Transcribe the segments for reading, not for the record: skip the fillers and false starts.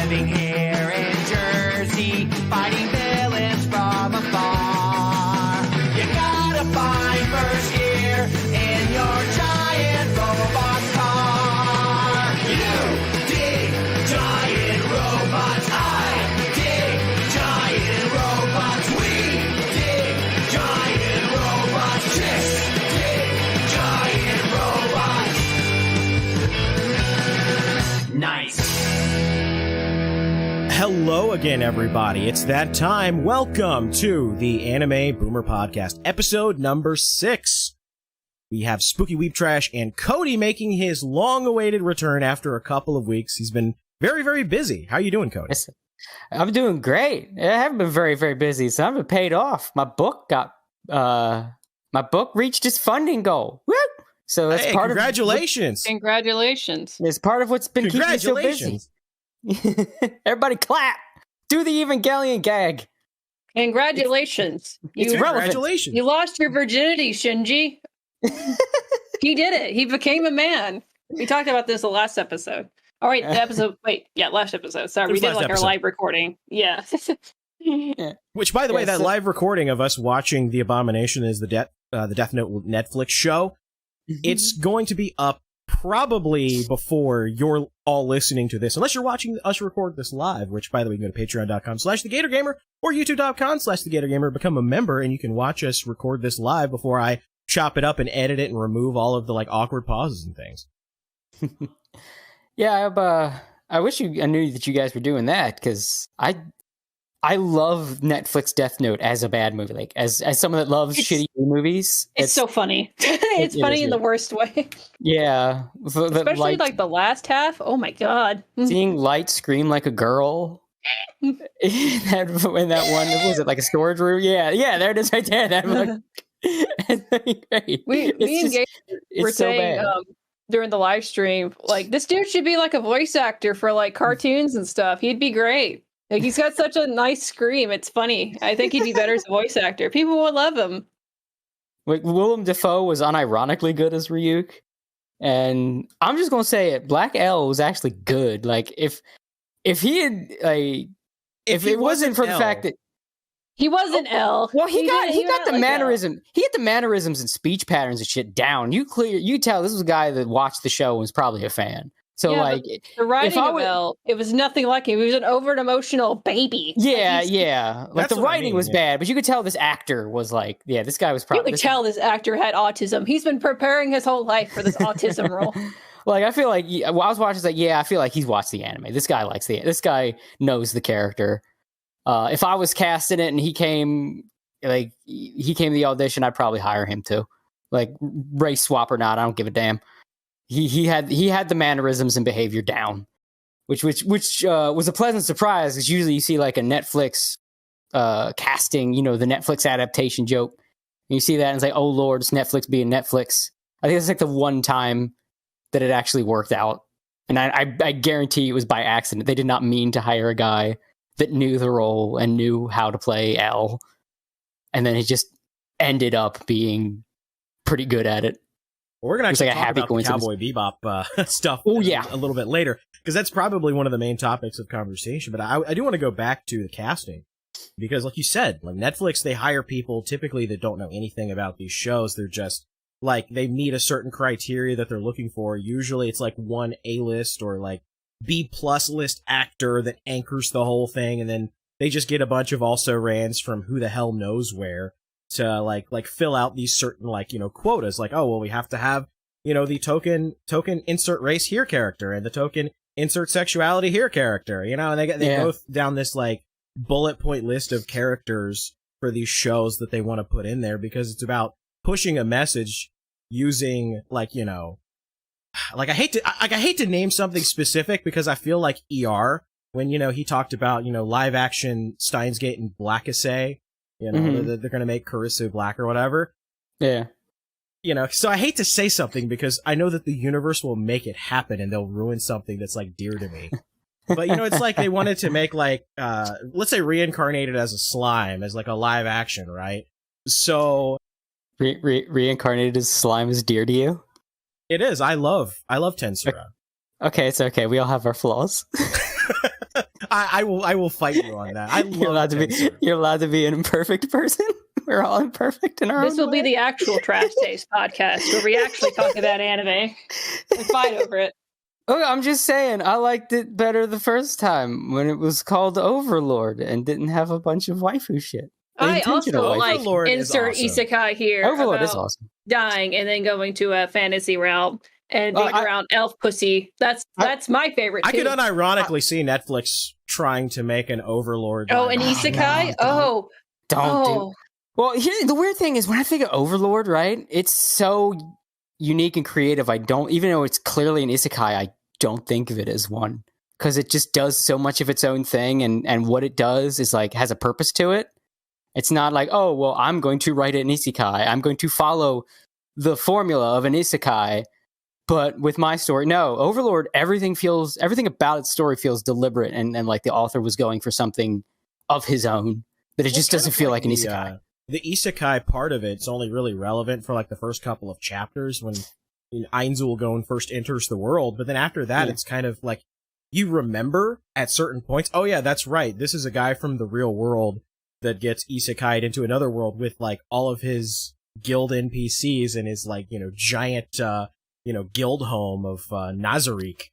living here in Jersey, fighting villains from afar. You gotta find first gear in your giant robot car. You dig giant robots, I dig giant robots, we dig giant robots, chicks dig giant robots. Nice. Hello again, everybody. It's that time. Welcome to the Anime Boomer Podcast, episode number 6. We have Spooky Weep Trash and Cody making his long-awaited return after a couple of weeks. He's been very, very busy. How you doing, Cody? I'm doing great. I haven't been very, very busy, so I've been paid off. My book reached its funding goal. Woo! So that's part congratulations. Congratulations. It's part of what's been keeping me so busy. Everybody clap. Do the Evangelion gag. Congratulations. It's relevant. Congratulations. You lost your virginity, Shinji. He did it. He became a man. We talked about this the last episode. All right, last episode. Sorry, we did like our live recording. Yeah. Which, by the way, that live recording of us watching The Abomination is the Death Note Netflix show. It's going to be up probably before you're all listening to this, unless you're watching us record this live, which, by the way, you can go to patreon.com/thegatorgamer or youtube.com/thegatorgamer, become a member, and you can watch us record this live before I chop it up and edit it and remove all of the awkward pauses and things. Yeah, I wish I knew that you guys were doing that, because I love Netflix Death Note as a bad movie. Like, as someone that loves shitty movies. It's so funny. It's funny in the worst way. Yeah. Especially the last half. Oh my god. Seeing Light scream like a girl. in that one, what was it, like a storage room? Yeah, there it is right there. That great. We engaged. We're so saying during the live stream, this dude should be like a voice actor for cartoons and stuff. He'd be great. He's got such a nice scream. It's funny. I think he'd be better as a voice actor. People would love him. Willem Dafoe was unironically good as Ryuk. And I'm just going to say it. Black L was actually good. If he had, if it wasn't for the fact that he wasn't L. Well, he got the mannerism. He had the mannerisms and speech patterns and shit down. You tell this was a guy that watched the show and was probably a fan. So the writing of L, it was nothing like him. He was an over emotional baby. Yeah. The writing was bad, but you could tell this actor was this guy was probably. You could tell this actor had autism. He's been preparing his whole life for this autism role. I feel like I was watching, I feel like he's watched the anime. This guy this guy knows the character. If I was casting it and he came to the audition, I'd probably hire him too. Race swap or not, I don't give a damn. He had the mannerisms and behavior down, which was a pleasant surprise, because usually you see a Netflix casting, the Netflix adaptation joke, and you see that and it's oh Lord, it's Netflix being Netflix. I think it's the one time that it actually worked out, and I guarantee it was by accident. They did not mean to hire a guy that knew the role and knew how to play L, and then he just ended up being pretty good at it. We're going to actually talk about the Cowboy Bebop stuff a little bit later, because that's probably one of the main topics of conversation. But I do want to go back to the casting, because like you said, Netflix, they hire people typically that don't know anything about these shows. They're just they meet a certain criteria that they're looking for. Usually it's one A-list or B+ list actor that anchors the whole thing, and then they just get a bunch of also-rans from who the hell knows where to fill out these certain quotas. We have to have the token insert race here character and the token insert sexuality here character, and they go down this bullet point list of characters for these shows that they want to put in there, because it's about pushing a message using I hate to name something specific, because I feel like ER, when he talked about live action Steins Gate and Blackasay. They're going to make Kurisu black or whatever. Yeah. So I hate to say something, because I know that the universe will make it happen and they'll ruin something that's dear to me. But it's they wanted to make let's say Reincarnated as a slime as a live action, right? So Reincarnated as slime is dear to you? It is. I love Tensura. Okay, it's okay. We all have our flaws. I will fight you on that. I love you're allowed to be an imperfect person. We're all imperfect in our This will be the actual Trash Taste podcast where we actually talk about anime. We fight over it. Oh, I'm just saying, I liked it better the first time when it was called Overlord and didn't have a bunch of waifu shit. I also like insert awesome. Isekai here. Overlord is awesome. Dying and then going to a fantasy realm and being around elf pussy. That's my favorite too. I could unironically see Netflix trying to make an Overlord. Oh, an Isekai? Don't do. Well, here the weird thing is when I think of Overlord, right? It's so unique and creative. Even though it's clearly an Isekai, I don't think of it as one because it just does so much of its own thing, and what it does is like has a purpose to it. It's not like, oh, well, I'm going to write an Isekai. I'm going to follow the formula of an Isekai, but with my story. No, Overlord, everything about its story feels deliberate and like the author was going for something of his own, but it just doesn't feel like an Isekai. The Isekai part of it's only really relevant for like the first couple of chapters when Ainzul Gon first enters the world, but then after that, it's kind of like you remember at certain points, oh yeah, that's right, this is a guy from the real world that gets isekai'd into another world with like all of his guild NPCs and his like, giant, guild home of Nazarick.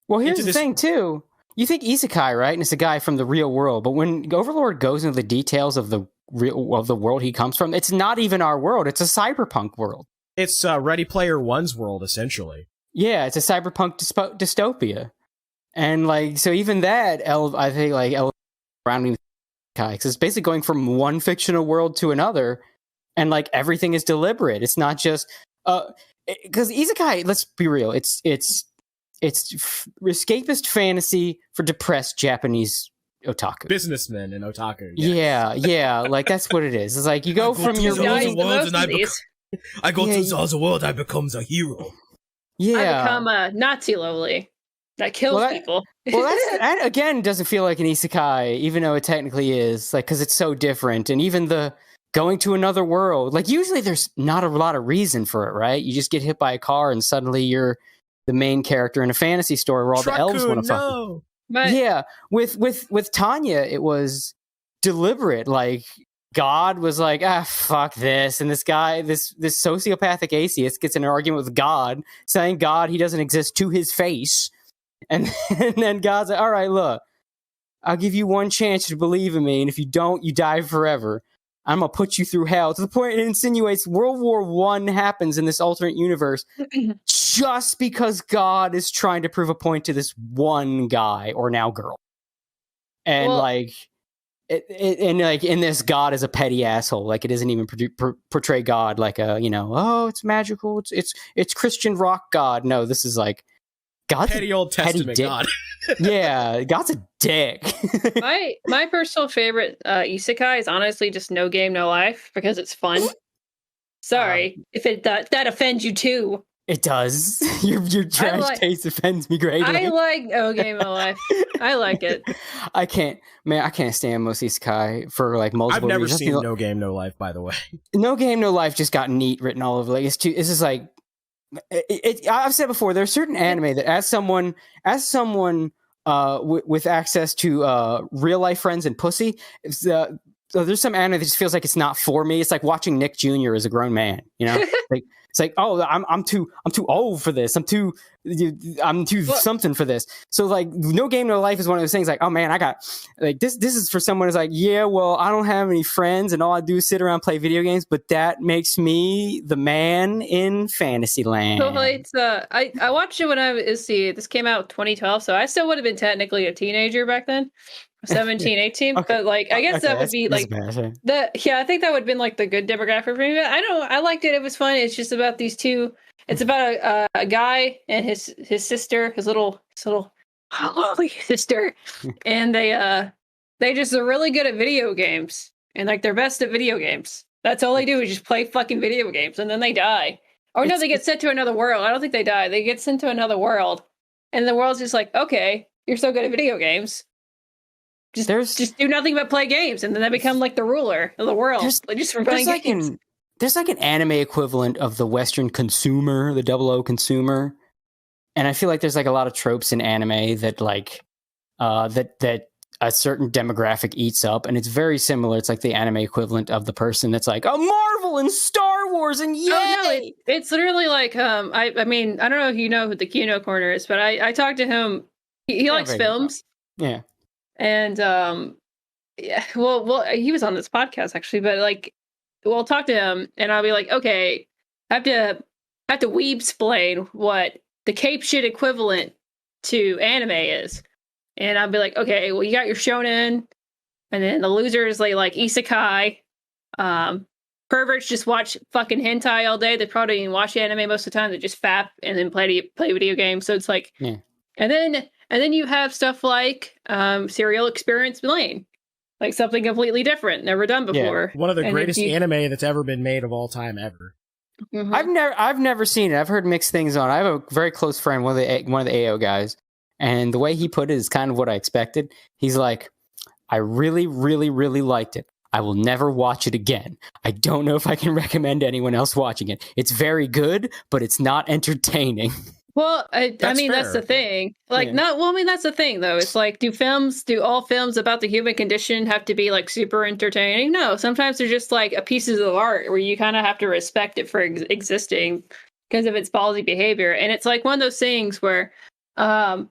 Well, here's the thing too. You think isekai, right? And it's a guy from the real world, but when Overlord goes into the details of the world he comes from, it's not even our world. It's a cyberpunk world. It's Ready Player One's world, essentially. Yeah, it's a cyberpunk dystopia. And like, so even that, I think like surrounding because it's basically going from one fictional world to another, and like everything is deliberate. It's not just because isekai. Let's be real. It's escapist fantasy for depressed Japanese otaku, businessmen and otaku. Yes. Yeah. Like that's what it is. It's like you go from your I go to the world. I become a hero. Yeah, I become a Nazi lowly. That kills people. Well, that again doesn't feel like an isekai, even though it technically is, like, because it's so different. And even the going to another world, like, usually there's not a lot of reason for it, right? You just get hit by a car and suddenly you're the main character in a fantasy story where all the elves want to fuck. Yeah, with Tanya, it was deliberate. Like, God was like, fuck this. And this guy, this sociopathic atheist gets in an argument with God, saying God, he doesn't exist to his face. And then God's like, all right, look, I'll give you one chance to believe in me. And if you don't, you die forever. I'm going to put you through hell. To the point it insinuates World War I happens in this alternate universe just because God is trying to prove a point to this one guy or now girl. And in this, God is a petty asshole. Like, it doesn't even portray God like a, it's magical. It's Christian rock God. No, this is like, God's petty Old Testament God. Yeah, God's a dick. my personal favorite isekai is honestly just No Game No Life because it's fun. Sorry if that offends you too. It does. Your trash taste offends me greatly. I like No Game No Life. I like it. I can't stand most isekai for like multiple reasons. I've never seen No Game No Life, by the way. No Game No Life just got NEET written all over. Like, it's just like. I've said before, there's certain anime that as someone with access to real life friends and pussy, there's some anime that just feels like it's not for me. It's like watching Nick Jr. as a grown man, like it's like, oh, I'm too old for this. I'm too something for this. So like, No Game No Life is one of those things. Like, oh man, I got like this is for someone who's like, yeah, well, I don't have any friends and all I do is sit around and play video games, but that makes me the man in Fantasyland. So like, I watched it when this came out 2012, so I still would have been technically a teenager back then. 17, 18, okay. But like I guess that would be like I think that would have been like the good demographic for me. But I liked it. It was fun. It's just about these two. It's about a guy and his sister, his little lovely sister, and they just are really good at video games and like they're best at video games. That's all they do is just play fucking video games, and then they die. Or no, they get sent to another world. I don't think they die. They get sent to another world, and the world's just like, okay, you're so good at video games. Just do nothing but play games, and then they become like the ruler of the world. Just for playing games. There's like an anime equivalent of the Western consumer, the 00 consumer, and I feel like there's like a lot of tropes in anime that like that a certain demographic eats up, and it's very similar. It's like the anime equivalent of the person that's like, oh, Marvel and Star Wars and yay! Oh, no, it's literally like, I mean, I don't know if you know who the YuGiOh Corner is, but I talked to him. He likes films. Yeah. And, yeah, well, he was on this podcast actually, but like, we'll talk to him and I'll be like, okay, I have to weeb-splain what the cape shit equivalent to anime is. And I'll be like, okay, well, you got your shonen, and then the losers like isekai. Perverts just watch fucking hentai all day. They probably don't even watch anime most of the time. They just fap and then play video games. So it's like, yeah. And then you have stuff like Serial Experience Lain. Like something completely different, never done before. Yeah. One of the greatest anime that's ever been made of all time ever. Mm-hmm. I've never seen it. I've heard mixed things on it. I have a very close friend, one of the AO guys, and the way he put it is kind of what I expected. He's like, I really, really, really liked it. I will never watch it again. I don't know if I can recommend anyone else watching it. It's very good, but it's not entertaining. Well, I mean, fair. That's the thing. Like, that's the thing, though. It's like, do all films about the human condition have to be, like, super entertaining? No. Sometimes they're just, like, a pieces of art where you kind of have to respect it for existing because of its ballsy behavior. And it's, like, one of those things where, I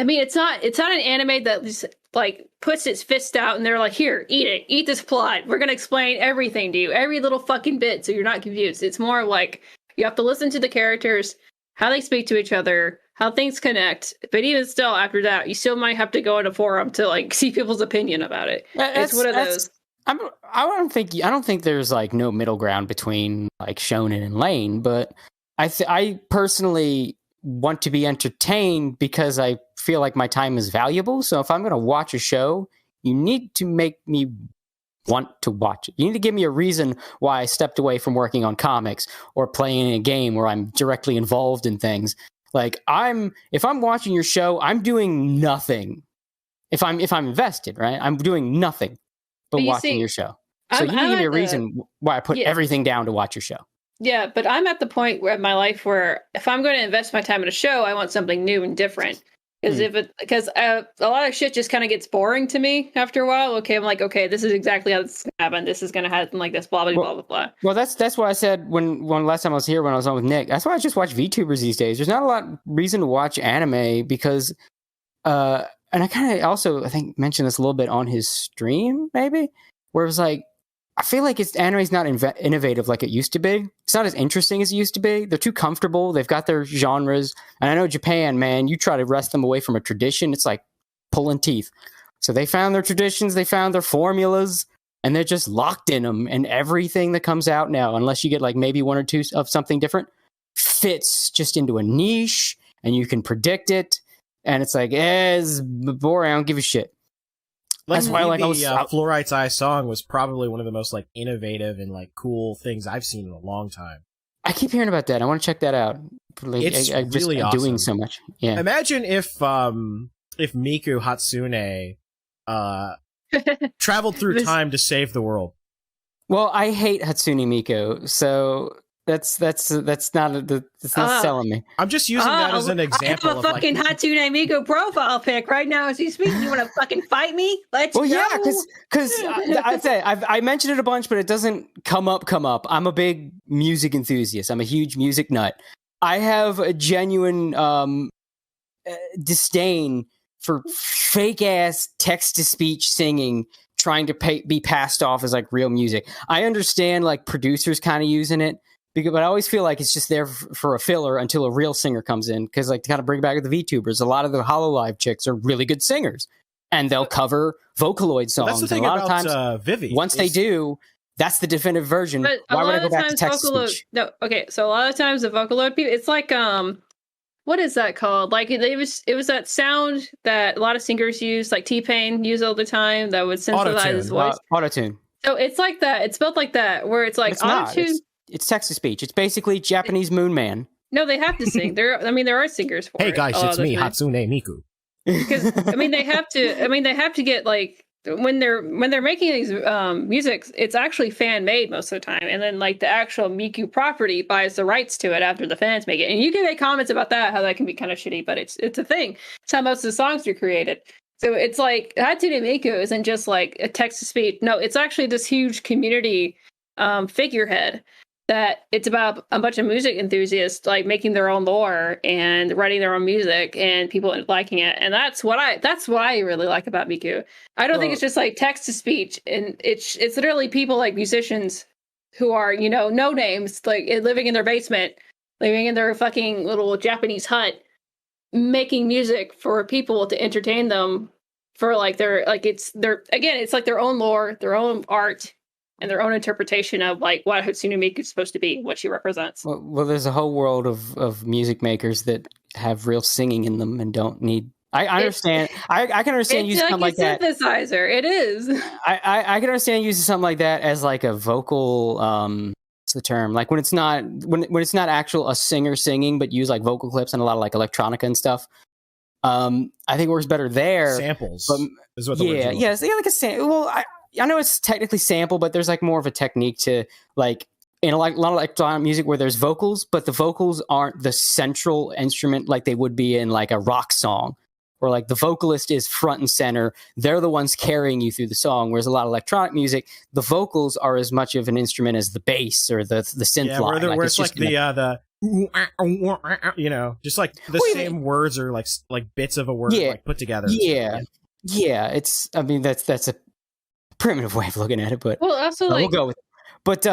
mean, it's not an anime that just, like, puts its fist out and they're like, here, eat it. Eat this plot. We're going to explain everything to you. Every little fucking bit so you're not confused. It's more like, you have to listen to the characters, how they speak to each other, how things connect. But even still, after that, you still might have to go in a forum to like see people's opinion about it. It's one of those. I don't think there's like no middle ground between like Shonen and Lain, but I personally want to be entertained because I feel like my time is valuable. So if I'm going to watch a show, you need to make me want to watch it. You need to give me a reason why I stepped away from working on comics or playing a game where I'm directly involved in things. Like if I'm watching your show, I'm doing nothing. If I'm invested, right? I'm doing nothing but watching your show. So you need to give me a reason why I put everything down to watch your show. Yeah, but I'm at the point in my life where if I'm going to invest my time in a show, I want something new and different. Because a lot of shit just kind of gets boring to me after a while. Okay, I'm like, okay, this is exactly how this is going to happen. This is going to happen like this, blah, blah, blah, blah, blah. Well, that's what I said when last time I was here when I was on with Nick. That's why I just watch VTubers these days. There's not a lot of reason to watch anime because, and I kind of also, I think, mentioned this a little bit on his stream, maybe, where it was like, I feel like anime's not innovative like it used to be. It's not as interesting as it used to be. They're too comfortable. They've got their genres. And I know Japan, man, you try to wrest them away from a tradition, it's like pulling teeth. So they found their traditions, they found their formulas, and they're just locked in them. And everything that comes out now, unless you get like maybe one or two of something different, fits just into a niche, and you can predict it. And it's like, it's boring. I don't give a shit. That's why, like, Flourite's Eye song was probably one of the most like innovative and like cool things I've seen in a long time. I keep hearing about that. I want to check that out. Like, it's really awesome. Doing so much. Yeah. Imagine if Miku Hatsune traveled through time to save the world. Well, I hate Hatsune Miku, so that's not selling me. I'm just using that as an example. I have a fucking Hatsune Miku profile pic right now as you speak. You want to fucking fight me? Let's go. Yeah, because I'd say I mentioned it a bunch, but it doesn't come up. I'm a big music enthusiast. I'm a huge music nut. I have a genuine disdain for fake ass text to speech singing, trying to be passed off as like real music. I understand like producers kind of using it. But I always feel like it's just there for a filler until a real singer comes in. Because, like, to kind of bring back the VTubers, a lot of the HoloLive chicks are really good singers. And they'll cover Vocaloid songs. That's the thing and a lot about of times, Vivy. Once they do, that's the definitive version. But why would I go back to text speech? No, okay, so a lot of times the Vocaloid people, it's like, what is that called? Like, it was that sound that a lot of singers use, like T-Pain use all the time, that would synthesize his voice. Autotune. So it's like that. It's spelled like that, where it's like autotune. It's text-to-speech. It's basically Japanese Moon Man. No, they have to sing. There are singers for it. Hey guys, it's me, Hatsune Miku. Because they have to get like when they're making these music, it's actually fan made most of the time, and then like the actual Miku property buys the rights to it after the fans make it. And you can make comments about that, how that can be kind of shitty, but it's a thing. It's how most of the songs are created. So it's like Hatsune Miku isn't just like a text to speech. No, it's actually this huge community figurehead that it's about a bunch of music enthusiasts like making their own lore and writing their own music and people liking it. And that's what I really like about Miku. I don't think it's just like text to speech, and it's literally people like musicians who are, you know, no names, like living in their basement, living in their fucking little Japanese hut, making music for people to entertain them for like it's like their own lore, their own art, and their own interpretation of like what Hatsune Miku is supposed to be, what she represents. Well, there's a whole world of music makers that have real singing in them and don't need. I understand. I can understand using something like that. Synthesizer. It is. I can understand using something like that as like a vocal. What's the term? Like when it's not actual a singer singing, but use like vocal clips and a lot of like electronica and stuff. I think it works better there. Samples. But, is what the yes, like a sample. Well, I know it's technically sample, but there's like more of a technique to like in a lot of electronic music where there's vocals, but the vocals aren't the central instrument like they would be in like a rock song, where like the vocalist is front and center. They're the ones carrying you through the song. Whereas a lot of electronic music, the vocals are as much of an instrument as the bass or the synth line. Where it's like the you know, just like the same words or like bits of a word like put together. Yeah. It's. I mean, that's a primitive way of looking at it, but well, absolutely, we'll go with it. But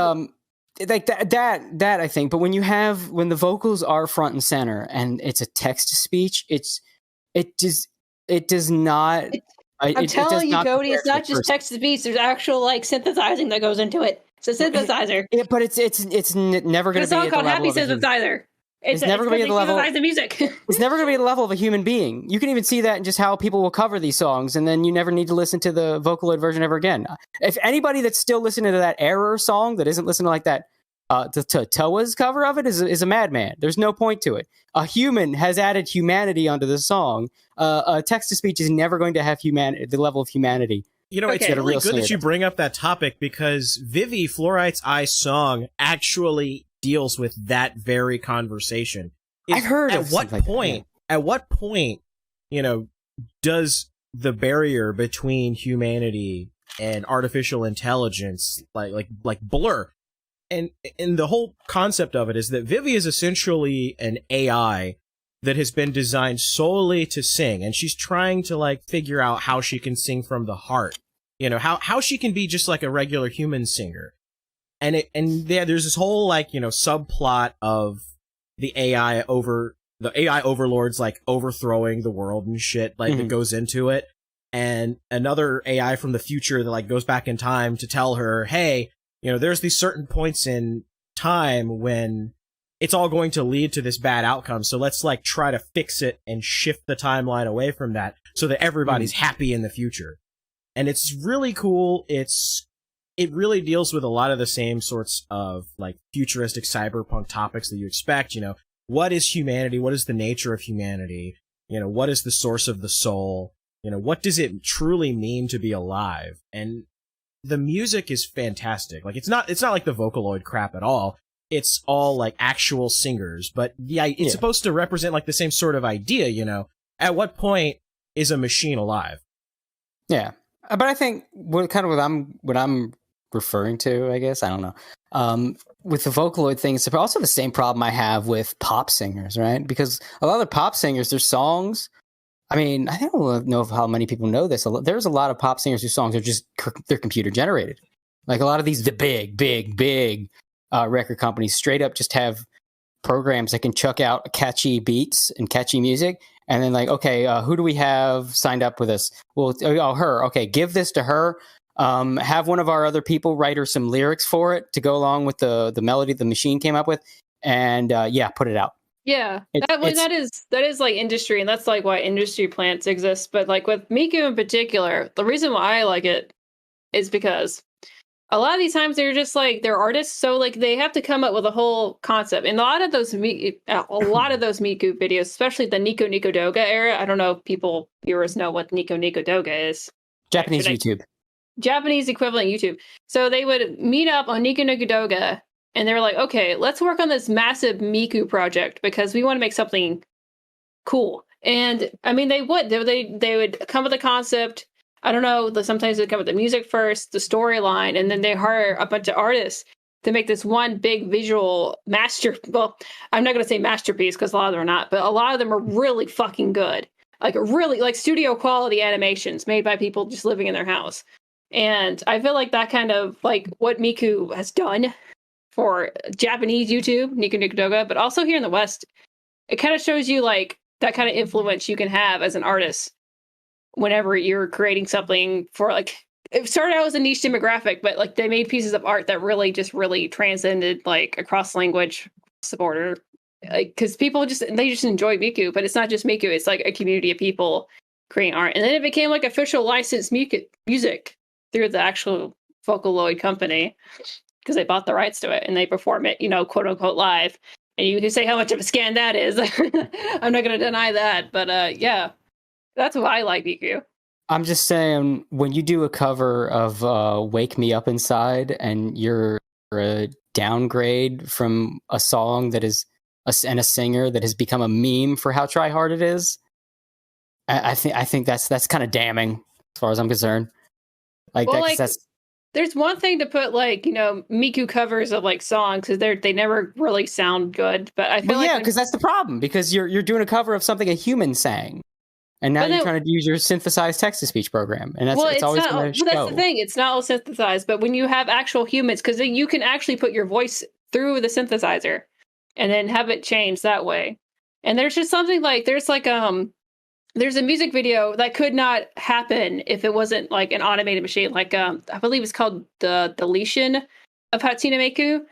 like that I think. But when the vocals are front and center and it's a text to speech, it does not. I'm telling you, Cody, it's not just text to speech. There's actual like synthesizing that goes into it. It's a synthesizer. Yeah, but it's never going to be a song called Happy Synthesizer. It's never going to be the level of the music. It's never going to be the level of a human being. You can even see that in just how people will cover these songs, and then you never need to listen to the Vocaloid version ever again. If anybody that's still listening to that Error song that isn't listening to like that to Toa's cover of it is a madman. There's no point to it. A human has added humanity onto the song. A text to speech is never going to have the level of humanity. You know, it's really good that you bring up that topic because Vivy, Flourite's Eye song, actually deals with that very conversation. I've heard at what point, you know, does the barrier between humanity and artificial intelligence like blur? And the whole concept of it is that Vivy is essentially an AI that has been designed solely to sing, and she's trying to like figure out how she can sing from the heart. You know, how she can be just like a regular human singer. And there's this whole like, you know, subplot of the AI overlords like overthrowing the world and shit like that goes into it. And another AI from the future that like goes back in time to tell her, hey, you know, there's these certain points in time when it's all going to lead to this bad outcome. So let's like try to fix it and shift the timeline away from that so that everybody's happy in the future. And it's really cool. It really deals with a lot of the same sorts of like futuristic cyberpunk topics that you expect. You know, what is humanity? What is the nature of humanity? You know, what is the source of the soul? You know, what does it truly mean to be alive? And the music is fantastic. Like it's not like the Vocaloid crap at all. It's all like actual singers, but it's supposed to represent like the same sort of idea, you know. At what point is a machine alive? Yeah. But I think what I'm referring to, I guess, I don't know. With the Vocaloid thing, it's also the same problem I have with pop singers, right? Because a lot of the pop singers, their songs, I mean, I don't know how many people know this. There's a lot of pop singers whose songs are just, they're computer generated. Like a lot of these, the big record companies straight up just have programs that can chuck out catchy beats and catchy music. And then like, okay, who do we have signed up with us? Well, her. Okay, give this to her. Have one of our other people write her some lyrics for it to go along with the melody the machine came up with. And put it out. Yeah, that is like industry, and that's like why industry plants exist. But like with Miku in particular, the reason why I like it is because a lot of these times they're just like they're artists, so like they have to come up with a whole concept. And a lot of those Miku videos, especially the Nico Nico Doga era. I don't know if viewers know what Nico Nico Doga is. Japanese YouTube. Japanese equivalent YouTube. So they would meet up on Nico Nico Doga. And they were like, okay, let's work on this massive Miku project because we want to make something cool. And I mean, they would come with a concept. I don't know. Sometimes they come with the music first, the storyline, and then they hire a bunch of artists to make this one big visual well, I'm not going to say masterpiece because a lot of them are not, but a lot of them are really fucking good. Like really like studio quality animations made by people just living in their house. And I feel like that kind of like what Miku has done for Japanese YouTube, Niku Niku Doga, but also here in the West, it kind of shows you like that kind of influence you can have as an artist whenever you're creating something for like, it started out as a niche demographic, but like they made pieces of art that really transcended like across language, across the border. Like, because people just enjoy Miku, but it's not just Miku, it's like a community of people creating art. And then it became like official licensed music through the actual Vocaloid company because they bought the rights to it and they perform it, quote unquote live. And you can say how much of a scam that is. I'm not going to deny that, but yeah, that's why I like Miku. I'm just saying, when you do a cover of Wake Me Up Inside and you're a downgrade from a song that is and a singer that has become a meme for how try hard it is, I think that's kind of damning as far as I'm concerned. There's one thing to put like Miku covers of like songs because they never really sound good, but I feel because that's the problem, because you're doing a cover of something a human sang. And now you're trying to use your synthesized text-to-speech program. And it's always going to show. That's the thing. It's not all synthesized. But when you have actual humans, because you can actually put your voice through the synthesizer and then have it change that way. And there's just something like, there's a music video that could not happen if it wasn't like an automated machine. Like, I believe it's called the Deletion of Hatsune Miku,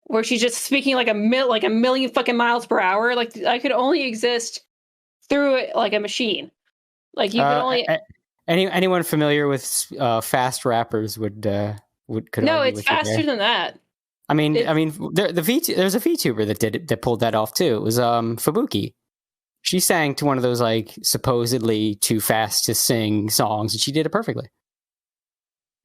where she's just speaking like a million fucking miles per hour. Like, I could only exist through it like a machine. Like you could only anyone familiar with fast rappers could no, it's faster than that. I mean there's a VTuber that pulled that off too. It was Fubuki. She sang to one of those like supposedly too fast to sing songs, and she did it perfectly.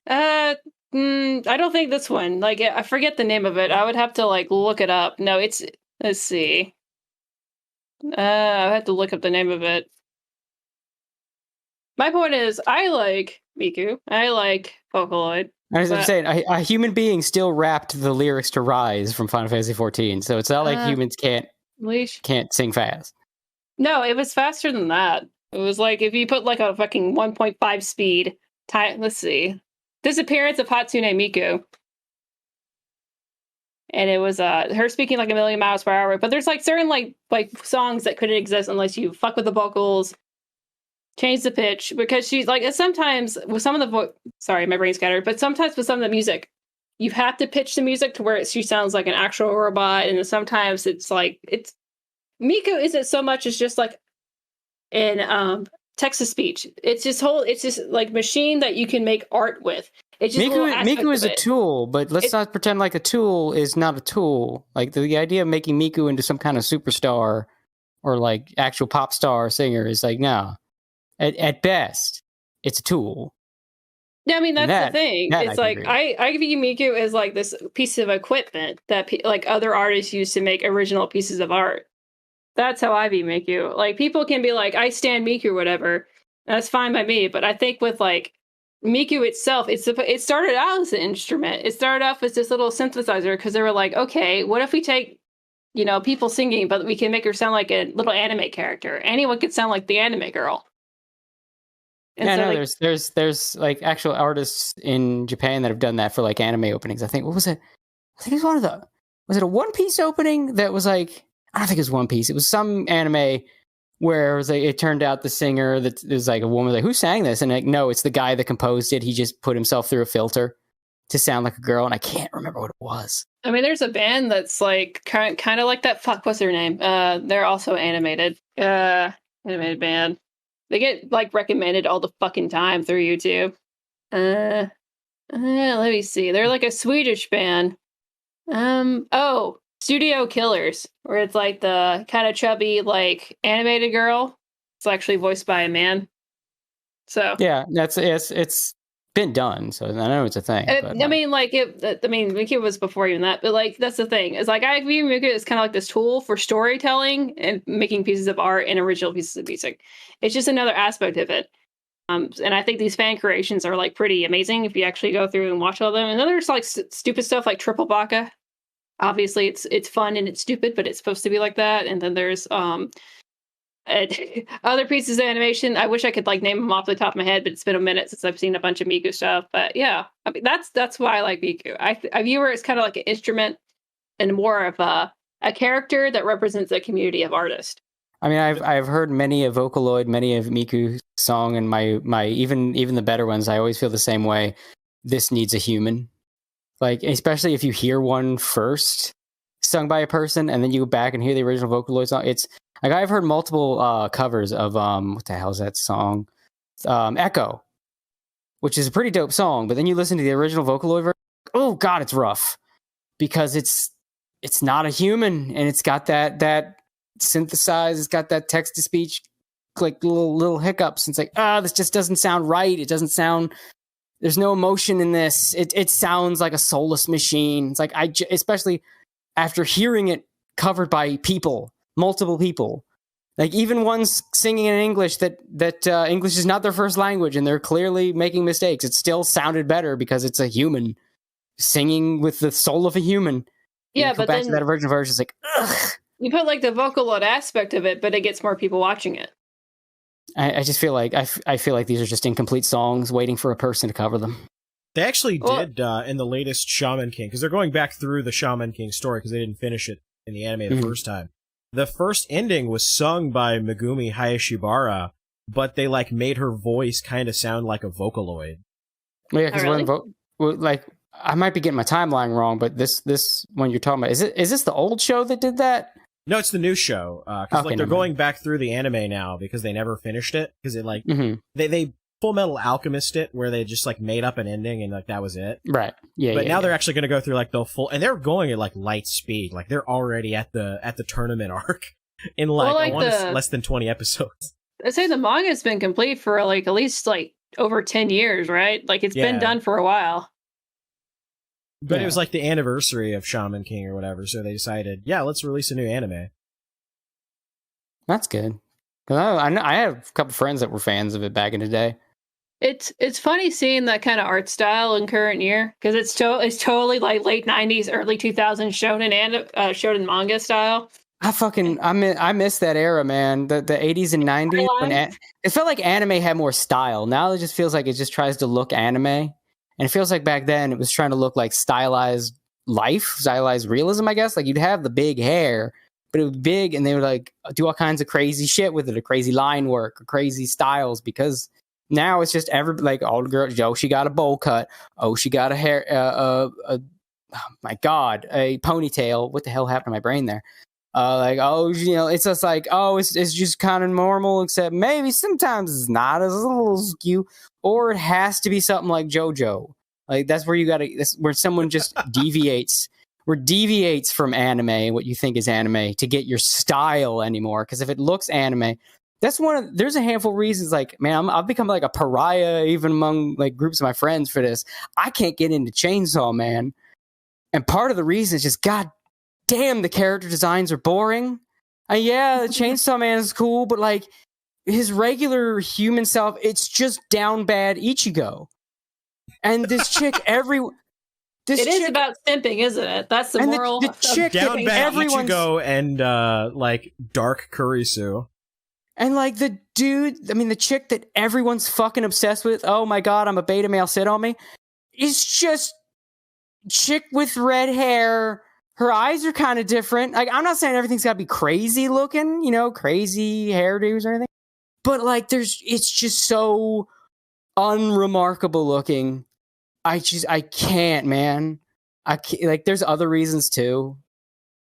I don't think this one. Like I forget the name of it. I would have to like look it up. No, let's see. I have to look up the name of it. My point is, I like Miku. I like Vocaloid. As I'm saying, a human being still rapped the lyrics to Rise from Final Fantasy XIV, so it's not like humans can't sing fast. No, it was faster than that. It was like if you put like a fucking 1.5 speed time. Let's see. Disappearance of Hatsune Miku. And it was her speaking like a million miles per hour. But there's like certain like songs that couldn't exist unless you fuck with the vocals, change the pitch, because she's like sometimes with some of the sorry, my brain's scattered. But sometimes with some of the music, you have to pitch the music to where she sounds like an actual robot, and sometimes it's like Miku isn't so much as just like in text to speech. It's just like machine that you can make art with. It's just Miku is a tool, but let's not pretend like a tool is not a tool. Like the idea of making Miku into some kind of superstar or like actual pop star singer is like, no. At best, it's a tool. Yeah, I mean that's the thing. It's like I view Miku as like this piece of equipment that like other artists use to make original pieces of art. That's how I view Miku. Like people can be like, I stand Miku or whatever. That's fine by me, but I think with like Miku itself, it started out as an instrument. It started off as this little synthesizer because they were like, okay, what if we take, people singing, but we can make her sound like a little anime character. Anyone could sound like the anime girl. And there's like actual artists in Japan that have done that for like anime openings. I think what was it? I think it was was it a One Piece opening that was like, I don't think it was One Piece. It was some anime where it was like, it turned out the singer that was like a woman like, who sang this? And like, no, it's the guy that composed it. He just put himself through a filter to sound like a girl, and I can't remember what it was. I mean, there's a band that's like kind of like that. Fuck, what's their name? They're also animated band. They get like recommended all the fucking time through YouTube. Let me see. They're like a Swedish band. Studio Killers, where it's like the kind of chubby like animated girl. It's actually voiced by a man. So yeah, it's been done, so I know it's a thing. Miku was before even that, but like that's the thing. Is like I view Miku as kind of like this tool for storytelling and making pieces of art and original pieces of music. It's just another aspect of it. And I think these fan creations are like pretty amazing if you actually go through and watch all of them. And then there's like stupid stuff like Triple Baka. Obviously, it's fun and it's stupid, but it's supposed to be like that. And then there's other pieces of animation. I wish I could like name them off the top of my head, but it's been a minute since I've seen a bunch of Miku stuff. But yeah, I mean that's why I like Miku. I view her as kind of like an instrument and more of a character that represents a community of artists. I mean, I've heard many of Vocaloid, many of Miku's song, and my even the better ones. I always feel the same way. This needs a human, like especially if you hear one first sung by a person, and then you go back and hear the original Vocaloid song. It's like I've heard multiple covers of what the hell is that song? Echo, which is a pretty dope song. But then you listen to the original Vocaloid version. Oh God, it's rough because it's not a human, and it's got that synthesized, it's got that text to speech like little hiccups. It's like this just doesn't sound right. It doesn't sound, there's no emotion in this. It sounds like a soulless machine. It's like especially after hearing it covered by multiple people, like even ones singing in English that English is not their first language and they're clearly making mistakes. It still sounded better because it's a human singing with the soul of a human. Yeah, but back to that original version, it's like ugh. You put like the Vocaloid aspect of it, but it gets more people watching it. I just feel like I feel like these are just incomplete songs waiting for a person to cover them. They actually did in the latest Shaman King, because they're going back through the Shaman King story because they didn't finish it in the anime the first time. The first ending was sung by Megumi Hayashibara, but they like made her voice kind of sound like a Vocaloid. Well, yeah, because like I might be getting my timeline wrong, but this one you're talking about, is this the old show that did that? No, it's the new show. Because they're going back through the anime now because they never finished it. Because it like they Full Metal Alchemist it, where they just like made up an ending and like that was it. Right. Yeah. But now they're actually going to go through like the full, and they're going at like light speed. Like they're already at the tournament arc in like less than 20 episodes. I'd say the manga's been complete for like at least like over 10 years, right? Like it's been done for a while. But it was like the anniversary of Shaman King or whatever, so they decided, let's release a new anime. That's good. Because I have a couple friends that were fans of it back in the day. It's funny seeing that kind of art style in current year, because it's totally like late 90s, early 2000s shonen manga style. I miss that era, man. The 80s and 90s. It felt like anime had more style. Now it just feels like it just tries to look anime. And it feels like back then it was trying to look like stylized realism, I guess. Like you'd have the big hair, but it was big, and they would like do all kinds of crazy shit with it, or crazy line work, or crazy styles. Because now it's just all the girls. She got a bowl cut. Oh, she got a hair. Oh my God, a ponytail. What the hell happened to my brain there? It's just like, it's just kind of normal, except maybe sometimes it's not, as a little skew, or it has to be something like JoJo. Like that's where where someone just deviates from anime, what you think is anime, to get your style anymore. Because if it looks anime, there's a handful of reasons. Like, man, I've become like a pariah even among like groups of my friends for this. I can't get into Chainsaw Man, and part of the reason is just God damn, the character designs are boring. The Chainsaw Man is cool, but like his regular human self, it's just down bad Ichigo. And this chick, it is about simping, isn't it? That's the moral. The chick down bad Ichigo and like dark Kurisu. And like the dude, I mean the chick that everyone's fucking obsessed with. Oh my God, I'm a beta male, sit on me. Is just chick with red hair. Her eyes are kind of different. Like, I'm not saying everything's got to be crazy looking, crazy hairdos or anything. But like, it's just so unremarkable looking. I can't, man. I can't, like, there's other reasons too.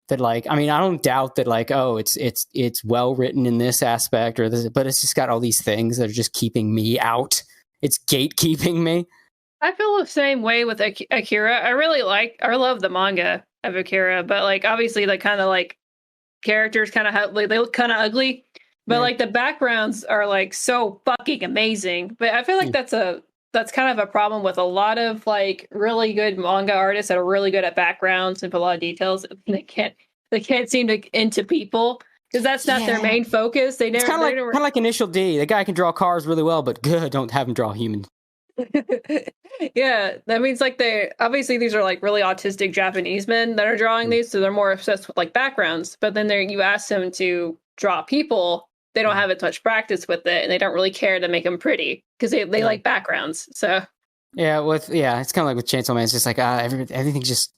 That like, I mean, I don't doubt that like, it's well written in this aspect or this, but it's just got all these things that are just keeping me out. It's gatekeeping me. I feel the same way with Akira. I love the manga of Akira, but like obviously the kind of like characters kind of they look kind of ugly, but like the backgrounds are like so fucking amazing. But I feel like that's a that's kind of a problem with a lot of like really good manga artists that are really good at backgrounds and put a lot of details. They can't seem to into people because that's not their main focus. They never. It's kind of like Initial D. The guy can draw cars really well, but don't have him draw humans. Yeah, that means like obviously these are like really autistic Japanese men that are drawing these, so they're more obsessed with like backgrounds. But then you ask them to draw people, they don't have as much practice with it, and they don't really care to make them pretty because they like backgrounds. So it's kind of like with Chainsaw Man. It's just like everything's just,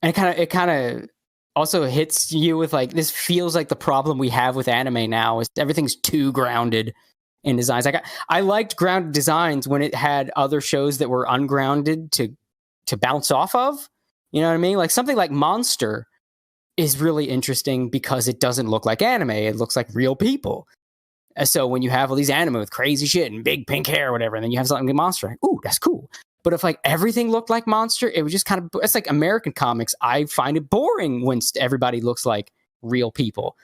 and it kind of also hits you with like, this feels like the problem we have with anime now is everything's too grounded in designs. Like I liked grounded designs when it had other shows that were ungrounded to bounce off of. You know what I mean? Like something like Monster is really interesting because it doesn't look like anime. It looks like real people. And so when you have all these anime with crazy shit and big pink hair or whatever, and then you have something like Monster, like, ooh, that's cool. But if like everything looked like Monster, it was just kind of, it's like American comics. I find it boring when everybody looks like real people.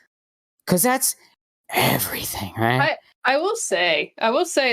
Because that's everything, right? I will say,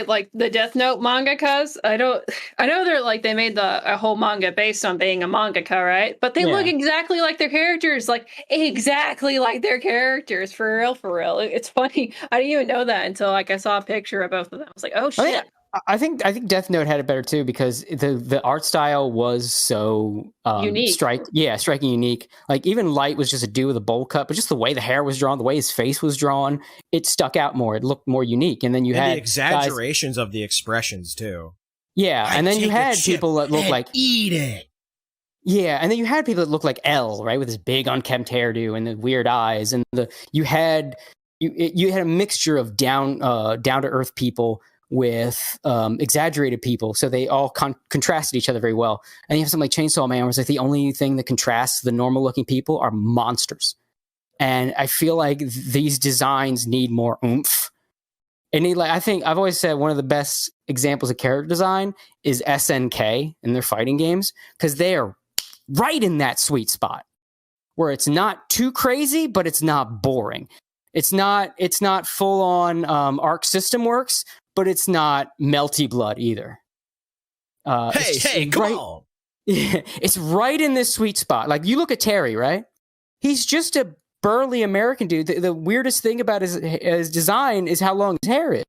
like the Death Note mangakas. I know they're like they made a whole manga based on being a mangaka, right? But they look exactly like their characters, like exactly like their characters, for real. It's funny. I didn't even know that until like I saw a picture of both of them. I was like, oh shit. I think Death Note had it better too because the art style was so unique. Striking, unique. Like even Light was just a dude with a bowl cut, but just the way the hair was drawn, the way his face was drawn, it stuck out more. It looked more unique. And then you had the exaggerations of the expressions too. Yeah, and then you had people that looked like eat it. Yeah, and then you had people that looked like L, right, with his big unkempt hairdo and the weird eyes, and you had a mixture of down to earth people with exaggerated people, so they all contrasted each other very well. And you have something like Chainsaw Man, where it's like the only thing that contrasts the normal looking people are monsters. And I feel like these designs need more oomph. I think I've always said one of the best examples of character design is SNK in their fighting games, because they are right in that sweet spot where it's not too crazy, but it's not boring. It's not full on Arc System Works, but it's not Melty Blood either. Come on. It's right in this sweet spot. Like you look at Terry, right? He's just a burly American dude. The weirdest thing about his design is how long his hair is.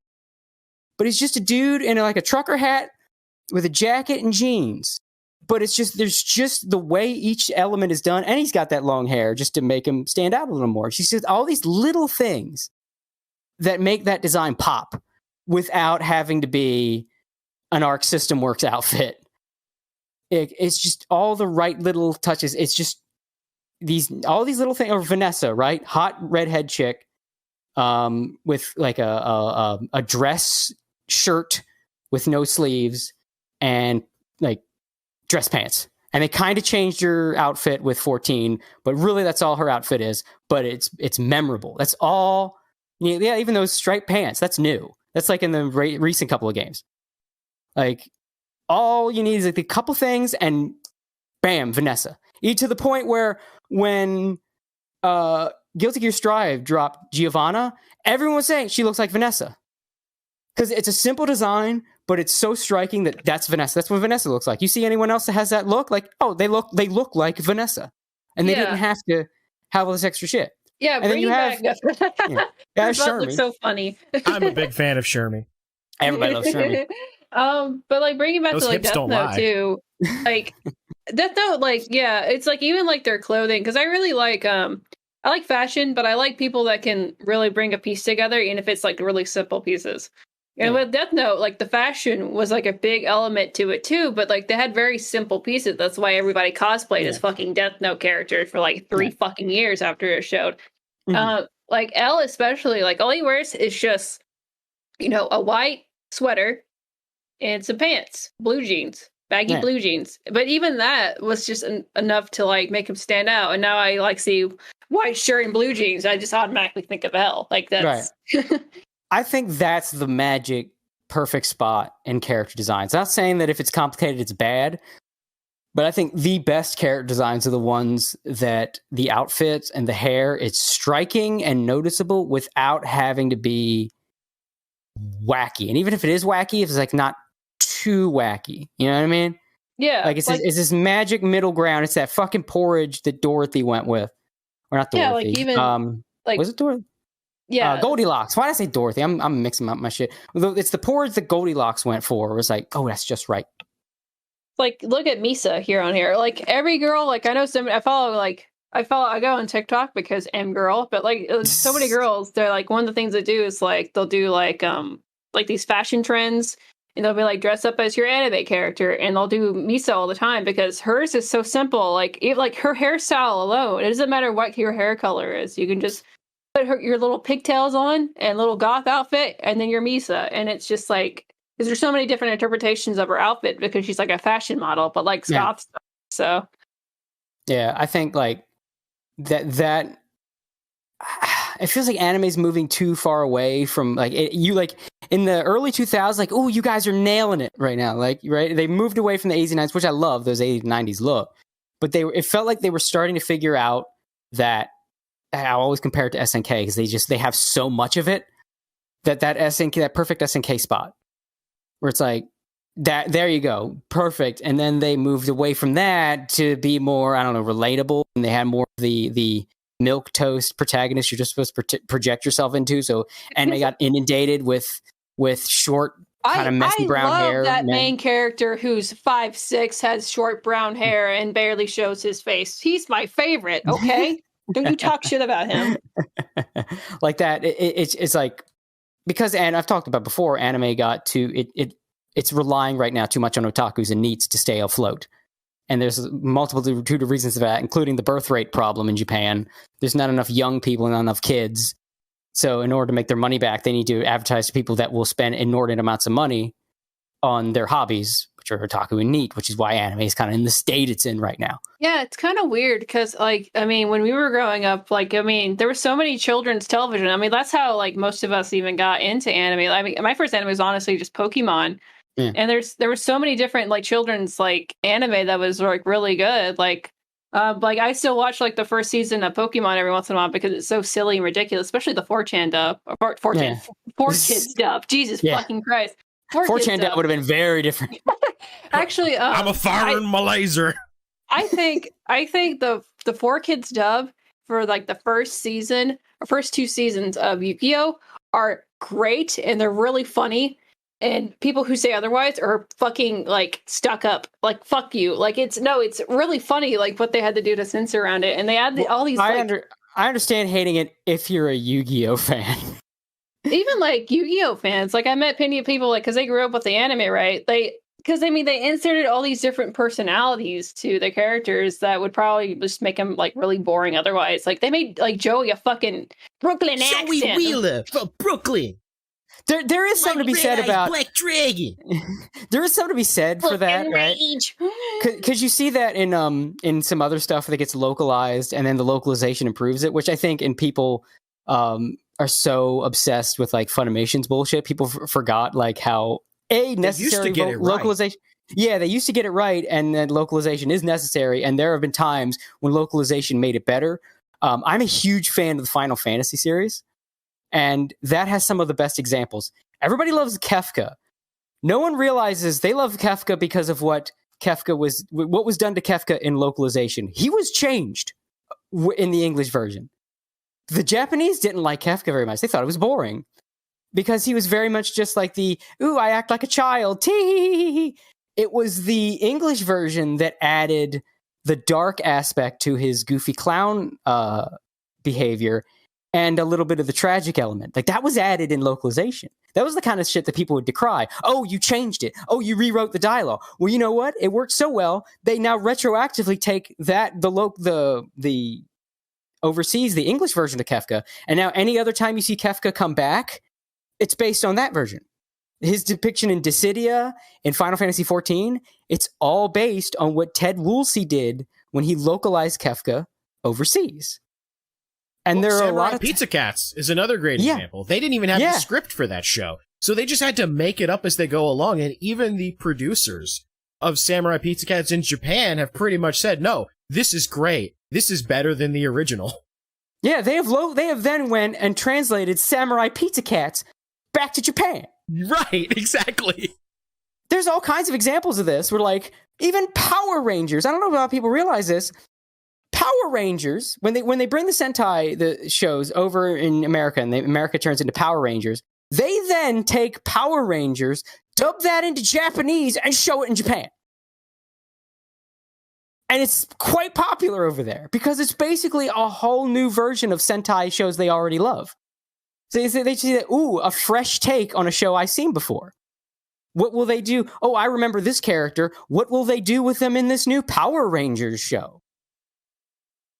But he's just a dude in like a trucker hat with a jacket and jeans. But there's just the way each element is done, and he's got that long hair just to make him stand out a little more. She's just all these little things that make that design pop without having to be an Arc System Works outfit. It's just all the right little touches. It's just all these little things. Or Vanessa, right? Hot redhead chick with like a dress shirt with no sleeves and like dress pants. And they kind of changed her outfit with 14, but really that's all her outfit is. But it's memorable. That's all. Yeah, even those striped pants, that's new. That's like in the recent couple of games. Like all you need is like a couple things and bam, Vanessa. To the point where when Guilty Gear Strive dropped Giovanna, everyone was saying she looks like Vanessa. Because it's a simple design, but it's so striking that's Vanessa. That's what Vanessa looks like. You see anyone else that has that look? Like, oh, they look like Vanessa. And they didn't have to have all this extra shit. Yeah, and then you have Shermie looks so funny. I'm a big fan of Shermie. Everybody loves Shermie. But like bringing back Those to like hips Death don't Note lie. too, like Death Note, like it's like even like their clothing, because I really like I like fashion, but I like people that can really bring a piece together, even if it's like really simple pieces. And with Death Note, like the fashion was like a big element to it too, but like they had very simple pieces. That's why everybody cosplayed as fucking Death Note characters for like 3 fucking years after it showed. Mm-hmm. Like Elle especially, like all he wears is just, a white sweater and some pants, blue jeans, baggy blue jeans. But even that was just enough to like make him stand out. And now I like see white shirt and blue jeans. I just automatically think of Elle. Like that's. Right. I think that's the magic perfect spot in character designs. Not saying that if it's complicated, it's bad, but I think the best character designs are the ones that the outfits and the hair, it's striking and noticeable without having to be wacky. And even if it is wacky, if it's like not too wacky. You know what I mean? Yeah. Like it's this magic middle ground. It's that fucking porridge that Dorothy went with. Or not Dorothy. Yeah, like even was it Dorothy? Yeah. Goldilocks. Why did I say Dorothy? I'm mixing up my shit. It's the porridge that Goldilocks went for. It was like, oh, that's just right. Like, look at Misa here on here. Like every girl, like I know I go on TikTok because M girl, but like so many girls, they're like, one of the things they do is like they'll do like these fashion trends, and they'll be like dress up as your anime character, and they'll do Misa all the time because hers is so simple. Like her hairstyle alone, it doesn't matter what your hair color is. You can just put your little pigtails on and little goth outfit, and then you're Misa, and it's just like because there's so many different interpretations of her outfit because she's like a fashion model, but like goth stuff. So yeah, I think like that it feels like anime's moving too far away from like you like in the early 2000s, like, oh, you guys are nailing it right now, like, right? They moved away from the 80s and 90s, which I love those 80s and 90s look, but it felt like they were starting to figure out that I always compare it to SNK because they have so much of it that SNK, that perfect SNK spot where it's like that, there you go, perfect. And then they moved away from that to be more, I don't know, relatable, and they had more of the milk toast protagonist you're just supposed to project yourself into. So anime got inundated with short, kind of messy brown hair. That main character who's 5'6", has short brown hair and barely shows his face. He's my favorite. Okay. Don't you talk shit about him. Like that. It's like, because, and I've talked about before, anime got to, it's relying right now too much on otakus and NEETs to stay afloat. And there's multitude of reasons for that, including the birth rate problem in Japan. There's not enough young people and not enough kids. So in order to make their money back, they need to advertise to people that will spend inordinate amounts of money on their hobbies, which are otaku and NEET, which is why anime is kind of in the state it's in right now. Yeah, it's kind of weird because, like, I mean, when we were growing up, like, I mean, there were so many children's television. I mean, that's how, like, most of us even got into anime. I mean, my first anime was honestly just Pokemon. Yeah. And there were so many different, like, children's, like, anime that was, like, really good. Like I still watch, like, the first season of Pokemon every once in a while because it's so silly and ridiculous, especially the 4chan dub. 4Kids dub. Jesus fucking Christ. 4chan dub would have been very different. Actually, I'm a foreign Malayser. I think the 4Kids dub for like the first season or first 2 seasons of YuGiOh are great and they're really funny. And people who say otherwise are fucking like stuck up. Like fuck you. Like it's really funny. Like what they had to do to censor around it, and they add all these. I understand hating it if you're a YuGiOh fan. Even like YuGiOh fans, like I met plenty of people like because they grew up with the anime, right? Because they inserted all these different personalities to the characters that would probably just make them like really boring otherwise. Like they made like Joey a fucking Brooklyn accent. Joey Wheeler from Brooklyn. There is something to be said about Black Dragon. There is something to be said for that, right? Because you see that in some other stuff that gets localized, and then the localization improves it, which I think in people are so obsessed with like Funimation's bullshit. People forgot like how necessary localization. Right. Yeah, they used to get it right, and then localization is necessary. And there have been times when localization made it better. I'm a huge fan of the Final Fantasy series. And that has some of the best examples. Everybody loves Kefka. No one realizes they love Kefka because of what was done to Kefka in localization. He was changed in the English version. The Japanese didn't like Kefka very much. They thought it was boring because he was very much just like I act like a child. Tee. It was the English version that added the dark aspect to his goofy clown behavior. And a little bit of the tragic element. Like, that was added in localization. That was the kind of shit that people would decry. Oh, you changed it. Oh, you rewrote the dialogue. Well, you know what? It worked so well, they now retroactively take that, the overseas, the English version of Kefka, and now any other time you see Kefka come back, it's based on that version. His depiction in Dissidia, in Final Fantasy XIV, it's all based on what Ted Woolsey did when he localized Kefka overseas. And there are a lot of Pizza Cats is another great example. They didn't even have the script for that show. So they just had to make it up as they go along. And even the producers of Samurai Pizza Cats in Japan have pretty much said, no, this is great. This is better than the original. Yeah, they have then went and translated Samurai Pizza Cats back to Japan. Right, exactly. there's all kinds of examples of this where like even Power Rangers, I don't know if a lot of people realize this, Power Rangers, when they bring the Sentai, the shows over in America, and America turns into Power Rangers, they then take Power Rangers, dub that into Japanese, and show it in Japan. And it's quite popular over there because it's basically a whole new version of Sentai shows they already love. So they see that, ooh, a fresh take on a show I've seen before. What will they do? Oh, I remember this character. What will they do with them in this new Power Rangers show?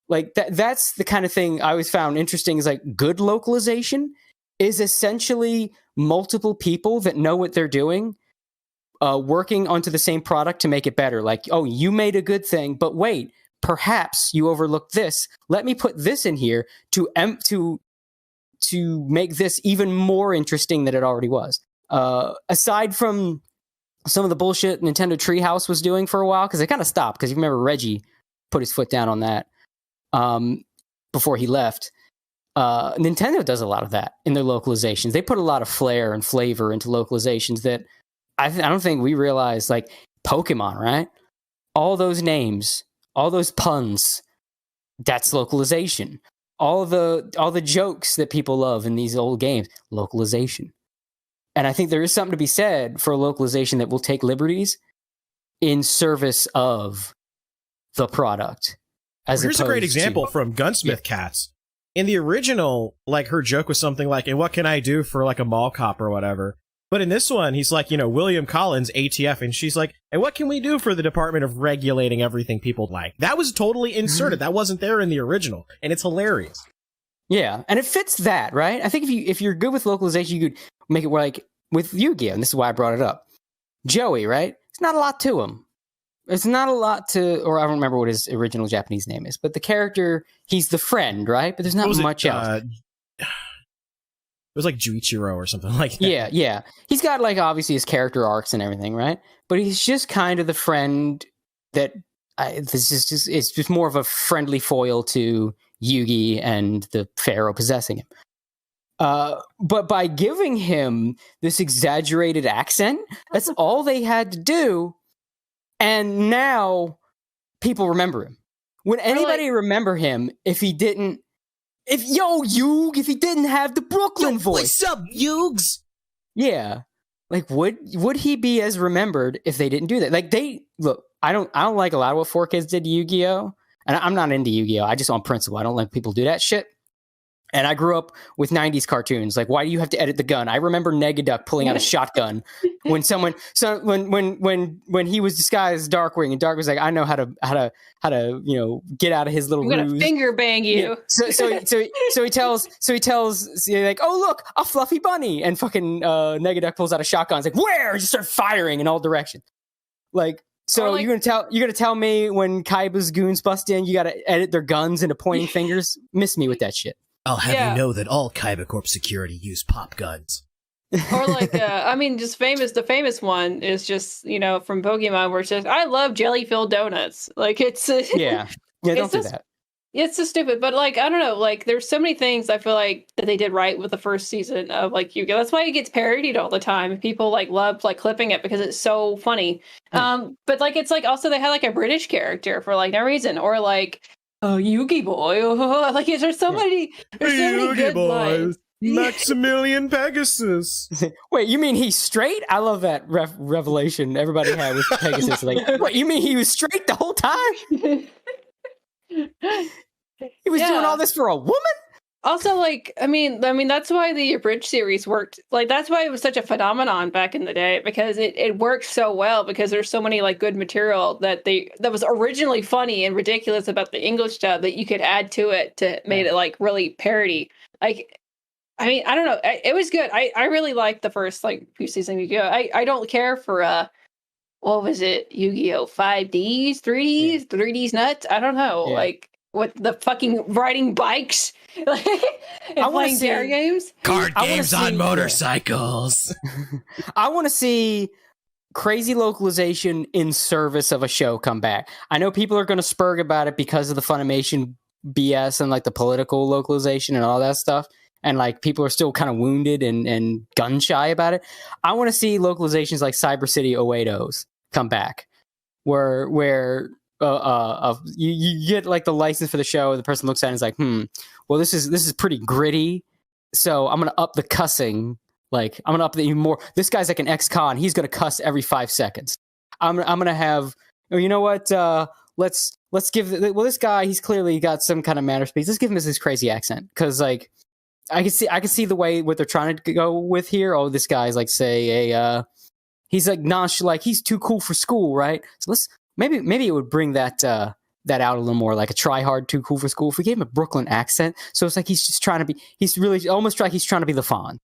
Like that's the kind of thing I always found interesting is like good localization is essentially multiple people that know what they're doing, working onto the same product to make it better. Like, oh, you made a good thing, but wait, perhaps you overlooked this. Let me put this in here to make this even more interesting than it already was. Aside from some of the bullshit Nintendo Treehouse was doing for a while, because they kind of stopped, because you remember Reggie put his foot down on that before he left. Nintendo does a lot of that in their localizations. They put a lot of flair and flavor into localizations that I don't think we realize, like Pokemon, right? All those names, all those puns, that's localization. All the jokes that people love in these old games, localization. And I think there is something to be said for a localization that will take liberties in service of the product. Here's a great example from Gunsmith Cats. In the original, like, her joke was something like, and what can I do for, like, a mall cop or whatever? But in this one, he's like, William Collins, ATF, and she's like, and what can we do for the Department of Regulating Everything People Like? That was totally inserted. That wasn't there in the original, and it's hilarious. Yeah, and it fits that, right? I think if you're good with localization, you could make it where, like, with YuGiOh, and this is why I brought it up. Joey, right? It's not a lot to him. It's not a lot to, or I don't remember what his original Japanese name is, but the character, he's the friend, right? But there's not much else. It was like Juichiro or something like that. Yeah. He's got, like, obviously his character arcs and everything, right? But he's just kind of the friend that, it's just more of a friendly foil to Yugi and the Pharaoh possessing him. But by giving him this exaggerated accent, that's all they had to do. And now people remember him. Would anybody remember him if he didn't? If he didn't have the Brooklyn voice? What's up, Yugs? Yeah, like would he be as remembered if they didn't do that? Like I don't like a lot of what 4Kids did to YuGiOh, and I'm not into YuGiOh. I just on principle, I don't like people do that shit. And I grew up with 90s cartoons. Like, why do you have to edit the gun? I remember Negaduck pulling out a shotgun when when he was disguised as Darkwing, and Dark was like, I know how to get out of his little ruse. I'm gonna finger bang you. Yeah. So he tells like, oh look, a fluffy bunny, and fucking Negaduck pulls out a shotgun. It's like, where? Just start firing in all directions. Like, so you're gonna tell me when Kaiba's goons bust in, you gotta edit their guns into pointing fingers? Miss me with that shit. I'll have you know that all Kaiba Corp security use pop guns. Or like, the famous one is just, from Pokemon, where it's just, I love jelly-filled donuts. Like, it's... Yeah, don't do that. It's so stupid, but, like, I don't know, like, there's so many things I feel like that they did right with the first season of, like, YuGiOh. That's why it gets parodied all the time. People, like, love, like, clipping it because it's so funny. But, like, it's, like, also they had, like, a British character for, like, no reason. Or, like... Oh, Yugi boy! Like, there's so many. There's so many good lines. Maximilian Pegasus. Wait, you mean he's straight? I love that revelation everybody had with Pegasus. Like, wait, you mean he was straight the whole time? He was doing all this for a woman? Also, like, I mean, that's why the Abridged series worked. Like, that's why it was such a phenomenon back in the day, because it worked so well, because there's so many, like, good material that was originally funny and ridiculous about the English dub that you could add to it to make it, like, really parody. Like, I mean, I don't know. It was good. I really liked the first, like, few seasons of YuGiOh. I don't care for, what was it? YuGiOh 5Ds, 3Ds, 3Ds nuts? I don't know. Yeah. Like, what, the fucking riding bikes? And playing dare games? Card games on motorcycles. I want to see crazy localization in service of a show come back. I know people are going to spurg about it because of the Funimation BS and, like, the political localization and all that stuff. and like people are still kind of wounded and gun shy about it. I want to see localizations like Cyber City 080s come back, where you get like the license for the show. The person looks at it and is like, well, this is pretty gritty, so I'm gonna up the cussing. Like I'm gonna up the even more. This guy's like an ex-con. He's gonna cuss every 5 seconds. I'm gonna have. You know what? Let's give. This guy. He's clearly got some kind of manner speech. Let's give him this crazy accent, because like I can see the way what they're trying to go with here. Oh, this guy's like say he's like nonchalant. He's too cool for school, right? So maybe it would bring that out a little more, like a try hard, too cool for school. If we gave him a Brooklyn accent, so it's like he's just trying to be. He's really almost like he's trying to be the Fawn.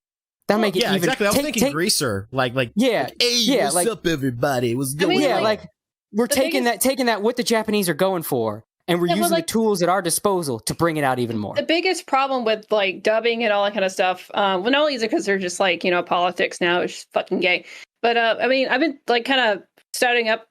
That'll make it even. Exactly. I was thinking Greaser, like yeah, like, hey, what's up, everybody? What's going on? Like we're taking that what the Japanese are going for, and we're using the tools at our disposal to bring it out even more. The biggest problem with like dubbing and all that kind of stuff, well, not only is it because they're just like, politics now, it's just fucking gay. But I mean, I've been like kind of starting up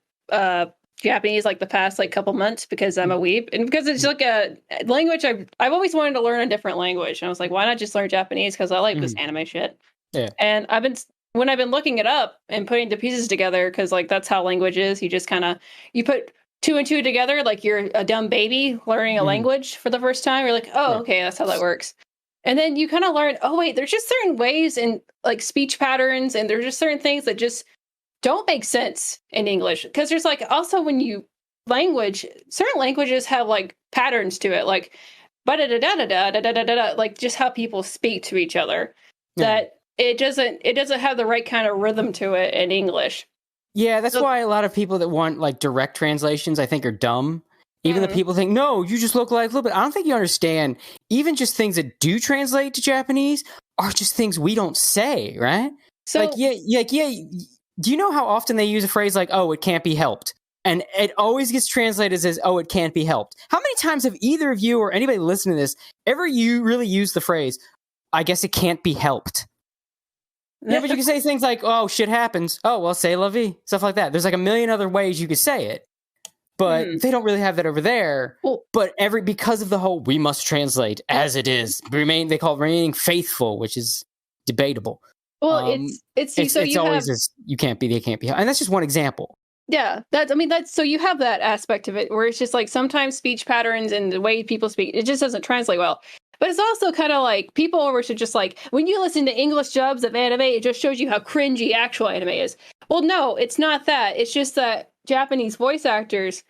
Japanese like the past like couple months because I'm a weeb, and because it's like a language I've always wanted to learn a different language. And I was like, why not just learn Japanese? Because I like this anime shit. Yeah. And when I've been looking it up and putting the pieces together, because like that's how language is. You just you put 2 and 2 together, like you're a dumb baby learning a language for the first time. You're like, oh, okay, that's how that works. And then you kind of learn, oh wait, there's just certain ways in like speech patterns, and there's just certain things that just don't make sense in English. Because there's like also when certain languages have like patterns to it, like like just how people speak to each other. That it doesn't have the right kind of rhythm to it in English. Yeah, that's why a lot of people that want like direct translations, I think, are dumb. Even the people think, no, you just localize a little bit. I don't think you understand. Even just things that do translate to Japanese are just things we don't say, right? So, like, do you know how often they use a phrase like, oh, it can't be helped? And it always gets translated as, oh, it can't be helped. How many times have either of you or anybody listening to this ever really used the phrase, I guess it can't be helped? Yeah, but you can say things like, oh, shit happens. Oh, well, say la vie. Stuff like that. There's like a million other ways you could say it. But they don't really have that over there. Well, but because of the whole, we must translate as it is. They call it remaining faithful, which is debatable. Well, it's always you can't be, they can't be. And that's just one example. Yeah, so you have that aspect of it where it's just like sometimes speech patterns and the way people speak, it just doesn't translate well. But it's also kind of like people over to just like, when you listen to English dubs of anime, it just shows you how cringy actual anime is. Well, no, it's not that. It's just that Japanese voice actors,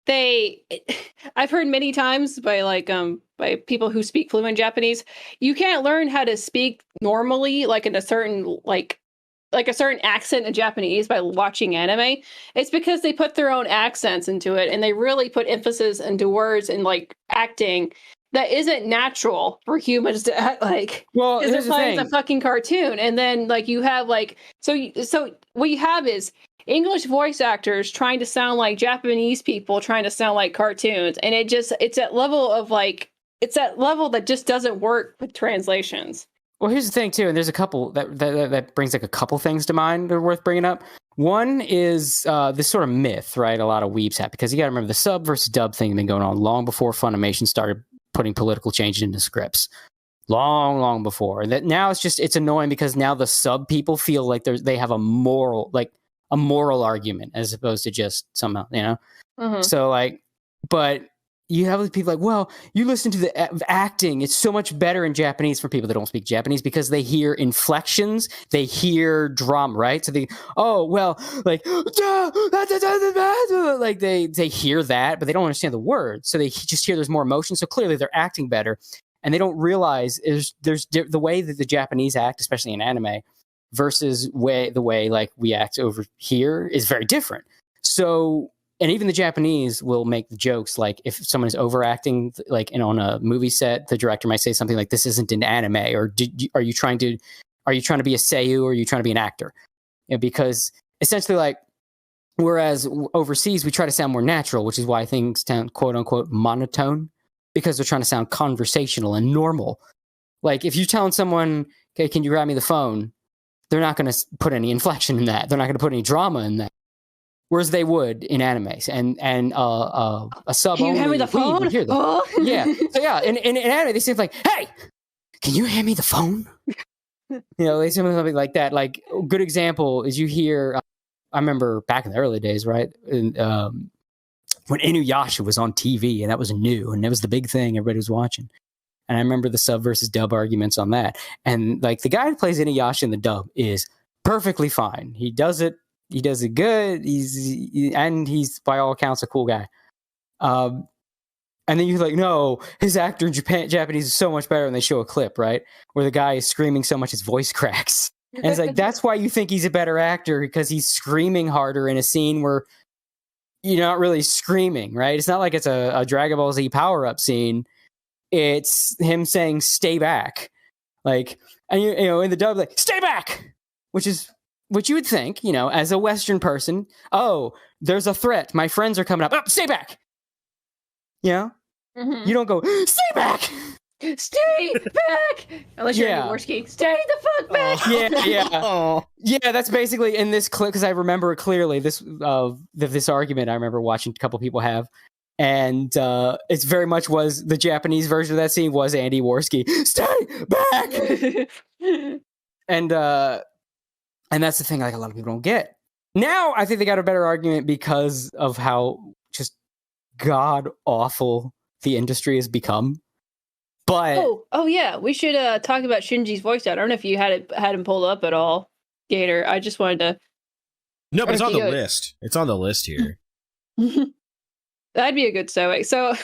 I've heard many times by people who speak fluent Japanese, you can't learn how to speak normally, like in a certain like a certain accent in Japanese by watching anime. It's because they put their own accents into it, and they really put emphasis into words and like acting that isn't natural for humans to act like. Well, because they're playing a fucking cartoon, and then like you have like so what you have is English voice actors trying to sound like Japanese people trying to sound like cartoons, and it's that level that just doesn't work with translations. Well, here's the thing too, and there's a couple that brings like a couple things to mind that are worth bringing up. One is this sort of myth, right? A lot of weebs have, because you got to remember the sub versus dub thing had been going on long before Funimation started putting political changes into scripts. Long before. And that now it's annoying because now the sub people feel like they have a moral argument as opposed to just somehow, So like, but you have people like, well, you listen to the acting. It's so much better in Japanese for people that don't speak Japanese because they hear inflections, they hear drama, right? So they, like they hear that, but they don't understand the words. So they just hear there's more emotion. So clearly they're acting better, and they don't realize there's the way that the Japanese act, especially in anime, versus the way like we act over here is very different. So. And even the Japanese will make the jokes like if someone is overacting, like on a movie set, the director might say something like, "This isn't an anime," or "Are you trying to be a seiyuu, or are you trying to be an actor?" Because essentially, like, whereas overseas we try to sound more natural, which is why things sound quote unquote monotone, because they're trying to sound conversational and normal. Like if you're telling someone, "Okay, can you grab me the phone?" They're not going to put any inflection in that. They're not going to put any drama in that. Whereas they would in animes, and a sub only would hear them. Oh. Yeah, so yeah, in anime they say like, "Hey, can you hand me the phone? Like something like that. Like a good example is you hear, I remember back in the early days, right? And, when Inuyasha was on TV and that was new and it was the big thing everybody was watching. And I remember the sub versus dub arguments on that. And like the guy who plays Inuyasha in the dub is perfectly fine. He does it good. He's by all accounts a cool guy. And then you're like, no, his actor in Japanese is so much better. And they show a clip, right? Where the guy is screaming so much his voice cracks. And it's like, that's why you think he's a better actor, because he's screaming harder in a scene where you're not really screaming, right? It's not like it's a Dragon Ball Z power-up scene. It's him saying, stay back. Like, and you know, in the dub, like, stay back! Which is what you would think, you know, as a Western person. Oh, there's a threat. My friends are coming up. Oh, stay back! You know? Mm-hmm. You don't go, stay back! Stay back! Unless you're Jaworski. Stay the fuck back! Yeah, that's basically in this clip, because I remember it clearly, this argument I remember watching a couple people have. And it's very much was the Japanese version of that scene was Andy Worski. Stay back! And that's the thing, like, a lot of people don't get. Now, I think they got a better argument because of how just god-awful the industry has become. But oh yeah, we should talk about Shinji's voice out. I don't know if you had him pulled up at all, Gator. I just wanted to. No, but it's on the list. It's on the list here. That'd be a good segue. So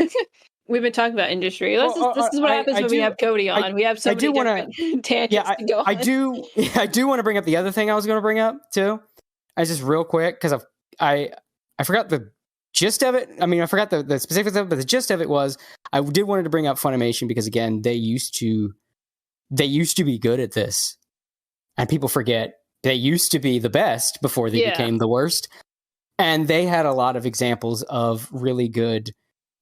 we've been talking about industry. This is what happens when we have Cody on. We have so many different tangents to go on. I do want to bring up the other thing I was going to bring up too. I just real quick because I forgot the gist of it. I mean, I forgot the specifics of it, but the gist of it was I did wanted to bring up Funimation because again, they used to be good at this, and people forget they used to be the best before they became the worst. And they had a lot of examples of really good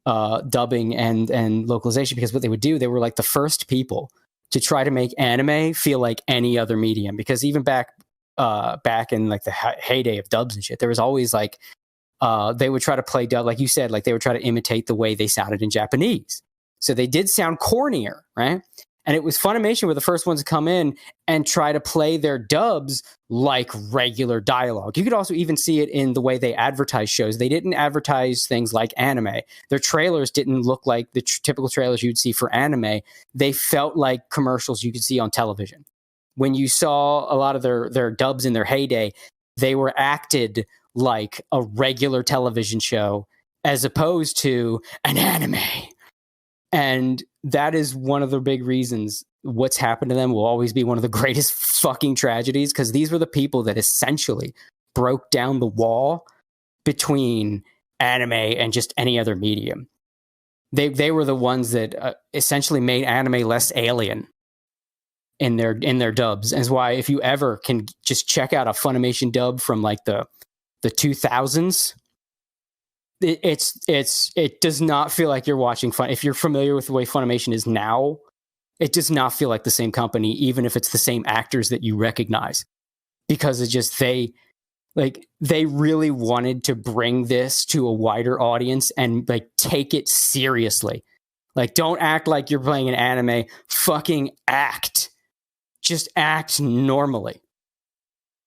dubbing and localization, because what they would do, they were like the first people to try to make anime feel like any other medium. Because even back in like the heyday of dubs and shit, there was always like they would try to play dub, like you said, like they would try to imitate the way they sounded in Japanese. So they did sound cornier, right? And it was Funimation were the first ones to come in and try to play their dubs like regular dialogue. You could also even see it in the way they advertise shows. They didn't advertise things like anime. Their trailers didn't look like the typical trailers you'd see for anime. They felt like commercials you could see on television. When you saw a lot of their dubs in their heyday, they were acted like a regular television show as opposed to an anime. And that is one of the big reasons what's happened to them will always be one of the greatest fucking tragedies, because these were the people that essentially broke down the wall between anime and just any other medium. They were the ones that essentially made anime less alien in their dubs. And that's why if you ever can just check out a Funimation dub from like the 2000s, it does not feel like you're watching fun. If you're familiar with the way Funimation is now, it does not feel like the same company, even if it's the same actors that you recognize, because it's just they really wanted to bring this to a wider audience and like take it seriously. Like, don't act like you're playing an anime. Fucking act. Just act normally.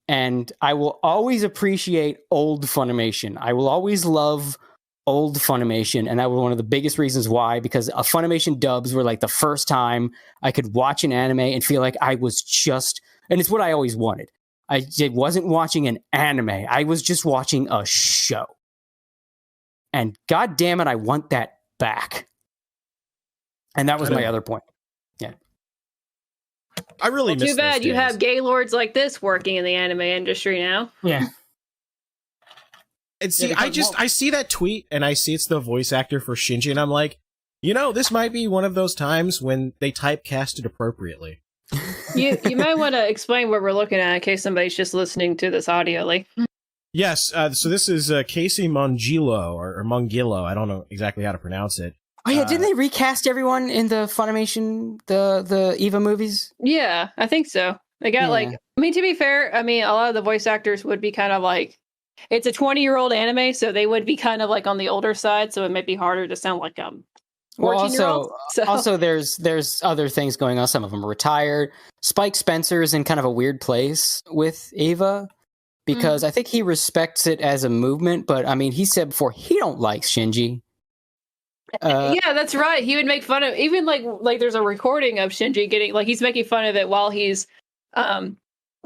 And I will always appreciate old Funimation. I will always love old Funimation. And that was one of the biggest reasons why, because Funimation dubs were like the first time I could watch an anime and feel like I was just, and it's what I always wanted. I wasn't watching an anime. I was just watching a show. And God damn it, I want that back. And that was my other point. Yeah. I really miss too bad those you days. have gay lords like this working in the anime industry now. Yeah. And see, I see that tweet and I see it's the voice actor for Shinji, and I'm like, this might be one of those times when they typecasted appropriately. You might want to explain what we're looking at in case somebody's just listening to this audially. Yes, so this is Casey Mongillo or Mongillo. I don't know exactly how to pronounce it. Oh yeah, didn't they recast everyone in the Funimation, the Eva movies? Yeah, I think so. They got to be fair, a lot of the voice actors would be kind of like, it's a 20-year-old anime, so they would be kind of like on the older side, so it might be harder to sound like Well, 14-year-olds. also there's other things going on. Some of them are retired. Spike Spencer is in kind of a weird place with Eva because I think he respects it as a movement, but I mean, he said before he don't like Shinji. Yeah, that's right. He would make fun of even like there's a recording of Shinji getting like he's making fun of it while he's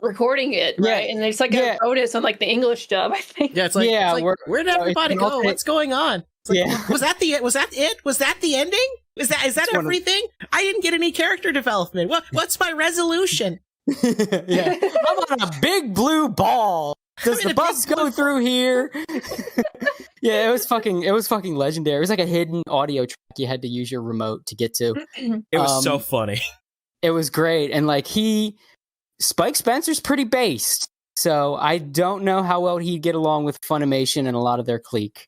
recording it, right? And there's like a bonus on like the English dub, I think. Yeah, it's like where did everybody go? What's going on? Like, was that it? Was that the ending? Is that everything? I didn't get any character development. What's my resolution? Yeah, I'm on a big blue ball. Does the bus go through here? Yeah, it was fucking legendary. It was like a hidden audio track you had to use your remote to get to. It was so funny. It was great, and like Spike Spencer's pretty based, so I don't know how well he'd get along with Funimation and a lot of their clique.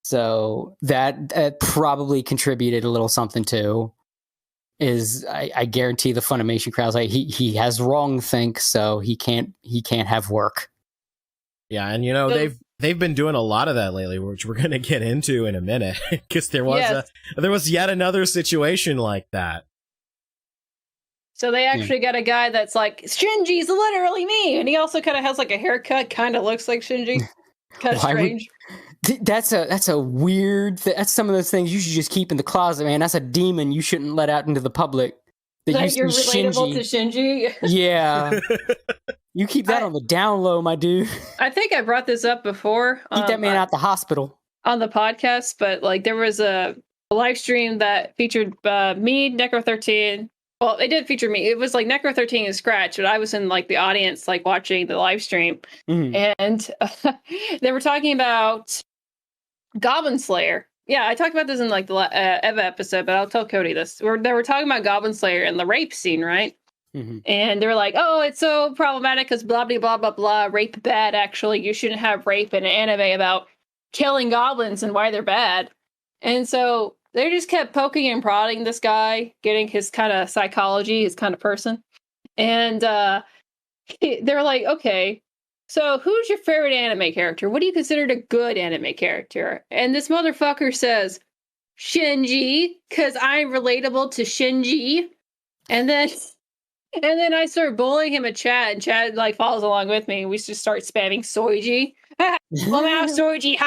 So that probably contributed a little something too. I guarantee the Funimation crowd's like he has wrong think, so he can't have work. Yeah, and you know they've been doing a lot of that lately, which we're going to get into in a minute, because there was yet another situation like that. So they actually got a guy that's like, Shinji's literally me, and he also kind of has like a haircut, kind of looks like Shinji. Kind of strange. That's a weird. That's some of those things you should just keep in the closet, man. That's a demon you shouldn't let out into the public. That you're relatable to Shinji. Yeah, you keep that on the down low, my dude. I think I brought this up before. Keep that man out the hospital on the podcast, but like there was a live stream that featured me, Necro13. Well, it did feature me. It was like Necro13 and Scratch, but I was in like the audience, like watching the live stream, and they were talking about Goblin Slayer. Yeah, I talked about this in like the Eva episode, but I'll tell Cody this. They were talking about Goblin Slayer and the rape scene, right? And they were like, "Oh, it's so problematic because blah blah blah blah blah. Rape bad. Actually, you shouldn't have rape in an anime about killing goblins and why they're bad." And so they just kept poking and prodding this guy, getting his kind of psychology, his kind of person. And they're like, okay, so who's your favorite anime character? What do you consider a good anime character? And this motherfucker says, Shinji, because I'm relatable to Shinji. And then I start bullying him in chat, and Chad like follows along with me. And we just start spamming Soiji. Well, now Soiji.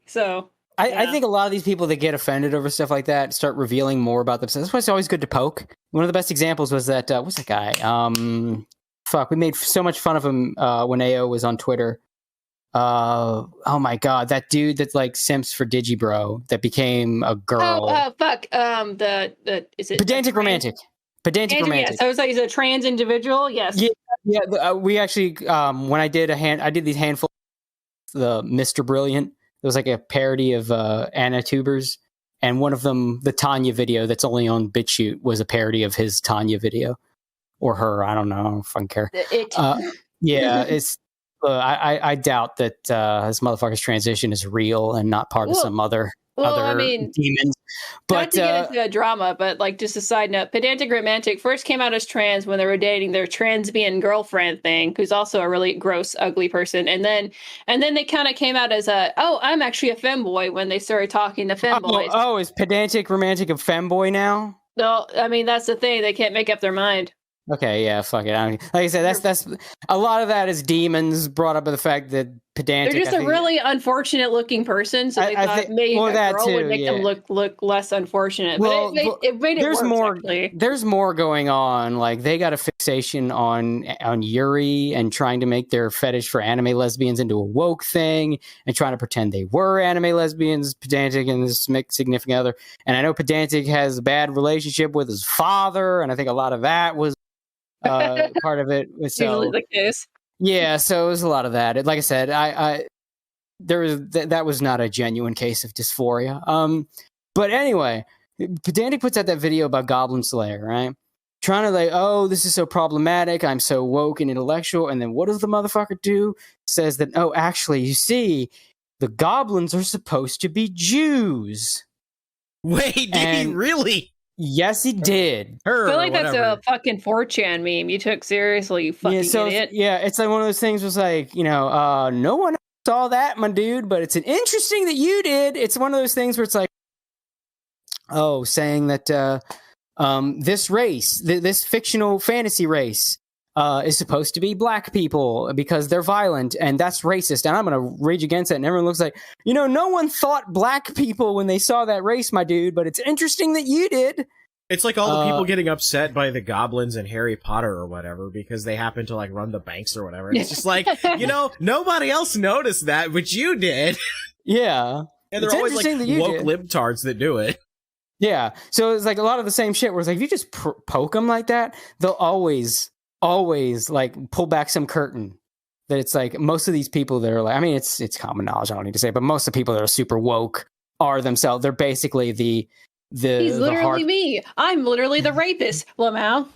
So... I think a lot of these people that get offended over stuff like that start revealing more about themselves. That's why it's always good to poke. One of the best examples was that, what's that guy? We made so much fun of him when AO was on Twitter. Oh my god, that dude that's like simps for Digibro that became a girl. Is it Pedantic Romantic? Pedantic Romantic. Yes. I was like, he's a trans individual. Yes. Yeah. We actually, when I did these handful, the Mr. Brilliant. It was like a parody of Anatubers, and one of them, the Tanya video that's only on BitChute, was a parody of his Tanya video, or her. I don't know if I care. Yeah, it's. I doubt that this motherfucker's transition is real and not part of some other demons. But not to get into a drama, but like just a side note, Pedantic Romantic first came out as trans when they were dating their transbian girlfriend thing, who's also a really gross, ugly person. And then they kind of came out as I'm actually a femboy when they started talking to femboys. Oh, is Pedantic Romantic a femboy now? No, I mean that's the thing. They can't make up their mind. Okay, yeah, fuck it. Like I said, that's a lot of that is demons brought up by the fact that Pedantic. They're just a really unfortunate looking person, so they thought maybe a girl would make them look less unfortunate. Well, but it made it worse, actually. There's more going on. Like they got a fixation on Yuri and trying to make their fetish for anime lesbians into a woke thing and trying to pretend they were anime lesbians, Pedantic and his significant other. And I know Pedantic has a bad relationship with his father, and I think a lot of that was part of it. So, usually the case. Yeah, so it was a lot of that. Like I said, that was not a genuine case of dysphoria. But anyway, Pedantic puts out that video about Goblin Slayer, right? Trying to like, oh, this is so problematic. I'm so woke and intellectual. And then what does the motherfucker do? Says that, oh, actually, you see, the goblins are supposed to be Jews. Wait, did he really? Yes, he did. I feel like that's a fucking 4chan meme you took seriously, you fucking idiot. Yeah, it's like one of those things was like, no one saw that, my dude, but it's an interesting that you did. It's one of those things where it's like, saying that this race, this fictional fantasy race, is supposed to be black people because they're violent, and that's racist, and I'm going to rage against it. And everyone looks like, no one thought black people when they saw that race, my dude, but it's interesting that you did. It's like all the people getting upset by the goblins in Harry Potter or whatever because they happen to, like, run the banks or whatever. It's just like, nobody else noticed that, but you did. Yeah. And they're always, like, woke libtards that do it. Yeah. So it's, like, a lot of the same shit where it's like, if you just poke them like that, they'll always like pull back some curtain. That it's like most of these people that are like, I mean, it's common knowledge, I don't need to say, but most of the people that are super woke are themselves. They're basically he's literally me. I'm literally the rapist, Lamau.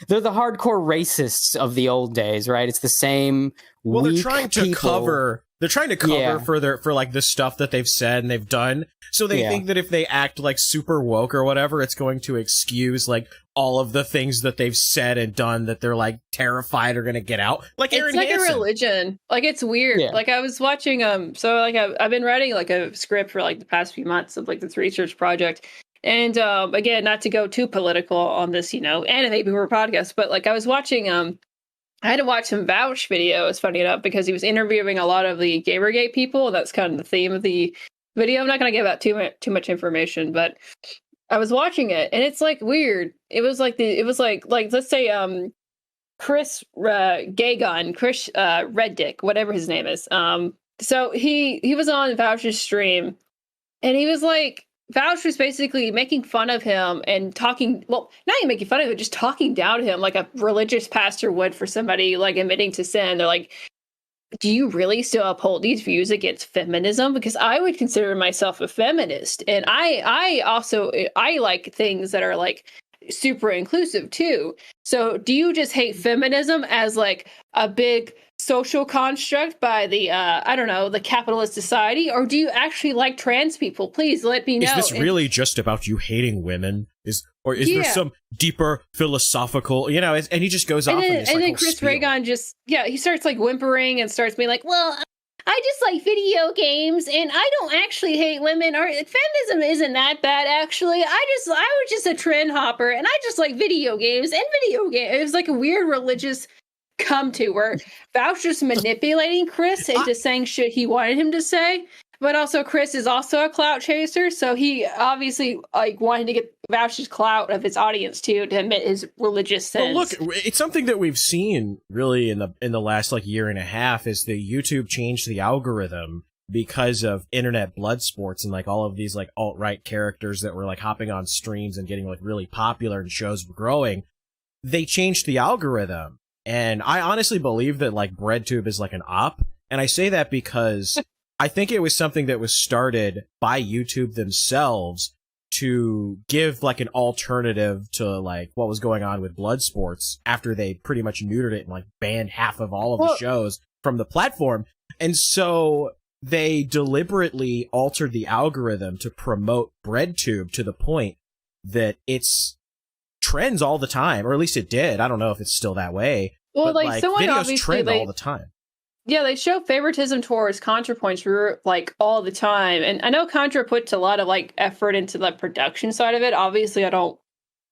They're the hardcore racists of the old days, right? It's the same. Well, they're trying to cover. They're trying to cover for like the stuff that they've said and they've done. So they think that if they act like super woke or whatever, it's going to excuse like all of the things that they've said and done that they're like terrified are going to get out. Like Aaron Hansen. Hansen. A religion. Like it's weird. Yeah. Like I was watching so like I've been writing like a script for like the past few months of like this research project. And again, not to go too political on this, anime boomer podcast, but like I was watching I had to watch some Vouch videos, funny enough, because he was interviewing a lot of the Gamergate people. And that's kind of the theme of the video. I'm not going to give out too much information, but I was watching it, and it's like weird. It was like let's say Chris Gaygun, Chris Red Dick, whatever his name is. So he was on Vouch's stream, and he was like, Vouch was basically making fun of him and talking, well, not even making fun of him, just talking down to him like a religious pastor would for somebody like admitting to sin. They're like, do you really still uphold these views against feminism? Because I would consider myself a feminist. And I also like things that are like super inclusive too. So do you just hate feminism as like a big social construct by the the capitalist society, or do you actually like trans people? Please let me know. Is this really just about you hating women? Is there some deeper philosophical, and he just goes off and then Chris Reagan he starts like whimpering and starts being like, well, I just like video games and I don't actually hate women, or feminism isn't that bad actually. I was just a trend hopper and I just like video games and video games. It was like a weird religious come to where Vouch just manipulating Chris into saying shit he wanted him to say, but also Chris is also a clout chaser, so he obviously like wanted to get Vouch's clout of his audience too to admit his religious sins. Well, look, it's something that we've seen really in the last like year and a half is the YouTube changed the algorithm because of internet blood sports and like all of these like alt-right characters that were like hopping on streams and getting like really popular and shows were growing. They changed the algorithm. And I honestly believe that, like, Breadtube is like an op. And I say that because I think it was something that was started by YouTube themselves to give, like, an alternative to, like, what was going on with blood sports after they pretty much neutered it and, like, banned half of all of the shows from the platform. And so they deliberately altered the algorithm to promote Breadtube to the point that it's trends all the time, or at least it did. I don't know if it's still that way. Well, but, like someone videos obviously trend all the time. Yeah, they show favoritism towards ContraPoints like all the time, and I know Contra puts a lot of like effort into the production side of it. Obviously, I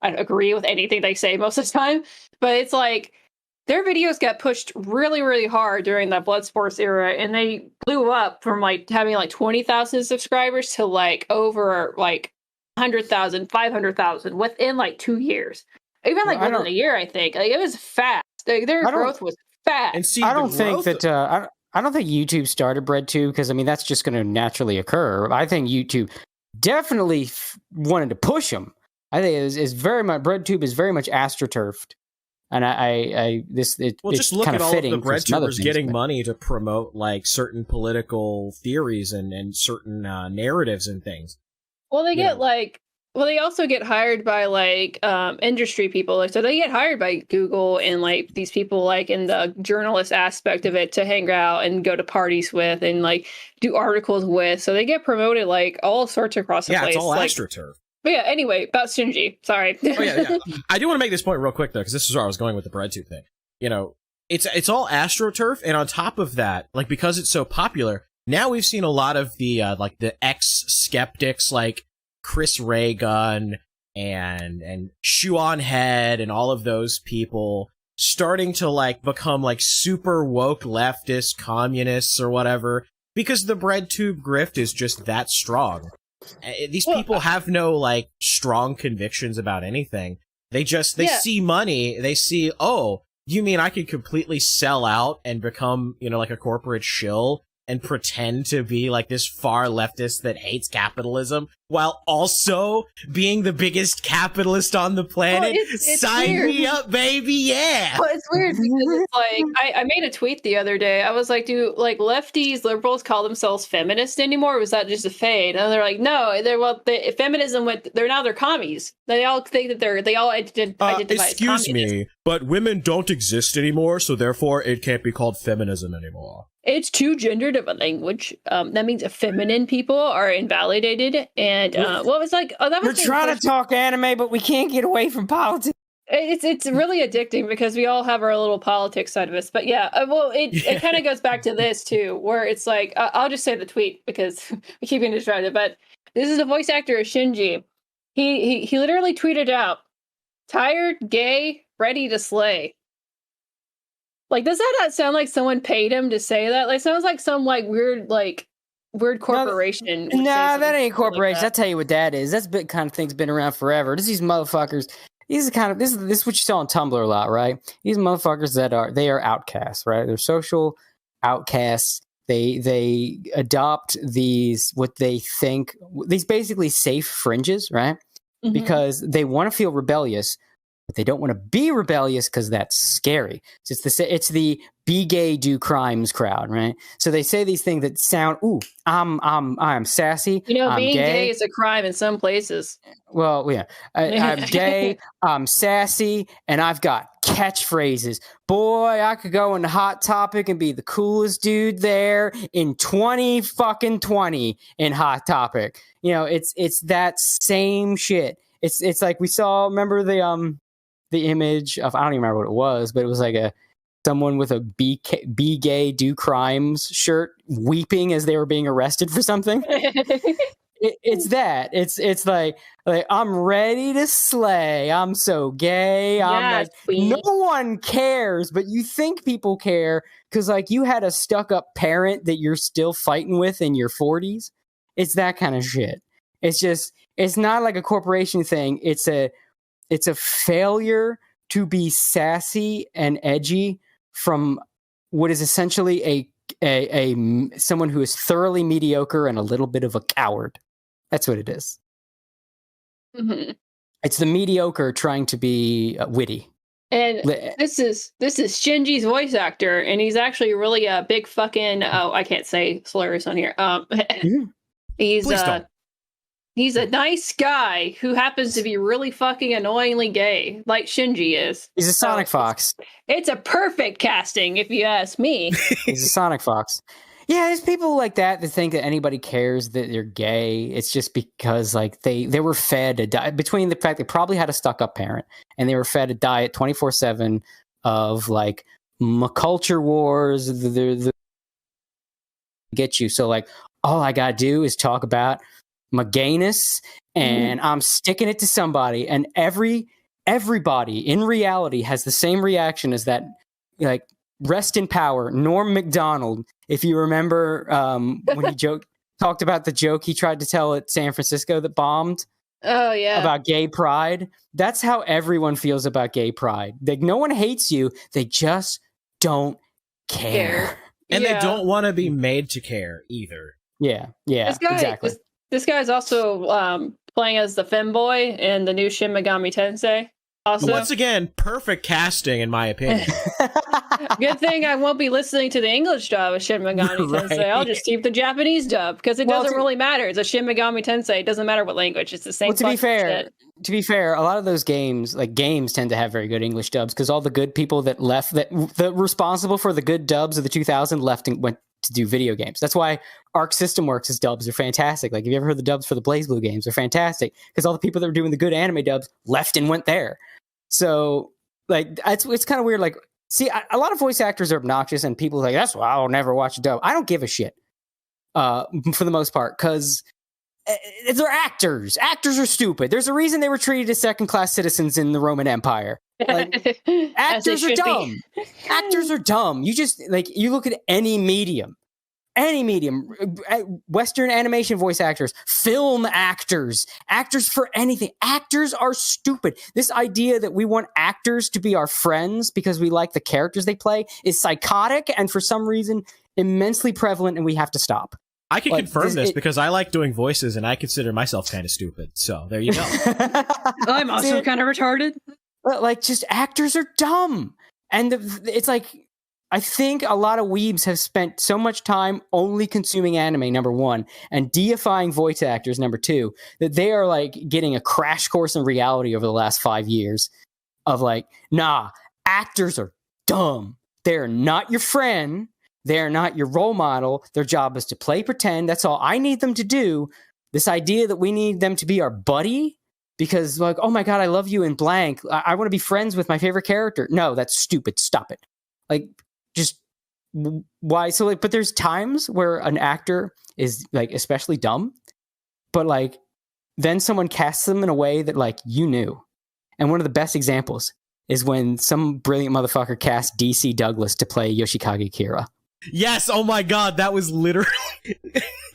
agree with anything they say most of the time, but it's like their videos got pushed really, really hard during that blood sports era, and they blew up from like having like 20,000 subscribers to like over like 100,000, 500,000 within like 2 years, even like within a year. I think like it was fast. Their growth was fast. And see, I don't think that I don't think YouTube started Breadtube because I mean that's just going to naturally occur. I think YouTube definitely wanted to push them. I think is very much Breadtube is very much astroturfed, and just look at all of the Breadtubers getting money to promote like certain political theories and certain narratives and things. Well, they also get hired by like industry people. Like, so they get hired by Google and like these people like in the journalist aspect of it to hang out and go to parties with and like do articles with. So they get promoted like all sorts across the place. Yeah, it's all like, AstroTurf. But yeah, anyway, about Shinji. Sorry. Oh, yeah. I do want to make this point real quick though, because this is where I was going with the Breadtube thing. It's all AstroTurf, and on top of that, like because it's so popular, now we've seen a lot of the like the ex-skeptics like Chris Ray Gun and Shuon Head and all of those people starting to like become like super woke leftist communists or whatever, because the Breadtube grift is just that strong. These people have no like strong convictions about anything. They see money. They see, oh, you mean I could completely sell out and become, like a corporate shill and pretend to be like this far leftist that hates capitalism while also being the biggest capitalist on the planet? It's Sign weird. me up, baby, yeah! Well, it's weird because it's like, I made a tweet the other day. I was like, do like lefties, liberals call themselves feminist anymore? Or was that just a fade? And they're like, no, feminism went, they're commies. They all think that they all identify as excuse me, but women don't exist anymore, so therefore it can't be called feminism anymore. It's too gendered of a language. That means feminine people are invalidated. And what was like? Oh, that was. We're trying to talk anime, but we can't get away from politics. It's really addicting because we all have our little politics side of us. But yeah, it kind of goes back to this too, where it's like I'll just say the tweet because we keep getting distracted. But this is the voice actor of Shinji. He literally tweeted out, "Tired, gay, ready to slay." Like, does that not sound like someone paid him to say that? Like, sounds like some like weird corporation. No, that ain't corporation. Like that. I'll tell you what that is. That's kind of thing's been around forever. This these motherfuckers. This is what you saw on Tumblr a lot, right? These motherfuckers they are outcasts, right? They're social outcasts. They adopt these basically safe fringes, right? Mm-hmm. Because they want to feel rebellious. But they don't want to be rebellious because that's scary. So it's the be gay, do crimes crowd, right? So they say these things that sound, ooh, I'm sassy. I'm being gay is a crime in some places. Well, yeah, I'm gay, I'm sassy, and I've got catchphrases. Boy, I could go into Hot Topic and be the coolest dude there in 2020 in Hot Topic. It's that same shit. It's like we saw. Remember the image of, I don't even remember what it was, but it was like someone with a be gay, do crimes shirt weeping as they were being arrested for something. It's that. It's like I'm ready to slay. I'm so gay. I'm no one cares, but you think people care because like you had a stuck up parent that you're still fighting with in your 40s. It's that kind of shit. It's not like a corporation thing. It's a failure to be sassy and edgy from what is essentially a someone who is thoroughly mediocre and a little bit of a coward. That's what it is. Mm-hmm. It's the mediocre trying to be witty. And this is Shinji's voice actor, and he's actually really a big fucking I can't say slurs on here. He's a nice guy who happens to be really fucking annoyingly gay, like Shinji is. He's a Sonic Fox. It's a perfect casting, if you ask me. He's a Sonic Fox. Yeah, there's people like that think that anybody cares that they're gay. It's just because like they were fed a diet, between the fact they probably had a stuck-up parent and they were fed a diet 24/7 of like culture wars. The get you. So like all I gotta do is talk about my gayness and I'm sticking it to somebody, and everybody in reality has the same reaction as that. Like, rest in power, Norm Macdonald. If you remember when he talked about the joke he tried to tell at San Francisco that bombed. Oh yeah, about gay pride. That's how everyone feels about gay pride. Like, no one hates you, they just don't care. And they don't want to be made to care either. Yeah, exactly. This guy's also playing as the femboy in the new Shin Megami Tensei. Also, once again, perfect casting in my opinion. Good thing I won't be listening to the English dub of Shin Megami Tensei. Right. I'll just keep the Japanese dub because it doesn't really matter. It's a Shin Megami Tensei. It doesn't matter what language. It's the same. Well, to be fair, a lot of those games tend to have very good English dubs because all the good people that left, that responsible for the good dubs of the 2000s left and went to do video games. That's why Arc System Works' dubs are fantastic. Like, have you ever heard the dubs for the BlazBlue games? They're fantastic because all the people that were doing the good anime dubs left and went there. So, like, it's kind of weird. Like, see, a lot of voice actors are obnoxious, and people are like, that's why I'll never watch a dub. I don't give a shit, for the most part, because they're actors. Actors are stupid. There's a reason they were treated as second-class citizens in the Roman Empire. Like, actors are dumb. Actors are dumb. You just, like, you look at any medium, Western animation voice actors, film actors, actors for anything. Actors are stupid. This idea that we want actors to be our friends because we like the characters they play is psychotic and for some reason immensely prevalent, and we have to stop. I can confirm this because I like doing voices and I consider myself kind of stupid. So there you go. I'm also kind of retarded. But like, just actors are dumb. And it's like, I think a lot of weebs have spent so much time only consuming anime, number one, and deifying voice actors, number two, that they are like getting a crash course in reality over the last 5 years of like, nah, actors are dumb. They're not your friend. They're not your role model. Their job is to play pretend. That's all I need them to do. This idea that we need them to be our buddy because like, oh my God, I love you in blank. I want to be friends with my favorite character. No, that's stupid. Stop it. Like, just why? So like, but there's times where an actor is like especially dumb, but like then someone casts them in a way that like you knew. And one of the best examples is when some brilliant motherfucker cast DC Douglas to play Yoshikage Kira. Yes, oh my God, that was literally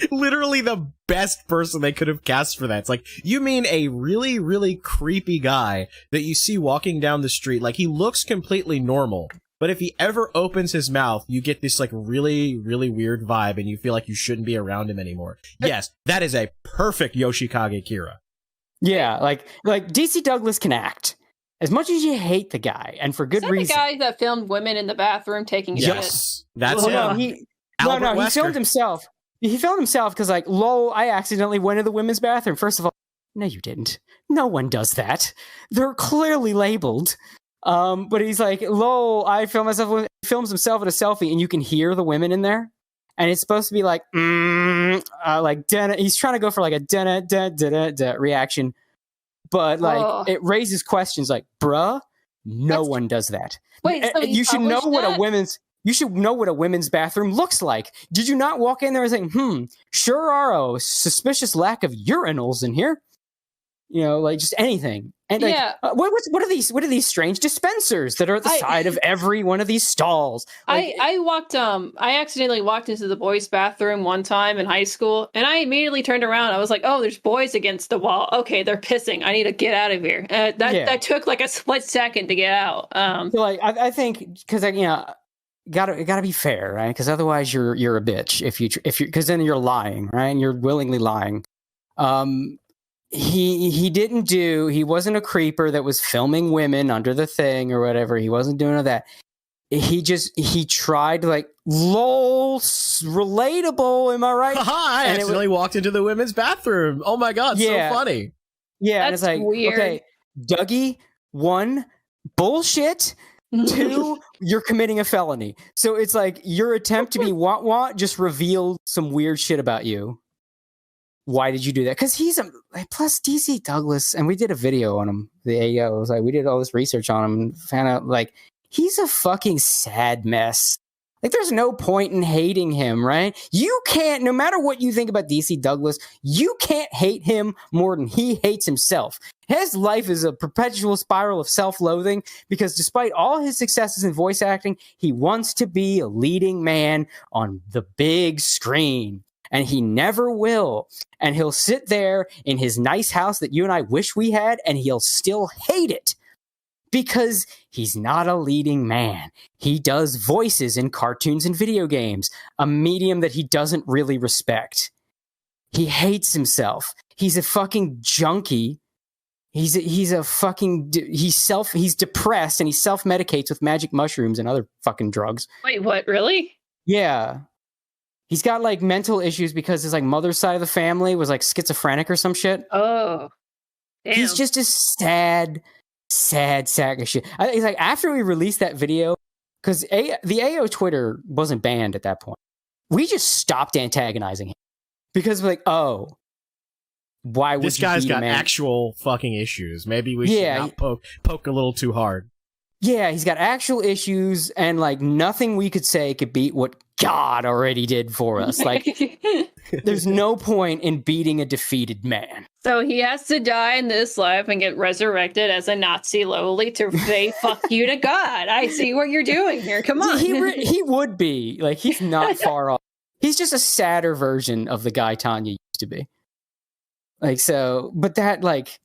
the best person they could have cast for that. It's like, you mean a really, really creepy guy that you see walking down the street, like he looks completely normal, but if he ever opens his mouth, you get this like really, really weird vibe and you feel like you shouldn't be around him anymore. Yes, that is a perfect Yoshikage Kira. Yeah, like DC Douglas can act. As much as you hate the guy, and for good reason. The guy that filmed women in the bathroom taking yes, shit. That's him. He filmed himself. He filmed himself because, like, lol, I accidentally went to the women's bathroom. First of all, no, you didn't. No one does that. They're clearly labeled. But he's like, lol, I filmed myself. He films himself in a selfie, and you can hear the women in there. And it's supposed to be like, he's trying to go for like a reaction. But like it raises questions like, bruh, no one does that. Wait, so you should know what a women's bathroom looks like. Did you not walk in there and say, sure are a suspicious lack of urinals in here? You know, like just anything. And like, what are these strange dispensers that are at the side of every one of these stalls? Like, I accidentally walked into the boys' bathroom one time in high school, and I immediately turned around. I was like, oh, there's boys against the wall. Okay, they're pissing. I need to get out of here. That took like a split second to get out. So like, I think because gotta be fair, right? Because otherwise you're a bitch if you because then you're lying, right? And you're willingly lying. He wasn't a creeper that was filming women under the thing or whatever. He wasn't doing all that. He tried to like, lol, relatable, am I right? I accidentally walked into the women's bathroom. Oh my God, so funny. Yeah, that's and it's like, weird. Okay, Dougie, 1, bullshit. 2, you're committing a felony. So it's like your attempt to be what just revealed some weird shit about you. Why did you do that? Because he's plus DC Douglas, and we did a video on him. The AO was like, we did all this research on him and found out like he's a fucking sad mess. Like, there's no point in hating him, right? You can't, no matter what you think about DC Douglas, you can't hate him more than he hates himself. His life is a perpetual spiral of self-loathing because despite all his successes in voice acting, he wants to be a leading man on the big screen. And he never will. And he'll sit there in his nice house that you and I wish we had, and he'll still hate it. Because he's not a leading man. He does voices in cartoons and video games, a medium that he doesn't really respect. He hates himself. He's a fucking junkie. He's depressed and he self-medicates with magic mushrooms and other fucking drugs. Wait, what? Really? Yeah. He's got like mental issues because his like mother's side of the family was like schizophrenic or some shit. Oh, damn. He's just a sad sack of shit. He's like, after we released that video, because the AO Twitter wasn't banned at that point, we just stopped antagonizing him because we're like, oh, why would this you guy's beat a got man? actual fucking issues? Maybe we should not poke a little too hard. Yeah, he's got actual issues, and like nothing we could say could beat what God already did for us. Like, there's no point in beating a defeated man. So he has to die in this life and get resurrected as a Nazi lowly to say fuck you to God. I see what you're doing here. Come on. He would be. Like, he's not far off. He's just a sadder version of the guy Tanya used to be. Like, so, but that, like,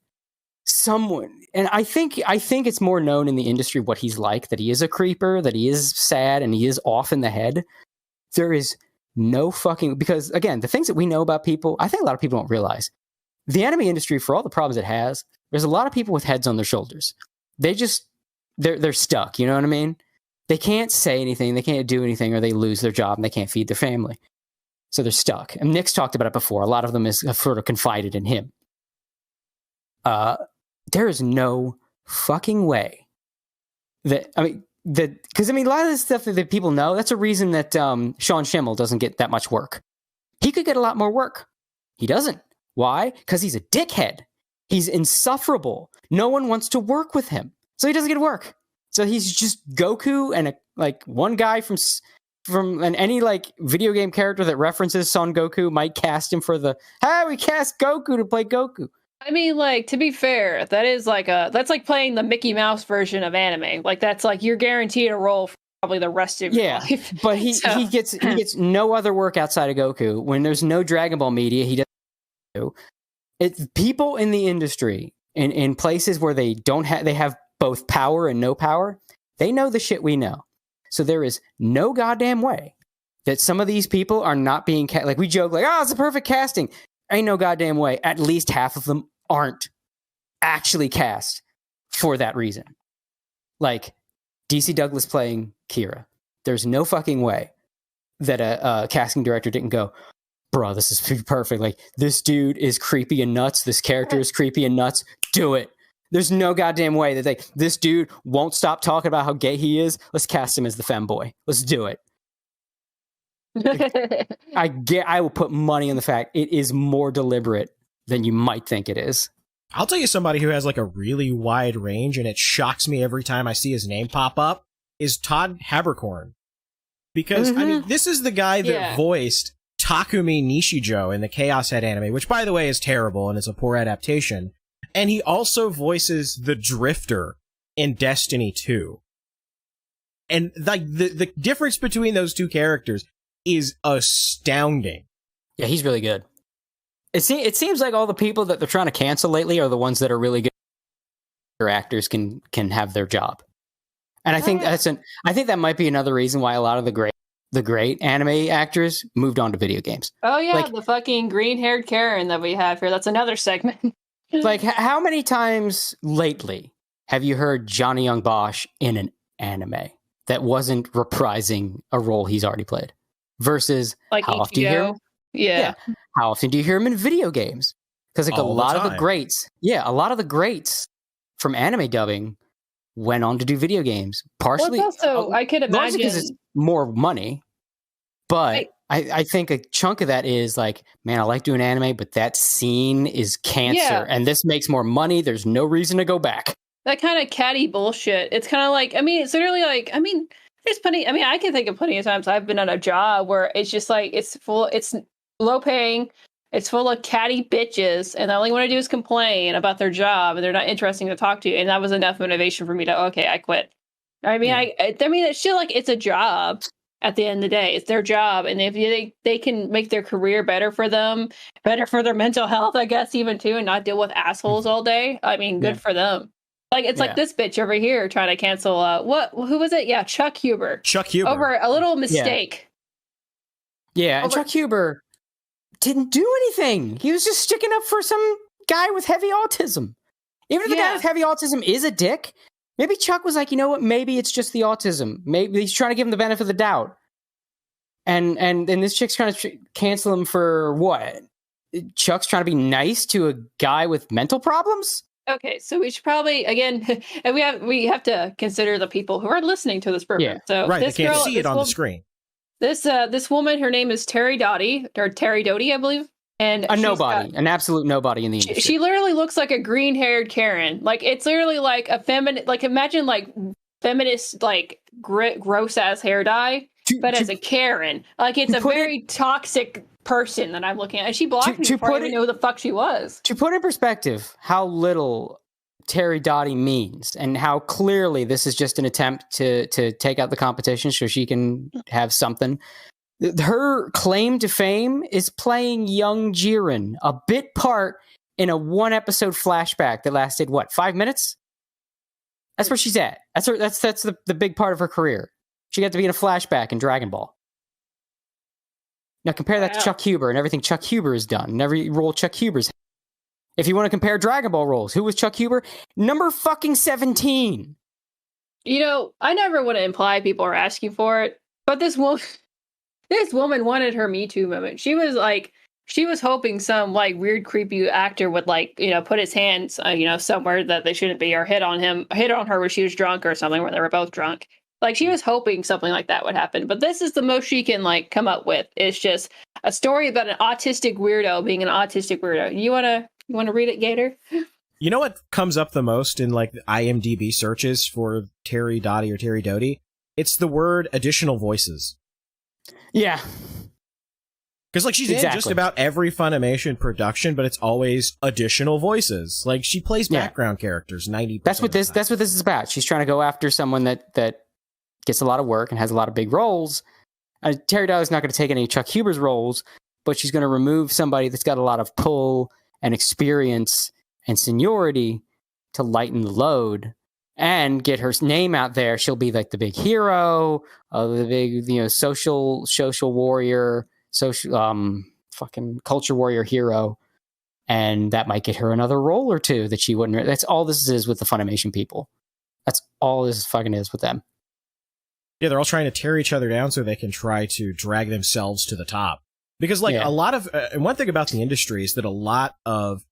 someone, and I think it's more known in the industry what he's like, that he is a creeper, that he is sad, and he is off in the head. There is no fucking, because again, the things that we know about people, I think a lot of people don't realize. The anime industry, for all the problems it has, there's a lot of people with heads on their shoulders. They're stuck, you know what I mean? They can't say anything, they can't do anything, or they lose their job and they can't feed their family. So they're stuck. And Nick's talked about it before. A lot of them have sort of confided in him. There is no fucking way that, because a lot of the stuff that people know, that's a reason that Sean Schimmel doesn't get that much work. He could get a lot more work. He doesn't. Why? Because he's a dickhead. He's insufferable. No one wants to work with him. So he doesn't get work. So he's just Goku and one guy from any like video game character that references Son Goku might cast him for we cast Goku to play Goku. I mean, like, to be fair, that's like playing the Mickey Mouse version of anime. Like, that's like you're guaranteed a role for probably the rest of your life. But he gets no other work outside of Goku. When there's no Dragon Ball media, he doesn't do. It's people in the industry in places where they have both power and no power. They know the shit we know. So there is no goddamn way that some of these people are not being like, we joke like, it's a perfect casting. Ain't no goddamn way. At least half of them aren't actually cast for that reason. Like DC Douglas playing Kira. There's no fucking way that a casting director didn't go, bro, this is perfect. Like, this dude is creepy and nuts. This character is creepy and nuts. Do it. There's no goddamn way that this dude won't stop talking about how gay he is. Let's cast him as the femboy. Let's do it. I will put money on the fact it is more deliberate than you might think it is. I'll tell you somebody who has like a really wide range, and it shocks me every time I see his name pop up, is Todd Haberkorn. Because, I mean, this is the guy that voiced Takumi Nishijo in the Chaos Head anime, which, by the way, is terrible and is a poor adaptation. And he also voices the Drifter in Destiny 2. And like the difference between those two characters is astounding. Yeah, he's really good. It seems like all the people that they're trying to cancel lately are the ones that are really good. Actors can have their job, and I think I think that might be another reason why a lot of the great anime actors moved on to video games. Oh yeah, like, the fucking green-haired Karen that we have here. That's another segment. Like, how many times lately have you heard Johnny Young Bosch in an anime that wasn't reprising a role he's already played? Versus, like, how often do you hear him? Yeah. How often do you hear him in video games? Because like a lot of the greats from anime dubbing went on to do video games. Partially, well, also, I could imagine because it's more money, but I think a chunk of that is like, man, I like doing anime, but that scene is cancer, and this makes more money. There's no reason to go back. That kind of catty bullshit. It's kind of like, I mean, it's literally like, I mean, there's plenty. I mean, I can think of plenty of times I've been on a job where it's just like it's low paying, it's full of catty bitches, and all they want to do is complain about their job, and they're not interesting to talk to. And that was enough motivation for me to, okay, I quit. I mean, I mean, it's still like it's a job. At the end of the day, it's their job, and if they can make their career better for them, better for their mental health, I guess, even too, and not deal with assholes all day. I mean, good for them. Like, it's like this bitch over here trying to cancel. Who was it? Yeah, Chuck Huber. Over a little mistake. Yeah, and Chuck Huber didn't do anything. He was just sticking up for some guy with heavy autism. Even if the guy with heavy autism is a dick, maybe Chuck was like, you know what? Maybe it's just the autism. Maybe he's trying to give him the benefit of the doubt. And this chick's trying to cancel him for what? Chuck's trying to be nice to a guy with mental problems? Okay, so we should probably, again, and we have to consider the people who are listening to this program. Yeah. So right, this they can't girl, see it on the screen. This woman, her name is Terry Doty, I believe. And a nobody, an absolute nobody in the industry. She literally looks like a green-haired Karen. Like, it's literally like a feminine, like, imagine like feminist, like gross-ass hair dye. but as a Karen. Like, it's a very toxic person that I'm looking at. And she blocked me before I even knew who the fuck she was. To put in perspective how little Terry Dottie means and how clearly this is just an attempt to take out the competition so she can have something. Her claim to fame is playing young Jiren, a bit part in a 1-episode flashback that lasted, 5 minutes? That's where she's at. That's the big part of her career. She got to be in a flashback in Dragon Ball. Now compare that to Chuck Huber and everything Chuck Huber has done, and every role Chuck Huber's had. If you want to compare Dragon Ball roles, who was Chuck Huber? Number fucking 17. You know, I never want to imply people are asking for it, but this woman wanted her Me Too moment. She was hoping some like weird creepy actor would put his hands somewhere that they shouldn't be, or hit on her where she was drunk or something, where they were both drunk. Like, she was hoping something like that would happen. But this is the most she can come up with. It's just a story about an autistic weirdo being an autistic weirdo. You wanna read it, Gator? You know what comes up the most in the IMDb searches for Terry Dottie or Terry Doty? It's the word additional voices. Yeah. Because she's in just about every Funimation production, but it's always additional voices. She plays background characters 90%. That's what this is about. She's trying to go after someone that gets a lot of work and has a lot of big roles. Terry Dottie's not going to take any Chuck Huber's roles, but she's going to remove somebody that's got a lot of pull and experience and seniority to lighten the load and get her name out there. She'll be the big hero, the big social warrior, fucking culture warrior hero, and that might get her another role or two that she wouldn't. That's all this is with the Funimation people. That's all this fucking is with them. Yeah, they're all trying to tear each other down so they can try to drag themselves to the top. Because a lot of and one thing about the industry is that a lot of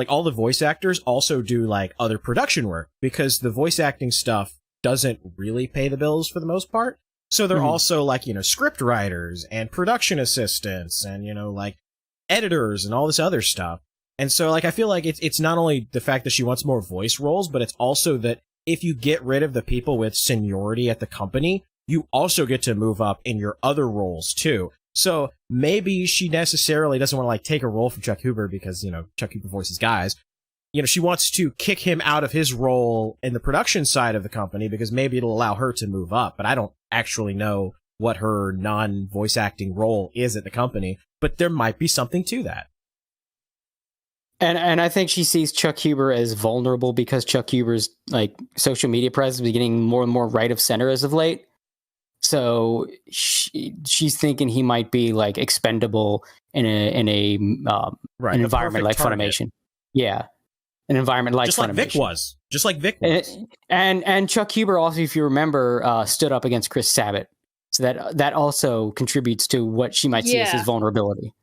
all the voice actors also do other production work, because the voice acting stuff doesn't really pay the bills for the most part. So they're also script writers and production assistants and editors and all this other stuff. And so I feel like it's not only the fact that she wants more voice roles, but it's also that if you get rid of the people with seniority at the company, you also get to move up in your other roles too. So maybe she necessarily doesn't want to take a role from Chuck Huber because, Chuck Huber voices guys. She wants to kick him out of his role in the production side of the company because maybe it'll allow her to move up. But I don't actually know what her non-voice acting role is at the company, but there might be something to that. And I think she sees Chuck Huber as vulnerable because Chuck Huber's social media presence is getting more and more right of center as of late. So she's thinking he might be expendable in an environment like target. Funimation. Yeah, an environment like Funimation. Just like Vic was. And Chuck Huber also, if you remember, stood up against Chris Sabat. So that also contributes to what she might see as his vulnerability.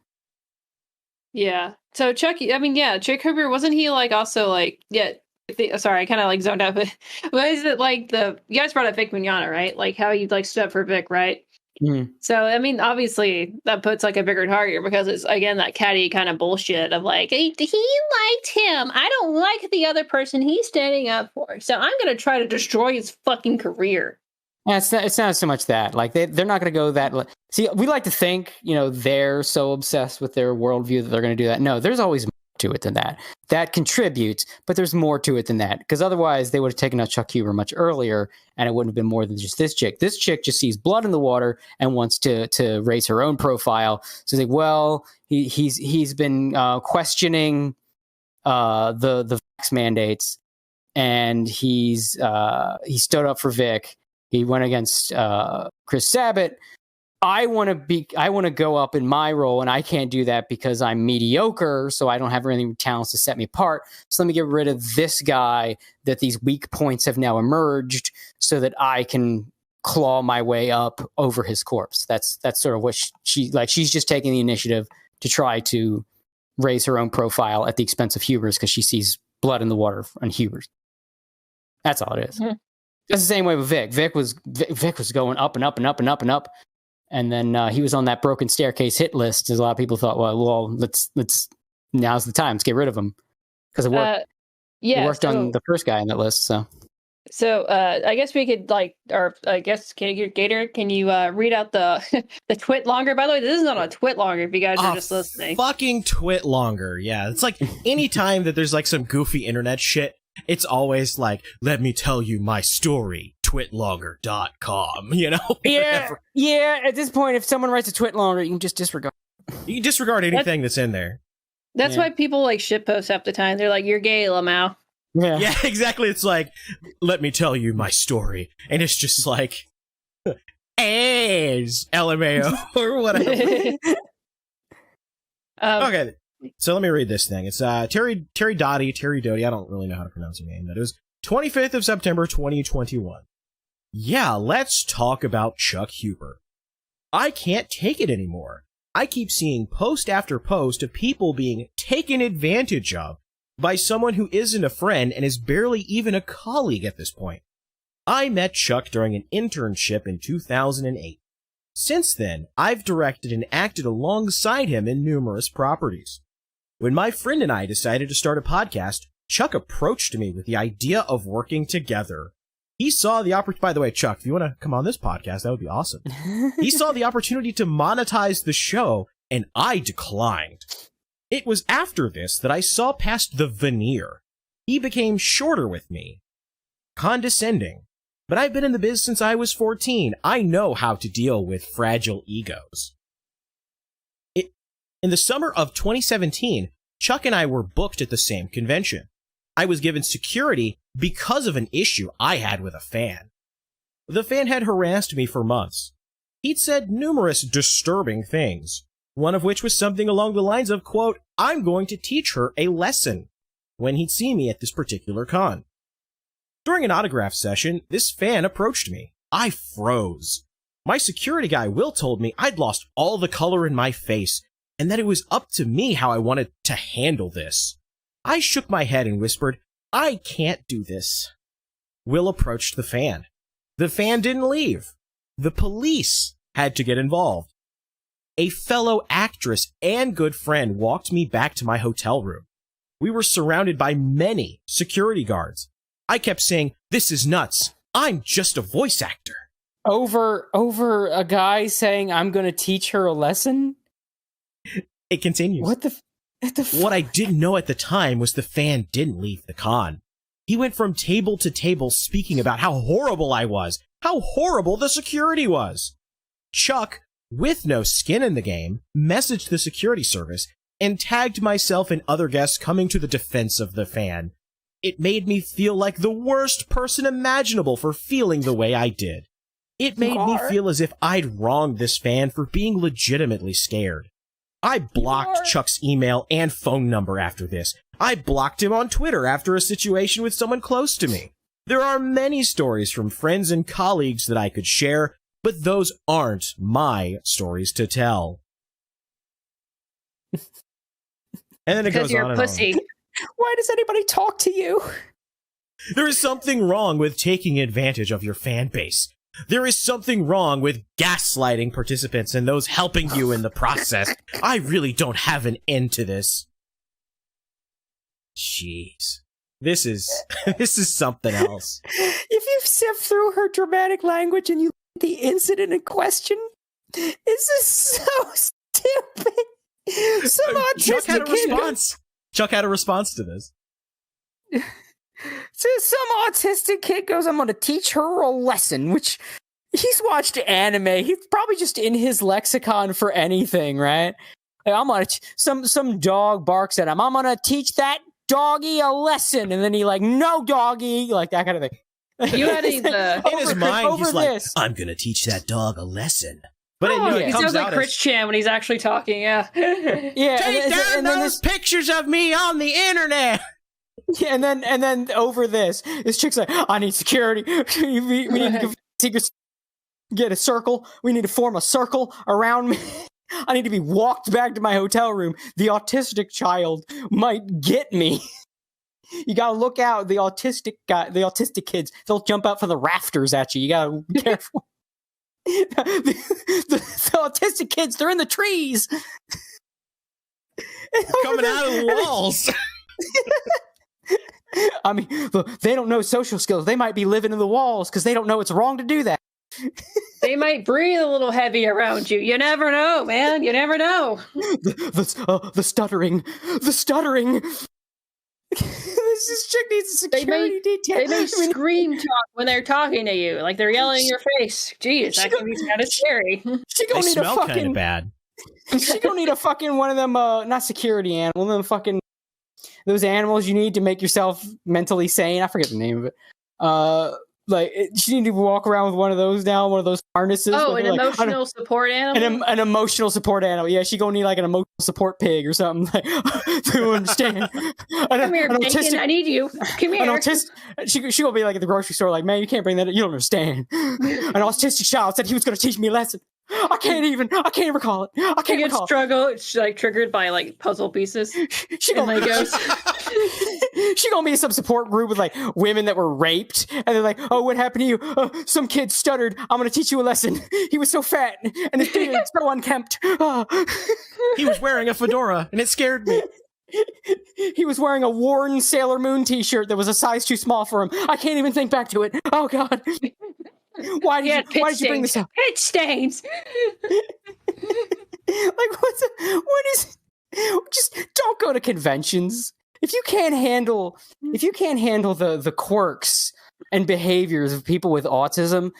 Yeah. So Chuck Huber, wasn't he also sorry, I kind of zoned out, but is it you guys brought up Vic Mignogna, right? How you stood up for Vic, right? Mm-hmm. So, obviously that puts a bigger target because it's, again, that catty kind of bullshit of he liked him. I don't like the other person he's standing up for. So I'm going to try to destroy his fucking career. Yeah, it's not so much that. They're not going to go that... See, we like to think, they're so obsessed with their worldview that they're going to do that. No, there's always more to it than that. That contributes, but there's more to it than that. Because otherwise, they would have taken out Chuck Huber much earlier, and it wouldn't have been more than just this chick. This chick just sees blood in the water and wants to raise her own profile. So they he's been questioning the vax mandates, and he stood up for Vic. He went against Chris Sabat. I want to go up in my role, and I can't do that because I'm mediocre, so I don't have any talents to set me apart. So let me get rid of this guy that these weak points have now emerged so that I can claw my way up over his corpse. That's sort of what she's just taking the initiative to try to raise her own profile at the expense of Huber's because she sees blood in the water on Huber's. That's all it is. Mm-hmm. That's the same way with Vic. Vic was going up and up and up and up and up. And then he was on that broken staircase hit list. As a lot of people thought, well, let's now's the time. Let's get rid of him because it worked. It worked on the first guy on that list. So So I guess we could Gator, can you read out the the twit longer? By the way, this is not a twit longer if you guys are just listening. Fucking twit longer. Yeah. It's like anytime that there's like some goofy internet shit, it's always like, let me tell you my story, twitlonger.com, you know? Yeah, at this point, if someone writes a twit longer, you can just disregard. You can disregard anything that's in there. That's why people like shitpost half the time. They're like, you're gay, Lamau. Yeah, exactly. It's like, let me tell you my story. And it's just like, as LMAO or whatever. Okay, so let me read this thing. It's Terry Doty. I don't really know how to pronounce her name. That is 25th of September, 2021. Yeah, let's talk about Chuck Huber. I can't take it anymore. I keep seeing post after post of people being taken advantage of by someone who isn't a friend and is barely even a colleague at this point. I met Chuck during an internship in 2008. Since then, I've directed and acted alongside him in numerous properties. When my friend and I decided to start a podcast, Chuck approached me with the idea of working together. He saw the opportunity. By the way, Chuck, if you want to come on this podcast, that would be awesome. He saw the opportunity to monetize the show, and I declined. It was after this that I saw past the veneer. He became shorter with me. Condescending. But I've been in the biz since I was 14. I know how to deal with fragile egos. In the summer of 2017, Chuck and I were booked at the same convention. I was given security because of an issue I had with a fan. The fan had harassed me for months. He'd said numerous disturbing things, one of which was something along the lines of, quote, I'm going to teach her a lesson, when he'd see me at this particular con. During an autograph session, this fan approached me. I froze. My security guy, Will, told me I'd lost all the color in my face, and that it was up to me how I wanted to handle this. I shook my head and whispered, I can't do this. Will approached the fan. The fan didn't leave. The police had to get involved. A fellow actress and good friend walked me back to my hotel room. We were surrounded by many security guards. I kept saying, this is nuts. I'm just a voice actor. Over a guy saying, I'm going to teach her a lesson? It continues. What I didn't know at the time was the fan didn't leave the con. He went from table to table speaking about how horrible I was, how horrible the security was. Chuck, with no skin in the game, messaged the security service and tagged myself and other guests coming to the defense of the fan. It made me feel like the worst person imaginable for feeling the way I did. It made me feel as if I'd wronged this fan for being legitimately scared. I blocked Chuck's email and phone number after this. I blocked him on Twitter after a situation with someone close to me. There are many stories from friends and colleagues that I could share, but those aren't my stories to tell. And then it goes on and pussy. on. Why does anybody talk to you? There is something wrong with taking advantage of your fan base. There is something wrong with gaslighting participants and those helping you in the process. I really don't have an end to this. Jeez. This is something else. If you sift through her dramatic language and you look at the incident in question, this is so stupid. Some Chuck had a response. Chuck had a response to this. So some autistic kid goes, I'm going to teach her a lesson, which he's watched anime. He's probably just in his lexicon for anything, right? Like, I'm going to, some dog barks at him. I'm going to teach that doggy a lesson. And then he like, no doggy, like that kind of thing. You had in his mind, he's like, I'm going to teach that dog a lesson. But it sounds like Cringe Chan when he's actually talking, yeah. Yeah. Take down those pictures of me on the internet. Yeah, and then over this chick's like, I need security. we need to give secrets. Get a circle. We need to form a circle around me. I need to be walked back to my hotel room. The autistic child might get me. You gotta look out. The autistic kids, they'll jump out from the rafters at you. You gotta be careful. the autistic kids, they're in the trees. Coming out of the walls. I mean, look, they don't know social skills. They might be living in the walls because they don't know it's wrong to do that. They might breathe a little heavy around you. You never know, man. You never know. The stuttering. This chick needs a security detail. They may scream talk when they're talking to you, like they're yelling in your face. Jeez, that can be kind of scary. She gonna need a fucking kind of bad. She gonna need a fucking one of them, not security animal, them fucking those animals you need to make yourself mentally sane. I forget the name of it. She need to walk around with one of those now, one of those harnesses. Oh, an emotional support animal? An emotional support animal. Yeah, she gonna need like an emotional support pig or something. Like, to understand. Come here, bacon, I need you. Come here. She gonna be like at the grocery store, like, man, you can't bring that up. You don't understand. An autistic child said he was gonna teach me a lesson. I can't even recall it. I can't recall. It's like triggered by like puzzle pieces. She gonna be in some support group with like women that were raped, and they're like, "Oh, what happened to you? Some kid stuttered. I'm gonna teach you a lesson. He was so fat, and his beard's so unkempt. He was wearing a fedora, and it scared me. He was wearing a worn Sailor Moon T-shirt that was a size too small for him. I can't even think back to it. Oh God." Why did you bring this up? Pitch stains. Just don't go to conventions. If you can't handle the quirks and behaviors of people with autism,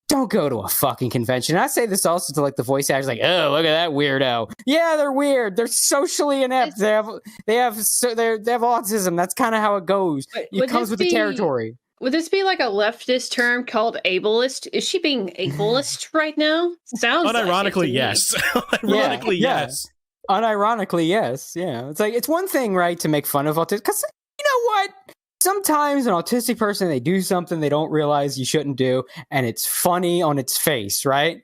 don't go to a fucking convention. And I say this also to like the voice actors, like, oh, look at that weirdo. Yeah, they're weird. They're socially inept. They have autism. That's kind of how it goes. It comes with the territory. Would this be like a leftist term called ableist? Is she being ableist right now? Sounds unironically, like yes. Unironically, yes. Unironically, yes. Yeah. It's like, it's one thing, right, to make fun of autism. Because you know what? Sometimes an autistic person, they do something they don't realize you shouldn't do, and it's funny on its face, right?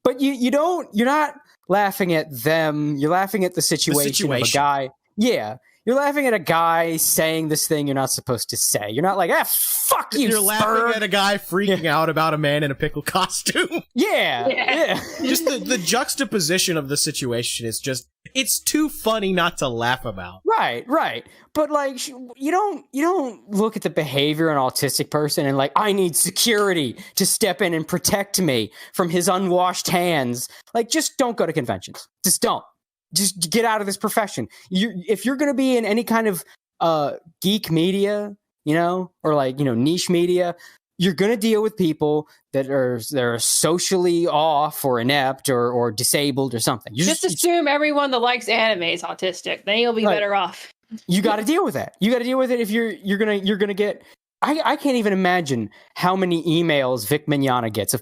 But you're not laughing at them. You're laughing at the situation of a guy. Yeah. You're laughing at a guy saying this thing you're not supposed to say. You're not like, fuck you, You're laughing at a guy freaking out about a man in a pickle costume. Yeah. Just the juxtaposition of the situation is just, it's too funny not to laugh about. Right. But like, you don't look at the behavior of an autistic person and like, I need security to step in and protect me from his unwashed hands. Like, just don't go to conventions. Just don't. Just get out of this profession. If you're going to be in any kind of geek media, or like, niche media, you're going to deal with people that are socially off or inept or disabled or something. Just assume everyone that likes anime is autistic. Then you'll be better off. You got to deal with that. You got to deal with it if you're gonna get. I can't even imagine how many emails Vic Mignogna gets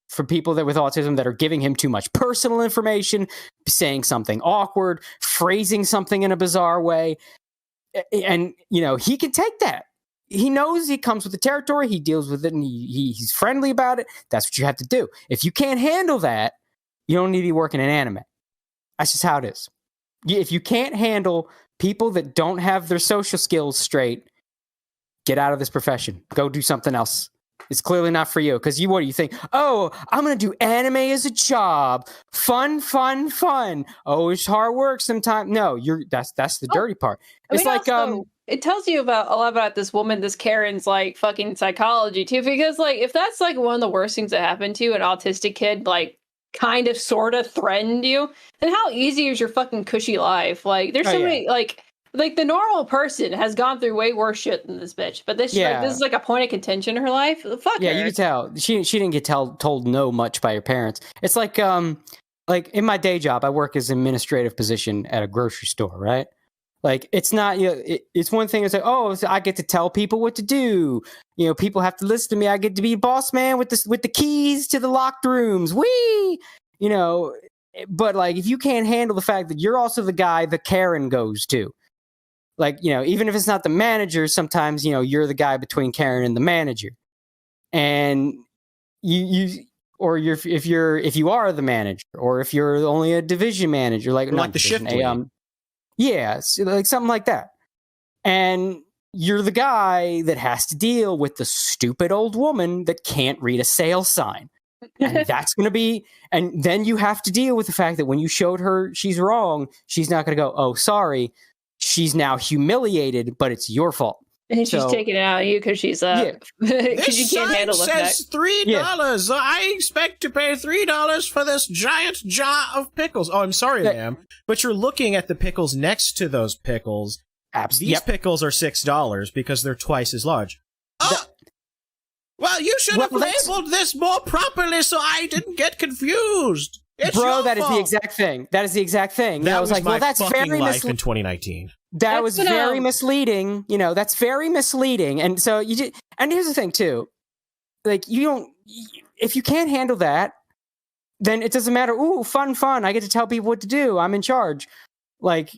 from people that with autism that are giving him too much personal information, saying something awkward, phrasing something in a bizarre way. And, he can take that. He knows he comes with the territory. He deals with it and he's friendly about it. That's what you have to do. If you can't handle that, you don't need to be working in anime. That's just how it is. If you can't handle people that don't have their social skills straight, get out of this profession. Go do something else. It's clearly not for you. Because what do you think? Oh, I'm going to do anime as a job. Fun. Oh, it's hard work sometimes. No, that's the dirty part. It's it tells you a lot about this woman, this Karen's like fucking psychology too. Because like, if that's like one of the worst things that happened to you, an autistic kid, like kind of sort of threatened you, then how easy is your fucking cushy life? Like, there's so many like the normal person has gone through way worse shit than this bitch, but this is like a point of contention in her life. Fuck her. Yeah, you can tell she didn't get told no much by her parents. It's like in my day job, I work as an administrative position at a grocery store, right? Like, it's not, it's one thing. It's like, oh, so I get to tell people what to do. People have to listen to me. I get to be boss man with the keys to the locked rooms. But like, if you can't handle the fact that you're also the guy the Karen goes to. Like, even if it's not the manager, sometimes, you're the guy between Karen and the manager. And if you are the manager, or if you're only a division manager, like the shift lead. Like something like that. And you're the guy that has to deal with the stupid old woman that can't read a sales sign. And that's going to be, and then you have to deal with the fact that when you showed her she's wrong, she's not going to go, oh, sorry. She's now humiliated, but it's your fault. And she's taking it out on you because she's because you can't handle the fact. This says $3. I expect to pay $3 for this giant jar of pickles. Oh, I'm sorry, ma'am, but you're looking at the pickles next to those pickles. These pickles are $6 because they're twice as large. Oh, well, you should have labeled this more properly so I didn't get confused. It's Bro, that fault. Is the exact thing. That is the exact thing. That I was like, well, that's very life in 2019. That was very misleading. You know, that's very misleading. And so and here's the thing too. Like if you can't handle that, then it doesn't matter. Ooh, fun. I get to tell people what to do. I'm in charge. Like,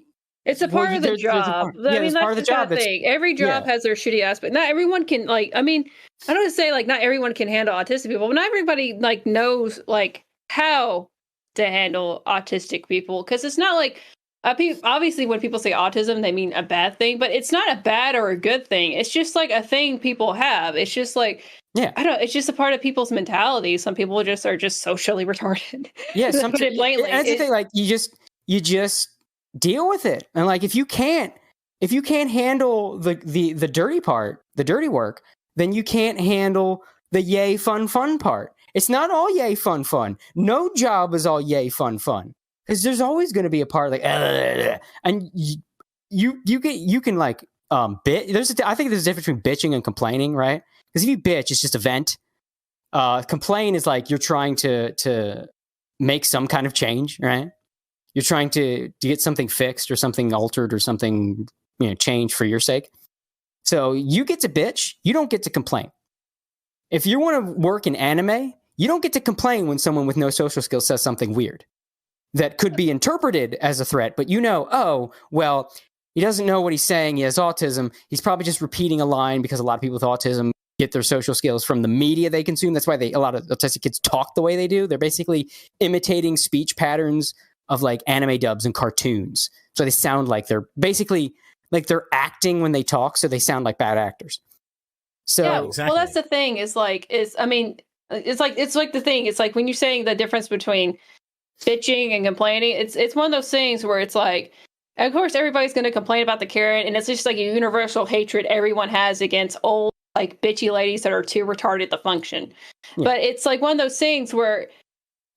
it's a part of the job. I mean, that's the job thing. Every job has their shitty aspect. Not everyone can I don't want to say like not everyone can handle autistic people, but not everybody like knows like how to handle autistic people, because it's not like obviously when people say autism they mean a bad thing, but it's not a bad or a good thing. It's just like a thing people have. It's just like it's just a part of people's mentality. Some people are just socially retarded. Yeah, that's the thing. Like you just deal with it, and like if you can't handle the dirty part, the dirty work, then you can't handle the yay fun part. It's not all yay fun. No job is all yay fun. Because there's always going to be a part like, and you can like bitch. I think there's a difference between bitching and complaining, right? Because if you bitch, it's just a vent. Complain is like you're trying to make some kind of change, right? You're trying to get something fixed or something altered or something changed for your sake. So you get to bitch. You don't get to complain. If you want to work in anime, you don't get to complain when someone with no social skills says something weird that could be interpreted as a threat, but oh, well, he doesn't know what he's saying. He has autism. He's probably just repeating a line because a lot of people with autism get their social skills from the media they consume. That's why a lot of autistic kids talk the way they do. They're basically imitating speech patterns of like anime dubs and cartoons. So they sound like they're basically like they're acting when they talk, so they sound like bad actors. So yeah, exactly. Well, that's the thing. It's like the thing. It's like when you're saying the difference between bitching and complaining. It's one of those things where it's like, of course, everybody's going to complain about the carrot, and it's just like a universal hatred everyone has against old like bitchy ladies that are too retarded to function. Yeah. But it's like one of those things where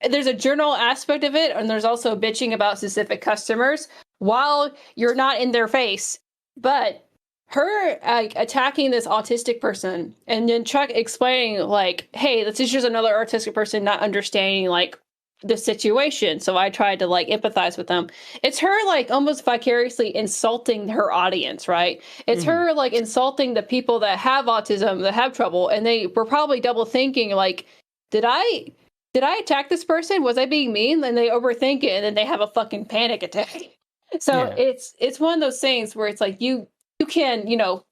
there's a journal aspect of it, and there's also bitching about specific customers while you're not in their face, but. Her attacking this autistic person and then Chuck explaining like, hey, this is just another autistic person not understanding like the situation. So I tried to like empathize with them. It's her like almost vicariously insulting her audience, right? It's her like insulting the people that have autism, that have trouble. And they were probably double thinking like, did I attack this person? Was I being mean? And they overthink it and then they have a fucking panic attack. So it's one of those things where it's like you can,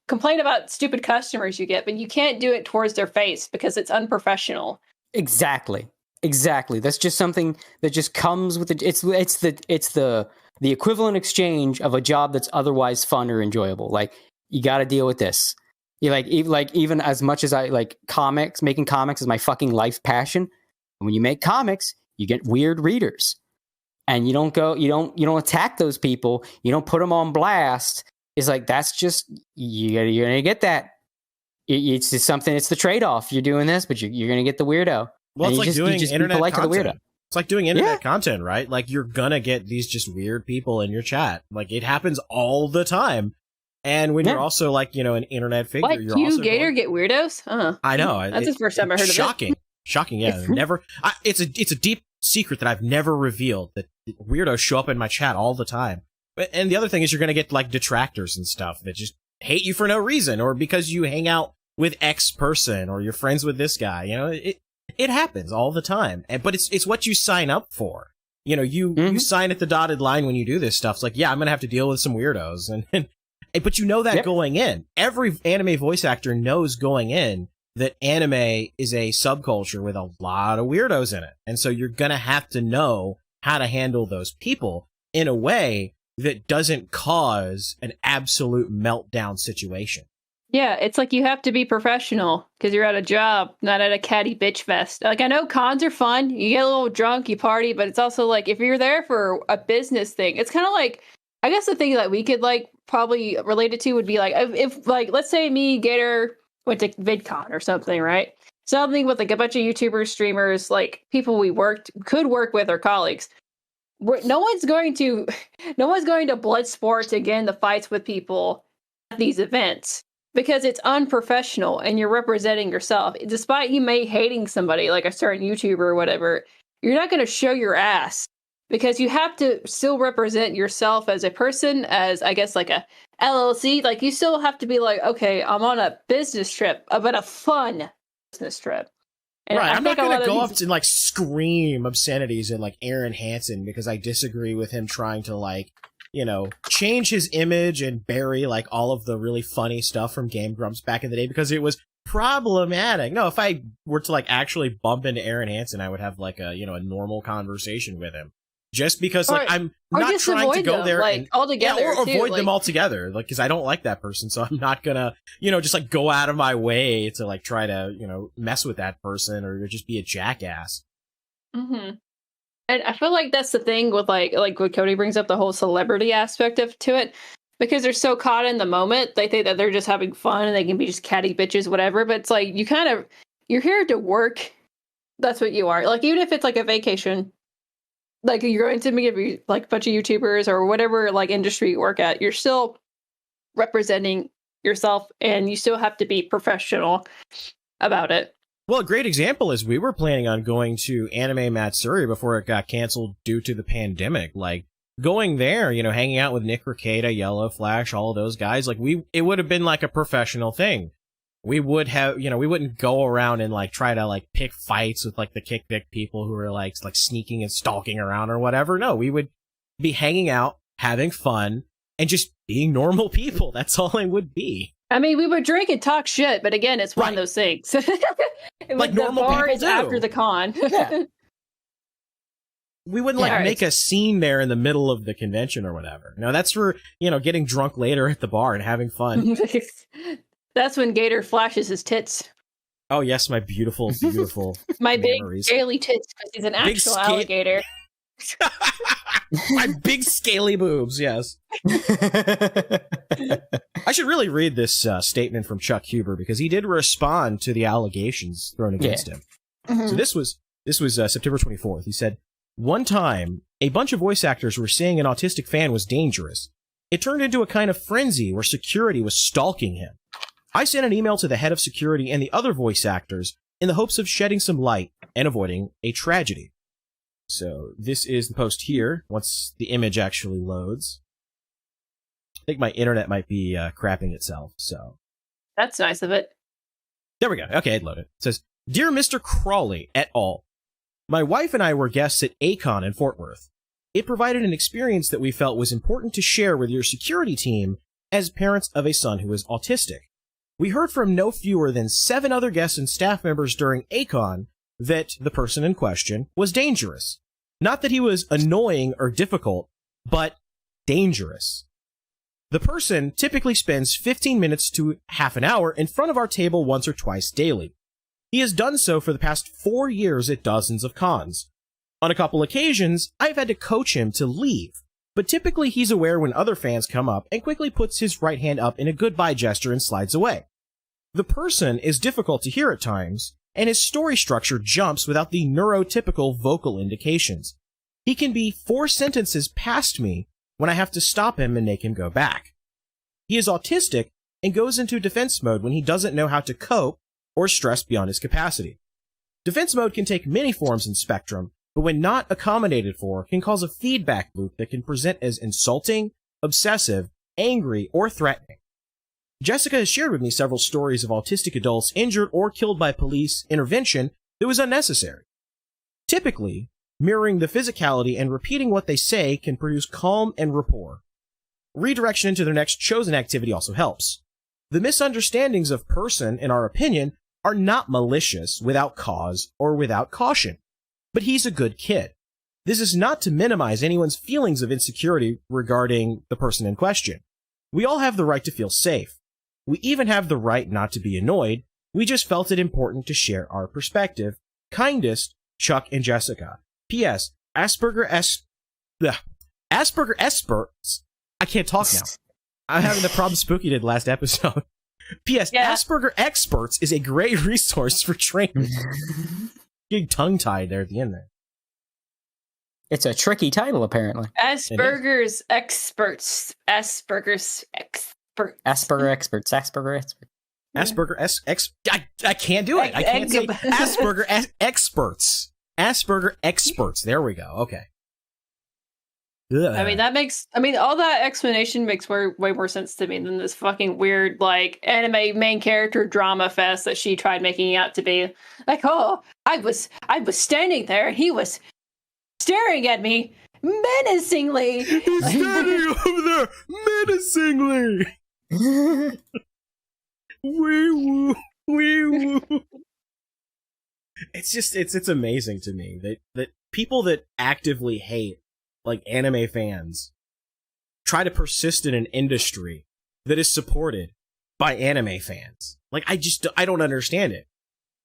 complain about stupid customers you get, but you can't do it towards their face because it's unprofessional. Exactly. That's just something that just comes with it. It's the equivalent exchange of a job that's otherwise fun or enjoyable. Like you got to deal with this. You even as much as I like comics, making comics is my fucking life passion. And when you make comics, you get weird readers, and you don't attack those people. You don't put them on blast. It's like, that's just, you're going to get that. It's just something, it's the trade-off. You're doing this, but you're going to get the weirdo. Well, it's like doing internet content. It's like doing internet content, right? Like, you're going to get these just weird people in your chat. Like, it happens all the time. And when you're also, like, an internet figure, like you're also Gator get weirdos? I know. That's the first time I heard of it. Shocking, yeah. It's a deep secret that I've never revealed, that weirdos show up in my chat all the time. And the other thing is you're going to get like detractors and stuff that just hate you for no reason, or because you hang out with X person or you're friends with this guy. It happens all the time. But it's what you sign up for. You sign at the dotted line when you do this stuff. It's like, yeah, I'm going to have to deal with some weirdos. But you know that going in. Every anime voice actor knows going in that anime is a subculture with a lot of weirdos in it. And so you're going to have to know how to handle those people in a way that doesn't cause an absolute meltdown situation. Yeah, it's like you have to be professional because you're at a job, not at a catty bitch fest. Like, I know cons are fun. You get a little drunk, you party, but it's also like if you're there for a business thing, it's kind of like, I guess the thing that we could like probably related to would be like if like let's say me Gator went to VidCon or something, right? Something with like a bunch of YouTubers, streamers, like people we could work with or colleagues. No one's going to blood sport to get in the fights with people at these events because it's unprofessional and you're representing yourself. Despite you may hating somebody like a certain YouTuber or whatever, you're not going to show your ass because you have to still represent yourself as a person, as I guess like a LLC. Like you still have to be like, okay, I'm on a business trip, but a fun business trip. And right, I'm not going to go up and like scream obscenities at like Aaron Hansen because I disagree with him trying to like, you know, change his image and bury like all of the really funny stuff from Game Grumps back in the day because it was problematic. No, if I were to like actually bump into Aaron Hansen, I would have like a, you know, a normal conversation with him. Just because like I'm not trying to go there like and, altogether, or avoid like, them altogether, like because I don't like that person, so I'm not gonna, you know, just like go out of my way to like try to, you know, mess with that person or just be a jackass. Mm-hmm. And I feel like that's the thing with like what Cody brings up, the whole celebrity aspect to it, because they're so caught in the moment. They think that they're just having fun and they can be just catty bitches, whatever. But it's like you're here to work. That's what you are. Like even if it's like a vacation. Like you're going to be like a bunch of YouTubers or whatever like industry you work at, you're still representing yourself and you still have to be professional about it. Well, a great example is we were planning on going to Anime Matsuri before it got canceled due to the pandemic. Like going there, you know, hanging out with Nick Rekieta, Yellow Flash, all of those guys, like it would have been like a professional thing. We would have, you know, we wouldn't go around and like try to like pick fights with like the kick dick people who are like sneaking and stalking around or whatever. No, we would be hanging out, having fun, and just being normal people. That's all it would be. I mean, we would drink and talk shit, but again, it's one of those things. Like normal people do. After the con. Yeah. We wouldn't make a scene there in the middle of the convention or whatever. No, that's for, you know, getting drunk later at the bar and having fun. That's when Gator flashes his tits. Oh, yes, my beautiful, beautiful my memories. Big scaly tits, because he's an actual alligator. My big scaly boobs, yes. I should really read this statement from Chuck Huber, because he did respond to the allegations thrown against him. Mm-hmm. So this was September 24th. He said, "One time, a bunch of voice actors were saying an autistic fan was dangerous. It turned into a kind of frenzy where security was stalking him. I sent an email to the head of security and the other voice actors in the hopes of shedding some light and avoiding a tragedy." So this is the post here, once the image actually loads. I think my internet might be crapping itself, so. That's nice of it. There we go. Okay, it loaded. It says, "Dear Mr. Crawley et al. My wife and I were guests at Acon in Fort Worth. It provided an experience that we felt was important to share with your security team as parents of a son who is autistic. We heard from no fewer than 7 other guests and staff members during Acon that the person in question was dangerous. Not that he was annoying or difficult, but dangerous. The person typically spends 15 minutes to half an hour in front of our table once or twice daily. He has done so for the past 4 years at dozens of cons. On a couple occasions, I've had to coach him to leave, but typically he's aware when other fans come up and quickly puts his right hand up in a goodbye gesture and slides away. The person is difficult to hear at times, and his story structure jumps without the neurotypical vocal indications. He can be 4 sentences past me when I have to stop him and make him go back. He is autistic and goes into defense mode when he doesn't know how to cope or stress beyond his capacity. Defense mode can take many forms in Spectrum, but when not accommodated for, can cause a feedback loop that can present as insulting, obsessive, angry, or threatening. Jessica has shared with me several stories of autistic adults injured or killed by police intervention that was unnecessary. Typically, mirroring the physicality and repeating what they say can produce calm and rapport. Redirection into their next chosen activity also helps. The misunderstandings of person, in our opinion, are not malicious, without cause, or without caution. But he's a good kid. This is not to minimize anyone's feelings of insecurity regarding the person in question. We all have the right to feel safe. We even have the right not to be annoyed. We just felt it important to share our perspective. Kindest, Chuck and Jessica. P.S. Asperger experts. I can't talk now. I'm having the problem Spooky did last episode. P.S. Yeah. Asperger Experts is a great resource for training. Getting tongue-tied there at the end there. It's a tricky title, apparently. Asperger's Experts. Asperger's Experts. Asperger Experts. Asperger Experts. Asperger I can't do it. I can't say Asperger Experts. Asperger Experts. There we go. Okay. Ugh. I mean, all that explanation makes way more sense to me than this fucking weird, like, anime main character drama fest that she tried making it out to be. Like, oh, I was standing there and he was staring at me menacingly. He's standing over there menacingly. Wee woo, wee woo. It's amazing to me that people that actively hate, like, anime fans try to persist in an industry that is supported by anime fans. Like, I don't understand it.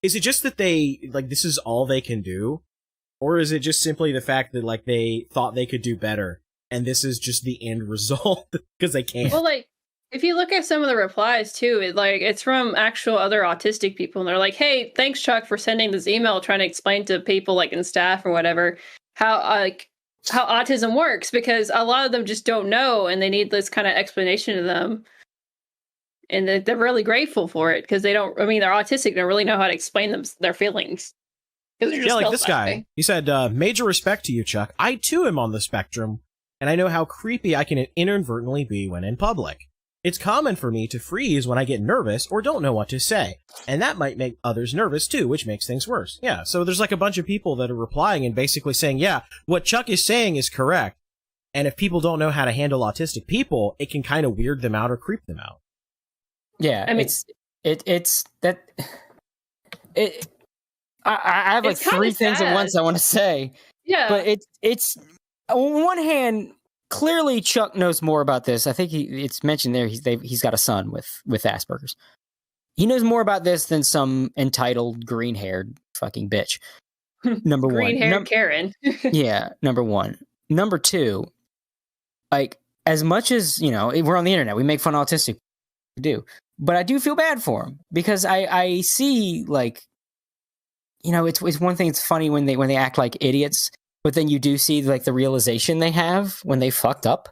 Is it just that this is all they can do? Or is it just simply the fact that, like, they thought they could do better and this is just the end result because they can't? Well, like, if you look at some of the replies too, it's from actual other autistic people, and they're like, "Hey, thanks, Chuck, for sending this email trying to explain to people, like, in staff or whatever, how autism works, because a lot of them just don't know and they need this kind of explanation to them." And they're really grateful for it because they're autistic, they don't really know how to explain their feelings. Yeah, like this guy. He said, major respect to you, Chuck. I too am on the spectrum, and I know how creepy I can inadvertently be when in public. It's common for me to freeze when I get nervous or don't know what to say, and that might make others nervous too, which makes things worse. Yeah, so there's like a bunch of people that are replying and basically saying, yeah, what Chuck is saying is correct, and if people don't know how to handle autistic people, it can kind of weird them out or creep them out. Yeah, I mean, I have like three things at once I want to say. Yeah, but it's on one hand, clearly Chuck knows more about this. I think it's mentioned there. He's got a son with Asperger's. He knows more about this than some entitled green-haired fucking bitch. Number one, green-haired Karen. Yeah, number one. Number two, like, as much as, you know, we're on the internet, we make fun of autistic. We do, but I do feel bad for him because I see, like, you know, it's one thing. It's funny when they act like idiots, but then you do see, like, the realization they have when they fucked up,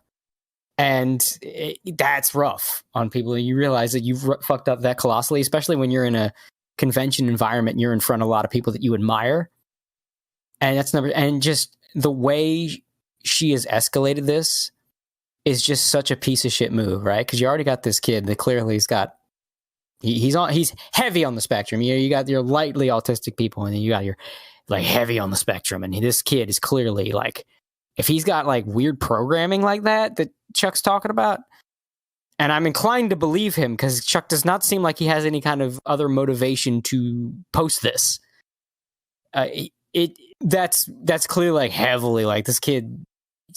and that's rough on people. You realize that you've fucked up that colossally, especially when you're in a convention environment and you're in front of a lot of people that you admire. And and just the way she has escalated this is just such a piece of shit move, right? Because you already got this kid that clearly he's heavy on the spectrum. You got your lightly autistic people, and then you got your, like, heavy on the spectrum. And this kid is clearly, like, if he's got, like, weird programming like that Chuck's talking about, and I'm inclined to believe him because Chuck does not seem like he has any kind of other motivation to post this. That's clearly, like, heavily, like, this kid,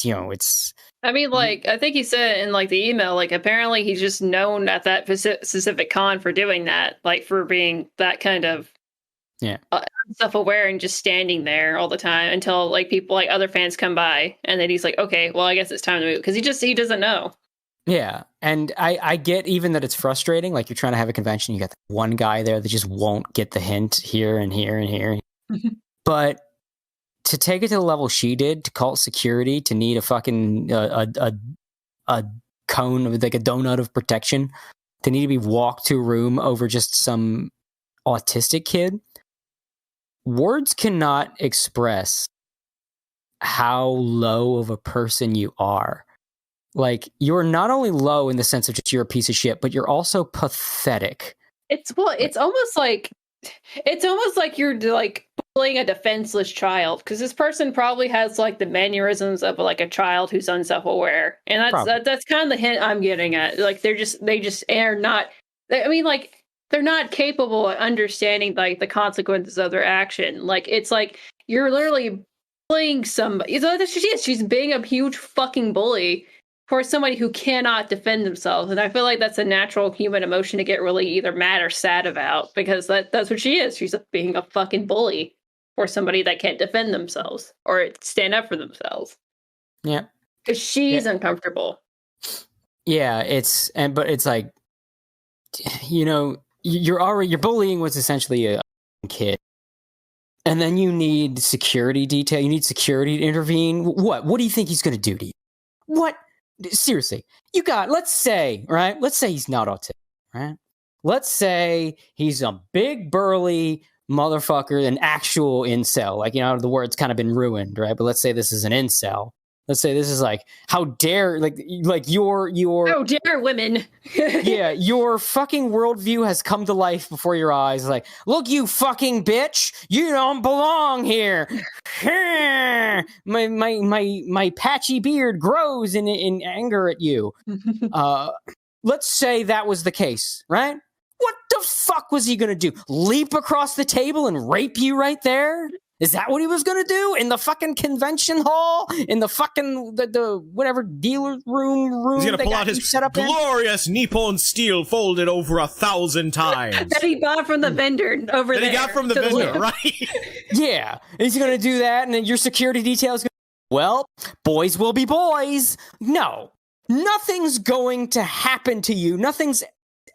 you know, it's. I mean, like, I think he said in, like, the email, like, apparently he's just known at that specific con for doing that, like, for being that kind of self-aware and just standing there all the time until, like, people, like, other fans come by, and then he's like, okay, well, I guess it's time to move, because he doesn't know. Yeah, and I get even that it's frustrating, like, you're trying to have a convention, you got one guy there that just won't get the hint here and here and here. But to take it to the level she did, to call it security, to need a fucking a cone of, like, a donut of protection, to need to be walked to a room over just some autistic kid, words cannot express how low of a person you are. Like, you're not only low in the sense of just you're a piece of shit, but you're also pathetic. It's almost like you're, like, bullying a defenseless child, because this person probably has, like, the mannerisms of, like, a child who's unself-aware, and that's kind of the hint I'm getting at. Like, they just are not. I mean, like, they're not capable of understanding, like, the consequences of their action. Like, it's like you're literally bullying somebody. She's being a huge fucking bully for somebody who cannot defend themselves. And I feel like that's a natural human emotion to get really either mad or sad about, because that's what she is. She's being a fucking bully for somebody that can't defend themselves or stand up for themselves. Yeah. Because she's uncomfortable. Yeah, but it's like, you know, you're bullying what's essentially a kid. And then you need security detail. You need security to intervene. What do you think he's going to do to you? What? Seriously, let's say he's not autistic, right? Let's say he's a big burly motherfucker, an actual incel. Like, you know, the word's kind of been ruined, right? But let's say this is an incel. Let's say this is like, how dare, like your how dare women? Yeah, your fucking worldview has come to life before your eyes. Like, look, you fucking bitch, you don't belong here. my patchy beard grows in anger at you. Let's say that was the case, right? What the fuck was he gonna do? Leap across the table and rape you right there? Is that what he was going to do? In the fucking convention hall? In the fucking, the whatever dealer room? He's going to pull out his glorious Nippon steel folded over 1,000 times. That he bought from the vendor over there. That he got from the vendor, right? Yeah. He's going to do that, and then your security detail is going to, well, boys will be boys. No. Nothing's going to happen to you. Nothing's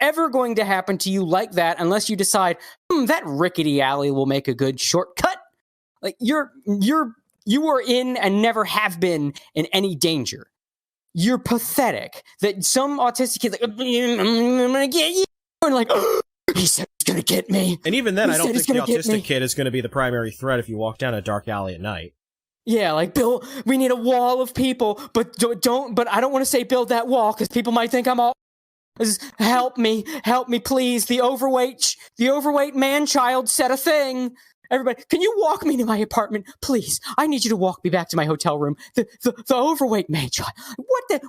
ever going to happen to you like that unless you decide, that rickety alley will make a good shortcut. Like, you are in and never have been in any danger. You're pathetic. That some autistic kid's like, I'm gonna get you. And like, he said he's gonna get me. And even then, I don't think the autistic kid is gonna be the primary threat if you walk down a dark alley at night. Yeah, like, Bill, we need a wall of people, but I don't want to say build that wall because people might think I'm all. Help me, please. The overweight man-child said a thing. Everybody, can you walk me to my apartment, please? I need you to walk me back to my hotel room. The overweight man child.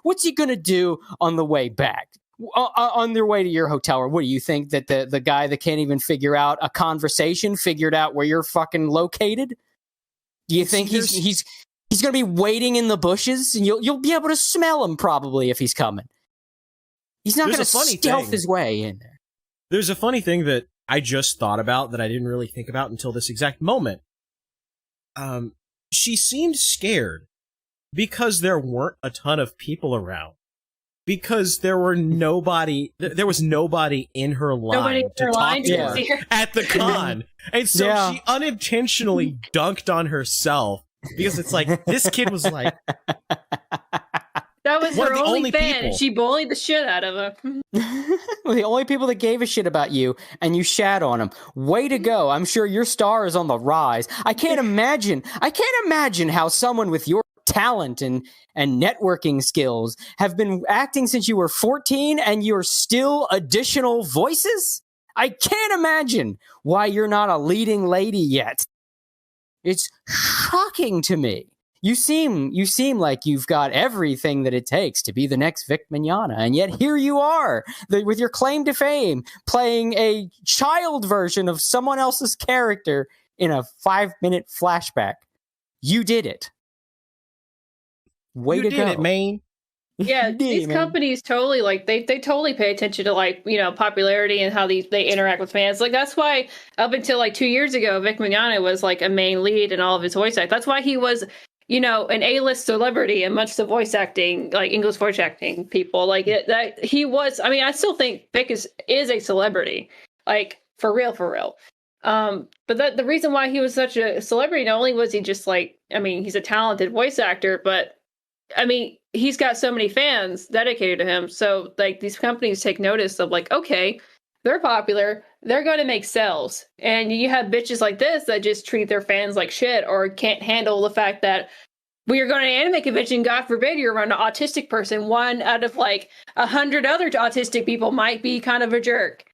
What's he gonna do on the way back? On their way to your hotel room? What do you think that the guy that can't even figure out a conversation figured out where you're fucking located? Do you think he's gonna be waiting in the bushes and you'll be able to smell him probably if he's coming? He's not gonna stealth his way in there. There's a funny thing that I just thought about that I didn't really think about until this exact moment. She seemed scared because there weren't a ton of people around. Because there was nobody in her line to talk to her at the con. And so she unintentionally dunked on herself because it's like, this kid was like... That was her only fan, and she bullied the shit out of him. The only people that gave a shit about you, and you shat on them. Way to go. I'm sure your star is on the rise. I can't imagine how someone with your talent and networking skills have been acting since you were 14, and you're still additional voices? I can't imagine why you're not a leading lady yet. It's shocking to me. You seem like you've got everything that it takes to be the next Vic Mignogna, and yet here you are, with your claim to fame, playing a child version of someone else's character in a 5-minute flashback. You did it. Way to go. You did it, man. Yeah, these companies totally, like, they totally pay attention to, like, you know, popularity and how they interact with fans. Like, that's why up until, like, 2 years ago, Vic Mignogna was, like, a main lead in all of his voice acting. That's why he was... you know, an A-list celebrity amongst the voice acting, like English voice acting people, like that he was. I mean, I still think Vic is a celebrity, like for real. But the reason why he was such a celebrity, not only was he just like, I mean, he's a talented voice actor, but I mean, he's got so many fans dedicated to him. So like these companies take notice of like, okay, they're popular. They're going to make sales. And you have bitches like this that just treat their fans like shit or can't handle the fact that when you're going to an anime convention, God forbid you're around an autistic person. One out of like 100 other autistic people might be kind of a jerk.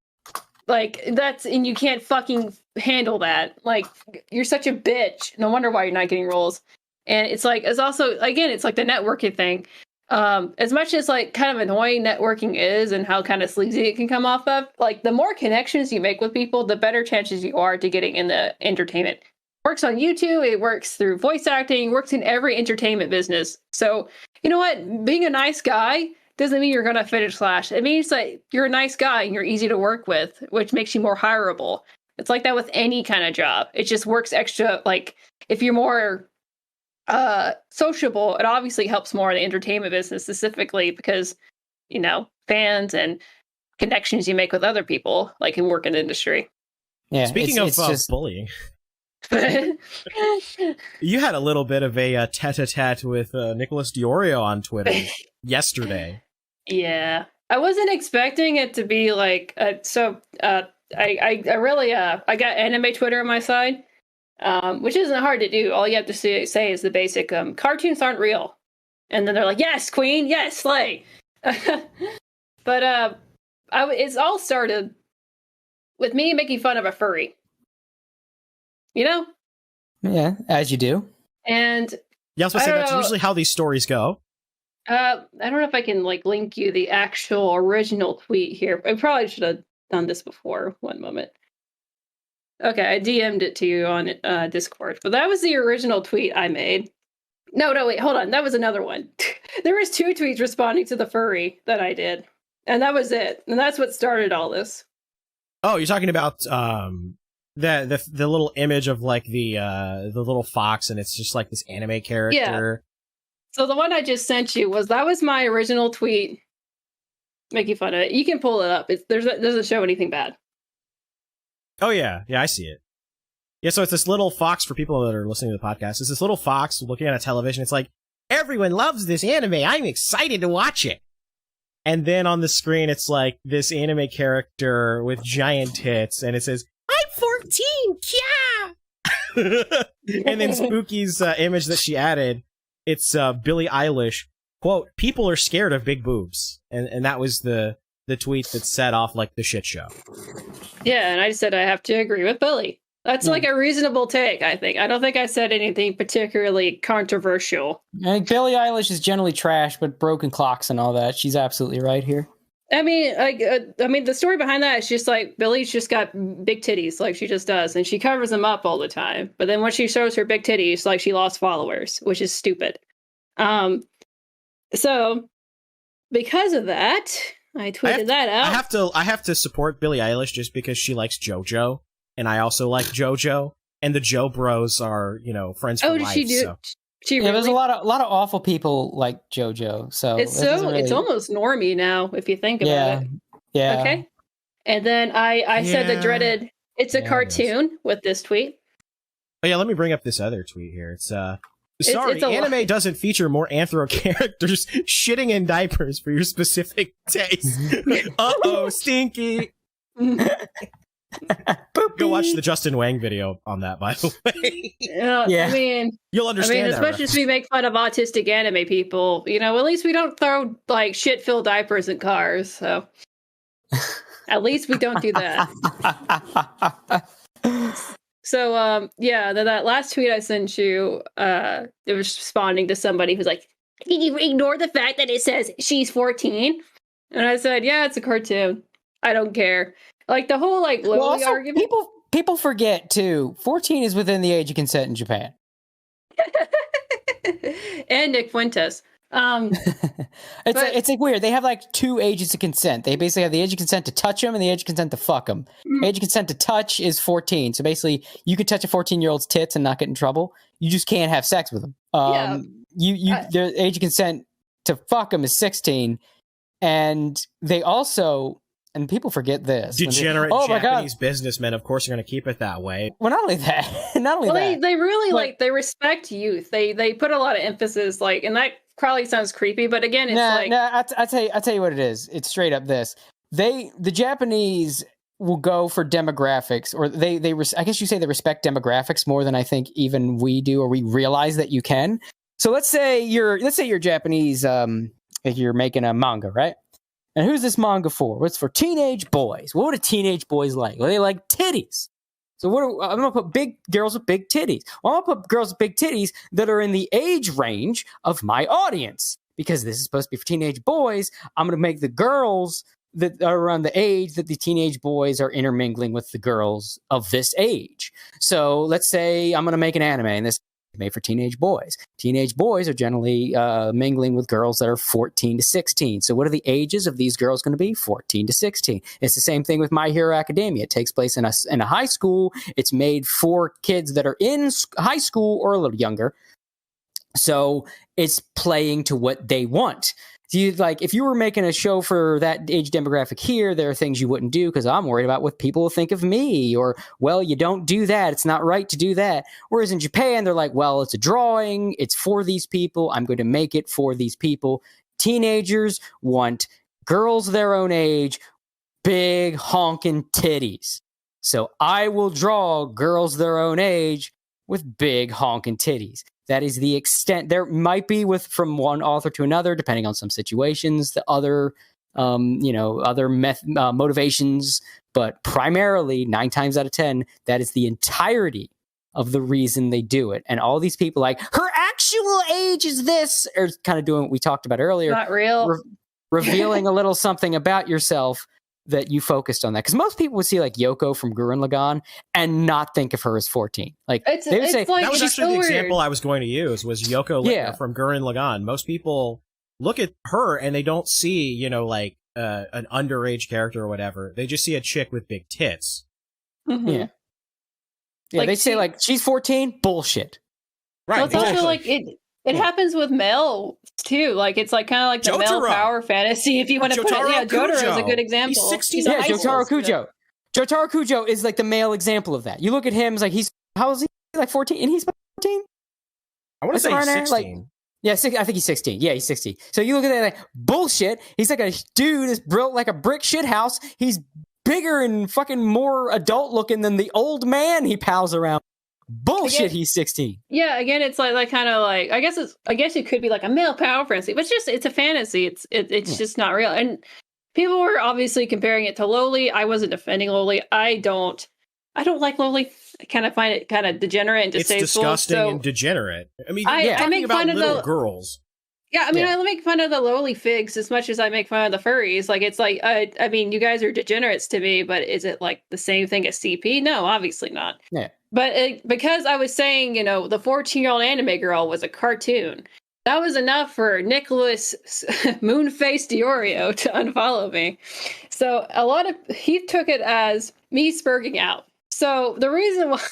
Like and you can't fucking handle that. Like you're such a bitch. No wonder why you're not getting roles. And it's like, it's also, again, it's like the networking thing. As much as like kind of annoying networking is and how kind of sleazy it can come off of, like the more connections you make with people, the better chances you are to getting in the entertainment. It works on YouTube, it works through voice acting, it works in every entertainment business. So, you know what? Being a nice guy doesn't mean you're going to finish Slash. It means like you're a nice guy and you're easy to work with, which makes you more hireable. It's like that with any kind of job. It just works extra, like if you're more sociable, it obviously helps more in the entertainment business specifically because, fans and connections you make with other people, like in work in industry. Yeah. Speaking of bullying, you had a little bit of a tete-a-tete with Nicholas Diorio on Twitter yesterday. Yeah, I wasn't expecting it to be like I got anime Twitter on my side, which isn't hard to do. All you have to say is the basic cartoons aren't real, and then they're like, yes, queen, yes, slay. But it's all started with me making fun of a furry. Yeah, as you do. And yeah, I was going to say that's usually how these stories go. I don't know if I can link you the actual original tweet here. I probably should have done this before. One moment. Okay, I DM'd it to you on Discord, but that was the original tweet I made. No, wait, hold on. That was another one. There was 2 tweets responding to the furry that I did, and that was it. And that's what started all this. Oh, you're talking about the little image of the little fox, and it's just like this anime character. Yeah. So the one I just sent you was my original tweet making fun of it. You can pull it up. It doesn't show anything bad. Oh yeah, I see it. Yeah, so it's this little fox for people that are listening to the podcast. It's this little fox looking at a television. It's like, everyone loves this anime. I'm excited to watch it. And then on the screen, it's like this anime character with giant tits, and it says, I'm 14, yeah! And then Spooky's image that she added, it's Billie Eilish, quote, people are scared of big boobs. And that was the tweet that set off the shit show. Yeah, and I said I have to agree with Billie. That's a reasonable take, I think. I don't think I said anything particularly controversial. I think Billie Eilish is generally trash, but broken clocks and all that. She's absolutely right here. I mean, the story behind that is just Billie's just got big titties, like she just does, and she covers them up all the time. But then when she shows her big titties, she lost followers, which is stupid. So because of that, I tweeted that out. I have to support Billie Eilish just because she likes JoJo, and I also like JoJo, and the Jo Bros are friends for life. Oh, did she do? So. There's a lot of awful people like JoJo, so it's almost normie now if you think about it. Yeah. Okay. And then I said the dreaded. It's a cartoon with this tweet. Oh yeah, let me bring up this other tweet here. It's sorry, anime doesn't feature more anthro characters shitting in diapers for your specific taste. Uh-oh, stinky. Go watch the Justin Wang video on that, by the way. Yeah. I mean, you'll understand. As much as we make fun of autistic anime people, at least we don't throw shit-filled diapers in cars. So at least we don't do that. So that last tweet I sent you, it was responding to somebody who's like, "Can you ignore the fact that it says she's 14?" And I said, "Yeah, it's a cartoon. I don't care." The whole Loli argument. People forget too. 14 is within the age of consent in Japan. And Nick Fuentes. It's weird. They have 2 ages of consent. They basically have the age of consent to touch them and the age of consent to fuck them. Age of consent to touch is 14. So basically, you could touch a 14-year-old's tits and not get in trouble. You just can't have sex with them. The age of consent to fuck them is 16, and they also. And people forget this. Degenerate Japanese businessmen, of course, are going to keep it that way. Well, not only that. They really they respect youth. They put a lot of emphasis, and that probably sounds creepy, but again, it's I'll tell you what it is. It's straight up this. The Japanese will go for demographics, or I guess you say they respect demographics more than I think even we do, or we realize that you can. So let's say you're Japanese, if you're making a manga, right? And who's this manga for? Well, it's for teenage boys. What do teenage boys like? Well, they like titties. So I'm going to put big girls with big titties. Well, I'm going to put girls with big titties that are in the age range of my audience. Because this is supposed to be for teenage boys, I'm going to make the girls that are around the age that the teenage boys are intermingling with the girls of this age. So let's say I'm going to make an anime, and this made for teenage boys. Teenage boys are generally mingling with girls that are 14 to 16. So what are the ages of these girls going to be? 14 to 16. It's the same thing with My Hero Academia. It takes place in a high school. It's made for kids that are in high school or a little younger. So it's playing to what they want. if you were making a show for that age demographic here, there are things you wouldn't do because I'm worried about what people will think of me, or, well, you don't do that. It's not right to do that. Whereas in Japan, they're like, well, it's a drawing. It's for these people. I'm going to make it for these people. Teenagers want girls their own age, big honking titties. So I will draw girls their own age with big honking titties. That is the extent. There might be from one author to another, depending on some situations, the other, motivations. But primarily, 9 times out of 10, that is the entirety of the reason they do it. And all these people like, her actual age is this, or kind of doing what we talked about earlier. Not real. Revealing a little something about yourself that you focused on that. Because most people would see like Yoko from Gurren Lagann and not think of her as 14. Like they would say, like, that was actually the example I was going to use, was Yoko from Gurren Lagann. Most people look at her and they don't see, an underage character or whatever. They just see a chick with big tits. Mm-hmm. Yeah. Yeah, they say like, she's 14? Bullshit. Right. Well, it's also like it happens with males too. Like it's like kind of like the male power fantasy, if you want to put it. Yeah, Jotaro is a good example. He's 16. Yeah, Jotaro Kujo. Jotaro Kujo is like the male example of that. You look at him, it's like how old is he? Like 14, and he's 14. I want to say he's 16. I think he's 16. Yeah, he's 16. So you look at that like bullshit. He's like a dude that's built like a brick shit house. He's bigger and fucking more adult looking than the old man he pals around. Bullshit, he's 16. Yeah, again, it's like kind of like I guess it could be like a male power fantasy, but it's a fantasy. It's just not real. And people were obviously comparing it to Loli. I wasn't defending Loli. I don't like Loli. I kind of find it kind of degenerate and distasteful. It's disgusting and degenerate. I mean, I make fun of little girls. Yeah, I mean, I make fun of the Loli figs as much as I make fun of the furries. Like, it's like, I mean, you guys are degenerates to me, but is it like the same thing as CP? No, obviously not. Yeah. But because I was saying, the 14-year-old anime girl was a cartoon, that was enough for Nicholas Moonface Diorio to unfollow me. So he took it as me spurging out. So the reason why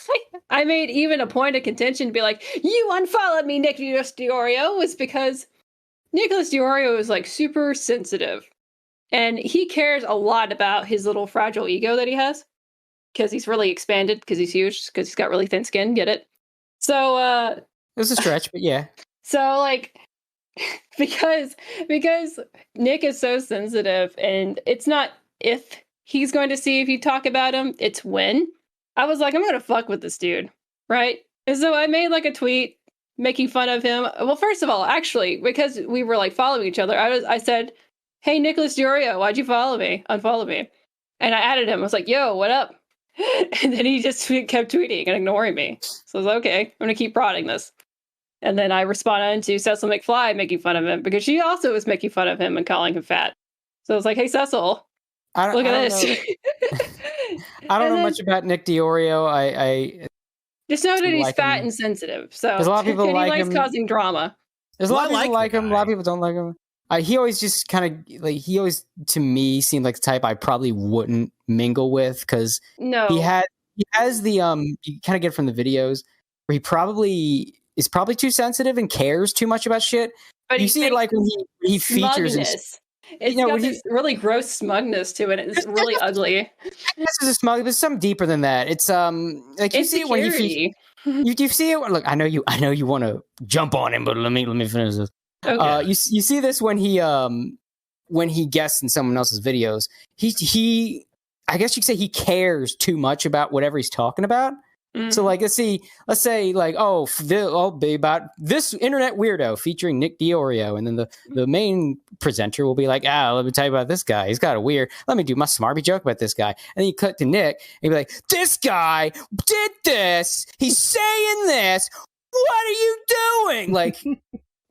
I made even a point of contention to be like, you unfollowed me, Nicholas Diorio, was because Nicholas Diorio is like super sensitive. And he cares a lot about his little fragile ego that he has. Because he's really expanded, because he's huge, because he's got really thin skin, get it? So, it was a stretch, but yeah. So, like, because Nick is so sensitive, and it's not if he's going to see if you talk about him, it's when. I was like, I'm going to fuck with this dude, right? And so I made, like, a tweet making fun of him. Well, first of all, actually, because we were, like, following each other, I said, hey, Nicholas Diorio, why'd you unfollow me? And I added him. I was like, yo, what up? And then he just kept tweeting and ignoring me. So I was like, okay, I'm going to keep prodding this. And then I responded to Cecil McFly making fun of him because she also was making fun of him and calling him fat. So I was like, hey, Cecil, look at this. I don't know much about Nick Diorio. I just know that he's fat and sensitive. So a lot of people like him. He likes causing drama. There's a lot of people like him. A lot of people don't like him. He always just kind of like, he always to me seemed like the type I probably wouldn't mingle with, because he has the you kind of get from the videos where he is probably too sensitive and cares too much about shit. But you see it like when he features it's got this really gross smugness to it. It's really ugly. This is a smug, but it's something deeper than that. It's like you see it when you see it. Look, I know you want to jump on him, but let me finish this. Okay. You see this when he guests in someone else's videos. He I guess you could say he cares too much about whatever he's talking about. Mm-hmm. So like let's say like I'll be about this internet weirdo featuring Nick Diorio, and then the main presenter will be like, let me tell you about this guy. He's got a weird. Let me do my smarmy joke about this guy, and then you cut to Nick and you'll be like, this guy did this. He's saying this. What are you doing? Like.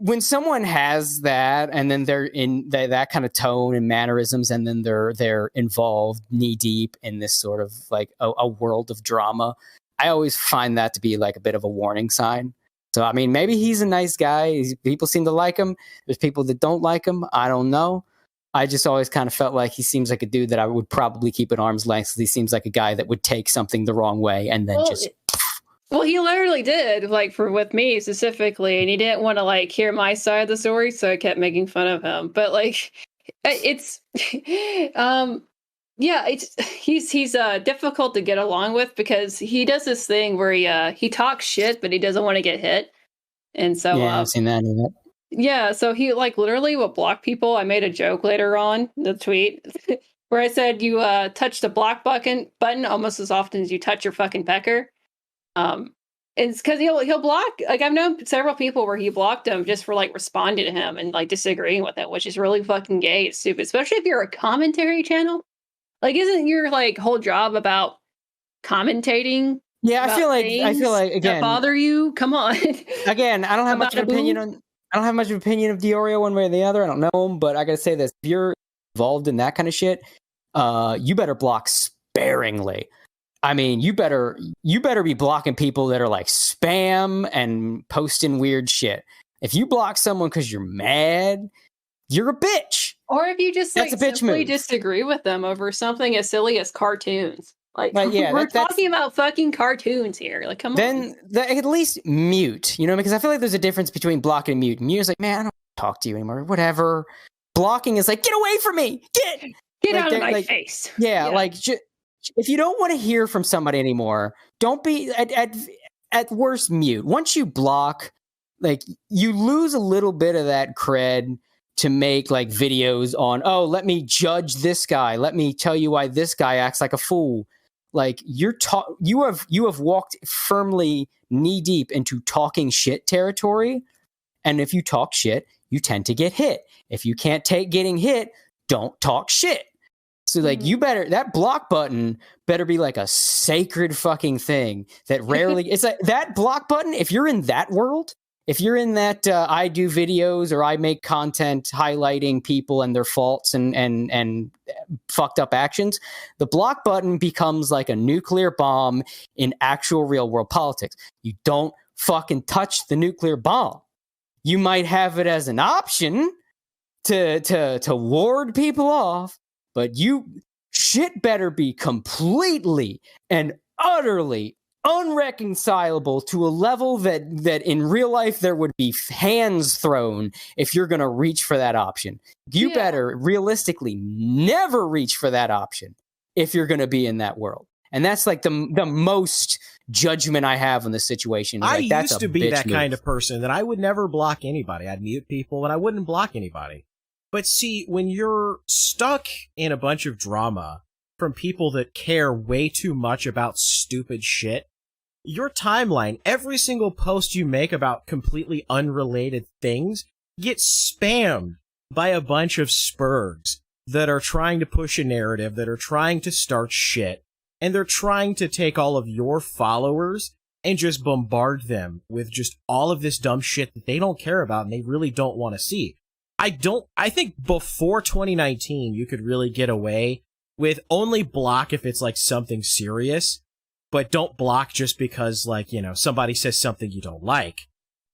When someone has that, and then they're in that kind of tone and mannerisms, and then they're involved knee deep in this sort of like a world of drama, I always find that to be like a bit of a warning sign. So I mean, maybe he's a nice guy. People seem to like him. There's people that don't like him. I don't know. I just always kind of felt like he seems like a dude that I would probably keep at arm's length. He seems like a guy that would take something the wrong way and then Well, he literally did, like with me specifically, and he didn't want to like hear my side of the story, so I kept making fun of him. But like, it's, yeah, he's difficult to get along with because he does this thing where he talks shit, but he doesn't want to get hit, and so yeah, I've seen that. Yeah, so he like literally will block people. I made a joke later on the tweet where I said you touch the block button almost as often as you touch your fucking pecker. It's because he'll block. Like I've known several people where he blocked them just for like responding to him and like disagreeing with it, which is really fucking gay. It's stupid, especially if you're a commentary channel. Like, isn't your like whole job about commentating? Yeah, I feel like again that bother you. Come on. Again, I don't have much of an opinion on. I don't have much of an opinion of Diorio one way or the other. I don't know him, but I gotta say this: if you're involved in that kind of shit, you better block sparingly. I mean, you better be blocking people that are like spam and posting weird shit. If you block someone because you're mad, you're a bitch. Or if you just That's like a bitch simply move. Disagree with them over something as silly as cartoons. Like, yeah, we're talking about fucking cartoons here. Like, come on. Then at least mute, you know, because I feel like there's a difference between block and mute. Mute is like, man, I don't want to talk to you anymore. Whatever. Blocking is like, get away from me. Get out of my face. Yeah, like if you don't want to hear from somebody anymore, don't be at worst mute. Once you block, like you lose a little bit of that cred to make like videos on, oh, let me judge this guy. Let me tell you why this guy acts like a fool. Like you have walked firmly knee deep into talking shit territory. And if you talk shit, you tend to get hit. If you can't take getting hit, don't talk shit. So like that block button better be like a sacred fucking thing that rarely it's like that block button. If you're in that world, if you're in that I do videos or I make content highlighting people and their faults and fucked up actions, the block button becomes like a nuclear bomb in actual real world politics. You don't fucking touch the nuclear bomb. You might have it as an option to ward people off, but shit better be completely and utterly unreconcilable to a level that in real life there would be hands thrown if you're going to reach for that option. You better realistically never reach for that option if you're going to be in that world. And that's like the most judgment I have on the situation. I like, used to be that kind of person that I would never block anybody. I'd mute people and I wouldn't block anybody. But see, when you're stuck in a bunch of drama from people that care way too much about stupid shit, your timeline, every single post you make about completely unrelated things gets spammed by a bunch of spurgs that are trying to push a narrative, that are trying to start shit, and they're trying to take all of your followers and just bombard them with just all of this dumb shit that they don't care about and they really don't want to see. I think before 2019, you could really get away with only block if it's like something serious, but don't block just because like, you know, somebody says something you don't like.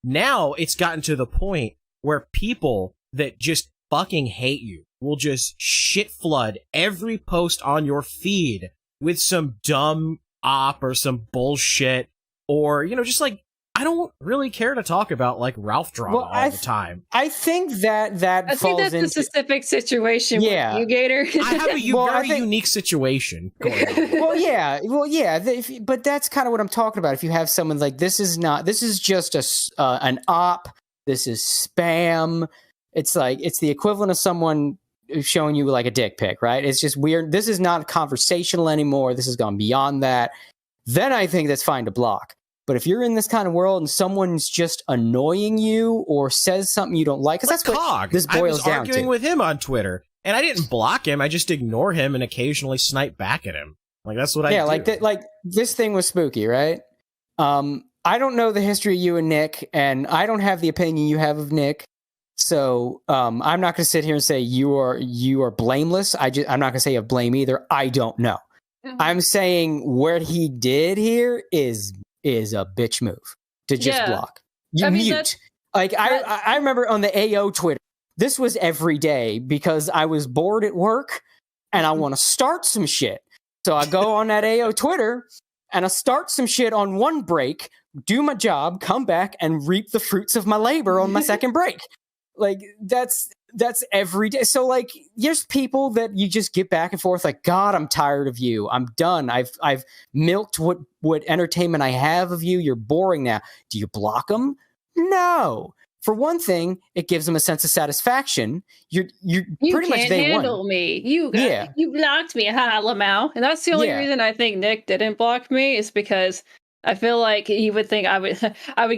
Now it's gotten to the point where people that just fucking hate you will just shit flood every post on your feed with some dumb op or some bullshit or, you know, just like, I don't really care to talk about like Ralph drama all the time. I think that I think that's a specific situation with you, Gator. I have a very unique situation going on. But that's kind of what I'm talking about. If you have someone like this is just an op. This is spam. It's like it's the equivalent of someone showing you like a dick pic, right? It's just weird. This is not conversational anymore. This has gone beyond that. Then I think that's fine to block. But if you're in this kind of world and someone's just annoying you or says something you don't like, because that's what this boils down to. I was arguing with him on Twitter, and I didn't block him. I just ignore him and occasionally snipe back at him. Like that's what I do. Yeah, like this thing was spooky, right? I don't know the history of you and Nick, and I don't have the opinion you have of Nick. So I'm not going to sit here and say you are blameless. I'm not going to say you have blame either. I don't know. Mm-hmm. I'm saying what he did here is a bitch move to just block. Mute. I remember on the AO Twitter, this was every day because I was bored at work and I want to start some shit. So I go on that AO Twitter and I'll start some shit on one break, do my job, come back, and reap the fruits of my labor on my second break. Like, that's every day. So, like, there's people that you just get back and forth, like, God, I'm tired of you. I'm done. I've milked what entertainment I have of you. You're boring now. Do you block them? No. For one thing, it gives them a sense of satisfaction. You pretty much they handle won. me. You blocked me, ha Lamau. And that's the only reason I think Nick didn't block me is because I feel like he would think I would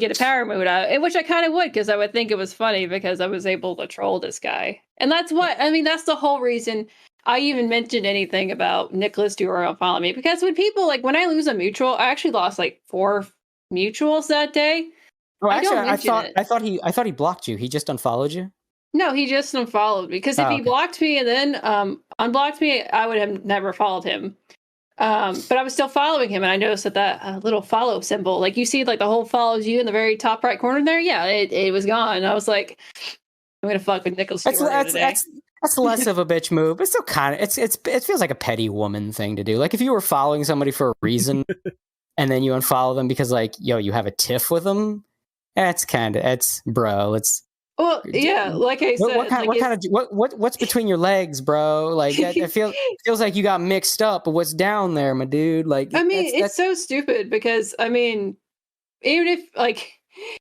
get a power mood out, which I kind of would, because I would think it was funny because I was able to troll this guy. And that's that's the whole reason I even mentioned anything about Nicholas Duro following me. Because when I lose a mutual, I actually lost like 4 mutuals that day. Oh, actually, I thought he blocked you. He just unfollowed you? No, he just unfollowed me. Because if he blocked me and then unblocked me, I would have never followed him. But I was still following him, and I noticed that little follow symbol, like you see, like the whole follows you in the very top right corner there. Yeah, it was gone. I was like, I'm gonna fuck with Nicholas. That's less of a bitch move, but still kind of it feels like a petty woman thing to do. Like if you were following somebody for a reason, and then you unfollow them because like you have a tiff with them. Well, yeah, like I said, what's between your legs, bro? Like it feels like you got mixed up. But what's down there, my dude? Like, I mean, it's so stupid because I mean, even if like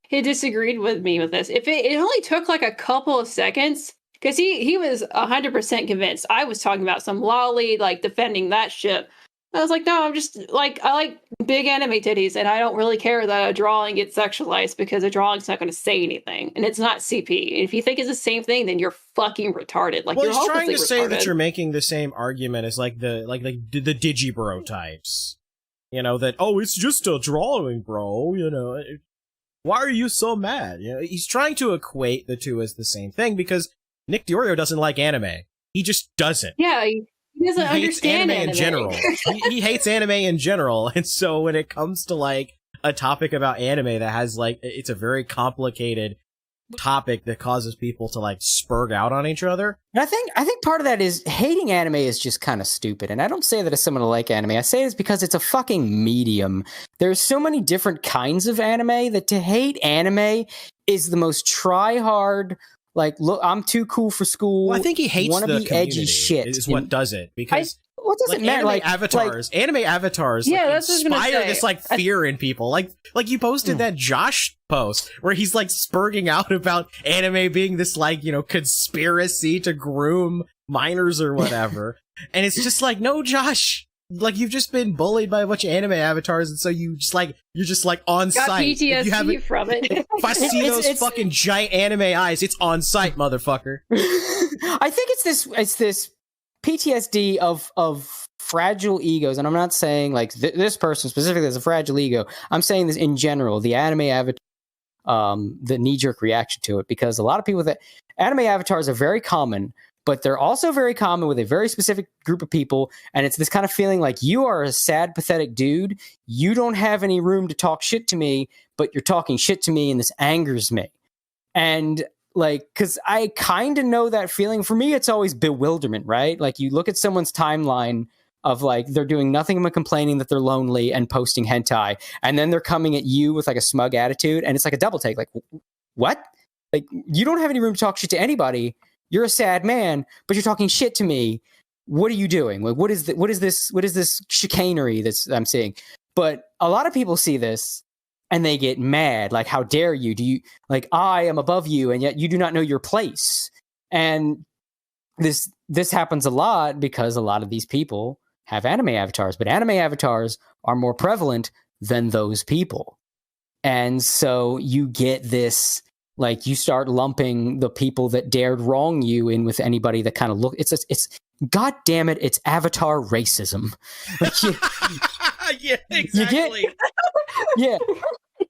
he disagreed with me with this, if it only took like a couple of seconds, because he was 100% convinced I was talking about some lolly like defending that shit. I was like, no, I'm just like, I like big anime titties, and I don't really care that a drawing gets sexualized because a drawing's not going to say anything, and it's not CP. If you think it's the same thing, then you're fucking retarded. Like, well, you're he's trying to retarded. say that you're making the same argument as like the digibro types, that it's just a drawing, bro. Why are you so mad? He's trying to equate the two as the same thing because Nick Diorio doesn't like anime. He just doesn't. Yeah. He doesn't understand anime in general. he hates anime in general, and so when it comes to like a topic about anime that has like it's a very complicated topic that causes people to like spurg out on each other. And I think part of that is hating anime is just kind of stupid. And I don't say that as someone to like anime. I say it's because it's a fucking medium. There's so many different kinds of anime that to hate anime is the most try hard. Like, look, I'm too cool for school. Well, I think he hates wanna the be community edgy shit. Is what does it. Because what does it matter? Anime avatars yeah, like, that's inspire this like fear in people. Like you posted that Josh post where he's like spurging out about anime being this like, conspiracy to groom minors or whatever. And it's just like, no, Josh. Like, you've just been bullied by a bunch of anime avatars, and so you're just like on got site. PTSD from it. If I see those fucking giant anime eyes, it's on site, motherfucker. I think it's this PTSD of fragile egos, and I'm not saying like this person specifically has a fragile ego. I'm saying this in general, the anime avatar, the knee-jerk reaction to it, because a lot of people that anime avatars are very common. But they're also very common with a very specific group of people. And it's this kind of feeling like you are a sad, pathetic dude. You don't have any room to talk shit to me, but you're talking shit to me and this angers me. And like, because I kind of know that feeling. For me, it's always bewilderment, right? Like you look at someone's timeline of like, they're doing nothing but complaining that they're lonely and posting hentai. And then they're coming at you with like a smug attitude. And it's like a double take. Like, what? Like, you don't have any room to talk shit to anybody. You're a sad man, but you're talking shit to me. What are you doing? Like, what is this chicanery that I'm seeing? But a lot of people see this and they get mad. Like, how dare you? Do you like I am above you, and yet you do not know your place? And this happens a lot because a lot of these people have anime avatars, but anime avatars are more prevalent than those people, and so you get this. Like, you start lumping the people that dared wrong you in with anybody that kind of look. It's God damn it! It's avatar racism. Like yeah, exactly.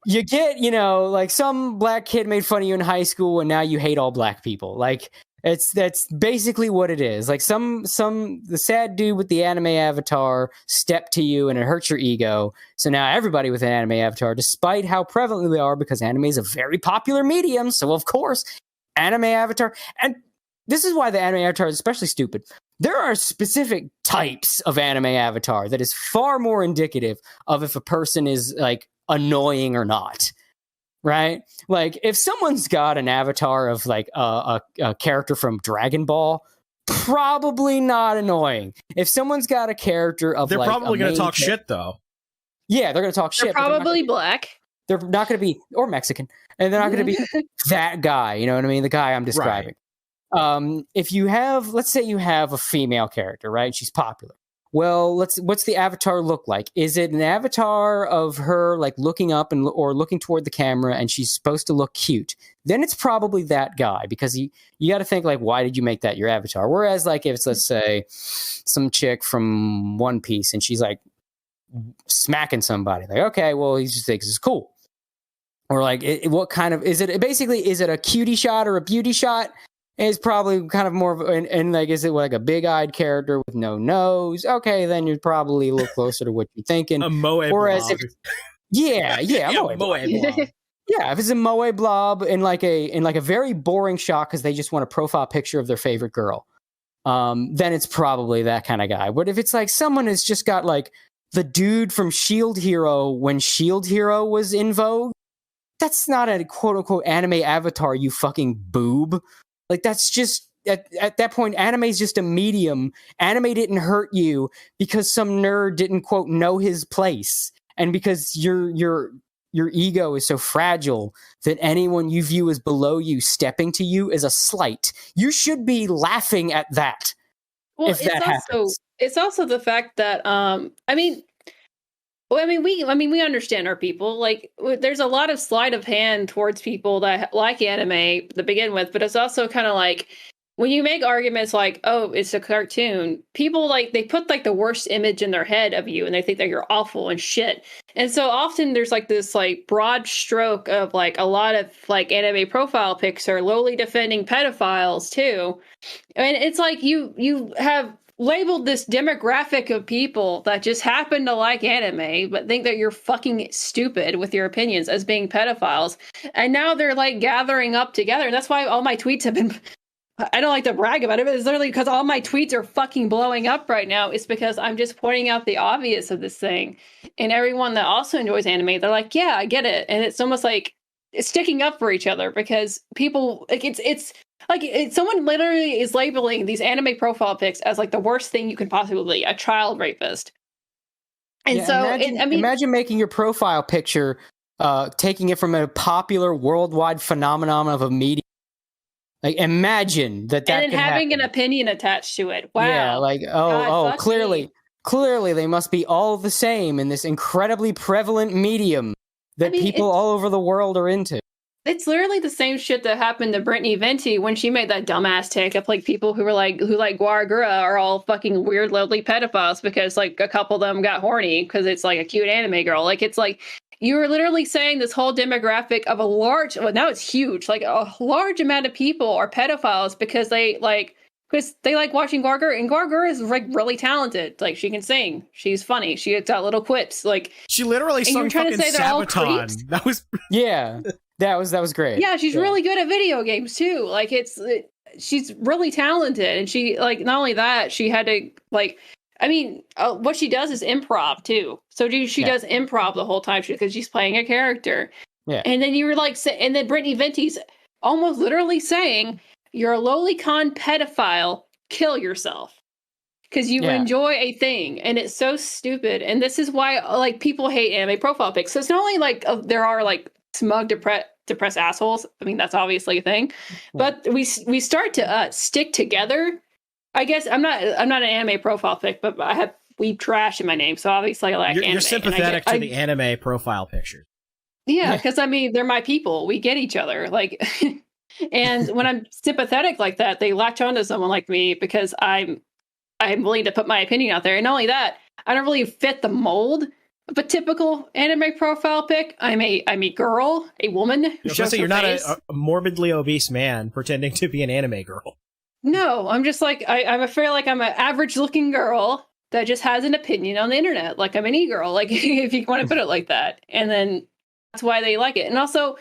You get like some black kid made fun of you in high school, and now you hate all black people. Like that's basically what it is. Like the sad dude with the anime avatar stepped to you, and it hurts your ego. So now everybody with an anime avatar, despite how prevalent they are, because anime is a very popular medium, so of course, anime avatar. And this is why the anime avatar is especially stupid. There are specific types of anime avatar that is far more indicative of if a person is like annoying or not. Right? Like if someone's got an avatar of like a character from Dragon Ball, probably not annoying. If someone's got a character of they're probably going to talk shit though. Yeah, they're going to talk shit. They're probably black. They're not going to be, or Mexican, and they're not going to be that guy. You know what I mean? The guy I'm describing. Right. If you have, let's say you have a female character, right? She's popular. Well, what's the avatar look like? Is it an avatar of her like looking up or looking toward the camera and she's supposed to look cute? Then it's probably that guy, because you got to think like, why did you make that your avatar? Whereas like if it's, let's say, some chick from One Piece and she's like smacking somebody, like, okay, well, he just thinks it's cool. Or like, what kind of, is it basically, is it a cutie shot or a beauty shot? It's probably kind of more of, and like, is it like a big-eyed character with no nose? Okay, then you're probably a little closer to what you're thinking. A moe Whereas blob. Yeah, moe blob. Yeah, if it's a moe blob in like a very boring shot because they just want a profile picture of their favorite girl, then it's probably that kind of guy. But if it's like someone who's just got like the dude from Shield Hero when Shield Hero was in vogue, that's not a quote-unquote anime avatar, you fucking boob. Like, that's just, at that point, anime is just a medium. Anime didn't hurt you because some nerd didn't, quote, know his place. And because your ego is so fragile that anyone you view as below you stepping to you is a slight. You should be laughing at that. Well, if that happens. It's also the fact that, we understand our people. Like, there's a lot of sleight of hand towards people that like anime to begin with, but it's also kind of like when you make arguments like, "Oh, it's a cartoon," people like they put like the worst image in their head of you, and they think that you're awful and shit. And so often there's like this like broad stroke of like a lot of like anime profile pics are lowly defending pedophiles too, and it's like you have labeled this demographic of people that just happen to like anime but think that you're fucking stupid with your opinions as being pedophiles, and now they're like gathering up together. That's why all my tweets have been, I don't like to brag about it, but it's literally because all my tweets are fucking blowing up right now. It's because I'm just pointing out the obvious of this thing, and everyone that also enjoys anime, they're like, yeah, I get it. And it's almost like it's sticking up for each other because people like it's like someone literally is labeling these anime profile pics as like the worst thing you can possibly be, a child rapist. And imagine making your profile picture, taking it from a popular worldwide phenomenon of a media. Like, imagine that and then having happen. An opinion attached to it. Wow. Yeah, like, God, clearly they must be all the same in this incredibly prevalent medium that people all over the world are into. It's literally the same shit that happened to Brittany Venti when she made that dumbass take up like people who like Guaragura are all fucking weird, lovely pedophiles because like a couple of them got horny because it's like a cute anime girl. Like, it's like you're literally saying this whole demographic of a large, well, now it's huge, like a large amount of people are pedophiles because they like watching Guaragura, and Guaragura is like really talented. Like, she can sing, she's funny, she got little quips. Like, she literally sung fucking Sabaton. That was That was great. Yeah, she's really good at video games too. Like, she's really talented, and she like not only that, she had to like, I mean, what she does is improv too. So she does improv the whole time because she's playing a character. Yeah, and then you were like, and then Brittany Venti's almost literally saying, "You're a lowly con pedophile. Kill yourself." Because you enjoy a thing, and it's so stupid. And this is why like people hate anime profile pics. So it's not only like there are like smug, depressed assholes. I mean, that's obviously a thing. But we start to stick together. I guess I'm not an anime profile pic, but I have weeb trash in my name, so obviously I like anime. You're sympathetic to the anime profile pictures. Yeah, because I mean, they're my people. We get each other. Like, and when I'm sympathetic like that, they latch onto someone like me because I'm willing to put my opinion out there. And not only that, I don't really fit the mold of a typical anime profile pic. I'm a girl, a woman. You're not a morbidly obese man pretending to be an anime girl. No, I'm just like I'm afraid like I'm an average looking girl that just has an opinion on the internet. Like, I'm an e-girl, like if you want to put it like that. And then that's why they like it. And also,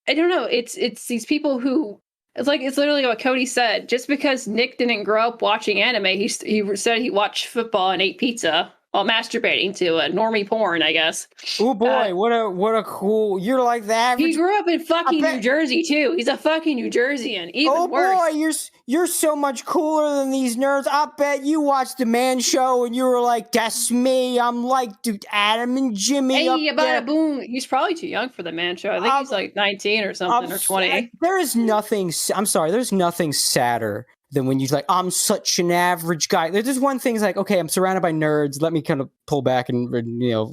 I don't know, it's these people who it's literally what Cody said. Just because Nick didn't grow up watching anime, he said he watched football and ate pizza while masturbating to a normie porn, I guess. Oh boy, what a cool! You're like the average. He grew up in fucking New Jersey too. He's a fucking New Jerseyan. Even worse. Oh boy, you're so much cooler than these nerds. I bet you watched the Man Show and you were like, "That's me. I'm like, dude, Adam and Jimmy." Hey, bada boom. He's probably too young for the Man Show. I think he's like 19 or something, or 20. There is nothing. I'm sorry. There's nothing sadder than when you're like, I'm such an average guy. There's one thing is like, okay, I'm surrounded by nerds. Let me kind of pull back and,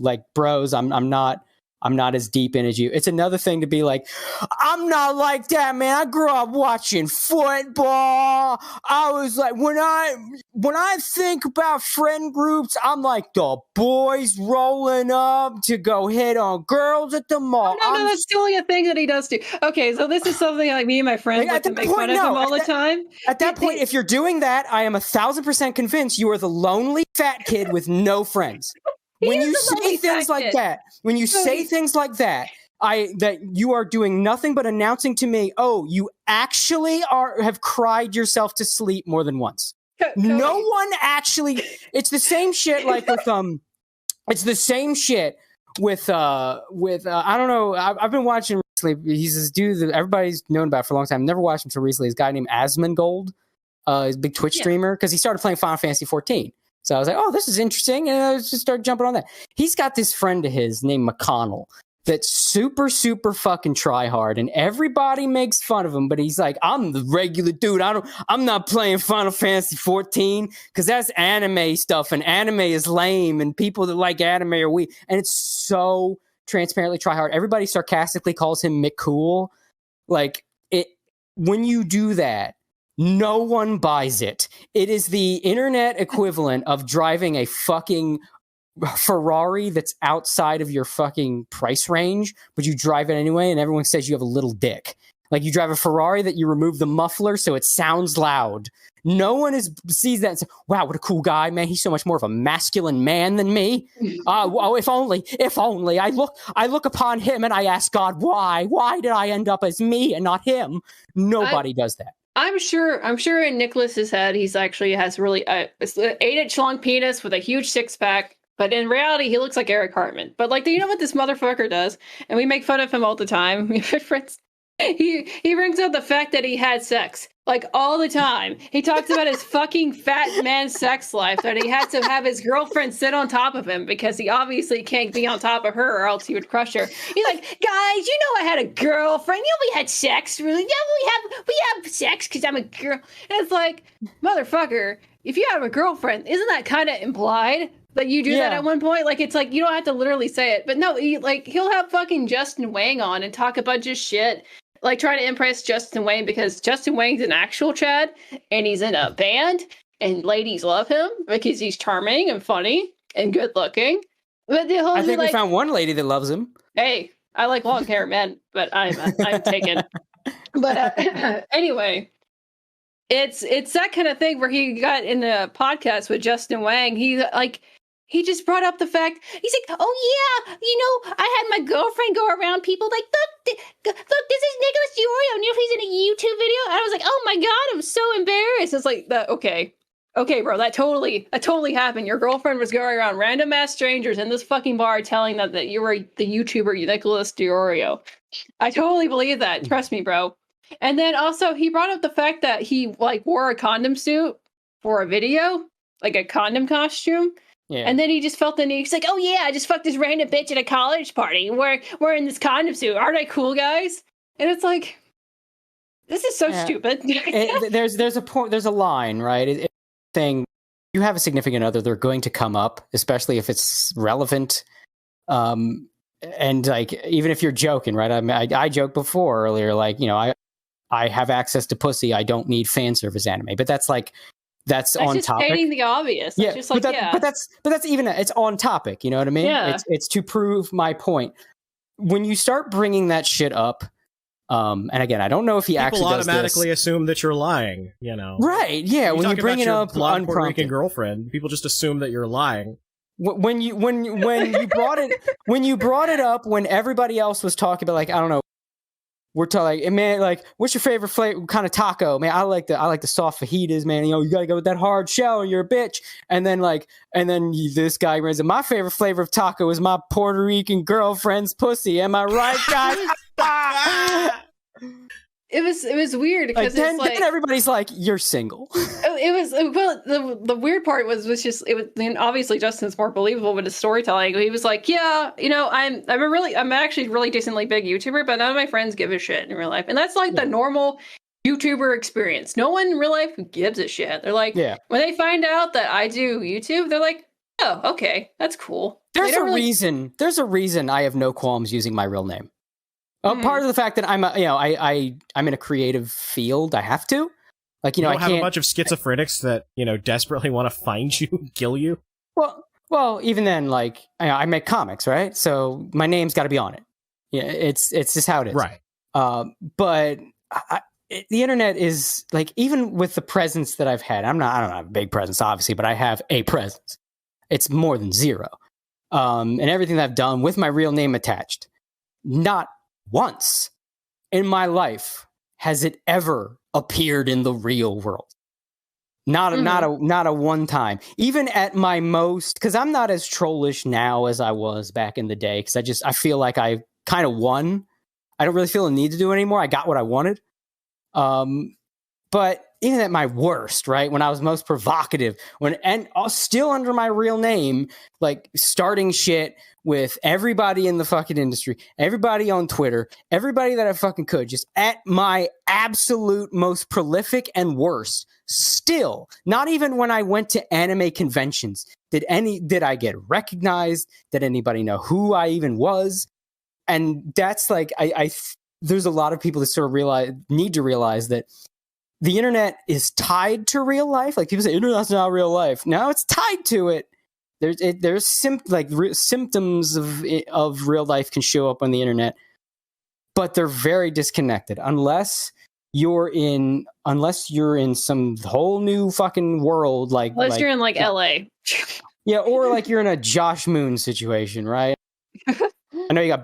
like bros, I'm not as deep in as you. It's another thing to be like, I'm not like that, man. I grew up watching football. I was like, when I think about friend groups, I'm like the boys rolling up to go hit on girls at the mall. No, that's totally a thing that he does too. Okay, so this is something like me and my friends like to make fun of him all the time. At that point, if you're doing that, I am 1,000% convinced you are the lonely fat kid with no friends. When you say things like that, that you are doing nothing but announcing to me, oh, you actually have cried yourself to sleep more than once. No one actually. It's the same shit like with It's the same shit with I don't know. I've been watching recently. He's this dude that everybody's known about for a long time. Never watched him until recently. This guy named Asmongold, he's a big Twitch streamer because he started playing Final Fantasy 14. So I was like, oh, this is interesting. And I just started jumping on that. He's got this friend of his named McConnell that's super, super fucking try hard. And everybody makes fun of him. But he's like, I'm the regular dude. I'm not playing Final Fantasy 14 because that's anime stuff. And anime is lame. And people that like anime are weak. And it's so transparently try hard. Everybody sarcastically calls him McCool. Like, when you do that, no one buys it. It is the internet equivalent of driving a fucking Ferrari that's outside of your fucking price range, but you drive it anyway, and everyone says you have a little dick. Like, you drive a Ferrari that you remove the muffler so it sounds loud. No one sees that and says, wow, what a cool guy, man. He's so much more of a masculine man than me. If only. I look upon him and I ask God, why? Why did I end up as me and not him? Nobody does that. I'm sure in Nicholas's head, he's actually has really an 8-inch long penis with a huge 6-pack. But in reality, he looks like Eric Hartman. But like, you know what this motherfucker does? And we make fun of him all the time. We're good friends. He brings up the fact that he had sex like all the time. He talks about his fucking fat man sex life, that he had to have his girlfriend sit on top of him because he obviously can't be on top of her or else he would crush her. He's like, guys, you know I had a girlfriend. You know we had sex. Really? Yeah, we have sex because I'm a girl. And it's like, motherfucker, if you have a girlfriend, isn't that kind of implied? That you do that at one point? Like, it's like, you don't have to literally say it. But no, he'll have fucking Justin Wang on and talk a bunch of shit. Like, trying to impress Justin Wang because Justin Wang's an actual Chad. And he's in a band. And ladies love him because he's charming and funny and good looking. But the whole I think we found one lady that loves him. Hey, I like long hair men. But I'm taken. But anyway. It's that kind of thing where he got in a podcast with Justin Wang. He just brought up the fact, he's like, oh yeah, I had my girlfriend go around people like, look, this is Nicholas DiOrio. He's in a YouTube video. And I was like, oh my God, I'm so embarrassed. It's like, okay, bro, that totally happened. Your girlfriend was going around random ass strangers in this fucking bar telling them that you were the YouTuber Nicholas DiOrio. I totally believe that. Trust me, bro. And then also he brought up the fact that he wore a condom suit for a video, like a condom costume. Yeah. And then he just felt the need. He's like, oh yeah, I just fucked this random bitch at a college party. We're in this condom suit. Aren't I cool, guys? And it's like, this is so stupid. There's a point. There's a line, right? Thing. You have a significant other, they're going to come up, especially if it's relevant. And like, even if you're joking, right? I mean, I joked before earlier, like, I have access to pussy. I don't need fan service anime, but that's on just topic. Stating the obvious. Yeah, just like, but that's even it's on topic. You know what I mean? Yeah. It's to prove my point. When you start bringing that shit up, and again, I don't know if he actually does this. People automatically assume that you're lying. Right? Yeah. When you bring it up, blonde Puerto Rican girlfriend, people just assume that you're lying. When you brought it up, when everybody else was talking about, like, I don't know, we're talking, like, man, like, what's your favorite flavor kind of taco? Man, I like the soft fajitas, man. You know, you gotta go with that hard shell, or you're a bitch. And then this guy runs in, my favorite flavor of taco is my Puerto Rican girlfriend's pussy. Am I right, guys? It was weird because then everybody's like, "You're single." The weird part was just it was. And obviously, Justin's more believable with his storytelling. He was like, "Yeah, you know, I'm actually a really decently big YouTuber, but none of my friends give a shit in real life." And that's like the normal YouTuber experience. No one in real life gives a shit. They're like, when they find out that I do YouTube, they're like, "Oh, okay, that's cool." There's a reason. There's a reason I have no qualms using my real name. Part of the fact that I'm in a creative field, I have to. Like, you know, I have a bunch of schizophrenics that, you know, desperately want to find you and kill you. Well, even then, like, I make comics, right? So my name's got to be on it. Yeah, it's just how it is, right? But the internet is like, even with the presence that I've had, I don't have a big presence, obviously, but I have a presence. It's more than zero, and everything that I've done with my real name attached, not once in my life has it ever appeared in the real world. Not a one time. Even at my most, because I'm not as trollish now as I was back in the day, because I feel like I kind of won. I don't really feel a need to do it anymore. I got what I wanted. But even at my worst, right, when I was most provocative, still under my real name, like starting shit with everybody in the fucking industry, everybody on Twitter, everybody that I fucking could, just at my absolute most prolific and worst, still, not even when I went to anime conventions, did I get recognized? Did anybody know who I even was? And that's like, there's a lot of people that sort of need to realize that the internet is tied to real life. Like, people say, internet's not real life. No, it's tied to it. There's symptoms of real life can show up on the internet, but they're very disconnected unless you're in some whole new fucking world. Unless you're in LA. Yeah, or like you're in a Josh Moon situation, right? I know you got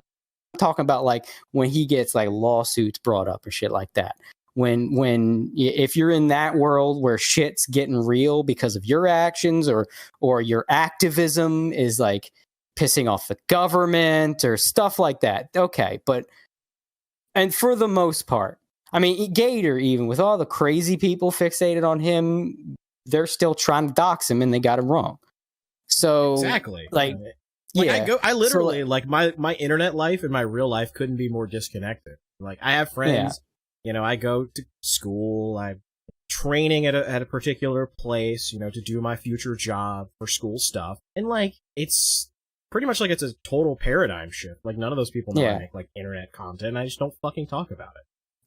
talking about like when he gets like lawsuits brought up or shit like that. If you're in that world where shit's getting real because of your actions or your activism is like pissing off the government or stuff like that. Okay. And for the most part, I mean, Gator, even with all the crazy people fixated on him, they're still trying to dox him and they got him wrong. So exactly. Yeah. I literally my internet life and my real life couldn't be more disconnected. Like, I have friends. Yeah. You know, I go to school, I'm training at a particular place, you know, to do my future job for school stuff. And like, it's pretty much like it's a total paradigm shift. Like, none of those people know I make like internet content. I just don't fucking talk about it.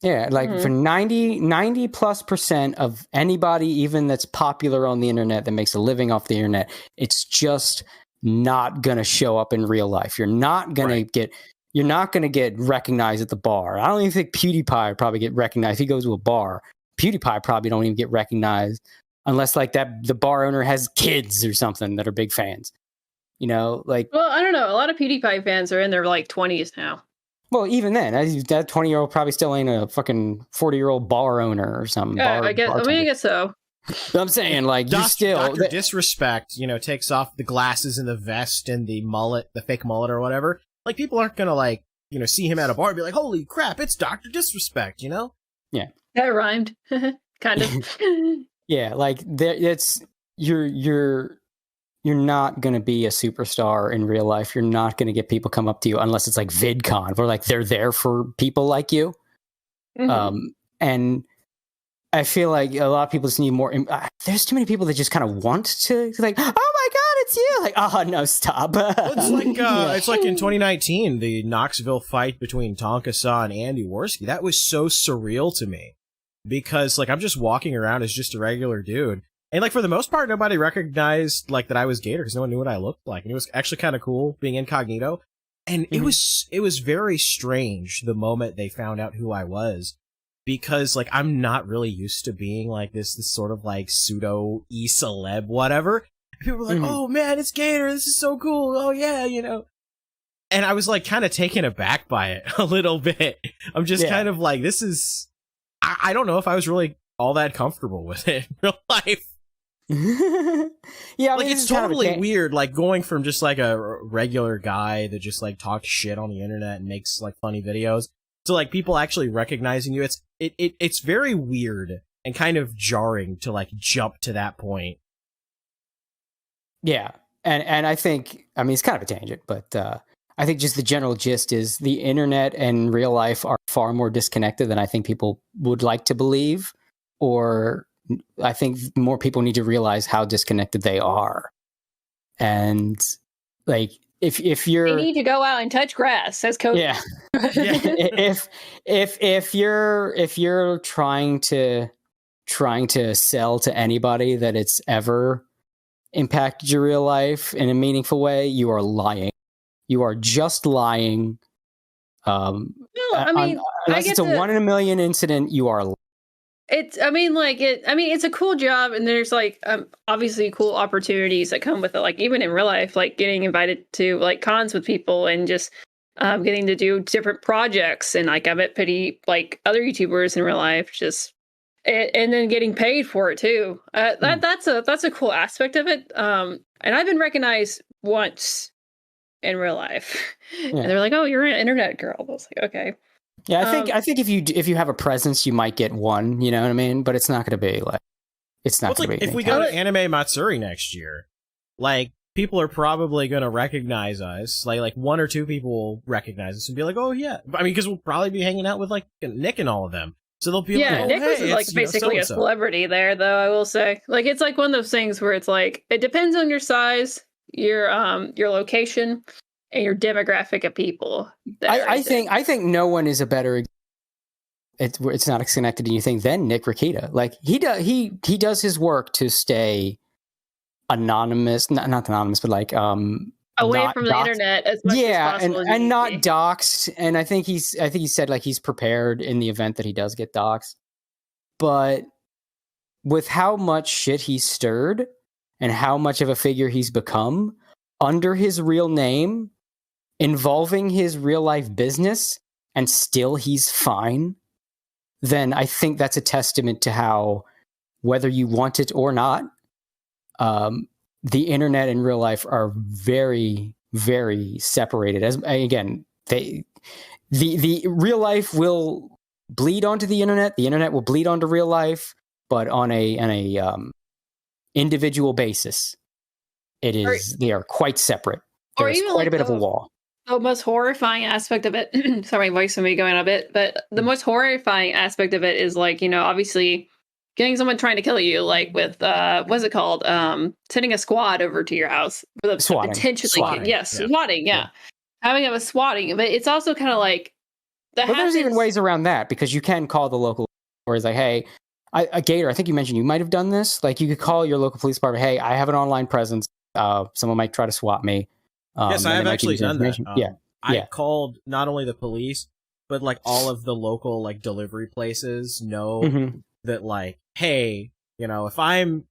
Yeah, like for 90+% of anybody, even that's popular on the internet, that makes a living off the internet, it's just not going to show up in real life. You're not going to get... You're not going to get recognized at the bar. I don't even think PewDiePie would probably get recognized. If he goes to a bar, PewDiePie probably don't even get recognized unless like the bar owner has kids or something that are big fans. You know, like... Well, I don't know. A lot of PewDiePie fans are in their like 20s now. Well, even then, that 20-year-old probably still ain't a fucking 40-year-old bar owner or something. Yeah, I guess so. But I'm saying, like, Dr. Disrespect, you know, takes off the glasses and the vest and the mullet, the fake mullet or whatever. Like, people aren't gonna, like, you know, see him at a bar and be like, holy crap, it's Dr. Disrespect, you know? Yeah. That rhymed. Kind of. Yeah, like, you're not gonna be a superstar in real life. You're not gonna get people come up to you unless it's like VidCon, where, like, they're there for people like you. Mm-hmm. And I feel like a lot of people just need more... there's too many people that just kind of want to, like, oh my god, it's you! Like, oh, no, stop. It's like it's like in 2019, the Knoxville fight between Tonka and Andy Worski. That was so surreal to me. Because, like, I'm just walking around as just a regular dude. And, like, for the most part, nobody recognized, like, that I was Gator, because no one knew what I looked like. And it was actually kind of cool being incognito. And it was very strange the moment they found out who I was. Because, like, I'm not really used to being, like, this sort of, like, pseudo e-celeb whatever. And people were like, oh, man, it's Gator. This is so cool. Oh, yeah, you know. And I was like kind of taken aback by it a little bit. I'm just kind of like, this is, I don't know if I was really all that comfortable with it in real life. Yeah, I like mean, it's totally weird, like going from just like a regular guy that just like talks shit on the internet and makes like funny videos to like people actually recognizing you. It's very weird and kind of jarring to like jump to that point. Yeah, and I think, I mean, it's kind of a tangent, but I think just the general gist is the internet and real life are far more disconnected than I think people would like to believe, or I think more people need to realize how disconnected they are. And like, if you're, they need to go out and touch grass, says Cody. Yeah. if you're trying to sell to anybody that it's ever impacted your real life in a meaningful way, you are lying. You are just lying. No, I mean, unless it's a 1 in a million incident, you are lying. It's a cool job, and there's like obviously cool opportunities that come with it. Like even in real life, like getting invited to like cons with people and just getting to do different projects. And like I met pretty like other YouTubers in real life, just and then getting paid for it too. That's a cool aspect of it. And I've been recognized once in real life, and they're like, "Oh, you're an internet girl." I was like, "Okay." Yeah, I think if you have a presence, you might get one. You know what I mean? But it's not going to be like, it's not going to be. If we go to Anime Matsuri next year, like people are probably going to recognize us. Like 1 or 2 people will recognize us and be like, "Oh yeah," I mean, because we'll probably be hanging out with like Nick and all of them. So they'll be like, "Oh, Nick hey, was like basically a celebrity there, though. I will say, like, it's like one of those things where it's like it depends on your size, your location, and your demographic of people. I think no one is a better. It's not as connected to anything than Nick Rikita. Like he does his work to stay anonymous, not anonymous, but like away from the internet as much as possible. and not doxxed. And I think he said like he's prepared in the event that he does get doxxed. But with how much shit he's stirred and how much of a figure he's become under his real name, involving his real life business, and still he's fine, then I think that's a testament to how, whether you want it or not, the internet and real life are very, very separated. As again, the real life will bleed onto the internet will bleed onto real life, but on a individual basis, they are quite separate. There's quite like a bit of a wall. The most horrifying aspect of it, sorry, my voice may be going a bit, but the most horrifying aspect of it is like, you know, obviously getting someone trying to kill you, like with, what's it called? Sending a squad over to your house. Swatting. Swatting, yeah. Having a swatting, but it's also kind of like... there's even ways around that, because you can call the local, or it's like, hey, Gator, I think you mentioned you might have done this. Like you could call your local police department, hey, I have an online presence. Someone might try to swat me. Yes, I have actually done that. I Yeah. called not only the police, but like all of the local like delivery places know that like, hey, you know, if I'm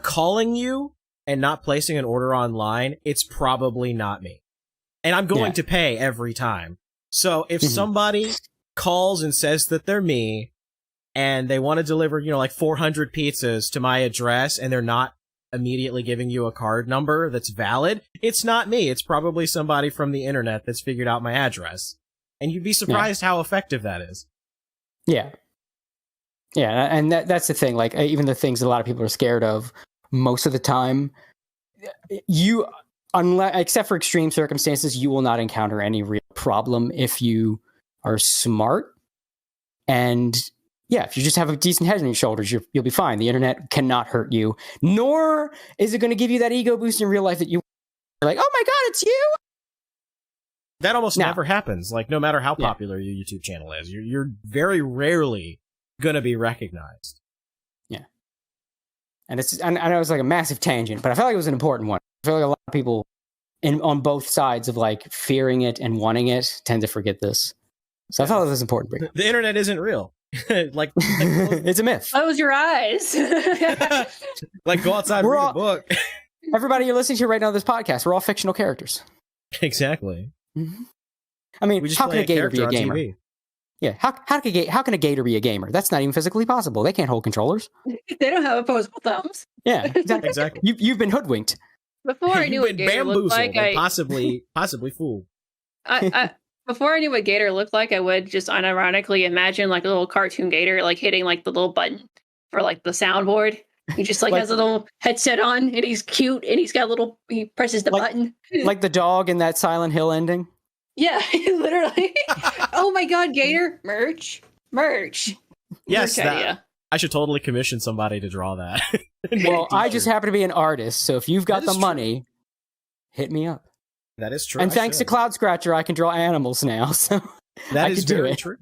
calling you and not placing an order online, it's probably not me. And I'm going to pay every time. So if somebody calls and says that they're me and they want to deliver, you know, like 400 pizzas to my address and they're not immediately giving you a card number that's valid, it's not me. It's probably somebody from the internet that's figured out my address. And you'd be surprised how effective that is. Yeah. Yeah, and that's the thing. Like, even the things a lot of people are scared of, most of the time, except for extreme circumstances, you will not encounter any real problem if you are smart. And yeah, if you just have a decent head on your shoulders, you'll be fine. The internet cannot hurt you, nor is it going to give you that ego boost in real life that you're like, oh my God, it's you. That almost never happens. Like, no matter how popular your YouTube channel is, you're very rarely going to be recognized. Yeah. And I know it's like a massive tangent, but I felt like it was an important one. I feel like a lot of people on both sides of like fearing it and wanting it tend to forget this. So I felt it was important. The internet isn't real. like it's a myth. Close your eyes. Like go outside and read a book. Everybody you're listening to right now, this podcast, we're all fictional characters. Exactly. I mean, how can a gator be a gamer? TV. Yeah, how can a gator be a gamer? That's not even physically possible. They can't hold controllers. They don't have opposable thumbs. Yeah, exactly. You've been hoodwinked. Before I knew what gator looked like, possibly fooled. Before I knew what gator looked like, I would just unironically imagine like a little cartoon gator like hitting like the little button for like the soundboard. He just like has a little headset on and he's cute and he presses the button. Like the dog in that Silent Hill ending. Yeah, literally. Oh my god, gator merch. Yes, merch I should totally commission somebody to draw that. Well, I just happen to be an artist, so if you've got the money, hit me up. That is true. And thanks to Cloud Scratcher, I can draw animals now. So that is very true.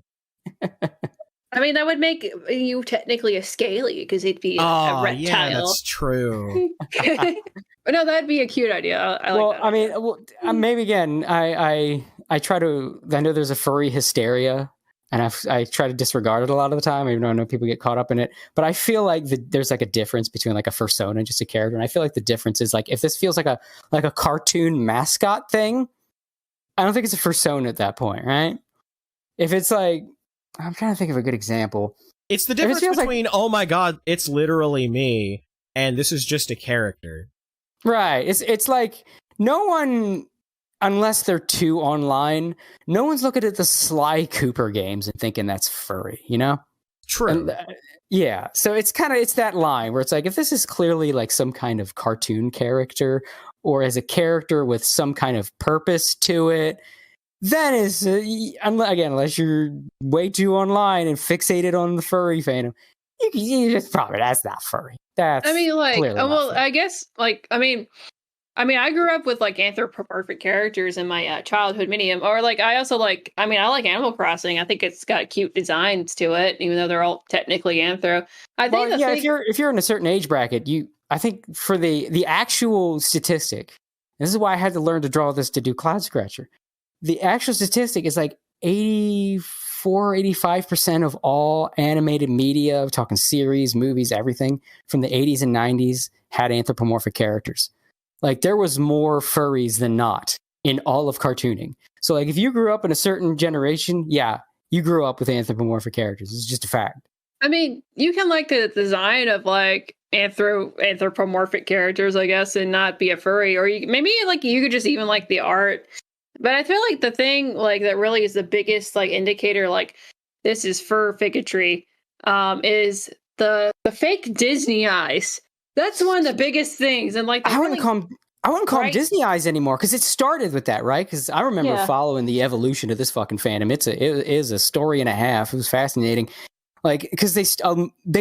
I mean, that would make you technically a scaly because it'd be a reptile. Yeah, that's true. But no, that'd be a cute idea. I like that. I mean, maybe again, I try to. I know there's a furry hysteria, and I try to disregard it a lot of the time. Even though I know people get caught up in it, but I feel like there's like a difference between like a fursona and just a character, and I feel like the difference is like if this feels like a cartoon mascot thing, I don't think it's a fursona at that point, right? If it's like, I'm trying to think of a good example. It's the difference between oh my god, it's literally me, and this is just a character. Right. It's like no one, unless they're too online, no one's looking at the Sly Cooper games and thinking that's furry, you know? True. And, yeah. So it's that line where it's like, if this is clearly like some kind of cartoon character or as a character with some kind of purpose to it, then unless you're way too online and fixated on the furry fandom, you just probably, that's not furry. That's I guess I grew up with like anthropomorphic characters in my childhood medium, or like I like Animal Crossing. I think it's got cute designs to it, even though they're all technically anthro. If you're in a certain age bracket, I think for the actual statistic, this is why I had to learn to draw this to do Cloud Scratcher. The actual statistic is like 85% of all animated media, we're talking series, movies, everything from the 80s and 90s had anthropomorphic characters. Like there was more furries than not in all of cartooning. So like if you grew up in a certain generation, yeah, you grew up with anthropomorphic characters. It's just a fact. I mean, you can like the design of like anthropomorphic characters, I guess, and not be a furry, or you could just even like the art. But I feel like the thing like that really is the biggest like indicator like this is fur bigotry is the fake Disney eyes. That's one of the biggest things. And like I wouldn't call them Disney eyes anymore because it started with that, right? Because I remember following the evolution of this fucking fandom. It is a story and a half. It was fascinating. Like because they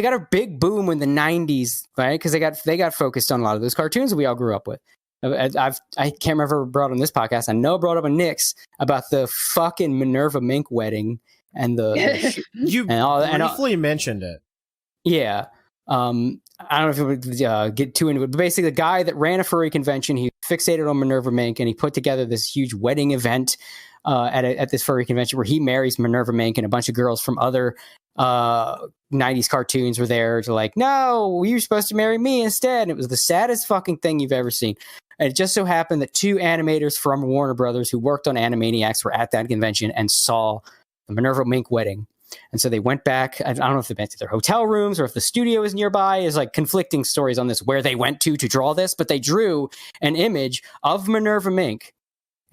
got a big boom in the 90s, right? Because they got focused on a lot of those cartoons that we all grew up with. I can't remember if I brought on this podcast. I know I brought up on Nick's about the fucking Minerva Mink wedding and you briefly mentioned it. Yeah. I don't know if it would get too into it, but basically the guy that ran a furry convention, he fixated on Minerva Mink and he put together this huge wedding event at this furry convention where he marries Minerva Mink and a bunch of girls from other 90s cartoons were there to like, no, you're supposed to marry me instead. And it was the saddest fucking thing you've ever seen. And it just so happened that two animators from Warner Brothers who worked on Animaniacs were at that convention and saw the Minerva Mink wedding. And so they went back. I don't know if they went to their hotel rooms or if the studio is nearby. Is like conflicting stories on this, where they went to draw this. But they drew an image of Minerva Mink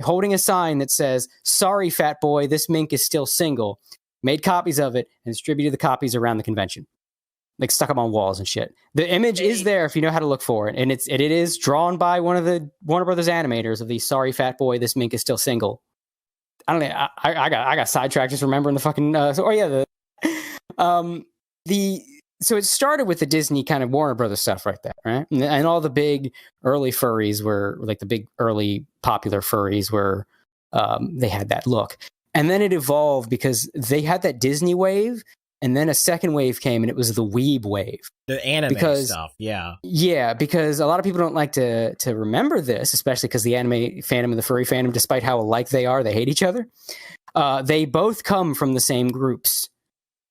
holding a sign that says, "Sorry, fat boy, this mink is still single." Made copies of it and distributed the copies around the convention. Like stuck them on walls and shit. The image is there if you know how to look for it. And it is drawn by one of the Warner Brothers animators of the "Sorry, fat boy, this mink is still single." I don't know. I got sidetracked just remembering the fucking. So it started with the Disney kind of Warner Brothers stuff right there, right? And all the big early furries were like the big early popular furries were they had that look, and then it evolved because they had that Disney wave, and then a second wave came, and it was the weeb wave, the anime stuff. Yeah, because a lot of people don't like to remember this, especially because the anime fandom and the furry fandom, despite how alike they are, they hate each other. They both come from the same groups.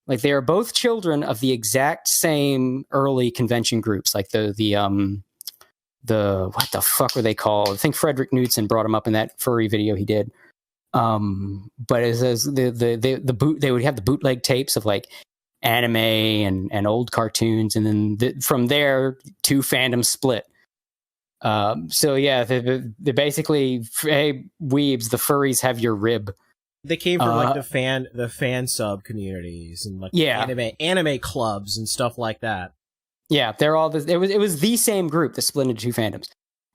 Like they are both children of the exact same early convention groups. Like the what the fuck were they called? I think Frederick Knudsen brought them up in that furry video he did. But it says the boot, they would have the bootleg tapes of like anime and old cartoons, and then from there two fandoms split. So yeah, they basically, hey weebs, the furries have your rib. They came from like the fan sub communities and like anime clubs and stuff like that. Yeah, they're all it was the same group that split into two fandoms.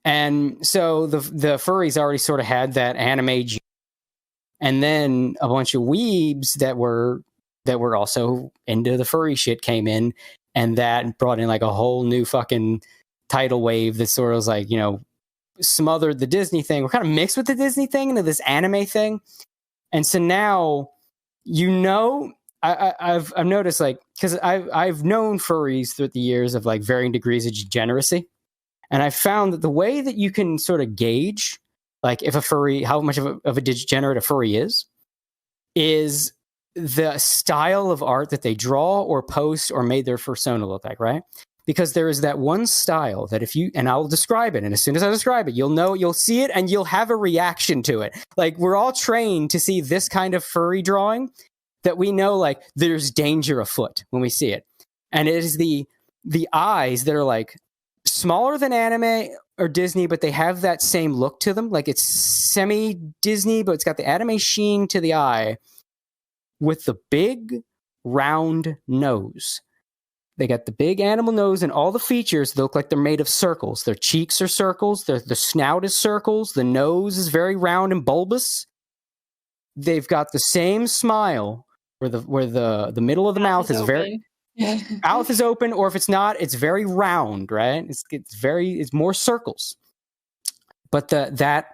And so the furries already sort of had that anime gene. And then a bunch of weebs that were also into the furry shit came in, and that brought in like a whole new fucking tidal wave that sort of was like, you know, smothered the Disney thing. We're kind of mixed with the Disney thing into this anime thing. And so now, you know, I've noticed, like, because I've known furries throughout the years of like varying degrees of degeneracy, and I found that the way that you can sort of gauge like if a furry, how much of a degenerate a furry is the style of art that they draw or post or made their fursona look like, right? Because there is that one style that if you, and I'll describe it, and as soon as I describe it, you'll know, you'll see it, and you'll have a reaction to it. Like, we're all trained to see this kind of furry drawing that we know, like, there's danger afoot when we see it. And it is the eyes that are, like, smaller than anime or Disney, but they have that same look to them. Like, it's semi-Disney, but it's got the anime sheen to the eye with the big, round nose. They got the big animal nose and all the features. They look like they're made of circles. Their cheeks are circles. The snout is circles. The nose is very round and bulbous. They've got the same smile where the middle of the mouth is very mouth is open, or if it's not, it's very round, right? It's more circles. But that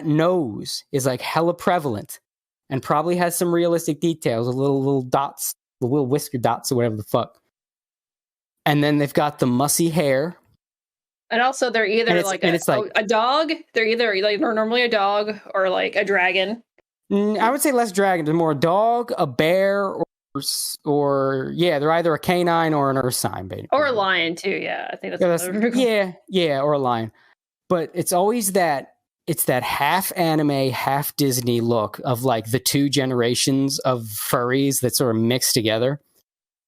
nose is like hella prevalent and probably has some realistic details, little dots, the little whisker dots or whatever the fuck. And then they've got the mussy hair. And also they're either like a dog. They're either like normally a dog or like a dragon. I would say less dragon. They're more a dog, a bear, or yeah, they're either a canine or an earth sign, basically. Or a lion too. Yeah, I think that's or a lion. But it's always that half anime, half Disney look of like the two generations of furries that sort of mix together.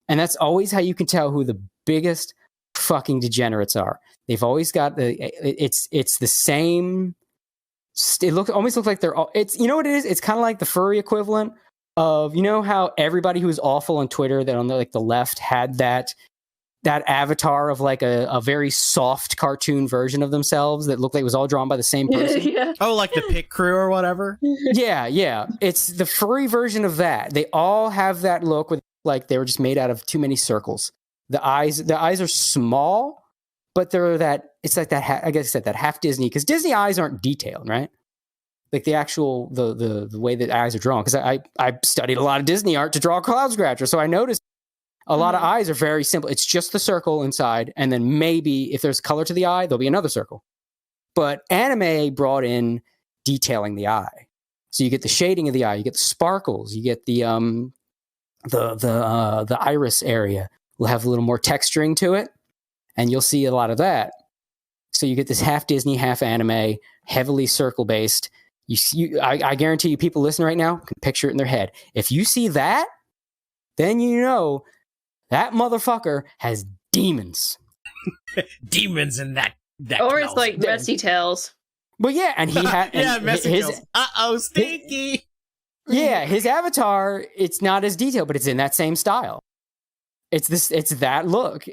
And that's always how you can tell who the biggest fucking degenerates are. They've always got it's the same. It almost looks like they're all. It's, you know what it is. It's kind of like the furry equivalent of, you know how everybody who's awful on Twitter that on the left had that avatar of like a very soft cartoon version of themselves that looked like it was all drawn by the same person. Yeah. Oh, like the Pick Crew or whatever. Yeah. It's the furry version of that. They all have that look with like they were just made out of too many circles. The eyes are small, but they're that. It's like that. I guess I said that half Disney, because Disney eyes aren't detailed, right? Like the actual the way that eyes are drawn. Because I studied a lot of Disney art to draw Cloud Scratcher, so I noticed a lot of eyes are very simple. It's just the circle inside, and then maybe if there's color to the eye, there'll be another circle. But anime brought in detailing the eye, so you get the shading of the eye, you get the sparkles, you get the iris area will have a little more texturing to it, and you'll see a lot of that. So you get this half Disney, half anime, heavily circle based. I guarantee you, people listening right now can picture it in their head. If you see that, then you know that motherfucker has demons. Demons in that. Or it's like messy tails. But yeah, and he had messy tails. Stinky. Yeah, his avatar, it's not as detailed, but it's in that same style. It's that look.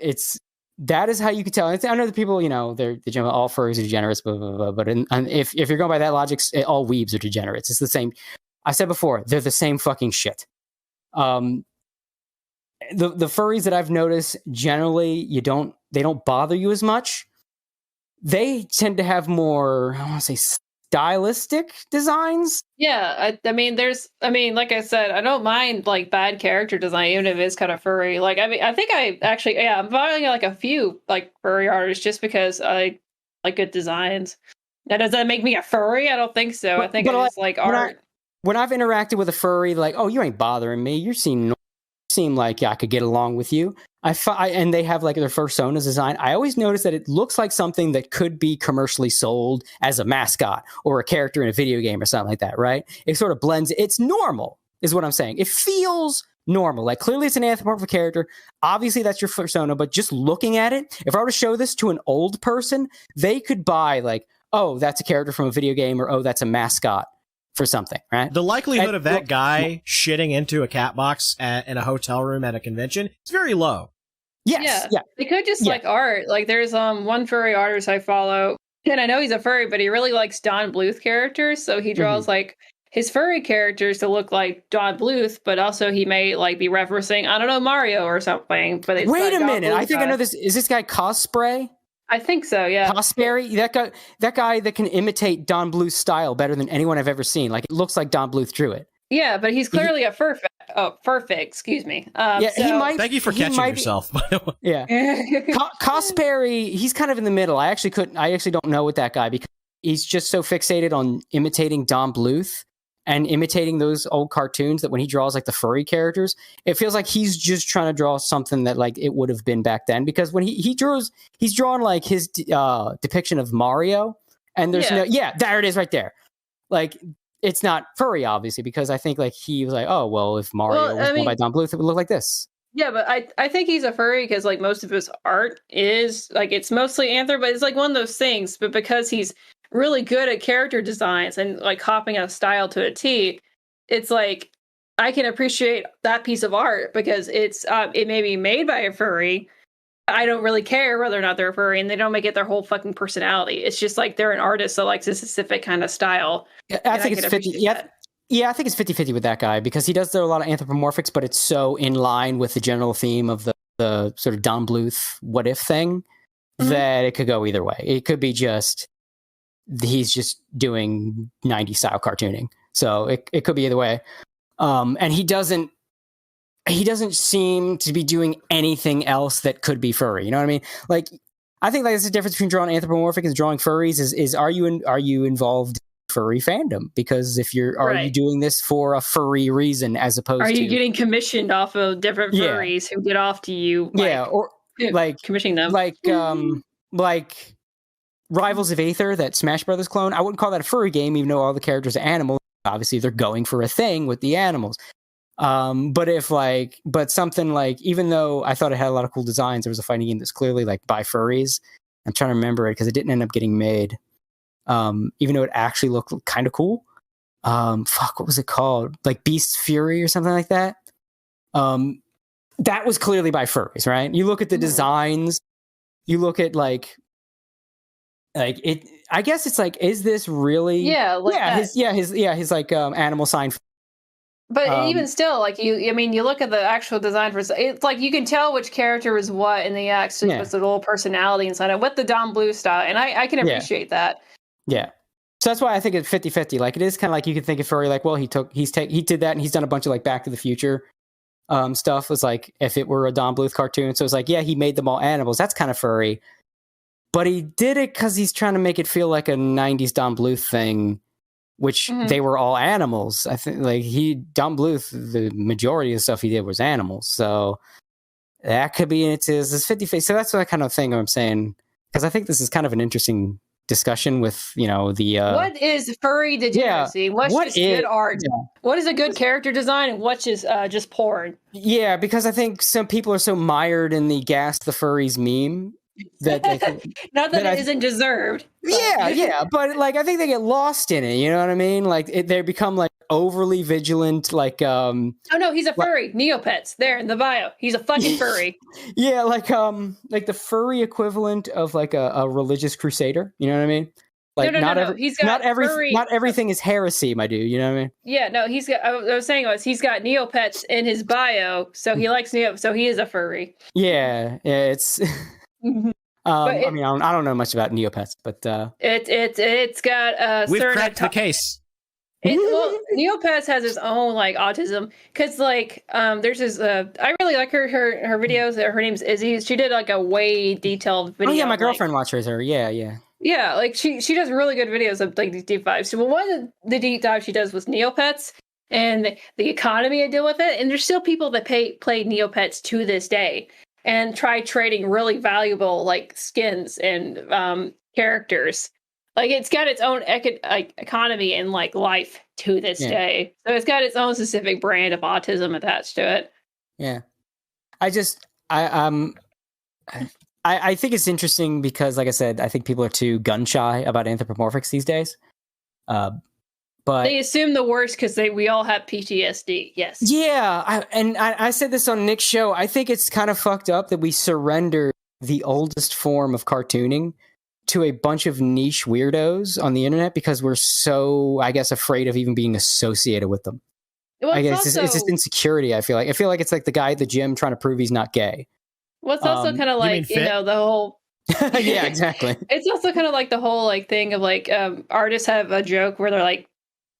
That is how you can tell. I know that people, you know, they're all furries are degenerates, blah, blah, blah, but if you're going by that logic, all weebs are degenerates. It's the same. I said before, they're the same fucking shit. The furries that I've noticed, generally, they don't bother you as much. They tend to have more, I want to say, stylistic designs. Yeah, I mean, like I said, I don't mind like bad character design, even if it's kind of furry. Like, I mean, I think I'm following like a few like furry artists just because I like good designs. Now, does that make me a furry? I don't think so. I think I just like art. When I've interacted with a furry, like, oh, you ain't bothering me. You're seeing seem like I could get along with you. And they have like their Fursonas design. I always notice that it looks like something that could be commercially sold as a mascot or a character in a video game or something like that, right? It sort of blends. It's normal, is what I'm saying. It feels normal. Like clearly it's an anthropomorphic character. Obviously that's your Fursona, but just looking at it, if I were to show this to an old person, they could buy like, oh, that's a character from a video game, or oh, that's a mascot for something, right? The likelihood of that guy shitting into a cat box in a hotel room at a convention is very low. Yes. Yeah. They could just like art. Like there's one furry artist I follow, and I know he's a furry, but he really likes Don Bluth characters. So he draws like his furry characters to look like Don Bluth, but also he may like be referencing, I don't know, Mario or something. But it's wait a Don minute, Bluth I think I know this. Is this guy Cosperry? I think so, yeah. Cosperry? That guy that can imitate Don Bluth's style better than anyone I've ever seen. Like it looks like Don Bluth drew it. Yeah, but he's clearly a furfic, excuse me. He might. Thank you for catching yourself, by the way. Yeah. Cosperry, he's kind of in the middle. I actually don't know with that guy because he's just so fixated on imitating Don Bluth and imitating those old cartoons that when he draws like the furry characters, it feels like he's just trying to draw something that like it would have been back then. Because when he's drawn like his depiction of Mario, and there's there it is right there. Like it's not furry, obviously, because I think like he was like, oh well, if Mario was drawn by Don Bluth, it would look like this. Yeah, but I think he's a furry because like most of his art is like it's mostly anther, but it's like one of those things. But because he's really good at character designs and like copying a style to a T, it's like I can appreciate that piece of art because it may be made by a furry. I don't really care whether or not they're a furry, and they don't make it their whole fucking personality. It's just like they're an artist that likes a specific kind of style. Yeah, I think it's 50. Yeah, I think it's 50-50 with that guy because he does a lot of anthropomorphics, but it's so in line with the general theme of the sort of Don Bluth what if thing that it could go either way. It could be just he's just doing 90s style cartooning. So it could be either way. And he doesn't seem to be doing anything else that could be furry. You know what I mean? Like, I think like there's a difference between drawing anthropomorphic and drawing furries is are you involved in furry fandom? Because if are you doing this for a furry reason as opposed to... Are you getting commissioned off of different furries who get off to you? Like, or like... Commissioning them. Like Rivals of Aether, that Smash Brothers clone, I wouldn't call that a furry game, even though all the characters are animals. Obviously, they're going for a thing with the animals. But something like, even though I thought it had a lot of cool designs, there was a fighting game that's clearly like by furries. I'm trying to remember it because it didn't end up getting made. Even though it actually looked kind of cool. What was it called? Like Beast's Fury or something like that. That was clearly by furries, right? You look at the designs, you look at like it. I guess it's like, is this really? Yeah, like his like animal sign. But even still, like you look at the actual design for it's like you can tell which character is what in the X, with the little personality inside it, with the Don Bluth style, and I can appreciate that. Yeah. So that's why I think it's 50-50. Like it is kind of like you could think of furry like, well, he did that and he's done a bunch of like Back to the Future stuff. Was like if it were a Don Bluth cartoon. So it's like, yeah, he made them all animals. That's kind of furry. But he did it because he's trying to make it feel like a 90s Don Bluth thing, which they were all animals. I think like Don Bluth, the majority of the stuff he did was animals. So that could be it's 50-50. So that's the kind of thing I'm saying. Because I think this is kind of an interesting discussion with the what is furry degeneracy? What's just good art? What is a good character design, and what's just porn? Yeah, because I think some people are so mired in the gas the furries meme that they not that it isn't deserved. But. But like I think they get lost in it. You know what I mean? Like they become like overly vigilant. Like oh no, he's a furry. Neopets there in the bio. He's a fucking furry. Yeah, like the furry equivalent of like a religious crusader. You know what I mean? Like not everything is heresy, my dude. You know what I mean? Yeah, no, he's got. I was saying he's got Neopets in his bio, so he likes Neopets, so he is a furry. Yeah, it's. I don't know much about Neopets, but it's got we've cracked the case. Neopets has its own like autism because like there's this I really like her videos. Her name's Izzy. She did like a way detailed video. Oh yeah, my girlfriend watches her. Yeah, like she does really good videos of like these deep dives. So one of the deep dives she does was Neopets, and the economy to deal with it. And there's still people that play Neopets to this day and try trading really valuable like skins and characters. Like it's got its own economy and like life to this day. So it's got its own specific brand of autism attached to it. Yeah. I think it's interesting because, like I said, I think people are too gun shy about anthropomorphics these days. But they assume the worst because we all have PTSD. Yes. Yeah. I said this on Nick's show. I think it's kind of fucked up that we surrender the oldest form of cartooning to a bunch of niche weirdos on the internet because we're so, I guess, afraid of even being associated with them. Well, I guess it's this insecurity. I feel like it's like the guy at the gym trying to prove he's not gay. Well, it's also kind of like, you know, the whole... Yeah, exactly. It's also kind of like the whole like thing of like artists have a joke where they're like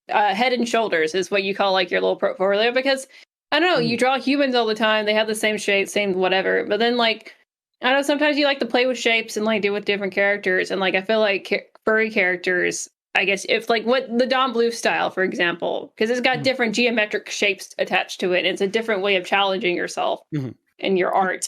head and shoulders is what you call like your little portfolio, because I don't know, you draw humans all the time. They have the same shape, same whatever. But then like, I don't know, sometimes you like to play with shapes and like do with different characters. And like, I feel like furry characters, I guess if like what the Don Bluth style, for example, because it's got different geometric shapes attached to it. And it's a different way of challenging yourself in your art.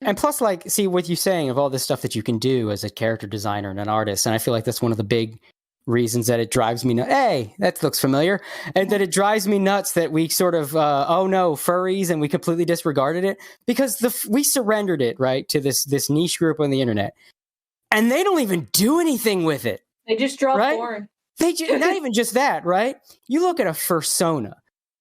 And plus, like, see what you're saying of all this stuff that you can do as a character designer and an artist. And I feel like that's one of the big reasons that it drives me nuts. Hey, that looks familiar. And that it drives me nuts that we sort of, oh no, furries, and we completely disregarded it because we surrendered it, right, to this niche group on the internet. And they don't even do anything with it. They just draw porn. Not even just that, right? You look at a fursona.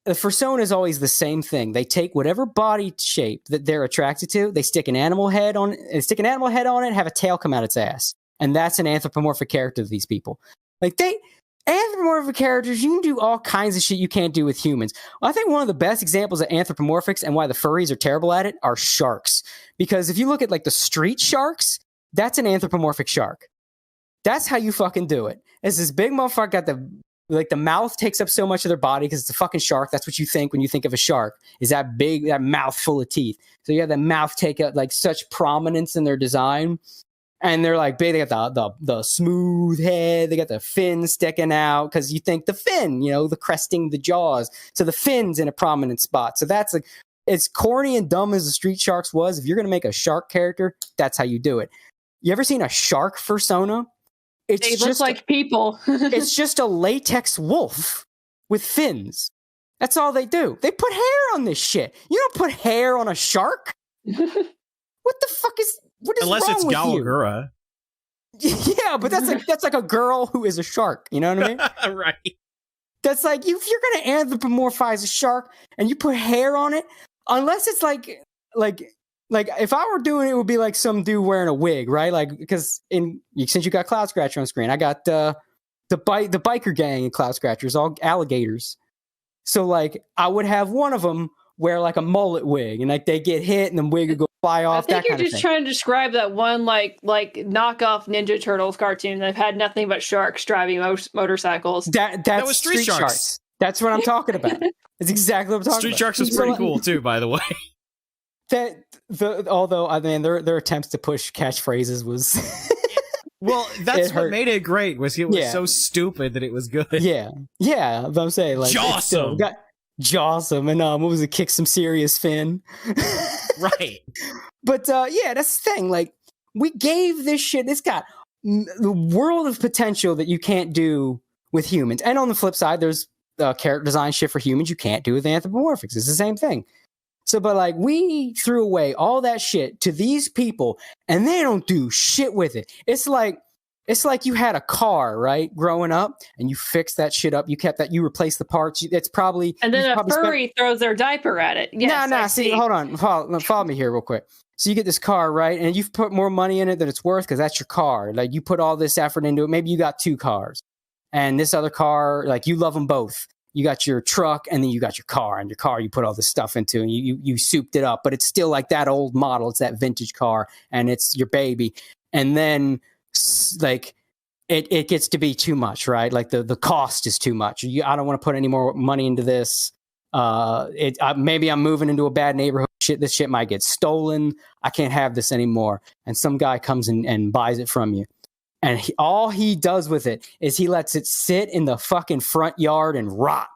The fursona is always the same thing. They take whatever body shape that they're attracted to, they stick an animal head on it, have a tail come out its ass. And that's an anthropomorphic character to these people. Like anthropomorphic characters, you can do all kinds of shit you can't do with humans. I think one of the best examples of anthropomorphics and why the furries are terrible at it are sharks. Because if you look at like the street sharks, that's an anthropomorphic shark. That's how you fucking do it. It's this big motherfucker got the mouth takes up so much of their body because it's a fucking shark. That's what you think when you think of a shark, is that mouth full of teeth. So you have the mouth take up like such prominence in their design. And they're like big. They got the smooth head. They got the fin sticking out because you think the fin, you know, the cresting the jaws. So the fin's in a prominent spot. So that's like, as corny and dumb as the street sharks was, if you're going to make a shark character, that's how you do it. You ever seen a shark fursona? They look like people. It's just a latex wolf with fins. That's all they do. They put hair on this shit. You don't put hair on a shark. What the fuck is? What is Unless wrong it's with Gawagura. Yeah, but that's like a girl who is a shark. You know what I mean? Right. That's like if you're gonna anthropomorphize a shark and you put hair on it, unless it's like if I were doing it, it would be like some dude wearing a wig, right? Like because since you got Cloud Scratcher on screen, I got the biker gang in Cloud Scratchers, all alligators. So like I would have one of them wear like a mullet wig, and like they get hit, and the wig would go fly off. I think you're just trying to describe that one like knockoff Ninja Turtles cartoon that had nothing but sharks driving motorcycles. That was Street Sharks. That's what I'm talking about. That's exactly what I'm talking about. Street Sharks was pretty cool too, by the way. Although I mean their attempts to push catchphrases was well, that's what made it great. Was it was so stupid that it was good. Yeah. But I'm saying like Jawsome. Jawsome, and what was it? Kick some serious fin. Right. But that's the thing. Like we gave this shit. It's got the world of potential that you can't do with humans. And on the flip side, there's character design shit for humans you can't do with anthropomorphics. It's the same thing. So, but like we threw away all that shit to these people, and they don't do shit with it. It's like you had a car, right, growing up, and you fixed that shit up. You kept that. You replaced the parts. It's probably and then a furry throws their diaper at it. Yes, nah. See, hold on, follow me here real quick. So you get this car, right, and you've put more money in it than it's worth because that's your car. Like you put all this effort into it. Maybe you got 2 cars, and this other car, like you love them both. You got your truck, and then you got your car, and your car you put all this stuff into, and you souped it up, but it's still like that old model. It's that vintage car, and it's your baby, and then like it gets to be too much, right? Like the cost is too much. I don't want to put any more money into this. Maybe I'm moving into a bad neighborhood. This shit might get stolen. I can't have this anymore. And some guy comes and buys it from you. And all he does with it is he lets it sit in the fucking front yard and rot.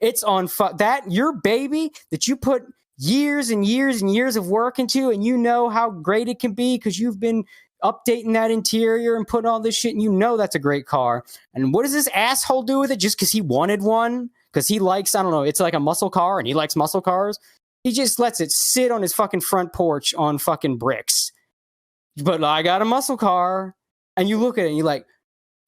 It's on that your baby that you put years and years and years of work into, and you know how great it can be because you've been updating that interior and putting all this shit, and you know that's a great car. And what does this asshole do with it just because he wanted one? Because he likes, I don't know, it's like a muscle car and he likes muscle cars. He just lets it sit on his fucking front porch on fucking bricks. But I got a muscle car. And you look at it and you're like,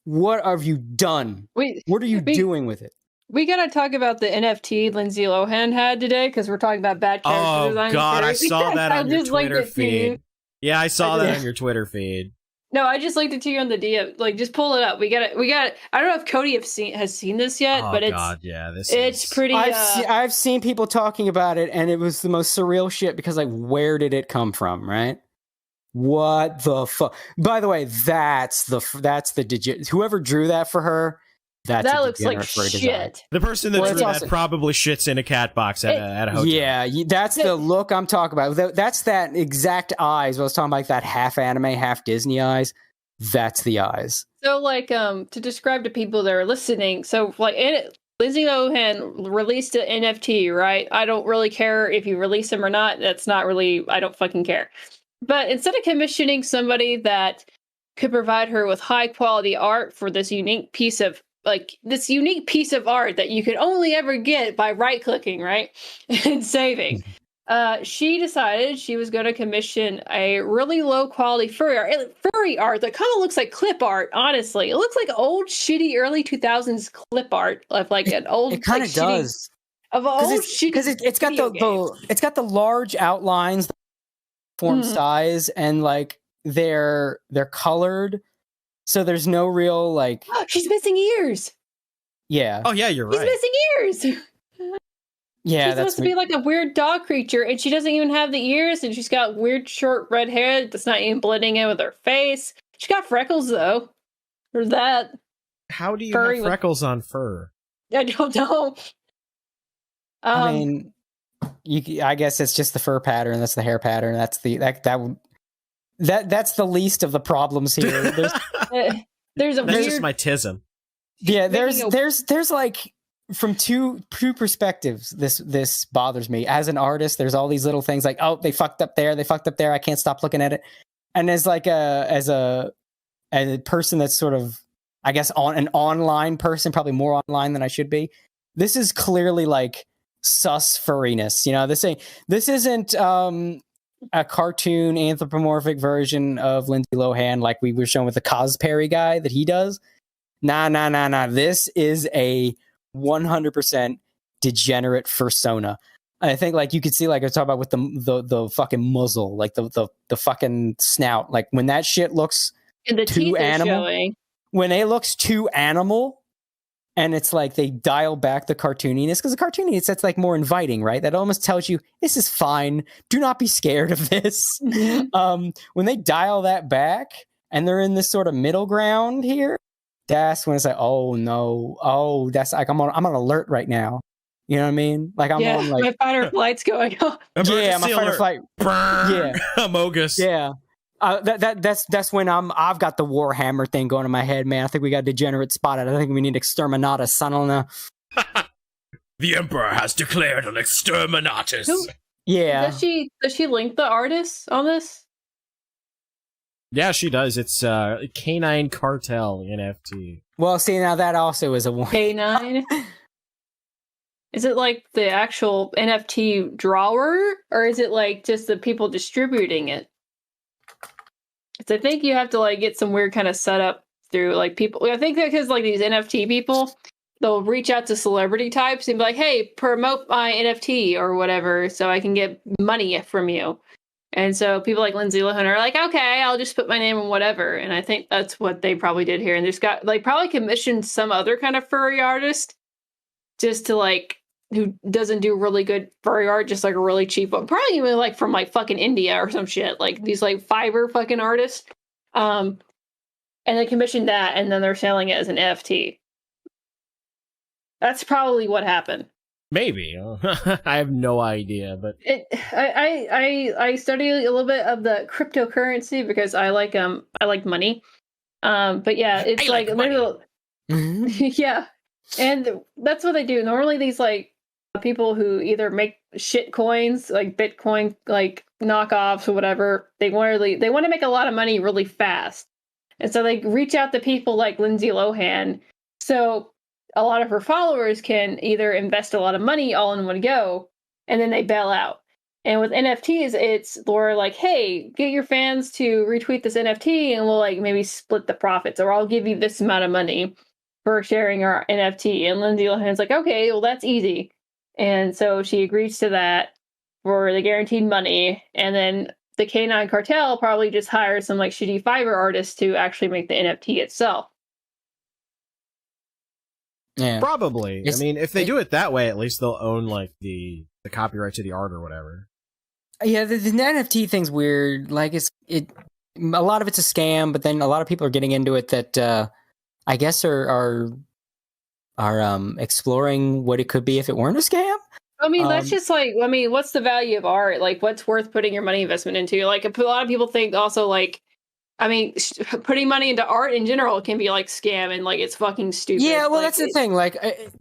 what have you done? What are you doing with it? We gotta talk about the NFT Lindsay Lohan had today because we're talking about bad character design. Oh God, I saw that on your Twitter feed. Yeah, I saw that on your Twitter feed. No, I just linked it to you on the DM. Like, just pull it up. We got it. I don't know if Cody has seen this yet, but it's God, yeah, it's pretty. I've seen people talking about it, and it was the most surreal shit because like, where did it come from, right? What the fuck? By the way, that's the digit. Whoever drew that for her, that looks like shit. The person that drew that probably shits in a cat box at a hotel. Yeah, that's the look I'm talking about. That's that exact eyes. I was talking about, like that half anime, half Disney eyes. That's the eyes. So, like, to describe to people that are listening, so like, Lindsay Lohan released an NFT, right? I don't really care if you release them or not. That's not really. I don't fucking care. But instead of commissioning somebody that could provide her with high quality art for this unique piece of art that you could only ever get by right clicking, right? And saving. She decided she was going to commission a really low quality furry art that kind of looks like clip art, honestly. It looks like old shitty early 2000s clip art of like an old It kind of does. Of old shitty because it's got the large outlines, form size, and like they're colored, so there's no real like she's missing ears. Yeah. Oh yeah, you're right. She's missing ears. Yeah, she's supposed to be like a weird dog creature, and she doesn't even have the ears, and she's got weird short red hair that's not even blending in with her face. She got freckles though. Or that. How do you have freckles on fur? I don't know. I mean, I guess it's just the fur pattern. That's the hair pattern. That's that's the least of the problems here. There's that's just my tism. Yeah, there's like from two perspectives. This bothers me as an artist. There's all these little things like, oh, they fucked up there. I can't stop looking at it. And as like as a person that's sort of, I guess, an online person, probably more online than I should be. This is clearly like sus furriness. You know, this isn't a cartoon anthropomorphic version of Lindsay Lohan like we were shown with the Kosperry guy that he does. Nah. This is a 100% degenerate fursona. I think like you could see, like I was talking about with the fucking muzzle, like the fucking snout, like when that shit looks too animal, when it looks too animal. And it's like they dial back the cartooniness because the cartooniness, that's like more inviting, right? That almost tells you this is fine. Do not be scared of this. When they dial that back and they're in this sort of middle ground here, that's when it's like, oh no, that's like I'm on alert right now. You know what I mean? Like I'm on like my fight or flight's going on. Yeah, my fight or flight. Yeah, Amogus. Yeah. That's when I've got the Warhammer thing going in my head, man. I think we got degenerate spotted. I think we need exterminatus. I don't know. The Emperor has declared an exterminatus. Yeah. Does she link the artists on this? Yeah, she does. It's Canine Cartel NFT. Well, see, now that also is a one. Canine? Is it like the actual NFT drawer, or is it like just the people distributing it? I think you have to like get some weird kind of setup through like people. I think that because like these NFT people, they'll reach out to celebrity types and be like, "Hey, promote my NFT or whatever, so I can get money from you." And so people like Lindsay Lohan are like, "Okay, I'll just put my name in whatever." And I think that's what they probably did here. And there's got like probably commissioned some other kind of furry artist just to like who doesn't do really good furry art, just like a really cheap one. Probably even like from like fucking India or some shit. Like these like Fiverr fucking artists. And they commissioned that and then they're selling it as an NFT. That's probably what happened. Maybe. I have no idea, but I study a little bit of the cryptocurrency because I like money. But yeah, it's like money. yeah. And that's what they do. Normally these like people who either make shit coins, like Bitcoin, like knockoffs or whatever, they want to make a lot of money really fast. And so they reach out to people like Lindsay Lohan. So a lot of her followers can either invest a lot of money all in one go, and then they bail out. And with NFTs, it's Laura like, hey, get your fans to retweet this NFT and we'll like maybe split the profits, or I'll give you this amount of money for sharing our NFT. And Lindsay Lohan's like, okay, well, that's easy. And so she agrees to that for the guaranteed money. And then the K9 cartel probably just hires some like shitty Fiverr artists to actually make the NFT itself. Yeah, probably. I mean, if they do it that way, at least they'll own like the copyright to the art or whatever. Yeah, the NFT thing's weird. Like a lot of it's a scam, but then a lot of people are getting into it that I guess are exploring what it could be if it weren't a scam. I mean, that's just like, I mean, what's the value of art? Like, what's worth putting your money investment into? Like, a lot of people think also, like, I mean, putting money into art in general can be like scam and like it's fucking stupid. Yeah, well, like, that's the thing. Like,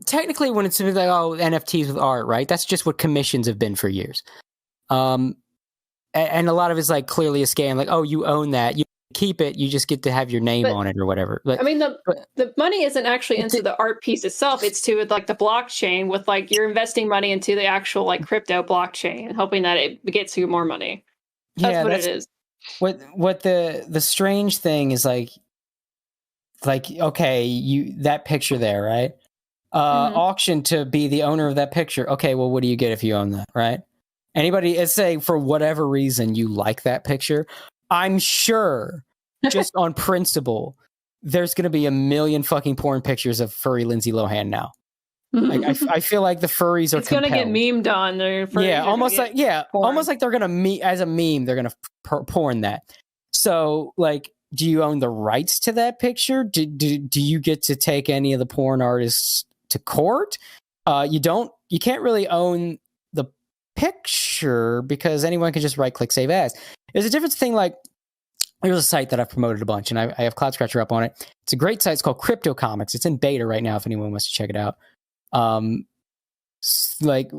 technically, when it's like, oh, NFTs with art, right? That's just what commissions have been for years. And a lot of it's like clearly a scam. Like, oh, you own that, you keep it, you just get to have your name on it or whatever. Like, I mean, the money isn't actually into the art piece itself. It's to like the blockchain with like you're investing money into the actual like crypto blockchain and hoping that it gets you more money. That's what it is. What the strange thing is like okay, that picture there, right? Auction to be the owner of that picture. Okay, well, what do you get if you own that, right? Anybody, let's say for whatever reason you like that picture, I'm sure, just on principle, there's going to be a million fucking porn pictures of furry Lindsay Lohan now. Like, I feel like the furries are. It's going to get memed on. Almost like they're going to as a meme. They're going to porn that. So, like, do you own the rights to that picture? Do you get to take any of the porn artists to court? You don't. You can't really own the picture because anyone can just right click save as. There's a difference thing. Like, there's a site that I've promoted a bunch, and I have Cloud Scratcher up on it. It's a great site. It's called Crypto Comics. It's in beta right now if anyone wants to check it out. Like,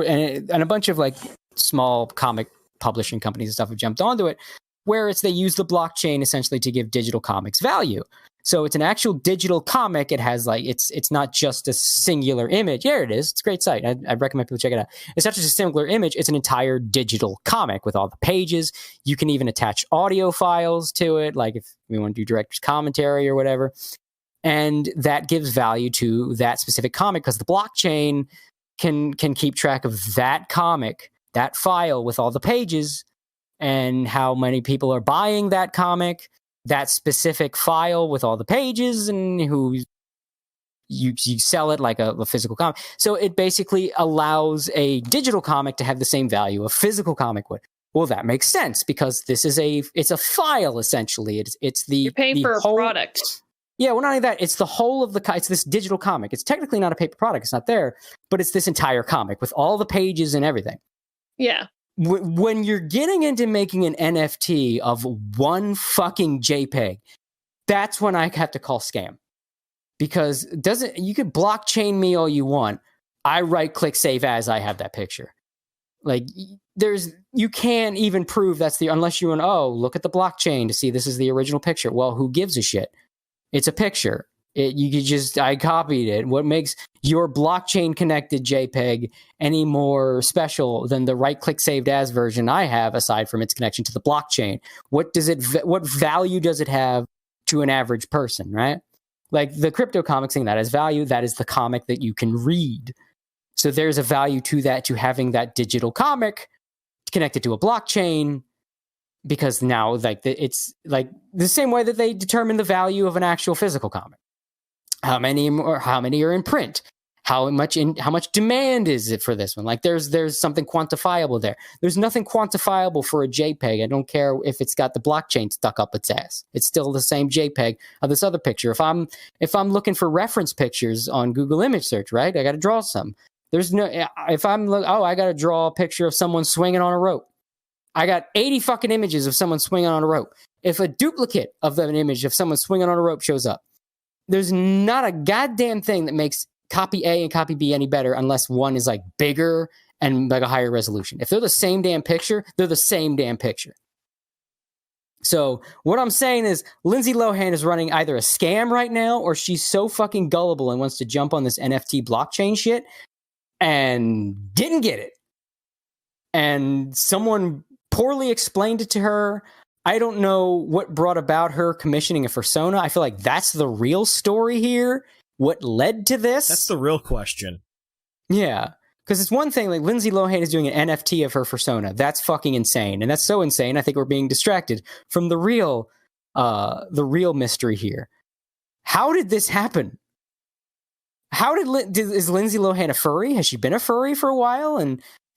and a bunch of like small comic publishing companies and stuff have jumped onto it, where they use the blockchain essentially to give digital comics value. So it's an actual digital comic. It has like, it's not just a singular image. Here it is. It's a great site. I'd recommend people check it out. It's not just a singular image. It's an entire digital comic with all the pages. You can even attach audio files to it. Like if we want to do director's commentary or whatever. And that gives value to that specific comic because the blockchain can keep track of that comic, that file with all the pages and how many people are buying that comic, that specific file with all the pages, and who you sell it like a physical comic. So it basically allows a digital comic to have the same value a physical comic would. Well, that makes sense because it's a file essentially. It's the you're paying for a product. Yeah, well, not only that, it's the whole of it's this digital comic. It's technically not a paper product. It's not there, but it's this entire comic with all the pages and everything. Yeah. When you're getting into making an NFT of one fucking JPEG, that's when I have to call scam. Because you could blockchain me all you want. I right click save as, I have that picture. Like you can't even prove that's unless you look at the blockchain to see this is the original picture. Well, who gives a shit? It's a picture. I copied it. What makes your blockchain connected JPEG any more special than the right click saved as version I have, aside from its connection to the blockchain? What value does it have to an average person, right? Like the crypto comics thing, that has value. That is the comic that you can read. So there's a value to that, to having that digital comic connected to a blockchain. Because now, like, it's like the same way that they determine the value of an actual physical comic. How many are in print? How much demand is it for this one? Like, there's something quantifiable there. There's nothing quantifiable for a JPEG. I don't care if it's got the blockchain stuck up its ass. It's still the same JPEG of this other picture. If I'm looking for reference pictures on Google Image Search, right? I got to draw some. There's no. If I got to draw a picture of someone swinging on a rope. I got 80 fucking images of someone swinging on a rope. If a duplicate of an image of someone swinging on a rope shows up, there's not a goddamn thing that makes copy A and copy B any better unless one is like bigger and like a higher resolution. If they're the same damn picture, they're the same damn picture. So what I'm saying is Lindsay Lohan is running either a scam right now or she's so fucking gullible and wants to jump on this NFT blockchain shit and didn't get it. And someone poorly explained it to her. I don't know what brought about her commissioning a Fursona. I feel like that's the real story here. What led to this? That's the real question. Yeah. Because it's one thing, like Lindsay Lohan is doing an NFT of her Fursona. That's fucking insane. And that's so insane, I think we're being distracted from the real mystery here. How did this happen? Is Lindsay Lohan a furry? Has she been a furry for a while?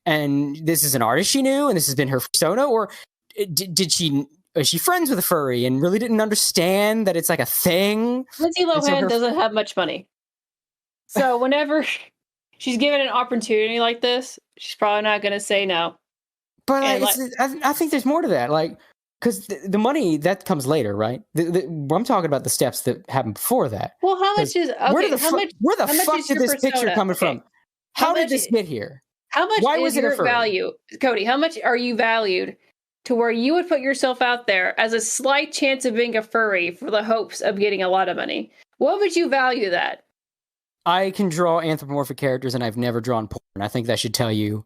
And this is an artist she knew and this has been her Fursona? Or is she friends with a furry and really didn't understand that it's like a thing? Lindsay Lohan doesn't have much money. So whenever she's given an opportunity like this, she's probably not going to say no. But I think there's more to that. Like, because the money, that comes later, right? I'm talking about the steps that happened before that. Well, how much is... Okay, where the fuck did this picture coming from? How did this get here? How much is your value? Cody, how much are you valued to where you would put yourself out there as a slight chance of being a furry for the hopes of getting a lot of money? What would you value that? I can draw anthropomorphic characters and I've never drawn porn. I think that should tell you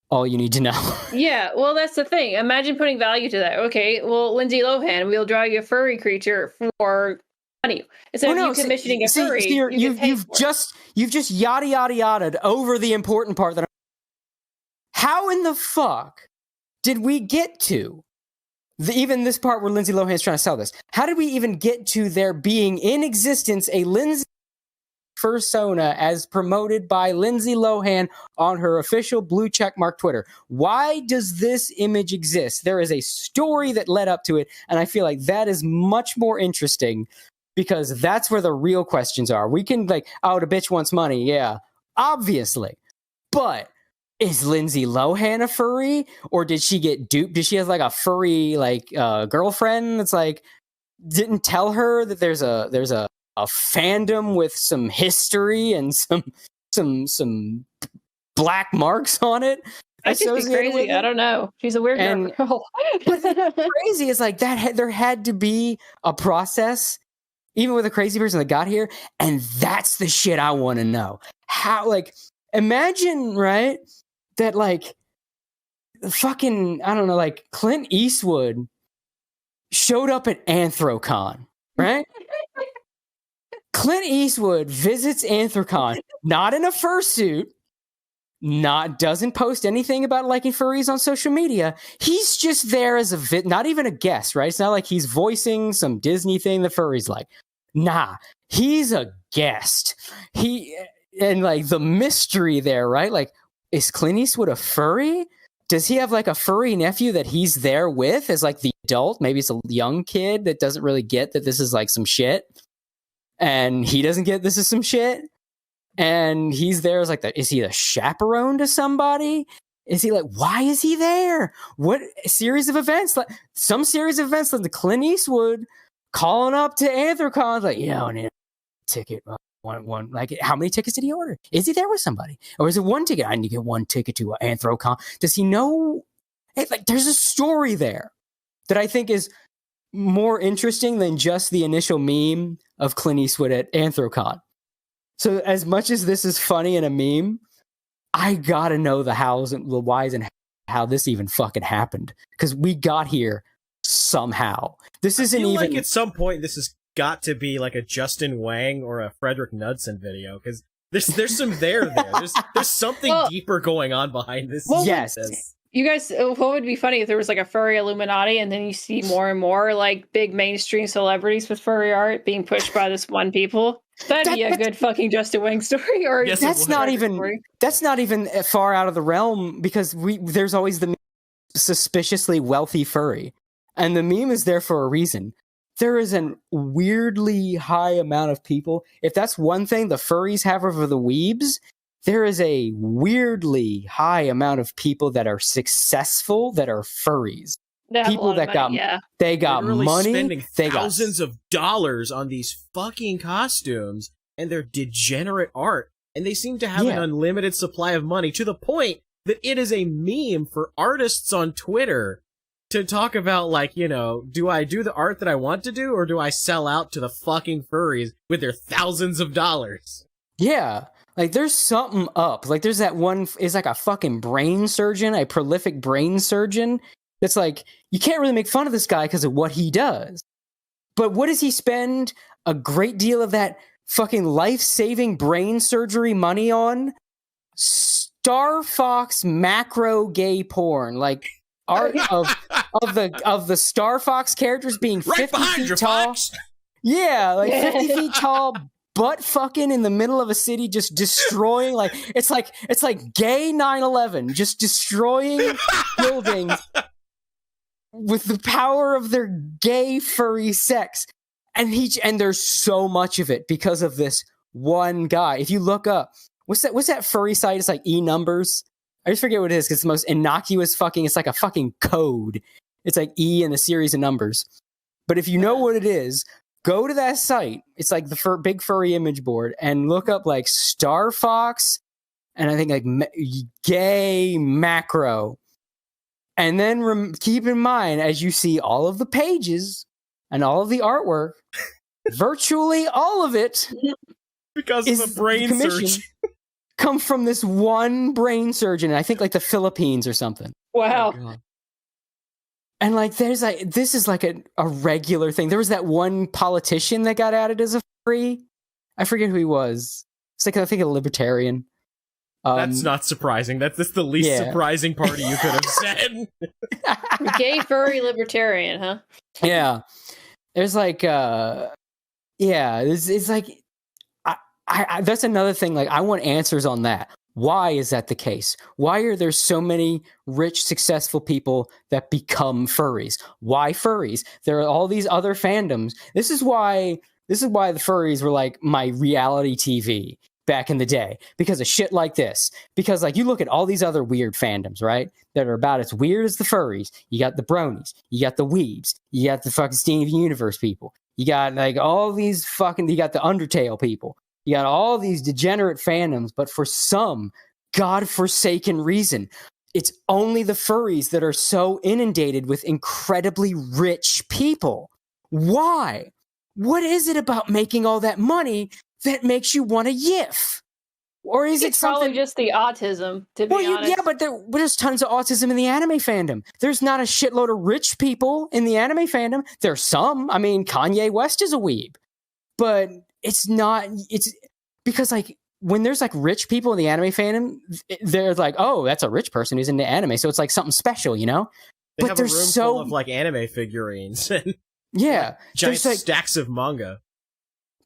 all you need to know. Yeah, well, that's the thing. Imagine putting value to that. Okay, well, Lindsay Lohan, we'll draw you a furry creature for money. Instead of you commissioning a furry, you've just yada yada yada over the important part that how in the fuck did we get to even this part where Lindsay Lohan's trying to sell this? How did we even get to there being in existence a Lindsay Fursona as promoted by Lindsay Lohan on her official blue checkmark Twitter? Why does this image exist? There is a story that led up to it, and I feel like that is much more interesting because that's where the real questions are. We can like, oh, the bitch wants money. Yeah, obviously. But is Lindsay Lohan a furry? Or did she get duped? Did she have like a furry like girlfriend that's like didn't tell her that there's a fandom with some history and some black marks on it? I think she's crazy. I don't know. She's a weird girl. But crazy is like that. There had to be a process, even with a crazy person that got here, and that's the shit I want to know. How, like, imagine, right, that like fucking, I don't know, like Clint Eastwood showed up at Anthrocon, right? Clint Eastwood visits Anthrocon, not in a fursuit, doesn't post anything about liking furries on social media. He's just there as not even a guest, right? It's not like he's voicing some Disney thing the furries like. Nah, he's a guest. And like the mystery there, right? Like, is Clint Eastwood a furry? Does he have like a furry nephew that he's there with as like the adult? Maybe it's a young kid that doesn't really get that this is like some shit. And he doesn't get this is some shit. And he's there as like is he a chaperone to somebody? Is he like, why is he there? What series of events? Like some series of events like the Clint Eastwood calling up to Anthrocon, like, yeah, I need a ticket. One, like, how many tickets did he order? Is he there with somebody? Or is it one ticket? I need to get one ticket to Anthrocon. Does he know? Like, there's a story there that I think is more interesting than just the initial meme of Clint Eastwood at Anthrocon. So as much as this is funny and a meme, I gotta know the hows and the whys and how this even fucking happened. Because we got here somehow. This isn't even like at some point this has got to be like a Justin Wang or a Frederick Knudsen video, because there's some there. There's something deeper going on behind this. Well, yes. You guys, what would be funny if there was like a furry Illuminati and then you see more and more like big mainstream celebrities with furry art being pushed by this one people? That'd be a good fucking Justin Wang story. Or yes, that's not even far out of the realm, because there's always the suspiciously wealthy furry, and the meme is there for a reason. There is a weirdly high amount of people. If that's one thing the furries have over the weebs, there is a weirdly high amount of people that are successful that are furries. People that got money, spending thousands of dollars on these fucking costumes and their degenerate art And they seem to have an unlimited supply of money to the point that it is a meme for artists on Twitter to talk about, like, you know, do I do the art that I want to do, or do I sell out to the fucking furries with their thousands of dollars? Yeah. Like, there's something up. Like, there's that one, is like a fucking brain surgeon, a prolific brain surgeon. That's like, you can't really make fun of this guy because of what he does. But what does he spend a great deal of that fucking life-saving brain surgery money on? Star Fox macro gay porn. Like, art of the Star Fox characters being 50 feet tall. Fox. Yeah, like 50 feet tall, butt fucking in the middle of a city, just destroying, like it's like gay 9/11, just destroying buildings with the power of their gay furry sex. And there's so much of it because of this one guy. If you look up, what's that furry site? It's like E-numbers. I just forget what it is because it's the most innocuous fucking, it's like a fucking code. It's like E and a series of numbers. But if you know what it is, go to that site. It's like the big furry image board and look up like Star Fox and I think like gay macro. And then keep in mind, as you see all of the pages and all of the artwork, virtually all of it, because of the brain surgeon, come from this one brain surgeon, and I think like the Philippines or something. Wow. Oh, and like, there's like, this is like a regular thing. There was that one politician that got added as a furry. I forget who he was. It's like, I think a libertarian. That's not surprising. That's the least surprising party you could have said. Gay furry libertarian, huh? Yeah. There's like, it's like, I that's another thing. Like, I want answers on that. Why is that the case? Why are there so many rich, successful people that become furries? Why furries? There are all these other fandoms. This is why the furries were like my reality TV back in the day, because of shit like this. Because like, you look at all these other weird fandoms, right, that are about as weird as the furries. You got the bronies, you got the weebs, you got the fucking Steven Universe people, you got like all these fucking, you got the Undertale people, you got all these degenerate fandoms, but for some godforsaken reason, it's only the furries that are so inundated with incredibly rich people. Why? What is it about making all that money that makes you want to yiff? Or is it something? Probably just the autism, to be honest. Yeah, but there's tons of autism in the anime fandom. There's not a shitload of rich people in the anime fandom. There's some. I mean, Kanye West is a weeb. But it's not, it's because like, when there's like rich people in the anime fandom, they're like, oh, that's a rich person who's into anime. So it's like something special, you know? They have a room full of like anime figurines and giant like, stacks of manga.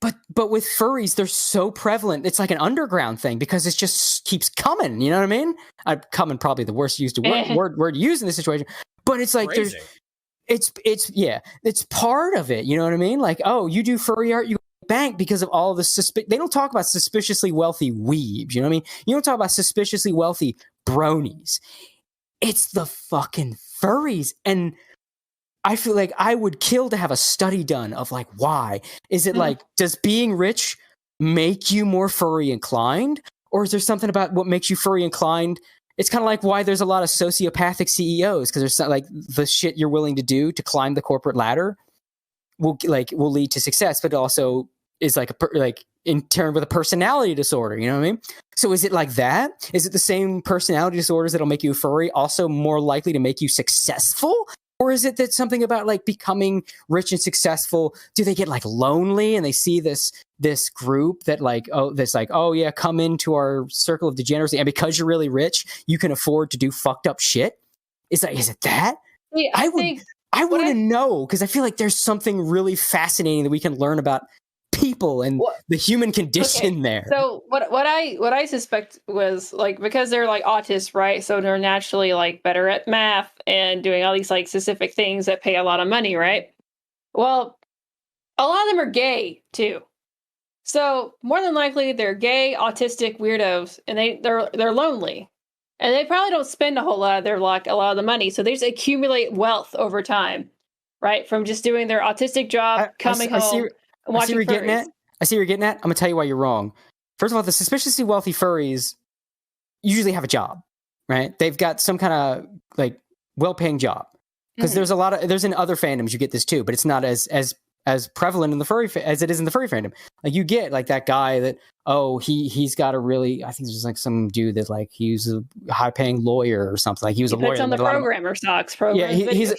But with furries, they're so prevalent. It's like an underground thing because it just keeps coming. You know what I mean? Coming probably the worst used word used in this situation. But it's like it's part of it. You know what I mean? Like, oh, you do furry art, you bank because of all the they don't talk about suspiciously wealthy weebs. You know what I mean? You don't talk about suspiciously wealthy bronies. It's the fucking furries. And I feel like I would kill to have a study done of like, why is it like, does being rich make you more furry inclined? Or is there something about what makes you furry inclined? It's kind of like why there's a lot of sociopathic CEOs, because there's like the shit you're willing to do to climb the corporate ladder will lead to success, but also is like in terms with a personality disorder. You know what I mean? So is it like that? Is it the same personality disorders that'll make you a furry also more likely to make you successful? Or is it that something about like becoming rich and successful? Do they get like lonely and they see this group that like, oh yeah, come into our circle of degeneracy, and because you're really rich, you can afford to do fucked up shit? Is it that? Yeah, I want to know, because I feel like there's something really fascinating that we can learn about people and the human condition there. So what I suspect was like, because they're like autists, right? So they're naturally like better at math and doing all these like specific things that pay a lot of money, right? Well, a lot of them are gay too. So more than likely they're gay, autistic weirdos, and they're lonely. And they probably don't spend a whole lot of a lot of the money. So they just accumulate wealth over time, right? From just doing their autistic job, coming home. I see where you're getting at. I'm gonna tell you why you're wrong. first of all, the suspiciously wealthy furries usually have a job, right? They've got some kind of like well-paying job. Because there's in other fandoms you get this too, but it's not as prevalent in the furry as it is in the furry fandom. Like you get like that guy that he's got a really, I think there's like some dude that like he's a high paying lawyer or something. Like he was a lawyer. Depends on the programmer stocks. Yeah,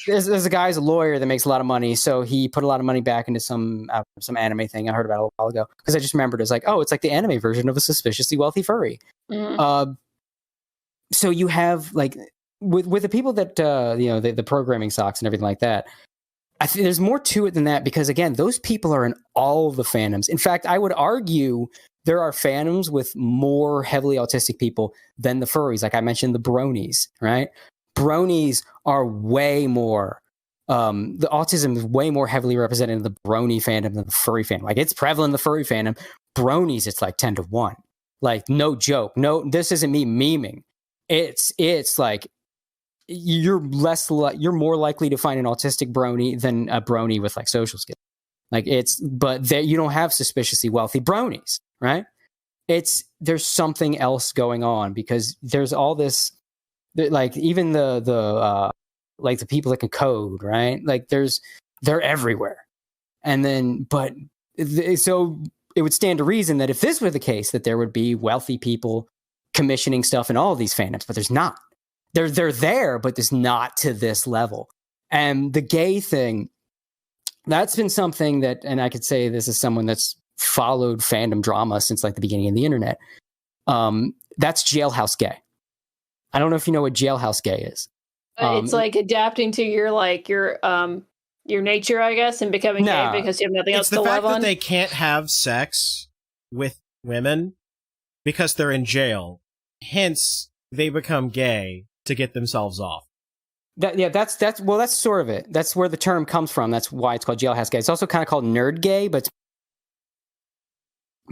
there's a guy's a lawyer that makes a lot of money, so he put a lot of money back into some anime thing I heard about a little while ago because I just remembered it's like it's like the anime version of a suspiciously wealthy furry. So you have like. With the people that the programming socks and everything like that, I think there's more to it than that because again, those people are in all the fandoms. In fact, I would argue there are fandoms with more heavily autistic people than the furries. Like I mentioned, the bronies, right? Bronies are way more. The autism is way more heavily represented in the brony fandom than the furry fandom. Like it's prevalent in the furry fandom. Bronies, it's like 10-1. Like no joke. No, this isn't me memeing. It's like. You're more likely to find an autistic brony than a brony with like social skills. Like but you don't have suspiciously wealthy bronies, right? There's something else going on because there's all this, like even the like the people that can code, right? Like they're everywhere. And then, so it would stand to reason that if this were the case, that there would be wealthy people commissioning stuff in all of these fandoms, but there's not. They're there, but it's not to this level. And the gay thing, that's been something that, and I could say this is someone that's followed fandom drama since like the beginning of the internet. That's jailhouse gay. I don't know if you know what jailhouse gay is. It's like adapting to your nature, I guess, and becoming gay because you have nothing else to love on. It's the fact that they can't have sex with women because they're in jail. Hence, they become gay to get themselves off. That's sort of it. That's where the term comes from. That's why it's called jailhouse gay. It's also kind of called nerd gay, but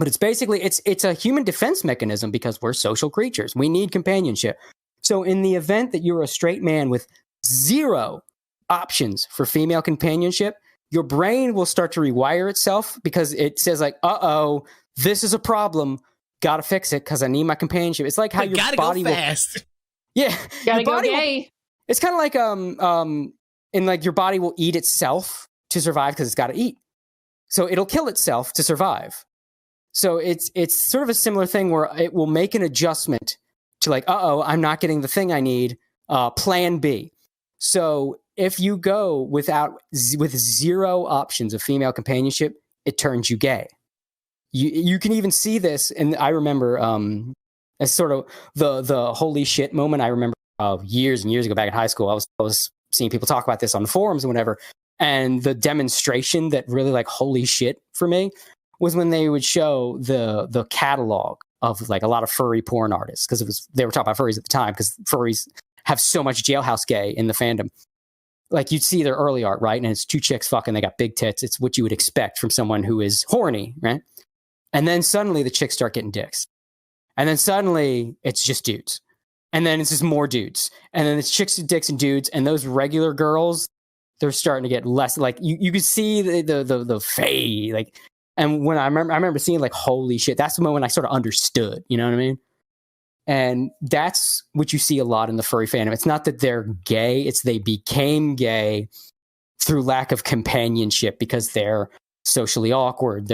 it's basically it's a human defense mechanism because we're social creatures. We need companionship. So in the event that you're a straight man with zero options for female companionship, your brain will start to rewire itself because it says like, this is a problem. Gotta fix it because I need my companionship. It's like how your body go fast. Yeah, gotta go gay. It's kind of like in like your body will eat itself to survive because it's got to eat, so it'll kill itself to survive. So it's sort of a similar thing where it will make an adjustment to like, I'm not getting the thing I need. Plan B. So if you go with zero options of female companionship, it turns you gay. You can even see this, and I remember as sort of the holy shit moment. I remember years and years ago back in high school, I was seeing people talk about this on the forums and whatever, and the demonstration that really like holy shit for me was when they would show the catalog of like a lot of furry porn artists because they were talking about furries at the time because furries have so much jailhouse gay in the fandom. Like you'd see their early art, right? And it's two chicks fucking, they got big tits. It's what you would expect from someone who is horny, right? And then suddenly the chicks start getting dicks. And then suddenly it's just dudes. And then it's just more dudes. And then it's chicks, dicks, and dudes. And those regular girls, they're starting to get less like you could see the fae. Like, and when I remember seeing like, holy shit, that's the moment I sort of understood, you know what I mean? And that's what you see a lot in the furry fandom. It's not that they're gay, it's they became gay through lack of companionship because they're socially awkward.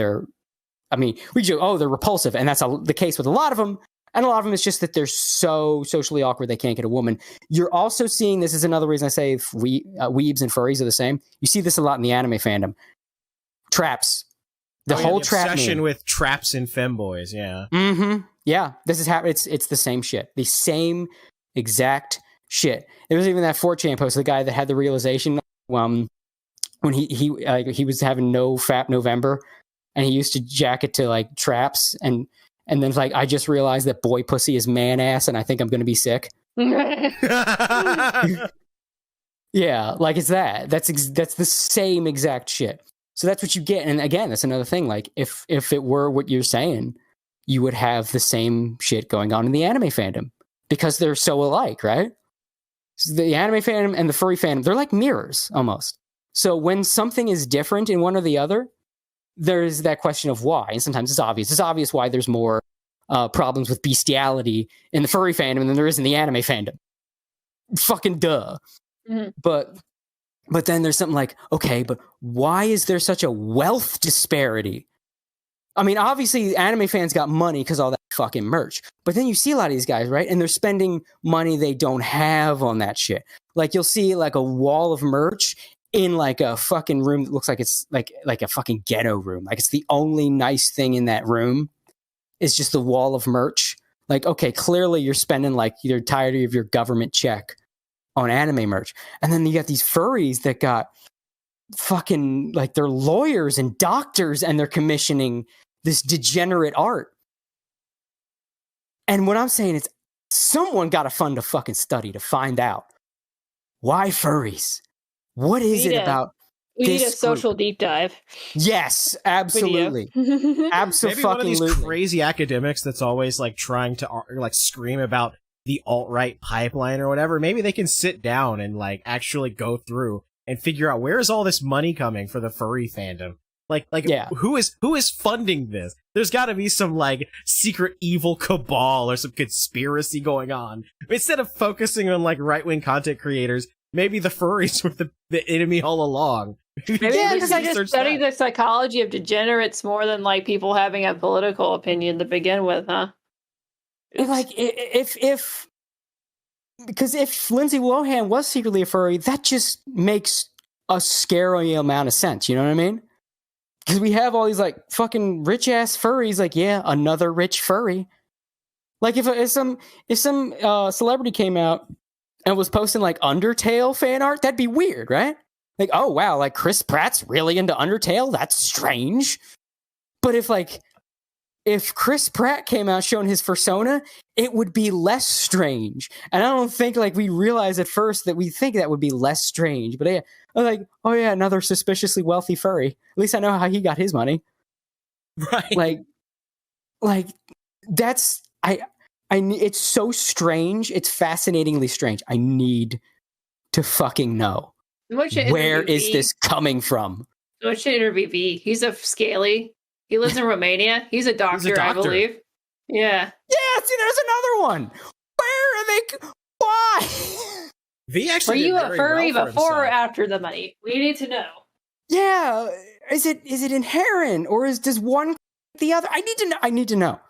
We joke, they're repulsive. And that's the case with a lot of them. And a lot of them is just that they're so socially awkward they can't get a woman. You're also seeing, this is another reason I say weebs and furries are the same. You see this a lot in the anime fandom. Traps. The whole trap obsession with traps and femboys, yeah. Mm-hmm. Yeah, this is happening. It's the same shit. The same exact shit. There was even that 4chan post, the guy that had the realization when he was having no fap November, and he used to jack it to like traps, and then like, I just realized that boy pussy is man ass, and I think I'm going to be sick. Yeah, like it's that. That's the same exact shit. So that's what you get. And again, that's another thing. Like if it were what you're saying, you would have the same shit going on in the anime fandom because they're so alike, right? So the anime fandom and the furry fandom, they're like mirrors almost. So when something is different in one or the other, there's that question of why. And sometimes it's obvious. It's obvious why there's more problems with bestiality in the furry fandom than there is in the anime fandom. Fucking duh. Mm-hmm. But then there's something like, okay, but why is there such a wealth disparity? I mean, obviously, anime fans got money because all that fucking merch. But then you see a lot of these guys, right? And they're spending money they don't have on that shit. Like, you'll see, like, a wall of merch in, like, a fucking room that looks like it's, like a fucking ghetto room. Like, it's the only nice thing in that room is just the wall of merch. Like, okay, clearly you're spending, like, you're tired of your government check on anime merch. And then you got these furries that got fucking, like, they're lawyers and doctors and they're commissioning this degenerate art. And what I'm saying is someone got to fund a fucking study to find out why furries. What is it about we this need a social group? Deep dive. Yes, absolutely. Absolutely. Maybe one of these crazy academics that's always like trying to like scream about the alt-right pipeline or whatever. Maybe they can sit down and like actually go through and figure out where is all this money coming for the furry fandom. Like, yeah. Who is funding this? There's got to be some like secret evil cabal or some conspiracy going on. Instead of focusing on like right-wing content creators, maybe the furries were the enemy all along. Maybe because I just studied the psychology of degenerates more than like people having a political opinion to begin with, huh? Like because if Lindsay Lohan was secretly a furry, that just makes a scary amount of sense. You know what I mean? Because we have all these like fucking rich ass furries, like, yeah, another rich furry. Like if some celebrity came out and was posting like Undertale fan art, that'd be weird, right? Like, oh wow, like Chris Pratt's really into Undertale, that's strange. But if Chris Pratt came out showing his Fursona, it would be less strange. And I don't think like we realize at first that we think that would be less strange. But yeah, I'm like, oh yeah, another suspiciously wealthy furry. At least I know how he got his money. Right. Like that's it's so strange. It's fascinatingly strange. I need to fucking know. Where is this coming from? What should interview Vivy? He's a scaly. He lives in Romania. He's a doctor, I believe. Yeah. Yeah, see, there's another one. Where are they? Why? V actually Were you a furry before or after the money? We need to know. Yeah. Is it inherent or does one the other? I need to know.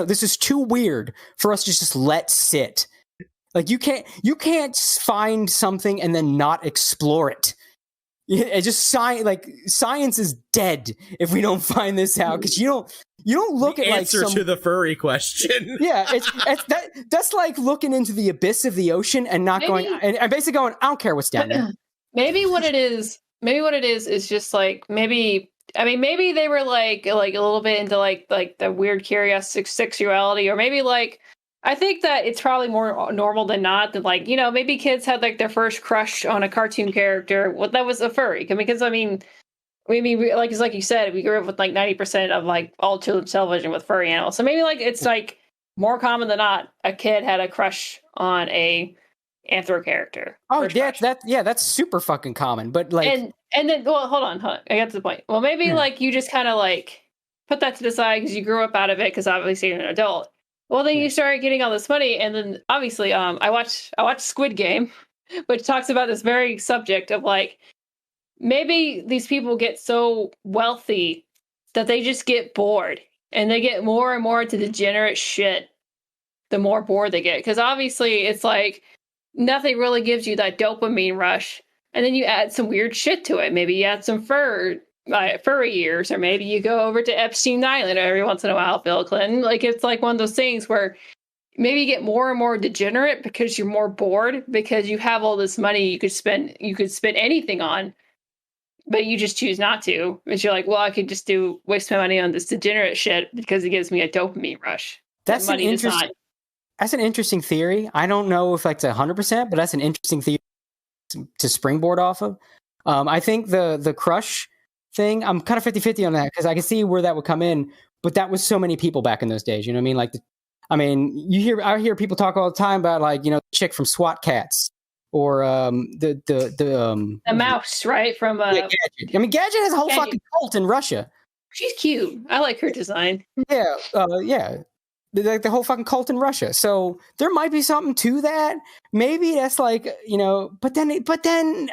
This is too weird for us to just let sit. Like you can't find something and then not explore it. It just science is dead if we don't find this out, because you don't look at like answer to the furry question. Yeah, that's like looking into the abyss of the ocean and not going and basically going, I don't care what's down there. Maybe what it is is just like maybe they were like a little bit into like the weird curious sexuality, or maybe like I think that it's probably more normal than not that, like, you know, maybe kids had like their first crush on a cartoon character that was a furry. Because I mean, like you said, we grew up with like 90% of like all children's television with furry animals. So maybe like it's like more common than not a kid had a crush on a anthro character. Oh yeah, that's super fucking common. But like, and then well, hold on, I got to the point. Well, maybe like you just kind of like put that to the side because you grew up out of it because obviously you're an adult. Well, then you start getting all this money, and then obviously, I watched Squid Game, which talks about this very subject of like maybe these people get so wealthy that they just get bored, and they get more and more into degenerate shit. The more bored they get, because obviously it's like nothing really gives you that dopamine rush, and then you add some weird shit to it. Maybe you add some furry ears, or maybe you go over to Epstein Island every once in a while, Bill Clinton. Like it's like one of those things where maybe you get more and more degenerate because you're more bored, because you have all this money you could spend anything on, but you just choose not to. Because you're like, well, I could just waste my money on this degenerate shit because it gives me a dopamine rush. That's an interesting theory. I don't know if that's 100%, but that's an interesting theory to springboard off of. I think the crush thing, I'm kind of 50-50 on that, because I can see where that would come in, but that was so many people back in those days. You know what I mean? Like, I hear people talk all the time about, like, you know, the chick from SWAT Cats, or the mouse, right? From Gadget. I mean, Gadget has a whole fucking cult in Russia. She's cute. I like her design. Yeah, yeah. like the whole fucking cult in Russia. So there might be something to that. Maybe that's like, you know, but then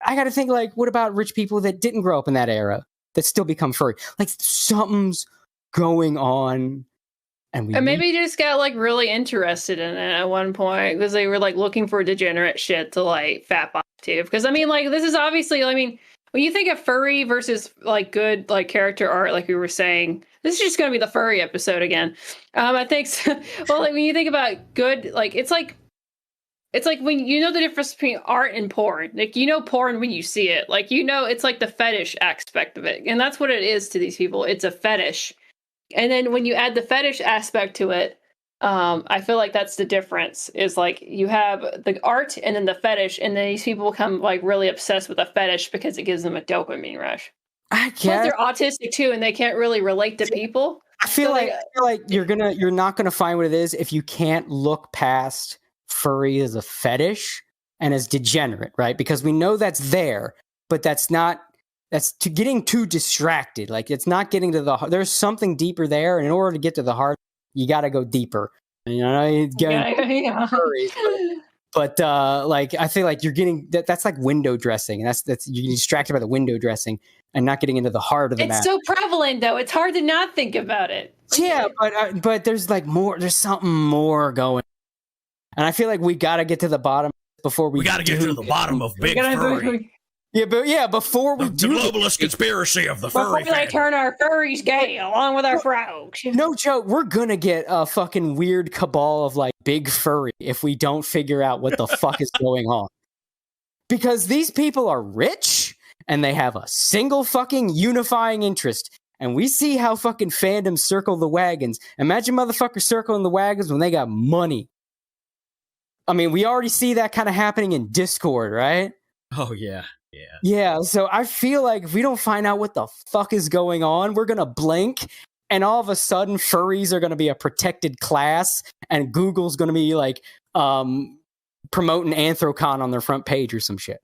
I got to think like, what about rich people that didn't grow up in that era that still become furry? Like something's going on. And maybe you just got like really interested in it at one point because they were like looking for degenerate shit to like fap off to. Because I mean, like this is obviously, I mean, when you think of furry versus like good like character art, like we were saying, this is just going to be the furry episode again. I think. So, well, like when you think about good, like it's like when you know the difference between art and porn. Like you know porn when you see it. Like you know it's like the fetish aspect of it, and that's what it is to these people. It's a fetish. And then when you add the fetish aspect to it, I feel like that's the difference. Is like you have the art and then the fetish, and then these people become like really obsessed with the fetish because it gives them a dopamine rush. I guess. Plus, they're autistic too, and they can't really relate to people. I feel like you're not gonna find what it is if you can't look past furry as a fetish and as degenerate, right? Because we know that's there, but that's getting too distracted. Like it's not getting to the heart. There's something deeper there, and in order to get to the heart, you got to go deeper. You know, furries, but like I feel like you're getting that's like window dressing, and that's you're distracted by the window dressing and not getting into the heart of the matter. It's so prevalent though; it's hard to not think about it. Yeah, but there's like more. There's something more going, and I feel like we got to get to the bottom before we got to get to the bottom of big furry. Yeah, before we do the globalist conspiracy of the furry. Before they turn our furries gay along with our frogs. No joke, we're gonna get a fucking weird cabal of like big furry if we don't figure out what the fuck is going on. Because these people are rich and they have a single fucking unifying interest. And we see how fucking fandoms circle the wagons. Imagine motherfuckers circling the wagons when they got money. I mean, we already see that kind of happening in Discord, right? Oh, yeah. Yeah, so I feel like if we don't find out what the fuck is going on, we're going to blink, and all of a sudden furries are going to be a protected class, and Google's going to be like promoting Anthrocon on their front page or some shit.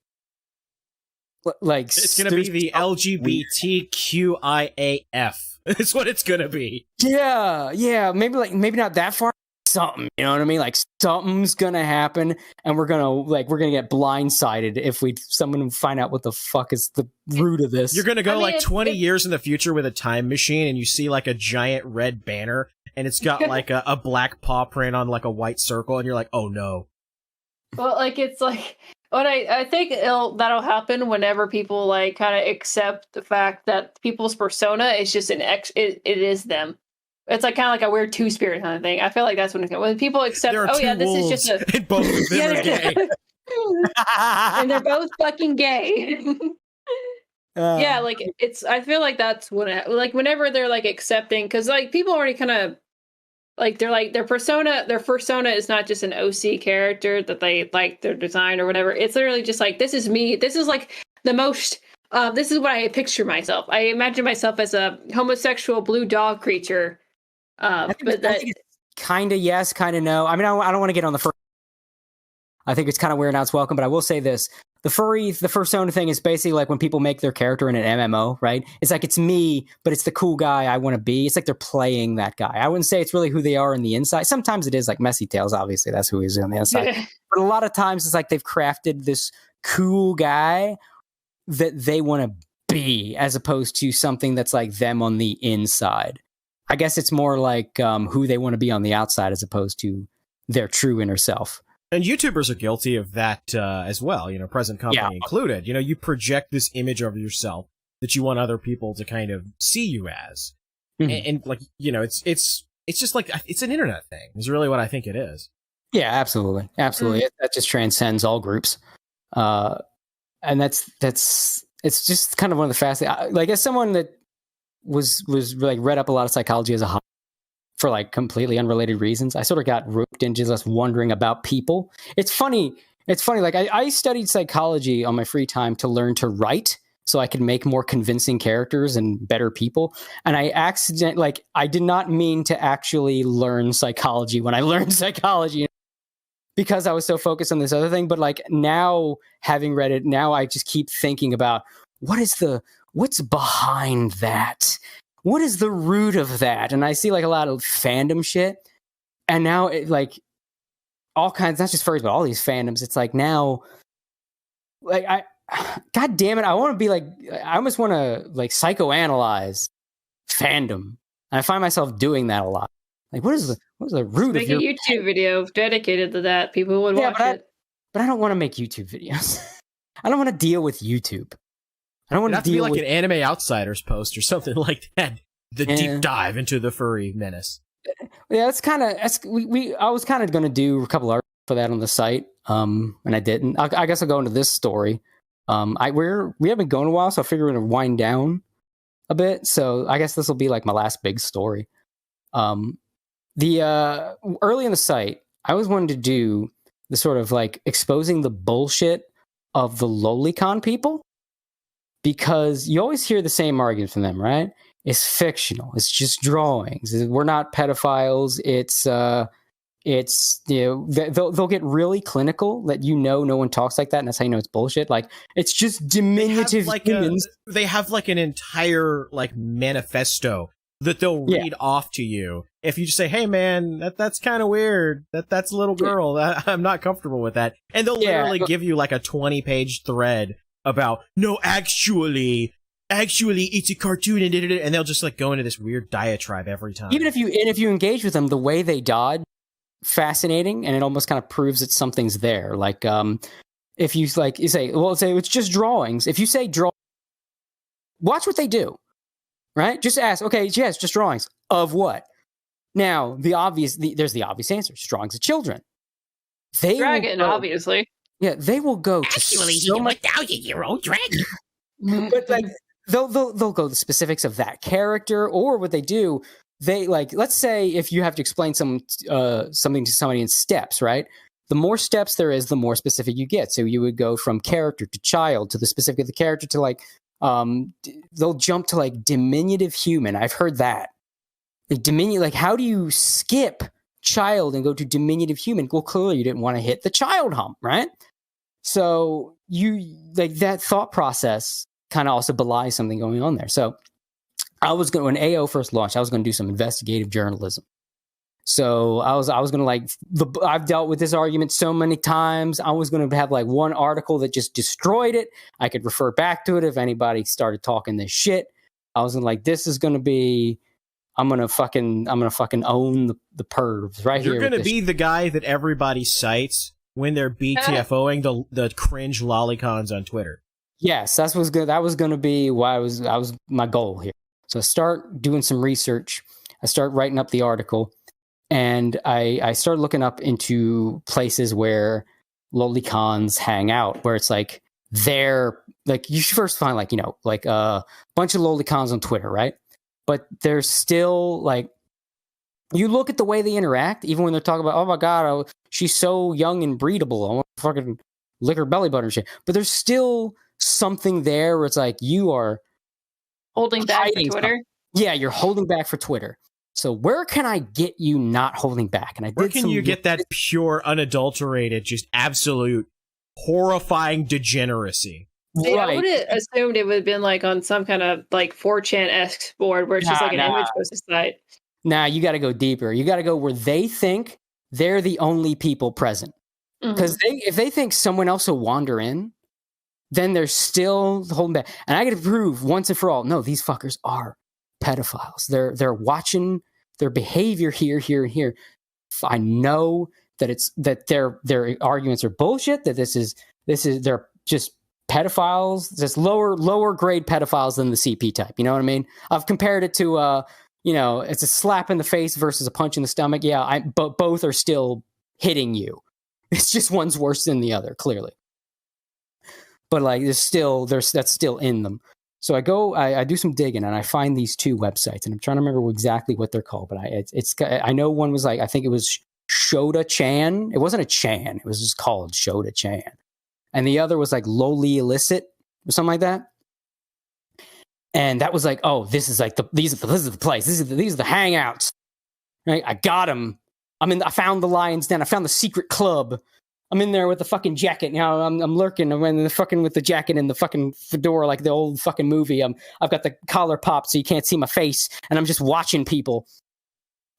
Like it's going to be the LGBTQIAF. That's what it's going to be. Yeah, maybe not that far. Something, you know what I mean? Like something's gonna happen, and we're gonna get blindsided if someone find out what the fuck is the root of this. You're gonna go 20 years in the future with a time machine, and you see like a giant red banner, and it's got like a black paw print on like a white circle, and you're like, oh no. Well, like it's like what I think that'll happen whenever people like kind of accept the fact that people's persona is just it is them. It's like kind of like a weird two-spirit kind of thing. I feel like that's when people accept. This is just a. And both of them are gay, and they're both fucking gay. Yeah, like it's. I feel like that's like whenever they're like accepting, because like people already kind of like they're like their persona is not just an OC character that they like their design or whatever. It's literally just like this is me. This is like the most. This is what I picture myself. I imagine myself as a homosexual blue dog creature. I think it's kind of yes, kind of no. I mean, I don't want to get on the first. I think it's kind of weird now it's welcome, but I will say this. The Fursona thing is basically like when people make their character in an MMO, right? It's like it's me, but it's the cool guy I want to be. It's like they're playing that guy. I wouldn't say it's really who they are on the inside. Sometimes it is like Messy Tails, obviously. That's who he is on the inside. But a lot of times it's like they've crafted this cool guy that they want to be as opposed to something that's like them on the inside. I guess it's more like who they want to be on the outside as opposed to their true inner self. And YouTubers are guilty of that as well, present company included. You project this image of yourself that you want other people to kind of see you as. Mm-hmm. And like, it's just like, it's an internet thing is really what I think it is. Yeah, absolutely. Absolutely. Mm-hmm. That just transcends all groups. And it's just kind of one of the fascinating, like as someone that was like read up a lot of psychology as a hobby for like completely unrelated reasons, I sort of got roped into just wondering about people. It's funny. Like I studied psychology on my free time to learn to write so I could make more convincing characters and better people. And I did not mean to actually learn psychology when I learned psychology because I was so focused on this other thing. But like now having read it, now I just keep thinking about what's behind that? What is the root of that? And I see like a lot of fandom shit and now like all kinds, not just furries, but all these fandoms. It's like now, like God damn it, I want to be like, I almost want to like psychoanalyze fandom, and I find myself doing that a lot. Like, what is the root of your... Make a YouTube video dedicated to that. People would watch it. But I don't want to make YouTube videos. I don't want to deal with YouTube. I don't want to deal with... like an Anime Outsiders post or something like that. The deep dive into the furry menace. Yeah, that's kind of... I was kind of going to do a couple articles for that on the site, and I didn't. I guess I'll go into this story. We haven't been going a while, so I figure we're going to wind down a bit. So I guess this will be like my last big story. The early in the site, I always wanted to do the sort of like exposing the bullshit of the lolicon people, because you always hear the same argument from them, right? It's fictional. It's just drawings. We're not pedophiles. It's they'll get really clinical that no one talks like that, and that's how you know it's bullshit. Like, it's just diminutive humans. They have like an entire like manifesto that they'll read off to you. If you just say, hey man, that's kind of weird. That's a little girl. I'm not comfortable with that. And they'll literally give you like a 20-page thread about, no, actually it's a cartoon, and they'll just like go into this weird diatribe every time. Even if you engage with them, the way they dodge, fascinating, and it almost kind of proves that something's there. Like, if you say it's just drawings. If you say draw, watch what they do. Right? Just ask, okay, yes, just drawings. Of what? Now, there's the obvious answer. Drawings of children. Dragon, obviously. Yeah, they will go to actually, he's a 1,000-year-old dragon. But like, they'll go the specifics of that character, or what they do, they like, let's say if you have to explain something to somebody in steps, right? The more steps there is, the more specific you get. So you would go from character to child to the specific of the character to like, they'll jump to like diminutive human. I've heard that. Like how do you skip child and go to diminutive human? Well, clearly you didn't want to hit the child hump, right? So you like that thought process kind of also belies something going on there. So when AO first launched, I was going to do some investigative journalism. So I was going to like, I've dealt with this argument so many times. I was going to have like one article that just destroyed it. I could refer back to it if anybody started talking this shit. I was like, this is going to be, I'm going to fucking own the pervs right here. You're going to be the guy that everybody cites when they're BTFOing the cringe lolicons on Twitter. Yes, that was going to be why I was my goal here. So I start doing some research. I start writing up the article. And I started looking up into places where lolicons hang out, where it's like they're like, you should first find like, like a bunch of lolicons on Twitter, right? But there's still like, you look at the way they interact, even when they're talking about, oh my God, she's so young and breedable. I want to fucking lick her belly button and shit. But there's still something there where it's like, you are holding back for Twitter. Something. Yeah, you're holding back for Twitter. So where can I get you not holding back? And where can you get that pure, unadulterated, just absolute horrifying degeneracy? See, right. I would have assumed it would have been like on some kind of like 4chan-esque board where it's just like an image posted site. Nah, you got to go deeper. You got to go where they think they're the only people present. Because if they think someone else will wander in, then they're still holding back. And I got to prove once and for all, no, these fuckers are pedophiles. They're watching their behavior here. I know that their arguments are bullshit, that this is they're just pedophiles, just lower grade pedophiles than the CP type. You know what I mean? I've compared it to it's a slap in the face versus a punch in the stomach. Yeah, but both are still hitting you. It's just one's worse than the other, clearly. But like that's still in them. So I do some digging and I find these two websites, and I'm trying to remember exactly what they're called, but I know one was like, I think it was Shoda Chan. It wasn't a Chan. It was just called Shoda Chan. And the other was like Loli Illicit or something like that. And that was like, this is the place. These are the hangouts. Right? I got them. I found the Lion's Den. I found the secret club. I'm in there with the fucking jacket. Now I'm lurking. I'm in the fucking with the jacket and the fucking fedora, like the old fucking movie. I've got the collar popped so you can't see my face, and I'm just watching people.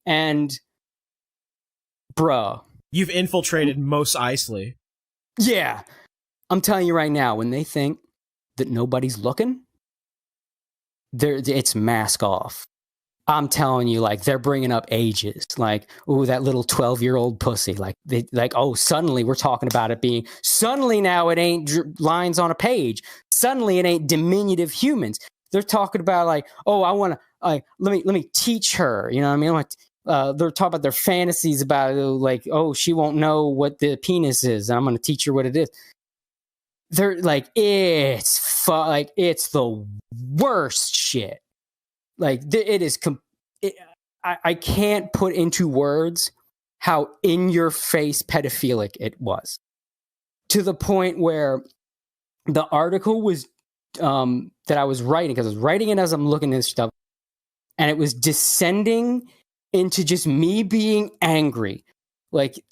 And bruh. You've infiltrated Mos Eisley. Yeah. I'm telling you right now, when they think that nobody's looking, it's mask off. I'm telling you, like, they're bringing up ages. Like, ooh, that little 12-year-old pussy. Like, oh, suddenly we're talking about it being, suddenly now it ain't lines on a page. Suddenly it ain't diminutive humans. They're talking about, like, oh, I want to, like, let me teach her. You know what I mean? They're talking about their fantasies about, like, oh, she won't know what the penis is. And I'm going to teach her what it is. They're like, it's the worst shit. Like, it is. I can't put into words how in your face pedophilic it was, to the point where the article was that I was writing, because I was writing it as I'm looking at this stuff, and it was descending into just me being angry. Like,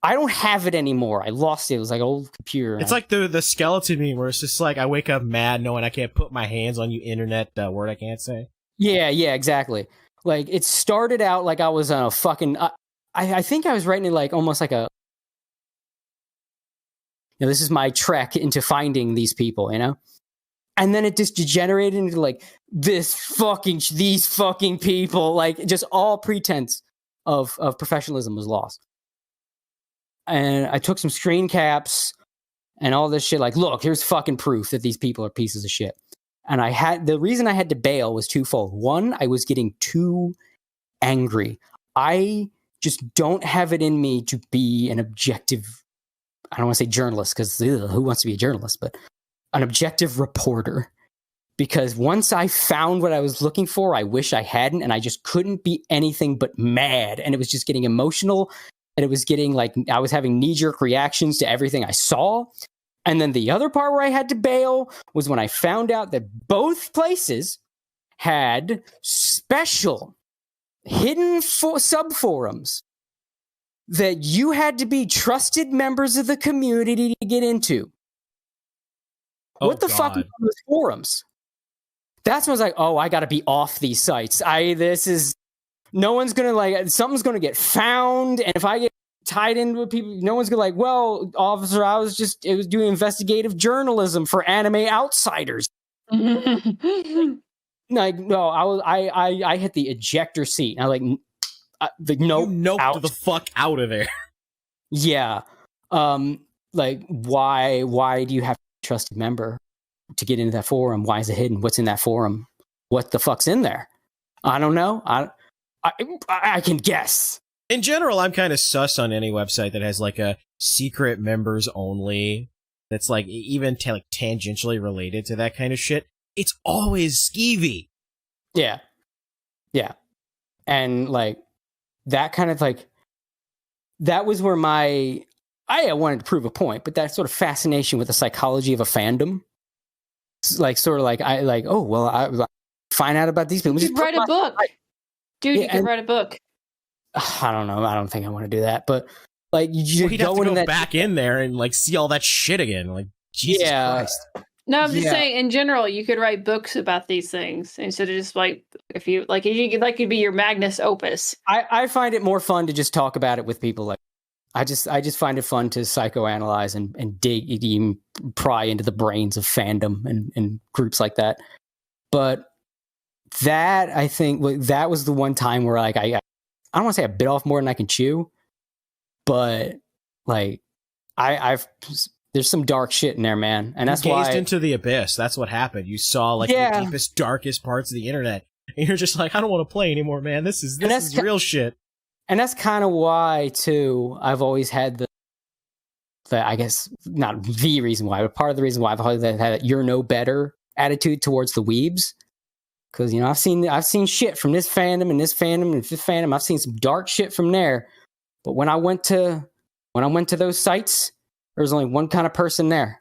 I don't have it anymore. I lost it. It was like an old computer. It's like the skeleton meme where it's just like, I wake up mad knowing I can't put my hands on you, internet word I can't say. Yeah, exactly. Like, it started out like I was on a fucking... I think I was writing it like almost like a... You know, this is my trek into finding these people, you know? And then it just degenerated into like, these fucking people. Like, just all pretense of professionalism was lost. And I took some screen caps and all this shit. Like, look, here's fucking proof that these people are pieces of shit. And the reason I had to bail was twofold. One, I was getting too angry. I just don't have it in me to be an objective, I don't want to say journalist, because who wants to be a journalist, but an objective reporter. Because once I found what I was looking for, I wish I hadn't, and I just couldn't be anything but mad. And it was just getting emotional, and it was getting like, I was having knee-jerk reactions to everything I saw. And then the other part where I had to bail was when I found out that both places had special hidden sub-forums that you had to be trusted members of the community to get into. What the fuck are those forums? That's when I was like, oh, I got to be off these sites. No one's going to something's going to get found. And if I get tied into people, no one's gonna well, officer, I was doing investigative journalism for anime outsiders. Like, no, I hit the ejector seat. And I was like, no, noped the fuck out of there. Yeah. Like, why do you have to trust a member to get into that forum? Why is it hidden? What's in that forum? What the fuck's in there? I don't know. I can guess. In general, I'm kind of sus on any website that has like a secret members only that's like even tangentially related to that kind of shit. It's always skeevy. Yeah. Yeah. And like that kind of like, that was where I wanted to prove a point, but that sort of fascination with the psychology of a fandom, like sort of like, I find out about these people. You could write a book. Dude, you could write a book. I don't know. I don't think I want to do that, but like you'd have to go back in there and like see all that shit again. Like, Jesus Christ. No, I'm just saying in general, you could write books about these things instead of just like, if you could be your Magnus opus. I find it more fun to just talk about it with people. Like, I just find it fun to psychoanalyze and dig, even pry into the brains of fandom and groups like that. But that, I think, that was the one time where like I don't want to say I bit off more than I can chew, but like there's some dark shit in there, man, and that's why. You gazed into the abyss. That's what happened. You saw like the deepest, darkest parts of the internet, and you're just like, I don't want to play anymore, man. This is real shit. And that's kind of why, too, I've always had the I guess not the reason why, but part of the reason why I've always had that "you're no better" attitude towards the weebs. Because, you know, I've seen shit from this fandom and this fandom and this fandom. I've seen some dark shit from there. But when I went to those sites, there was only one kind of person there,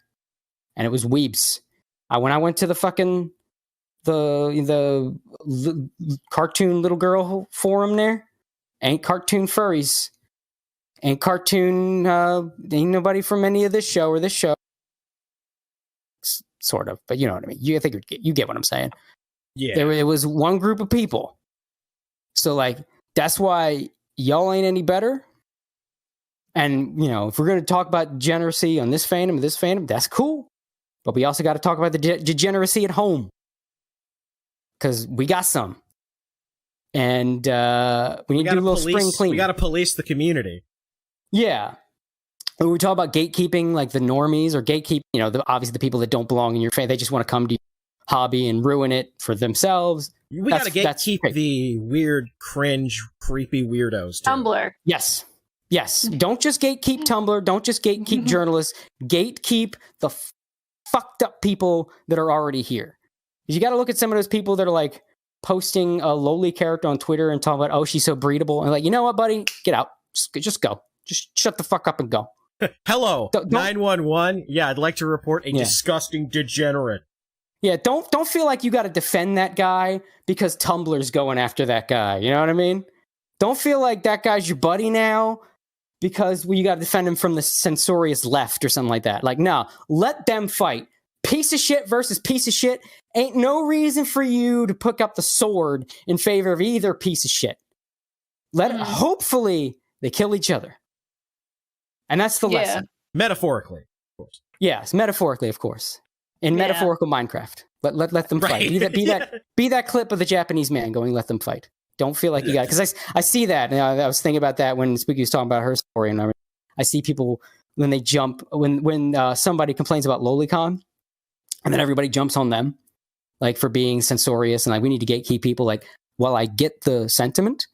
and it was weebs. When I went to the fucking the cartoon little girl forum there, ain't cartoon furries, ain't cartoon ain't nobody from any of this show or this show, sort of. But you know what I mean. I think you get what I'm saying. Yeah, it was one group of people. So like that's why y'all ain't any better, And, if we're going to talk about degeneracy on this fandom, that's cool. But we also got to talk about the degeneracy at home. Because we got some. And we need to do a little spring cleaning. We got to police the community. Yeah. When we talk about gatekeeping, like the normies or gatekeep, obviously the people that don't belong in your fan, they just want to come to your hobby and ruin it for themselves. We got to gatekeep the weird, cringe, creepy weirdos too. Tumblr. Yes. Don't just gatekeep Tumblr. Don't just gatekeep journalists. Gatekeep the fucked up people that are already here. You got to look at some of those people that are like posting a lowly character on Twitter and talking about, oh, she's so breedable. And like, you know what, buddy? Get out. Just go. Just shut the fuck up and go. Hello, 911. Yeah, I'd like to report a disgusting degenerate. Yeah, don't feel like you got to defend that guy because Tumblr's going after that guy. You know what I mean? Don't feel like that guy's your buddy now because you got to defend him from the censorious left or something like that. Like, no, let them fight. Piece of shit versus piece of shit. Ain't no reason for you to pick up the sword in favor of either piece of shit. Hopefully they kill each other. And that's the lesson. Metaphorically, of course. Yes, metaphorically, of course. In metaphorical Minecraft. Let them fight. Be that clip of the Japanese man going, let them fight. Don't feel like you got it. Because I see that. I was thinking about that when Spooky was talking about her story. And I see people when they jump, when somebody complains about Lolicon, and then everybody jumps on them, like for being censorious and like we need to gatekeep people. Like, while I get the sentiment,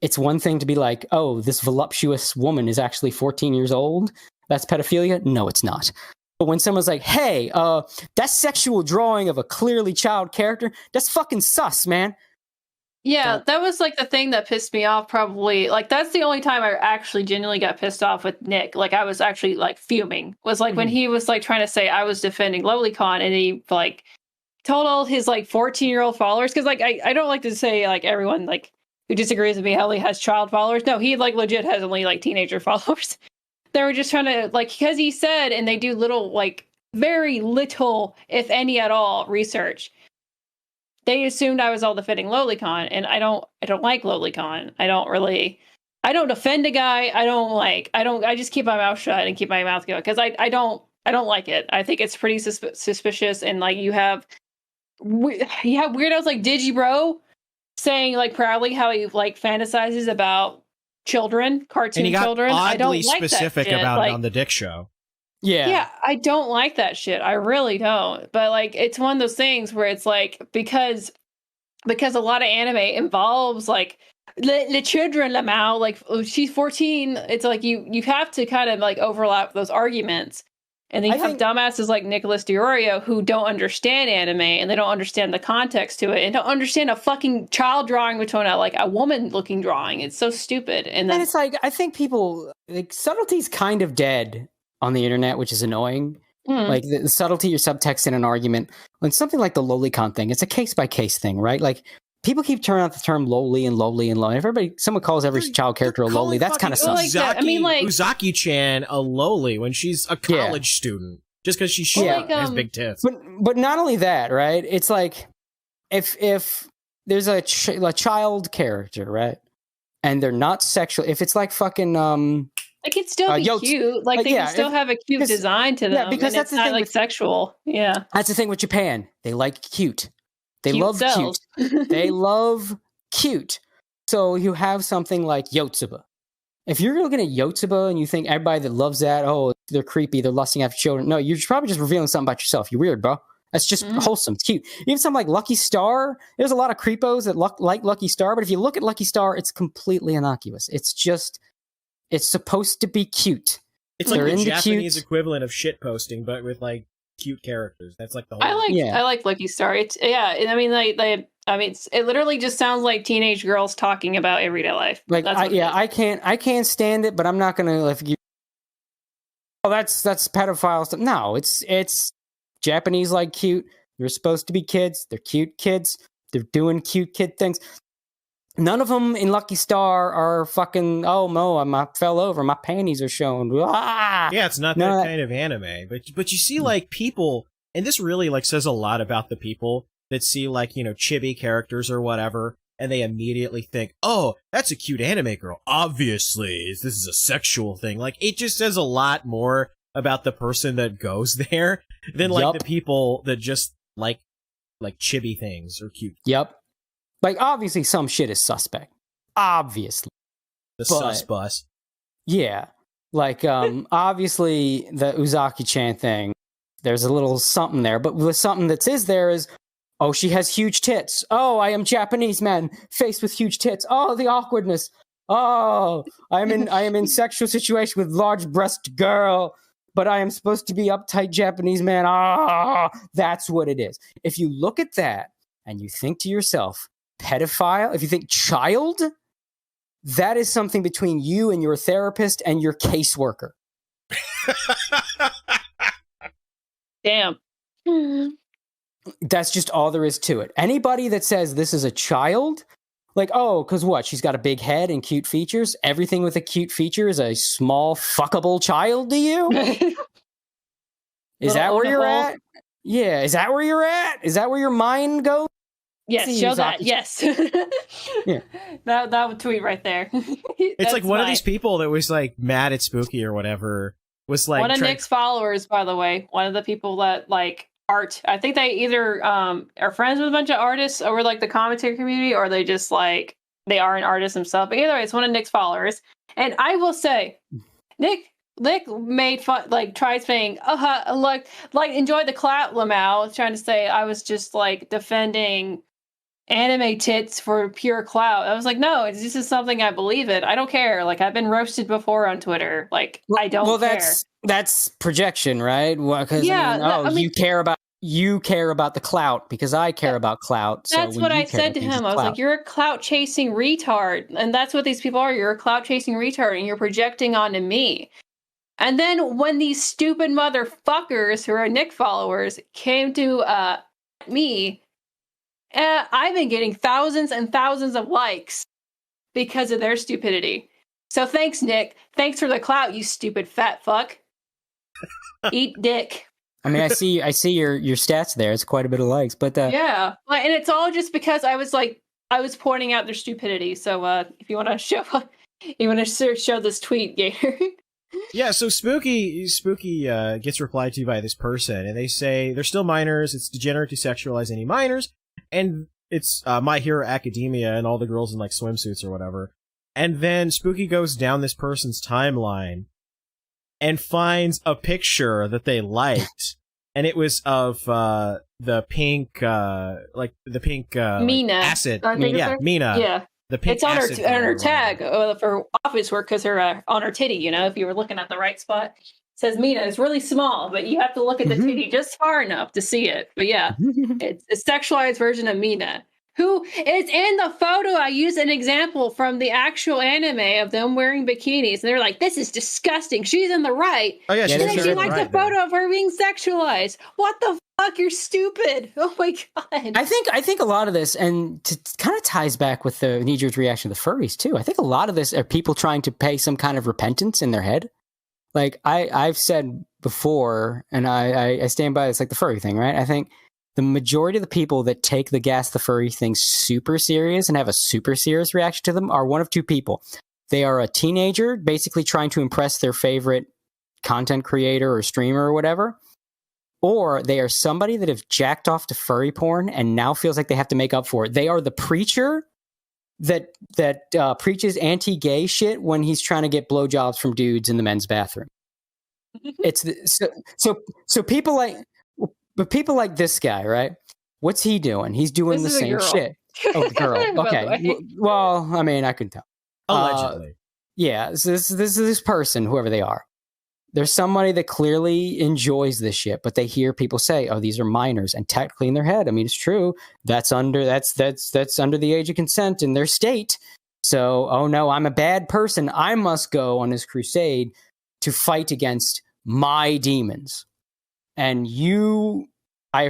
it's one thing to be like, oh, this voluptuous woman is actually 14 years old. That's pedophilia. No, it's not. But when someone's like, hey, that sexual drawing of a clearly child character, that's fucking sus, man. Yeah, that was like the thing that pissed me off probably. Like, that's the only time I actually genuinely got pissed off with Nick. Like, I was actually like fuming. Was like when he was like trying to say I was defending Lolicon and he like told all his like 14-year-old followers. Because like I don't like to say like everyone like who disagrees with me only has child followers. No, he like legit has only like teenager followers. They were just trying to like, because he said, and they do little like very little, if any at all, research. They assumed I was all defending Lolicon, and I don't like Lolicon. I don't defend a guy. I just keep my mouth shut and keep my mouth going because I don't like it. I think it's pretty suspicious, and like you have weirdos like Digibro saying like proudly how he like fantasizes about children, cartoon children. I don't like specific that shit. about like, it on the Dick Show. Yeah, I don't like that shit. I really don't. But like, it's one of those things where it's like because a lot of anime involves like the children, Lamau, like she's 14. It's like you have to kind of like overlap those arguments. And then you have dumbasses like Nicholas Diorio who don't understand anime and they don't understand the context to it and don't understand a fucking child drawing between a woman looking drawing. It's so stupid. And it's like, I think people like subtlety's kind of dead on the internet, which is annoying. Like the subtlety or subtext in an argument. When something like the Lolicon thing, it's a case by case thing, right? Like people keep turning out the term lowly and lowly and low. And someone calls every child character a lowly. That's kind of sus. Uzaki-chan a lowly when she's a college student, just because she's short and has big tits. But not only that, right? It's like if there's a child character, right, and they're not sexual. If it's like fucking it could still be cute. Like they can still have a cute design to them. Yeah, because that's not like sexual. Yeah, that's the thing with Japan. They like cute. They love cute. They love cute. So you have something like Yotsuba. If you're looking at Yotsuba and you think everybody that loves that, oh, they're creepy, they're lusting after children. No, you're probably just revealing something about yourself. You're weird, bro. That's just wholesome. It's cute. Even something like Lucky Star, there's a lot of creepos that like Lucky Star, but if you look at Lucky Star, it's completely innocuous. It's supposed to be cute. It's like the Japanese equivalent of shitposting, but with like cute characters. That's like the whole. I like Lucky Star. It's I mean, it literally just sounds like teenage girls talking about everyday life. Like, I can't stand it, but I'm not gonna let you. Oh, that's pedophile stuff. No, it's Japanese like cute. They're supposed to be kids. They're cute kids. They're doing cute kid things. None of them in Lucky Star are fucking, oh, Mo, I fell over. My panties are showing. Ah! Yeah, it's not that kind of anime. But you see, like, people, and this really, like, says a lot about the people that see, like, chibi characters or whatever, and they immediately think, oh, that's a cute anime girl. Obviously, this is a sexual thing. Like, it just says a lot more about the person that goes there than, like, the people that just like chibi things or cute. Yep. Like, obviously, some shit is suspect. Obviously. The sus bus. Yeah. Like, obviously, the Uzaki-chan thing, there's a little something there. But the something that is there is, oh, she has huge tits. Oh, I am Japanese man faced with huge tits. Oh, the awkwardness. Oh, I am in sexual situation with large breast girl, but I am supposed to be uptight Japanese man. Ah, that's what it is. If you look at that and you think to yourself, pedophile, if you think child, that is something between you and your therapist and your caseworker. Damn. That's just all there is to it. Anybody that says this is a child, like, oh, because what? She's got a big head and cute features. Everything with a cute feature is a small, fuckable child to you? Is that where you're at? Yeah, is that where you're at? Is that where your mind goes? Yes, show that. Yes. Yeah. That would tweet right there. It's like one of these people that was like mad at Spooky or whatever was like one of Nick's followers, by the way. One of the people that like art. I think they either are friends with a bunch of artists over like the commentary community, or they just like they are an artist himself. But either way, it's one of Nick's followers. And I will say, Nick made fun, like tried saying, like enjoy the clout, Lamau, trying to say I was just like defending anime tits for pure clout. I was like, no, this is something I believe in. I don't care. Like, I've been roasted before on Twitter. Like, I don't care. That's projection, right? Because you care about the clout because I care about clout. That's what I said to him. I was like, you're a clout chasing retard, and that's what these people are. You're a clout chasing retard, and you're projecting onto me. And then when these stupid motherfuckers who are Nick followers came to me, I've been getting thousands and thousands of likes because of their stupidity. So thanks, Nick. Thanks for the clout, you stupid fat fuck. Eat dick. I mean, I see your stats there. It's quite a bit of likes, but yeah, and it's all just because I was pointing out their stupidity. So if you want to show this tweet, Gator. Yeah, so Spooky gets replied to by this person, and they say they're still minors. It's degenerate to sexualize any minors, and it's My Hero Academia and all the girls in like swimsuits or whatever. And then Spooky goes down this person's timeline and finds a picture that they liked, and it was of the pink Mina like acid. Mina. Yeah. It's on her tag for office work because her on her titty. You know, if you were looking at the right spot, it says Mina. It's really small, but you have to look at the titty just far enough to see it. But yeah, it's a sexualized version of Mina, who is in the photo. I used an example from the actual anime of them wearing bikinis, and they're like, "This is disgusting." She's in the right. Oh yeah, she likes the photo of her being sexualized. What the fuck? You're stupid. Oh my god. I think a lot of this, and kind of ties back with the knee-jerk reaction to the furries too. I think a lot of this are people trying to pay some kind of repentance in their head. Like I've said before, and I stand by this, like the furry thing, right? I think the majority of the people that take the gas the furry thing super serious and have a super serious reaction to them are one of two people. They are a teenager basically trying to impress their favorite content creator or streamer or whatever, or they are somebody that have jacked off to furry porn and now feels like they have to make up for it. They are the preacher that preaches anti-gay shit when he's trying to get blowjobs from dudes in the men's bathroom. It's so people like. But people like this guy, right? What's he doing? He's doing the same shit. Oh, the girl. Okay. Well, I mean, I can tell. Allegedly. Yeah. So this person, whoever they are, there's somebody that clearly enjoys this shit, but they hear people say, "Oh, these are minors," and technically in their head, I mean, it's true. That's under the age of consent in their state. So, oh no, I'm a bad person. I must go on this crusade to fight against my demons. And I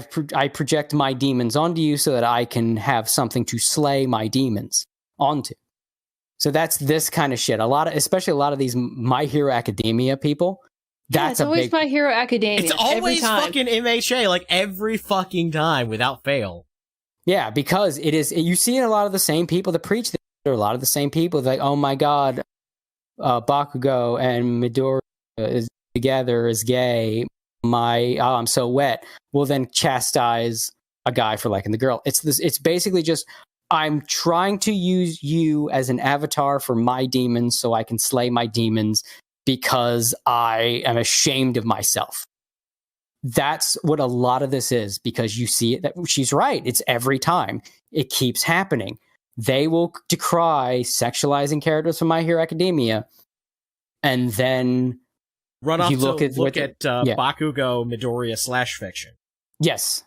project my demons onto you so that I can have something to slay my demons onto. So that's this kind of shit. Especially a lot of these My Hero Academia people. That's it's always My Hero Academia. It's always fucking MHA, like every fucking time without fail. Yeah, because it is. You see a lot of the same people that preach. There are a lot of the same people like, oh my god, Bakugo and Midoriya is together is gay. I'm so wet. Will then chastise a guy for liking the girl. It's basically just, I'm trying to use you as an avatar for my demons so I can slay my demons because I am ashamed of myself. That's what a lot of this is, because you see it. That she's right. It's every time. It keeps happening. They will decry sexualizing characters from My Hero Academia, and then run off to look at Bakugo Midoriya / fiction. Yes.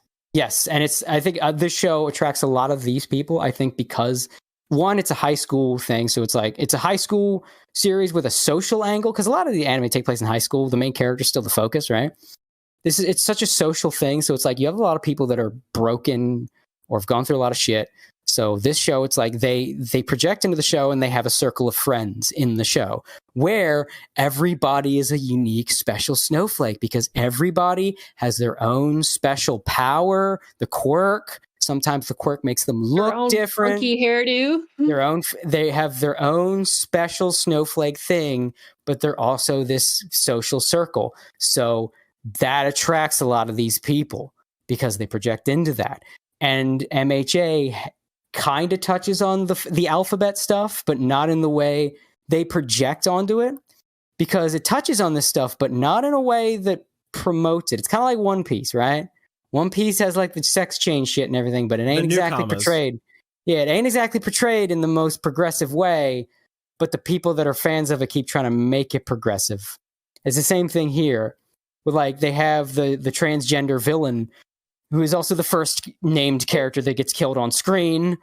And I think this show attracts a lot of these people, I think, because one, it's a high school thing. So it's like, it's a high school series with a social angle, because a lot of the anime take place in high school. The main character is still the focus, right? It's such a social thing. So it's like, you have a lot of people that are broken or have gone through a lot of shit. So this show, it's like they project into the show and they have a circle of friends in the show where everybody is a unique, special snowflake, because everybody has their own special power, the quirk. Sometimes the quirk makes them look different. Funky hairdo. They have their own special snowflake thing, but they're also this social circle. So that attracts a lot of these people because they project into that. And MHA kind of touches on the alphabet stuff, but not in the way they project onto it, because it touches on this stuff, but not in a way that promotes it. It's kind of like One Piece, right? One Piece has like the sex change shit and everything, but it ain't exactly portrayed. Yeah, it ain't exactly portrayed in the most progressive way, but the people that are fans of it keep trying to make it progressive. It's the same thing here. With like, they have the transgender villain, who is also the first named character that gets killed on screen,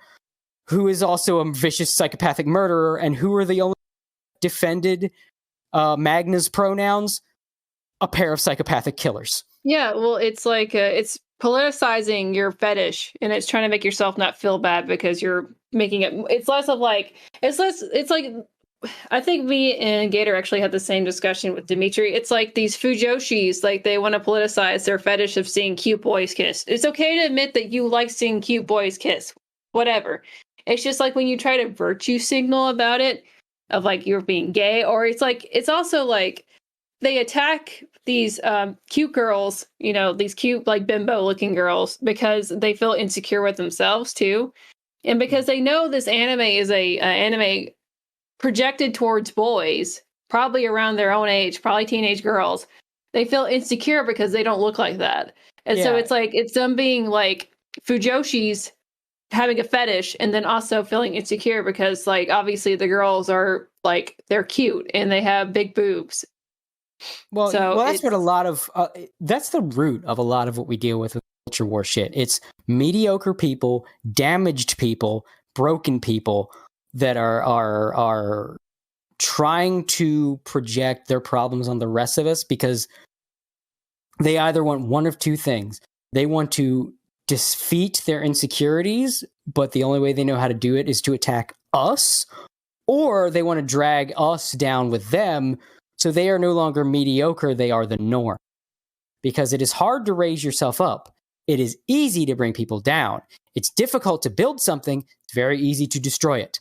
who is also a vicious psychopathic murderer, and who are the only defended Magna's pronouns? A pair of psychopathic killers. Yeah, well, it's like it's politicizing your fetish, and it's trying to make yourself not feel bad because you're making it. It's less of like it's like. I think me and Gator actually had the same discussion with Dimitri. It's like these fujoshis, like they want to politicize their fetish of seeing cute boys kiss. It's okay to admit that you like seeing cute boys kiss, whatever. It's just like when you try to virtue signal about it, of like you're being gay, or it's also like they attack these cute girls, these cute like bimbo looking girls, because they feel insecure with themselves too, and because they know this anime is a anime projected towards boys, probably around their own age, probably teenage girls. They feel insecure because they don't look like that. And so it's like, it's them being like fujoshis having a fetish and then also feeling insecure because like, obviously the girls are like, they're cute and they have big boobs. Well, that's what a lot of, that's the root of a lot of what we deal with culture war shit. It's mediocre people, damaged people, broken people that are trying to project their problems on the rest of us, because they either want one of two things. They want to defeat their insecurities, but the only way they know how to do it is to attack us, or they want to drag us down with them, so they are no longer mediocre, they are the norm. Because it is hard to raise yourself up. It is easy to bring people down. It's difficult to build something. It's very easy to destroy it.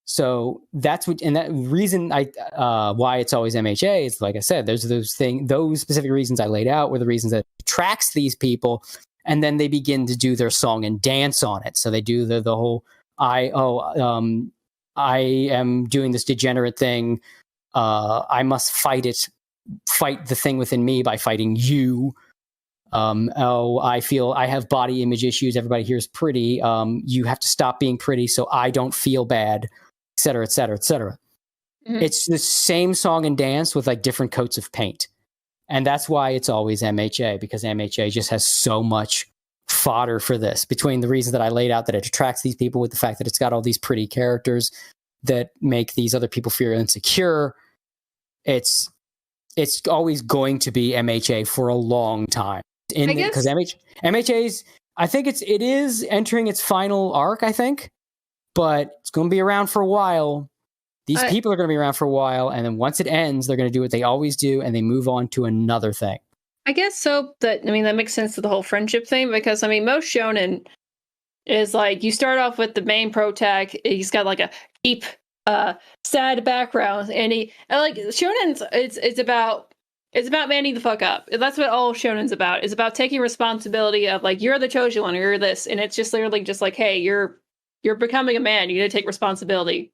So that's what, and that reason why it's always MHA is, like I said, there's those specific reasons I laid out were the reasons that attracts these people, and then they begin to do their song and dance on it. So they do the whole I am doing this degenerate thing. I must fight the thing within me by fighting you. I feel I have body image issues. Everybody here is pretty. You have to stop being pretty so I don't feel bad. Et cetera, et cetera, et cetera. Mm-hmm. It's the same song and dance with like different coats of paint. And that's why it's always MHA, because MHA just has so much fodder for this, between the reasons that I laid out, that it attracts these people, with the fact that it's got all these pretty characters that make these other people feel insecure. It's always going to be MHA for a long time. Because MHA's, I think it is entering its final arc, I think. But it's going to be around for a while. These people are going to be around for a while. And then once it ends, they're going to do what they always do. And they move on to another thing. I guess so. That makes sense to the whole friendship thing. Because, most shonen is like you start off with the main protag. He's got like a deep, sad background, and like shonen's. It's about manning the fuck up. That's what all shonen's about. It's about taking responsibility of like you're the chosen one, or you're this, and it's just literally just like, hey, you're becoming a man. You need to take responsibility,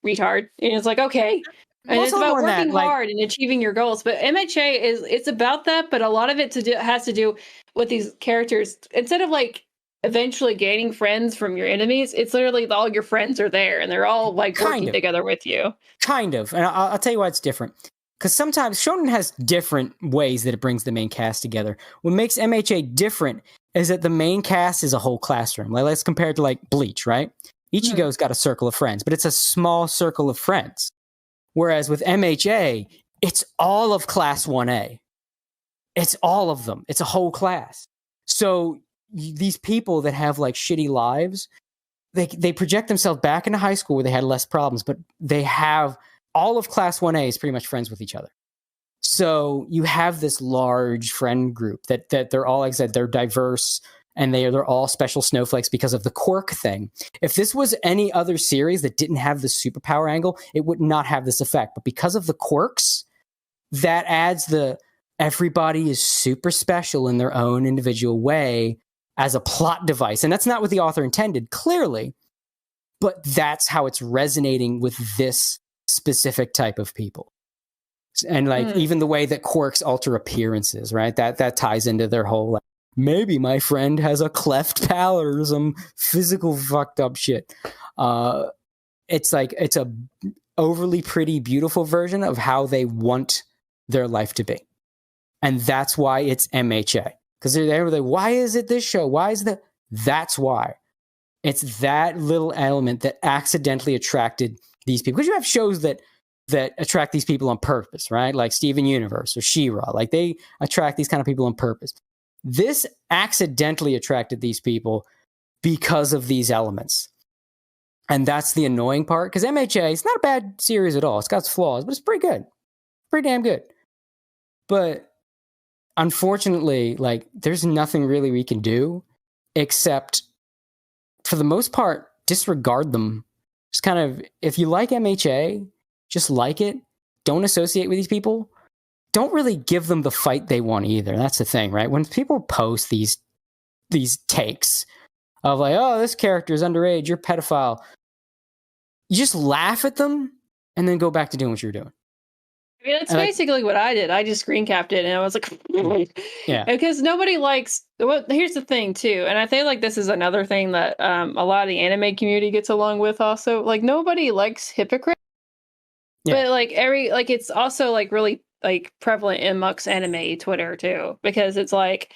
retard. And it's like, okay. And it's about working hard and achieving your goals. But MHA it's about that, but a lot of it has to do with these characters. Instead of like eventually gaining friends from your enemies, it's literally all your friends are there and they're all like working together with you. Kind of. And I'll tell you why it's different. Because sometimes Shonen has different ways that it brings the main cast together. What makes MHA different is that the main cast is a whole classroom. Like, let's compare it to like Bleach, right? Ichigo's got a circle of friends, but it's a small circle of friends. Whereas with MHA, it's all of Class 1A. It's all of them. It's a whole class. So these people that have like shitty lives, they project themselves back into high school where they had less problems, but they have all of Class 1A is pretty much friends with each other. So you have this large friend group that they're all, like I said, they're diverse and they're all special snowflakes because of the quirk thing. If this was any other series that didn't have the superpower angle, it would not have this effect. But because of the quirks, that adds everybody is super special in their own individual way as a plot device. And that's not what the author intended, clearly. But that's how it's resonating with this specific type of people. And like even the way that quirks alter appearances, right? That ties into their whole like, maybe my friend has a cleft palate or some physical fucked up shit. It's like it's a overly pretty, beautiful version of how they want their life to be. And that's why it's MHA. Because they're like, why is it this show? Why is that? That's why. It's that little element that accidentally attracted these people. Because you have shows that attract these people on purpose, right? Like Steven Universe or She-Ra. Like they attract these kind of people on purpose. This accidentally attracted these people because of these elements. And that's the annoying part. Because MHA, it's not a bad series at all. It's got its flaws, but it's pretty good. Pretty damn good. But unfortunately, like, there's nothing really we can do except, for the most part, disregard them. Just kind of, if you like MHA, just like it. Don't associate with these people. Don't really give them the fight they want either. That's the thing, right? When people post these takes of like, oh, this character is underage, you're a pedophile, you just laugh at them and then go back to doing what you're doing. I mean, that's basically what I did. I just screen capped it and I was like, yeah. Because nobody likes, well, here's the thing too. And I think like this is another thing that a lot of the anime community gets along with also. Like nobody likes hypocrites. Yeah. But like it's also like really like prevalent in Muck's anime Twitter too, because it's like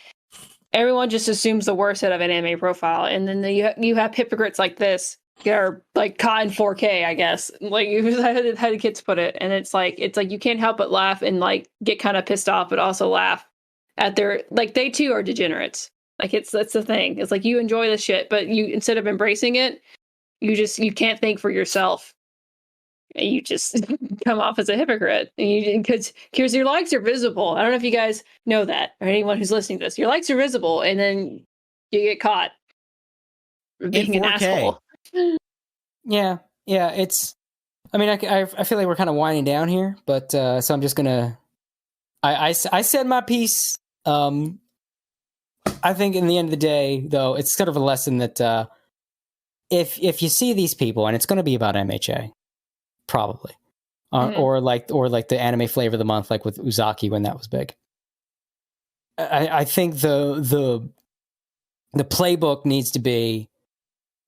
everyone just assumes the worst out of an anime profile, and then you have hypocrites like this that are like caught in 4K, I guess. Like how the kids put it, and it's like you can't help but laugh and like get kind of pissed off, but also laugh at their like they too are degenerates. Like that's the thing. It's like you enjoy the shit, but you instead of embracing it, you can't think for yourself. You just come off as a hypocrite, because your likes are visible. I don't know if you guys know that, or anyone who's listening to this. Your likes are visible, and then you get caught being an asshole. Yeah. It's. I mean, I feel like we're kind of winding down here, but so I'm just gonna. I said my piece. I think in the end of the day, though, it's sort of a lesson that if you see these people, and it's going to be about MHA. Probably, or like the anime flavor of the month, like with Uzaki when that was big. I think the playbook needs to be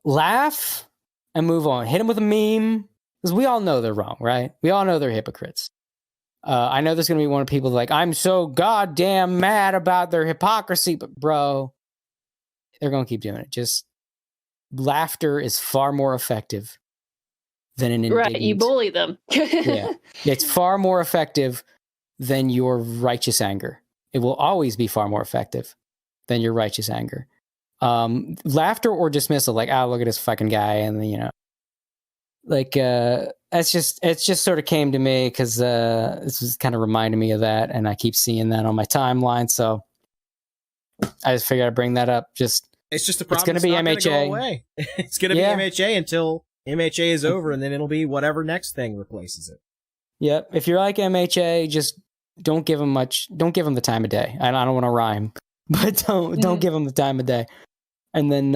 laugh and move on. Hit them with a meme, because we all know they're wrong, right? We all know they're hypocrites. I know there's going to be one of people like, I'm so goddamn mad about their hypocrisy, but bro, they're going to keep doing it. Just laughter is far more effective than an indignant. Right, you bully them. Yeah, it's far more effective than your righteous anger. It will always be far more effective than your righteous anger. Laughter or dismissal, like, oh, look at this fucking guy, and like it just sort of came to me because this was kind of reminding me of that, and I keep seeing that on my timeline, so I just figured I'd bring that up. Just It's just a problem. It's going to be MHA. Go away. It's going to be MHA until MHA is over, and then it'll be whatever next thing replaces it. Yep. If you're like MHA, just don't give them much. Don't give them the time of day. I don't want to rhyme, but don't give them the time of day. And then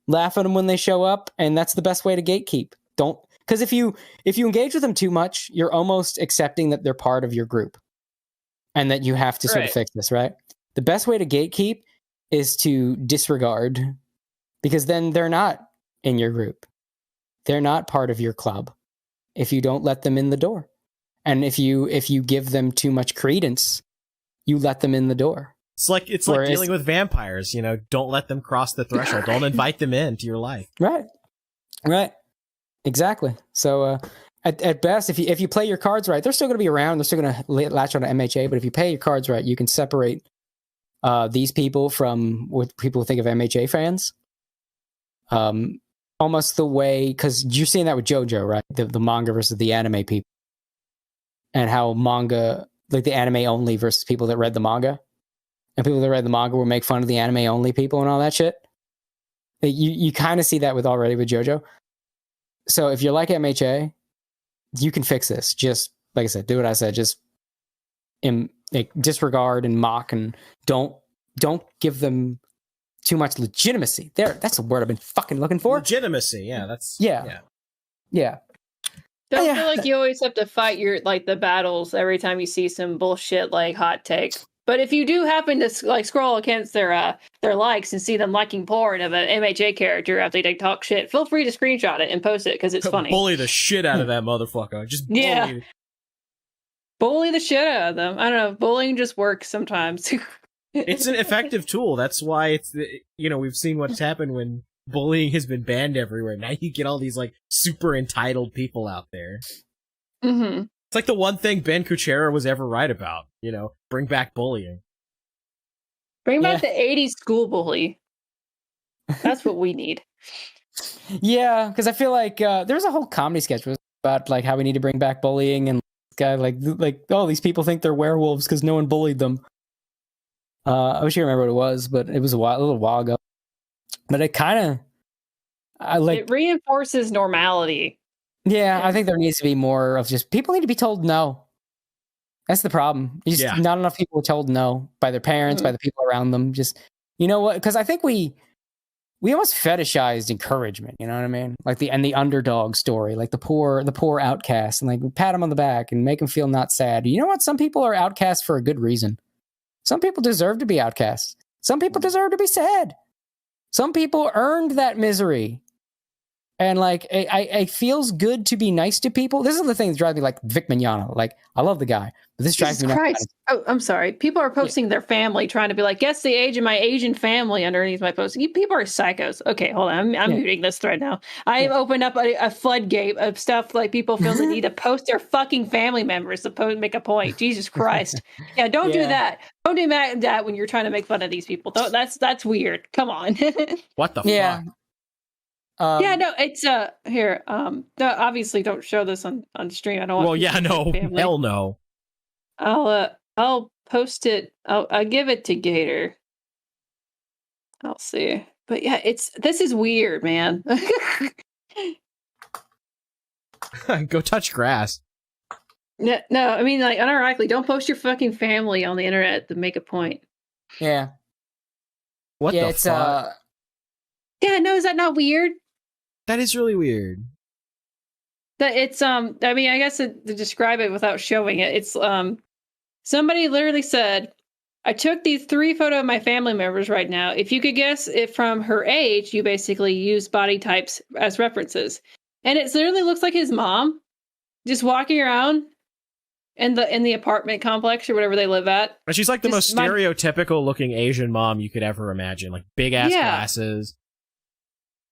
laugh at them when they show up, and that's the best way to gatekeep. Don't, because if you engage with them too much, you're almost accepting that they're part of your group, and that you have to sort of fix this, right? The best way to gatekeep is to disregard, because then they're not in your group. They're not part of your club if you don't let them in the door. And if you give them too much credence, you let them in the door. It's like dealing with vampires, don't let them cross the threshold. Don't invite them into your life. Right. Exactly. So at best, if you play your cards right, they're still going to be around. They're still going to latch on to MHA. But if you play your cards right, you can separate these people from what people think of MHA fans. Almost the way, because you're seeing that with JoJo, right? The manga versus the anime people. And how manga, like the anime only versus people that read the manga. And people that read the manga will make fun of the anime only people and all that shit. You kind of see that with JoJo. So if you're like MHA, you can fix this. Just, like I said, do what I said. Just disregard and mock, and don't give them too much legitimacy. That's a word I've been fucking looking for. Legitimacy, yeah. Yeah. Don't feel like you always have to fight the battles every time you see some bullshit like hot take. But if you do happen to scroll against their likes and see them liking porn of an MHA character after they talk shit, feel free to screenshot it and post it because it's funny. Bully the shit out of that motherfucker. Just bully the shit out of them. I don't know. Bullying just works sometimes. It's an effective tool. That's why it's we've seen what's happened when bullying has been banned everywhere. Now you get all these super entitled people out there. Mm-hmm. It's like the one thing Ben Kuchera was ever right about. Bring back bullying. Bring back the 80s school bully. That's what we need. Yeah, because I feel like there's a whole comedy sketch about how we need to bring back bullying, and guy these people think they're werewolves because no one bullied them. I wish you remember what it was, but it was a little while ago. But it kind of, it reinforces normality. Yeah, I think there needs to be more of just people need to be told no. That's the problem. Not enough people are told no by their parents, by the people around them. Just, you know what? Because I think we almost fetishized encouragement. You know what I mean? The underdog story, the poor outcast, and we pat them on the back and make them feel not sad. You know what? Some people are outcasts for a good reason. Some people deserve to be outcasts. Some people deserve to be sad. Some people earned that misery. And it feels good to be nice to people. This is the thing that drives me Vic Mignogna. I love the guy, but this drives me nuts. Oh, I'm sorry. People are posting their family, trying to be guess the age of my Asian family underneath my post. You people are psychos. Okay, hold on. I'm muting this thread now. I've opened up a floodgate of stuff people feel the need to post their fucking family members to make a point. Jesus Christ. Yeah, don't do that. Don't do that when you're trying to make fun of these people. That's weird. Come on. What the fuck? It's here. No, obviously don't show this on stream. I don't want hell no. I'll post it. I'll give it to Gator. I'll see. But yeah, this is weird, man. Go touch grass. No, I mean unironically, don't post your fucking family on the internet to make a point. Yeah. What the fuck? Yeah, no, is that not weird? That is really weird. That it's I mean, I guess to describe it without showing it, it's somebody literally said, I took these 3 photos of my family members right now. If you could guess it from her age, you basically use body types as references. And it literally looks like his mom just walking around in the apartment complex or whatever they live at. And she's the most stereotypical looking Asian mom you could ever imagine. Big ass glasses.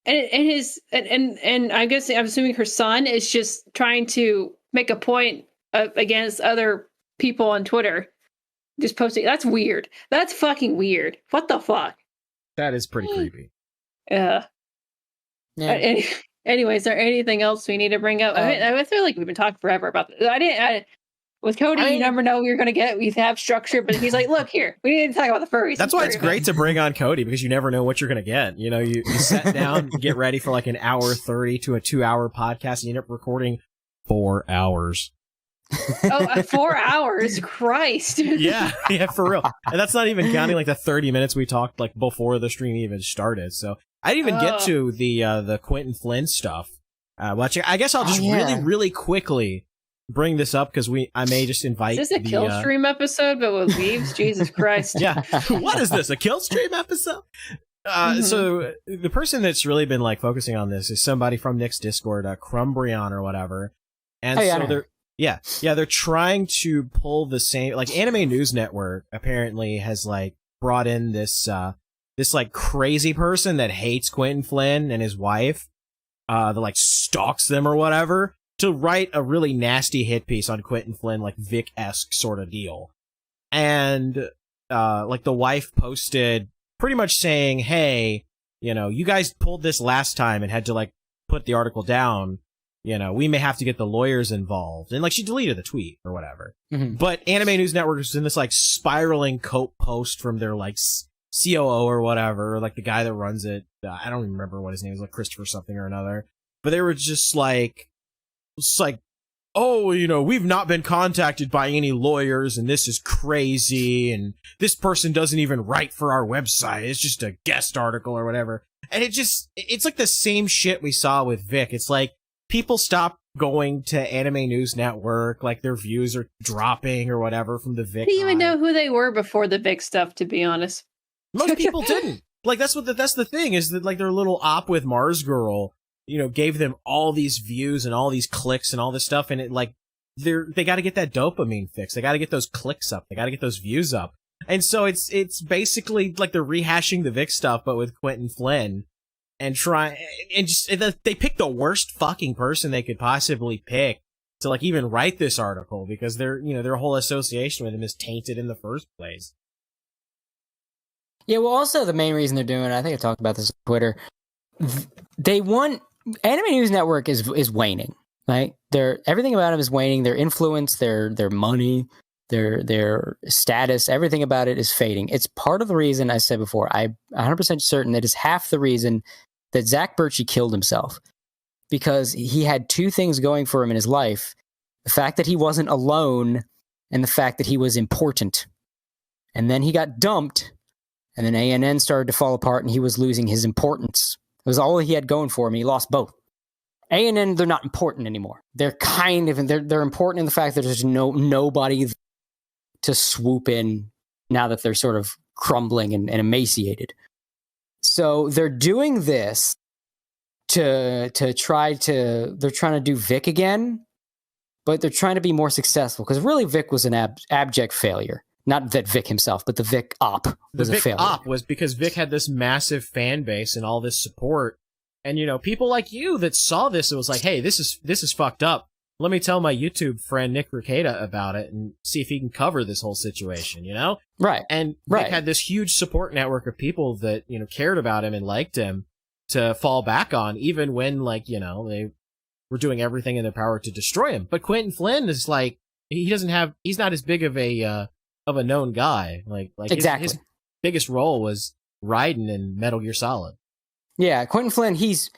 And I guess I'm assuming her son is just trying to make a point against other people on Twitter, just posting. That's weird. That's fucking weird. What the fuck? That is pretty creepy. Yeah. Anyways, is there anything else we need to bring up? I feel like we've been talking forever about this. With Cody, you never know what you're going to get. We have structure, but he's like, look here, we need to talk about the furries. That's why it's great to bring on Cody, because you never know what you're going to get. You know, you sit down, get ready for like an hour 30 to a 2-hour podcast, and you end up recording 4 hours. 4 hours? Christ. Yeah, for real. And that's not even counting like the 30 minutes we talked like before the stream even started. So I didn't even get to the Quinton Flynn stuff. Which I guess I'll just really quickly bring this up, because I may just invite. Is this a kill stream episode, but with leaves? Jesus Christ! Yeah, what is this? A kill stream episode? So the person that's really been like focusing on this is somebody from Nick's Discord, Crumbrion or whatever, and they're trying to pull the same, like Anime News Network apparently has like brought in this like crazy person that hates Quinton Flynn and his wife, that like stalks them or whatever, to write a really nasty hit piece on Quinton Flynn, like Vic-esque sort of deal. And, like the wife posted pretty much saying, hey, you know, you guys pulled this last time and had to like put the article down. You know, we may have to get the lawyers involved. And like she deleted the tweet or whatever. Mm-hmm. But Anime News Network is in this like spiraling cope post from their like COO or whatever, or like the guy that runs it. I don't remember what his name is, like Christopher something or another. But they were just like, it's like, oh, you know, we've not been contacted by any lawyers, and this is crazy, and this person doesn't even write for our website. It's just a guest article or whatever. And it's like the same shit we saw with Vic. It's like people stop going to Anime News Network, like their views are dropping or whatever from the Vic. I didn't even know who they were before the Vic stuff, to be honest. Most people didn't. Like that's the thing, is that like their little op with Mars Girl, you know, gave them all these views and all these clicks and all this stuff, and it like they got to get that dopamine fix. They got to get those clicks up. They got to get those views up. And so it's basically like they're rehashing the Vic stuff, but with Quinton Flynn, and they picked the worst fucking person they could possibly pick to like even write this article, because their whole association with him is tainted in the first place. Yeah, well, also the main reason they're doing it, I think I talked about this on Twitter. Anime News Network is waning, right? Everything about them is waning. Their influence, their money, their status, everything about it is fading. It's part of the reason, I said before, I'm 100% certain that is half the reason that Zach Birchie killed himself, because he had two things going for him in his life: the fact that he wasn't alone, and the fact that he was important. And then he got dumped, and then ANN started to fall apart, and he was losing his importance. It was all he had going for him. He lost both. ANN, they're not important anymore. They're kind of, they're important in the fact that there's nobody to swoop in now that they're sort of crumbling and emaciated. So they're doing this they're trying to do Vic again, but they're trying to be more successful, because really Vic was an abject failure. Not that Vic himself, but the Vic op was a failure. The Vic op was because Vic had this massive fan base and all this support. And, you know, people like you that saw this, it was like, hey, this is fucked up. Let me tell my YouTube friend Nick Ricada about it and see if he can cover this whole situation, you know? Right. And Vic had this huge support network of people that, you know, cared about him and liked him to fall back on, even when, like, you know, they were doing everything in their power to destroy him. But Quinton Flynn is like, he's not as big of a known guy. Like exactly. His biggest role was Raiden in Metal Gear Solid. Yeah, Quinton Flynn, he's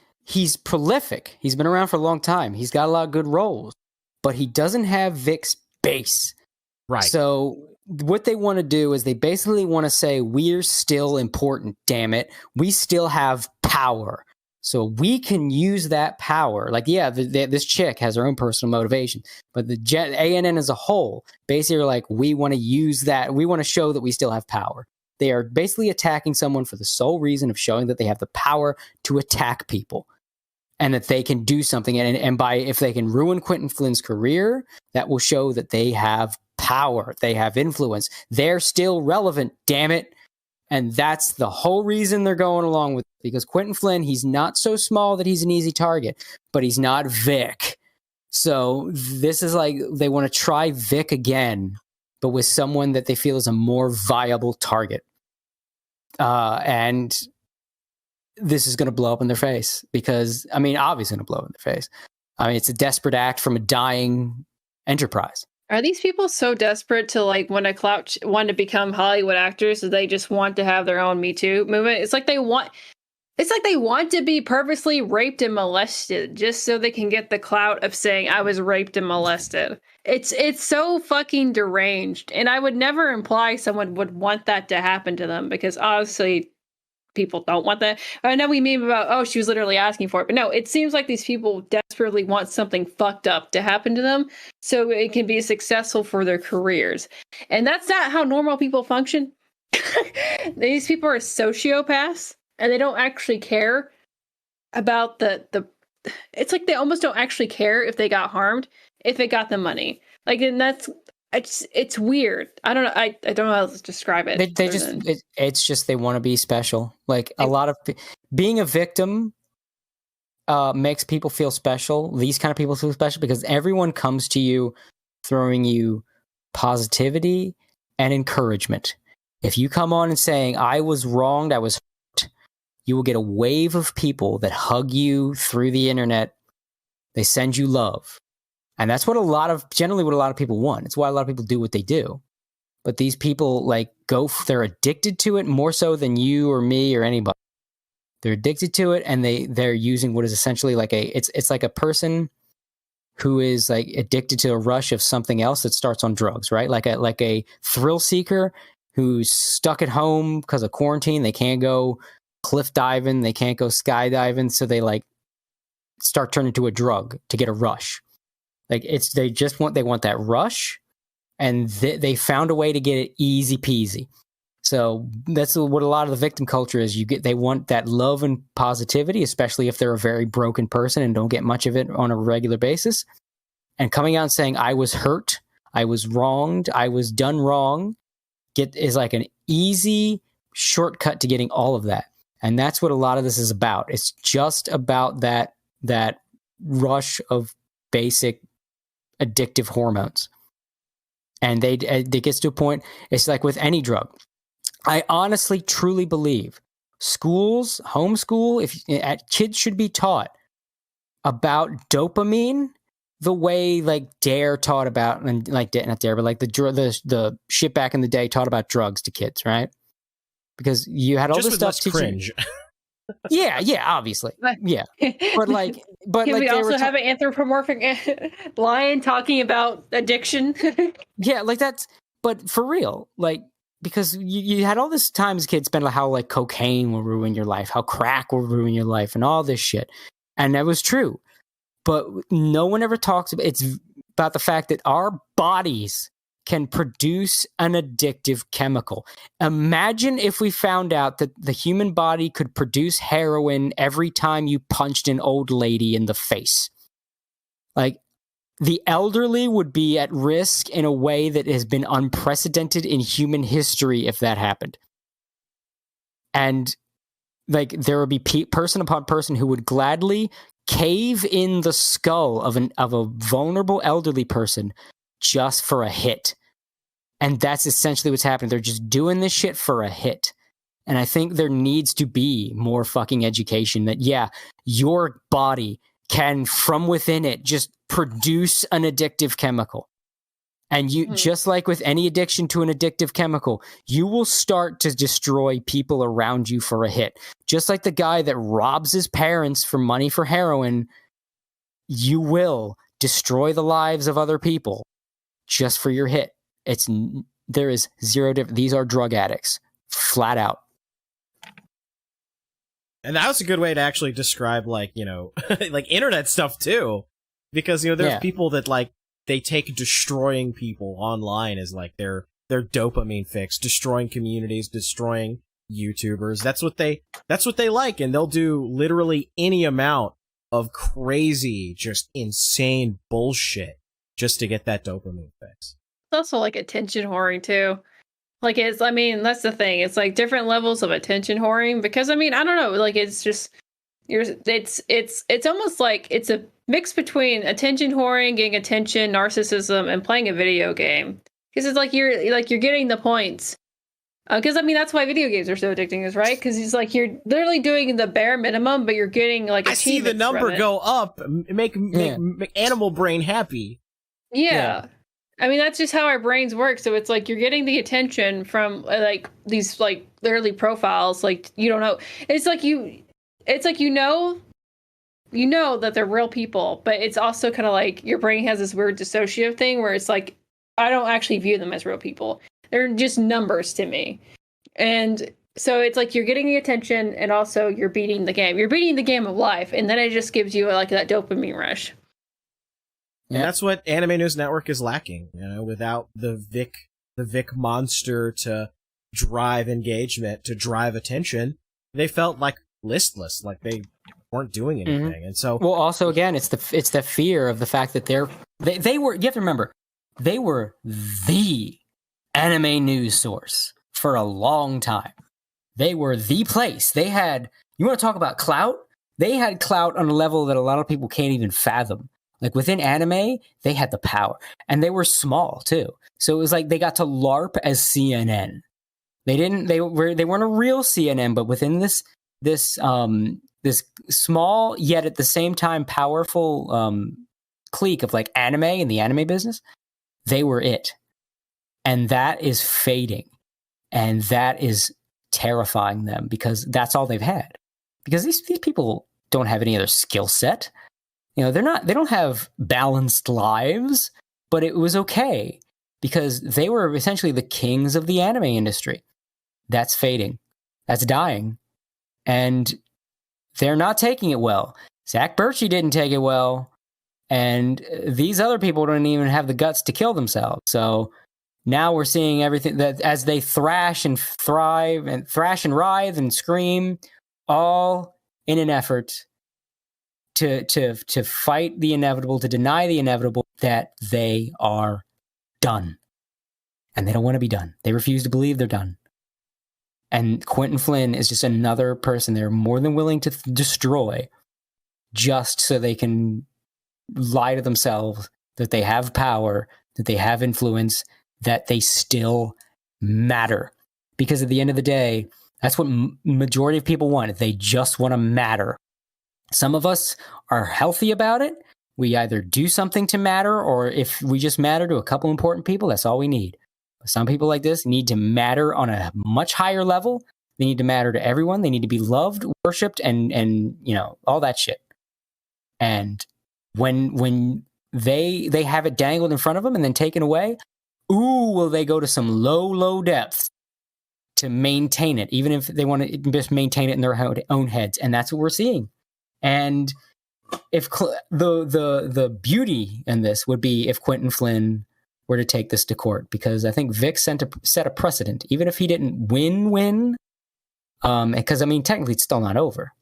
prolific. He's been around for a long time. He's got a lot of good roles, but he doesn't have Vic's base. Right. So what they want to do is they basically want to say, we're still important, damn it. We still have power. So we can use that power. Like, yeah, this chick has her own personal motivation, but the ANN as a whole, basically are like, we want to use that. We want to show that we still have power. They are basically attacking someone for the sole reason of showing that they have the power to attack people and that they can do something. And if they can ruin Quinton Flynn's career, that will show that they have power. They have influence. They're still relevant, damn it. And that's the whole reason they're going along with it, because Quinton Flynn, he's not so small that he's an easy target, but he's not Vic. So this is like, they want to try Vic again, but with someone that they feel is a more viable target. And this is going to blow up in their face because, I mean, obviously going to blow up in their face. I mean, it's a desperate act from a dying enterprise. Are these people so desperate to like want to become Hollywood actors that they just want to have their own Me Too movement? It's like they want to be purposely raped and molested just so they can get the clout of saying I was raped and molested. It's so fucking deranged, and I would never imply someone would want that to happen to them, because obviously people don't want that. I know we meme about, oh, she was literally asking for it, but no, it seems like these people desperately want something fucked up to happen to them so it can be successful for their careers. And that's not how normal people function. These people are sociopaths, and they don't actually care about the it's like they almost don't actually care if they got harmed, if it got them money. Like, and it's weird. I don't know. I don't know how to describe it. It's just they want to be special. Like a lot of being a victim makes people feel special. These kind of people feel special because everyone comes to you throwing you positivity and encouragement. If you come on and saying, I was wronged, I was hurt, you will get a wave of people that hug you through the internet. They send you love. And that's what generally what a lot of people want. It's why a lot of people do what they do. But these people they're addicted to it more so than you or me or anybody. They're addicted to it, and they're using what is essentially it's like a person who is like addicted to a rush of something else that starts on drugs, right? Like a thrill seeker who's stuck at home because of quarantine. They can't go cliff diving, they can't go skydiving, so they start turning to a drug to get a rush. They want that rush, and they found a way to get it easy peasy. So that's what a lot of the victim culture is. They want that love and positivity, especially if they're a very broken person and don't get much of it on a regular basis. And coming out and saying, I was hurt, I was wronged, I was done wrong, is like an easy shortcut to getting all of that. And that's what a lot of this is about. It's just about that rush of basic addictive hormones. And it gets to a point, it's like with any drug. I honestly, truly believe schools, homeschool, kids should be taught about dopamine the way Dare taught about, and not Dare, but the shit back in the day taught about drugs to kids, right? Because you had all this stuff to cringe. Yeah, obviously. Yeah. But can we also have an anthropomorphic lion talking about addiction? Yeah, that's, but for real, because you had all this time as kids spend how cocaine will ruin your life, how crack will ruin your life, and all this shit. And that was true. But no one ever talks about the fact that our bodies can produce an addictive chemical. Imagine if we found out that the human body could produce heroin every time you punched an old lady in the face. The elderly would be at risk in a way that has been unprecedented in human history if that happened. And there would be person upon person who would gladly cave in the skull of a vulnerable elderly person just for a hit. And that's essentially what's happening. They're just doing this shit for a hit. And I think there needs to be more fucking education that, your body can, from within it, just produce an addictive chemical. And just like with any addiction to an addictive chemical, you will start to destroy people around you for a hit. Just like the guy that robs his parents for money for heroin, you will destroy the lives of other people just for your hit. There is zero difference. These are drug addicts, flat out. And that was a good way to actually describe internet stuff too, because there's people that they take destroying people online as their dopamine fix, destroying communities, destroying YouTubers. That's what they like, and they'll do literally any amount of crazy, just insane bullshit just to get that dopamine fix. It's also attention whoring too. That's the thing. It's different levels of attention whoring, because I don't know, it's just it's almost like it's a mix between attention whoring, getting attention, narcissism, and playing a video game. Because it's you're getting the points. Because that's why video games are so addicting, is right? Because it's you're literally doing the bare minimum, but you're getting I see the number go up, make animal brain happy. Yeah. I mean, that's just how our brains work. So it's like you're getting the attention from like these like early profiles. Like you don't know. It's like you know that they're real people, but it's also kind of like your brain has this weird dissociative thing where it's like I don't actually view them as real people. They're just numbers to me. And so it's like you're getting the attention and also you're beating the game. You're beating the game of life, and then it just gives you like that dopamine rush. And that's what Anime News Network is lacking, without the Vic monster to drive engagement, to drive attention. They felt like listless, like they weren't doing anything. And so, well, also again, it's the fear of the fact that they were. You have to remember, they were the anime news source for a long time. They were the place. They had. You want to talk about clout? They had clout on a level that a lot of people can't even fathom. Like within anime, they had the power, and they were small too. So it was like they got to LARP as CNN. They weren't a real CNN, but within this small yet at the same time powerful clique of like anime in the anime business, they were it, and that is fading, and that is terrifying them because that's all they've had. Because these people don't have any other skill set. They don't have balanced lives, but it was okay because they were essentially the kings of the anime industry. That's fading. That's dying. And they're not taking it well. Zach Birchie didn't take it well. And these other people don't even have the guts to kill themselves. So now we're seeing everything that as they thrash and thrive and thrash and writhe and scream, all in an effort to fight the inevitable, to deny the inevitable, that they are done. And they don't want to be done. They refuse to believe they're done. And Quinton Flynn is just another person they're more than willing to destroy just so they can lie to themselves that they have power, that they have influence, that they still matter. Because at the end of the day, that's what majority of people want. They just want to matter. Some of us are healthy about it. We either do something to matter, or if we just matter to a couple important people, that's all we need. But some people like this need to matter on a much higher level. They need to matter to everyone. They need to be loved, worshipped, and all that shit. And when they have it dangled in front of them and then taken away, will they go to some low depths to maintain it, even if they want to just maintain it in their own heads. And that's what we're seeing. And if the beauty in this would be if Quinton Flynn were to take this to court, because I think Vic set a precedent, even if he didn't win, because I mean technically it's still not over,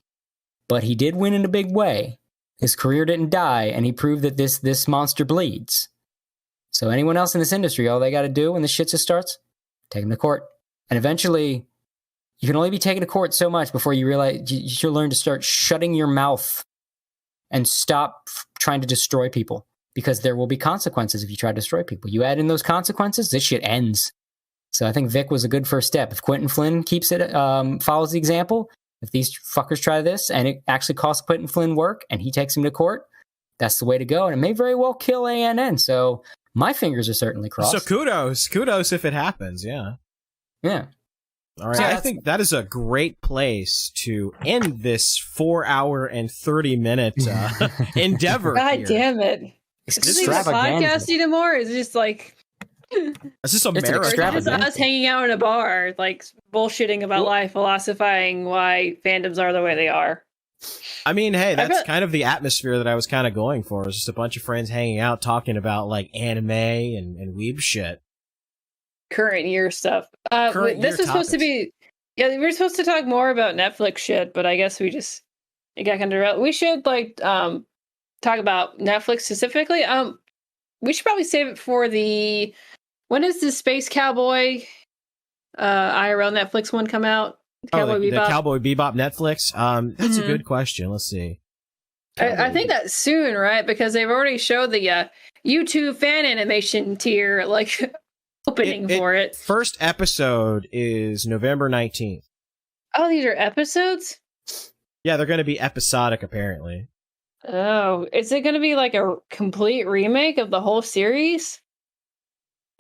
but he did win in a big way. His career didn't die, and he proved that this monster bleeds. So anyone else in this industry, all they got to do when the shit just starts, take him to court, and eventually. You can only be taken to court so much before you realize you should learn to start shutting your mouth and stop trying to destroy people, because there will be consequences if you try to destroy people. You add in those consequences, this shit ends. So I think Vic was a good first step. If Quinton Flynn keeps it, follows the example, if these fuckers try this and it actually costs Quinton Flynn work and he takes him to court, that's the way to go. And it may very well kill ANN. So my fingers are certainly crossed. So kudos if it happens. Yeah. Yeah. All right, I think that is a great place to end this 4 hour and 30-minute endeavor. God damn it! Is this podcast anymore? Is it just like it's just a marathon? It's us hanging out in a bar, like bullshitting about life, philosophizing why fandoms are the way they are. I mean, hey, that's kind of the atmosphere that I was kind of going for. It's just a bunch of friends hanging out, talking about like anime and weeb shit. Current year stuff. This was supposed to be. Yeah, we were supposed to talk more about Netflix shit, but I guess it got kind of. We should talk about Netflix specifically. We should probably save it for when does the Space Cowboy IRL Netflix one come out? The Cowboy Bebop Netflix. That's a good question. Let's see. I think that's soon, right? Because they've already showed the YouTube fan animation tier, like. Opening for it. First episode is November 19th. Oh, these are episodes? Yeah, they're going to be episodic, apparently. Oh, is it going to be like a complete remake of the whole series?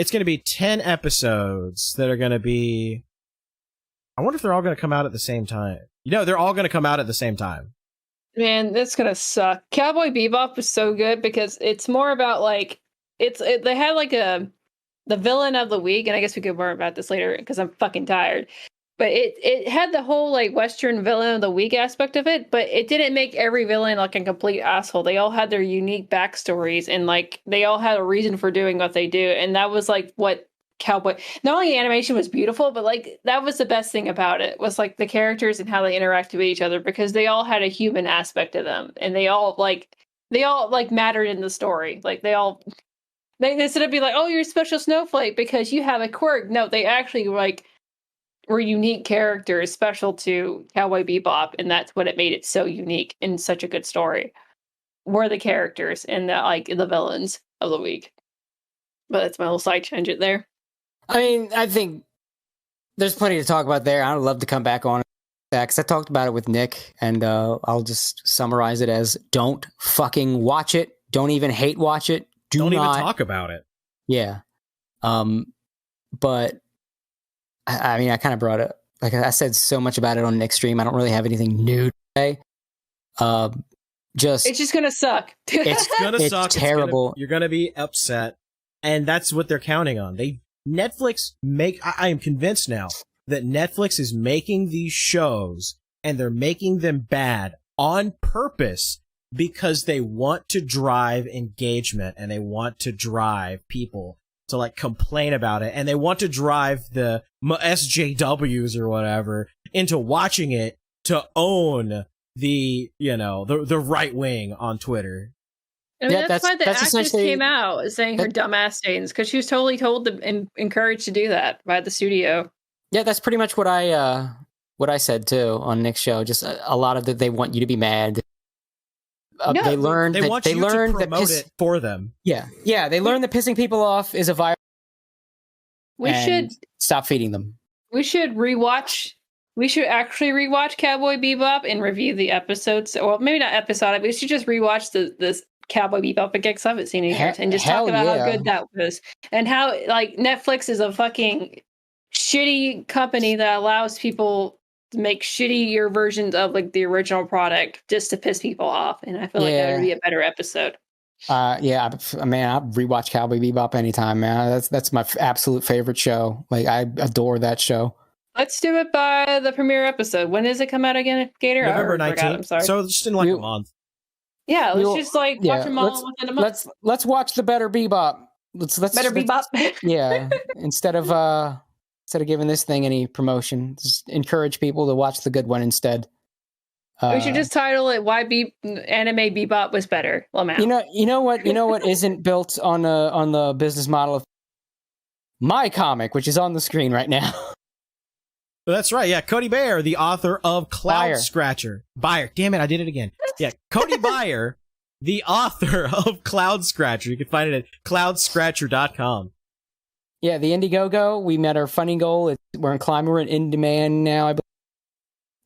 it's going to be 10 episodes that are going to be... I wonder if they're all going to come out at the same time. They're all going to come out at the same time. Man, that's going to suck. Cowboy Bebop was so good because it's more about, like... They had, like, the villain of the week, and I guess we could learn about this later because I'm fucking tired. But it had the whole, like, Western villain of the week aspect of it, but it didn't make every villain, like, a complete asshole. They all had their unique backstories, and, like, they all had a reason for doing what they do. And that was, like, what Cowboy... Not only the animation was beautiful, but, like, that was the best thing about it, was, like, the characters and how they interacted with each other, because they all had a human aspect to them. And they all mattered in the story. Like, they instead of being like, oh, you're a special snowflake because you have a quirk. No, they actually, like... were unique characters special to Cowboy Bebop, and that's what it made it so unique and such a good story. Were the characters and the villains of the week. But that's my little side tangent there. I mean, I think there's plenty to talk about there. I'd love to come back on that because I talked about it with Nick, and I'll just summarize it as: don't fucking watch it. Don't even hate watch it. Don't even talk about it. Yeah. But I mean, I kind of brought it, like I said so much about it on Nick's stream. I don't really have anything new to say. It's just going to suck. It's going to suck. Terrible. You're going to be upset. And that's what they're counting on. I am convinced now that Netflix is making these shows, and they're making them bad on purpose because they want to drive engagement, and they want to drive people to, like, complain about it, and they want to drive the SJWs or whatever into watching it to own the right wing on Twitter. I mean, that's why the actress came out saying her dumbass statements, because she was totally told and encouraged to do that by the studio. Yeah, that's pretty much what I said too on Nick's show. Just a lot of that, they want you to be mad. They learned to promote it for them. Yeah, they learned that pissing people off is a virus. We should stop feeding them. We should actually rewatch Cowboy Bebop and review the episodes. Well, maybe not episodic. We should just rewatch this Cowboy Bebop again, because I haven't seen it yet, and just talk about how good that was, and how, like, Netflix is a fucking shitty company that allows people to make shittier versions of, like, the original product just to piss people off. And I feel like that would be a better episode. Yeah, man, I'll rewatch Cowboy Bebop anytime, man. That's my absolute favorite show. Like, I adore that show. Let's do it by the premiere episode. When does it come out again, Gator? November 19th. I'm sorry. So just in, like, a month. Yeah, let's just, like, watch them all within a month. Let's watch the better Bebop. Let's Bebop. Yeah, instead of giving this thing any promotion, just encourage people to watch the good one instead. We should just title it "Why Anime Bebop Was Better." You know what isn't built on the business model of my comic, which is on the screen right now. That's right. Yeah, Cody Bayer, the author of Cloud Scratcher. Bayer. Damn it, I did it again. Yeah, Cody Bayer, the author of Cloud Scratcher. You can find it at cloudscratcher.com. Yeah, the Indiegogo. We met our funding goal. We're in demand now, I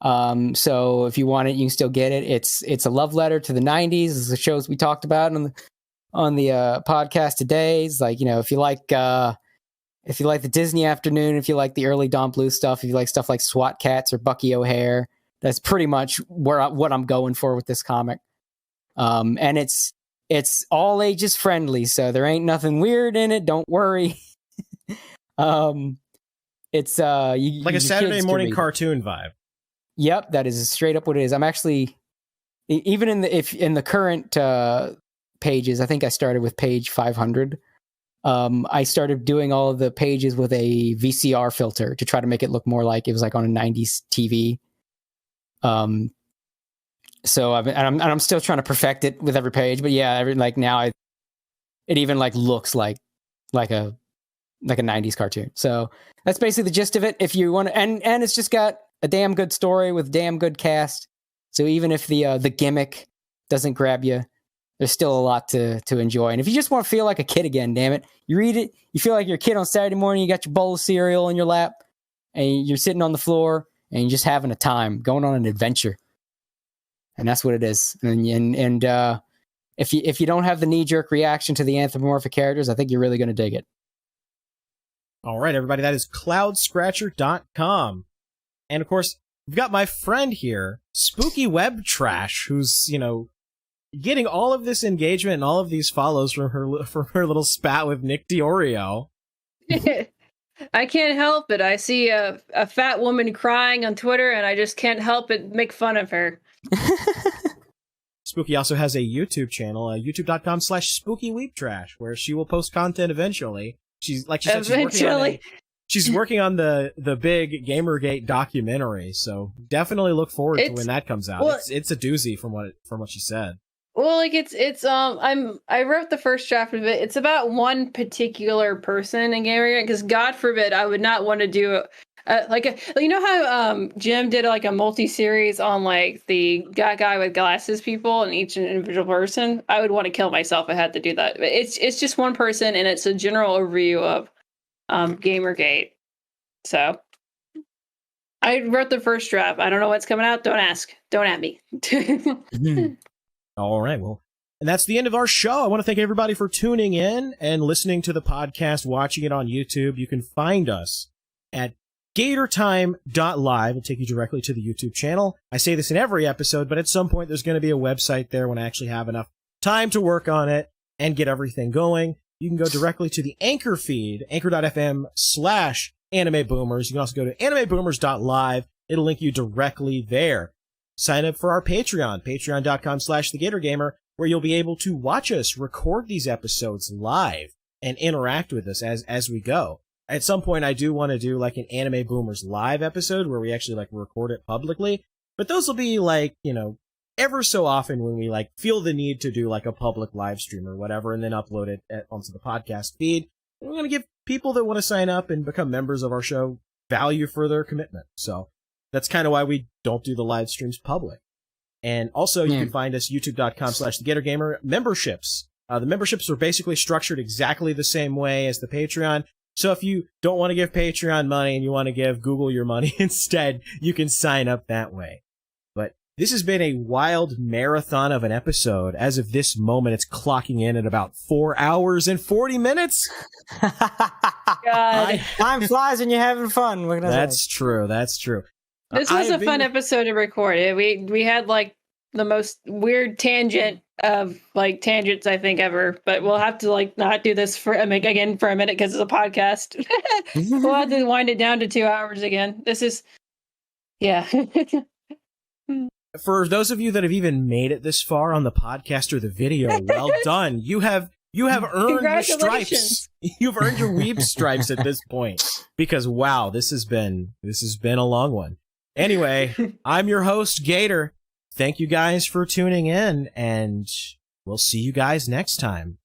believe. So if you want it, you can still get it. It's a love letter to the 90s. It's the shows we talked about on the podcast today. It's like, if you like the Disney afternoon, if you like the early Don Bluth stuff, if you like stuff like SWAT Cats or Bucky O'Hare, that's pretty much what I'm going for with this comic. And it's all ages friendly, so there ain't nothing weird in it. Don't worry. It's like a Saturday morning cartoon vibe. Yep, that is straight up what it is. I'm actually, even in the current pages, I think I started with page 500. I started doing all of the pages with a VCR filter to try to make it look more like it was like on a 90s TV. So I'm still trying to perfect it with every page, but yeah, now it even like looks like a 90s cartoon. So that's basically the gist of it. If you want to, and it's just got a damn good story with damn good cast. So even if the gimmick doesn't grab you, there's still a lot to enjoy. And if you just want to feel like a kid again, damn it, you read it, you feel like you're a kid on Saturday morning, you got your bowl of cereal in your lap, and you're sitting on the floor, and you're just having a time, going on an adventure. And that's what it is. And if you don't have the knee-jerk reaction to the anthropomorphic characters, I think you're really going to dig it. All right, everybody, that is cloudscratcher.com. And of course, we've got my friend here, Spooky Web Trash, who's, getting all of this engagement and all of these follows from her little spat with Nick Diorio. I can't help it. I see a fat woman crying on Twitter, and I just can't help but make fun of her. Spooky also has a YouTube channel, youtube.com/spookyweeptrash, where she will post content eventually. She's working on the big Gamergate documentary, so definitely look forward to when that comes out. Well, it's a doozy from what she said. Well, like I wrote the first draft of it. It's about one particular person in Gamergate, because God forbid I would not want to do how Jim did like a multi-series on like the guy with glasses people and each individual person. I would want to kill myself if I had to do that. But it's just one person, and it's a general overview of Gamergate. So I wrote the first draft. I don't know what's coming out. Don't ask. Don't at me. All right, well, and that's the end of our show. I want to thank everybody for tuning in and listening to the podcast, watching it on YouTube. You can find us at GatorTime.live. It'll take you directly to the YouTube channel. I say this in every episode, but at some point there's going to be a website there when I actually have enough time to work on it and get everything going. You can go directly to the Anchor feed, anchor.fm/animeboomers. You can also go to animeboomers.live. It'll link you directly there. Sign up for our Patreon, patreon.com/thegatorgamer, where you'll be able to watch us record these episodes live and interact with us as we go. At some point, I do want to do like an Anime Boomers live episode where we actually like record it publicly, but those will be like, ever so often when we like feel the need to do like a public live stream or whatever, and then upload it onto the podcast feed. We're going to give people that want to sign up and become members of our show value for their commitment. So that's kind of why we don't do the live streams public. And also you can find us youtube.com/thegatorgamer memberships. The memberships are basically structured exactly the same way as the Patreon. So if you don't want to give Patreon money and you want to give Google your money instead, you can sign up that way. But this has been a wild marathon of an episode. As of this moment, it's clocking in at about 4 hours and 40 minutes. God. Time flies when you're having fun. That's true. That's true. This was a fun episode to record. We had like the most weird tangent of like tangents I think ever, but we'll have to like not do this for a minute because it's a podcast. We'll have to wind it down to 2 hours again. This is, yeah. For those of you that have even made it this far on the podcast or the video, well done. You have earned stripes. You've earned your weeb stripes at this point, because wow, this has been a long one. Anyway, I'm your host, Gator. Thank you guys for tuning in, and we'll see you guys next time.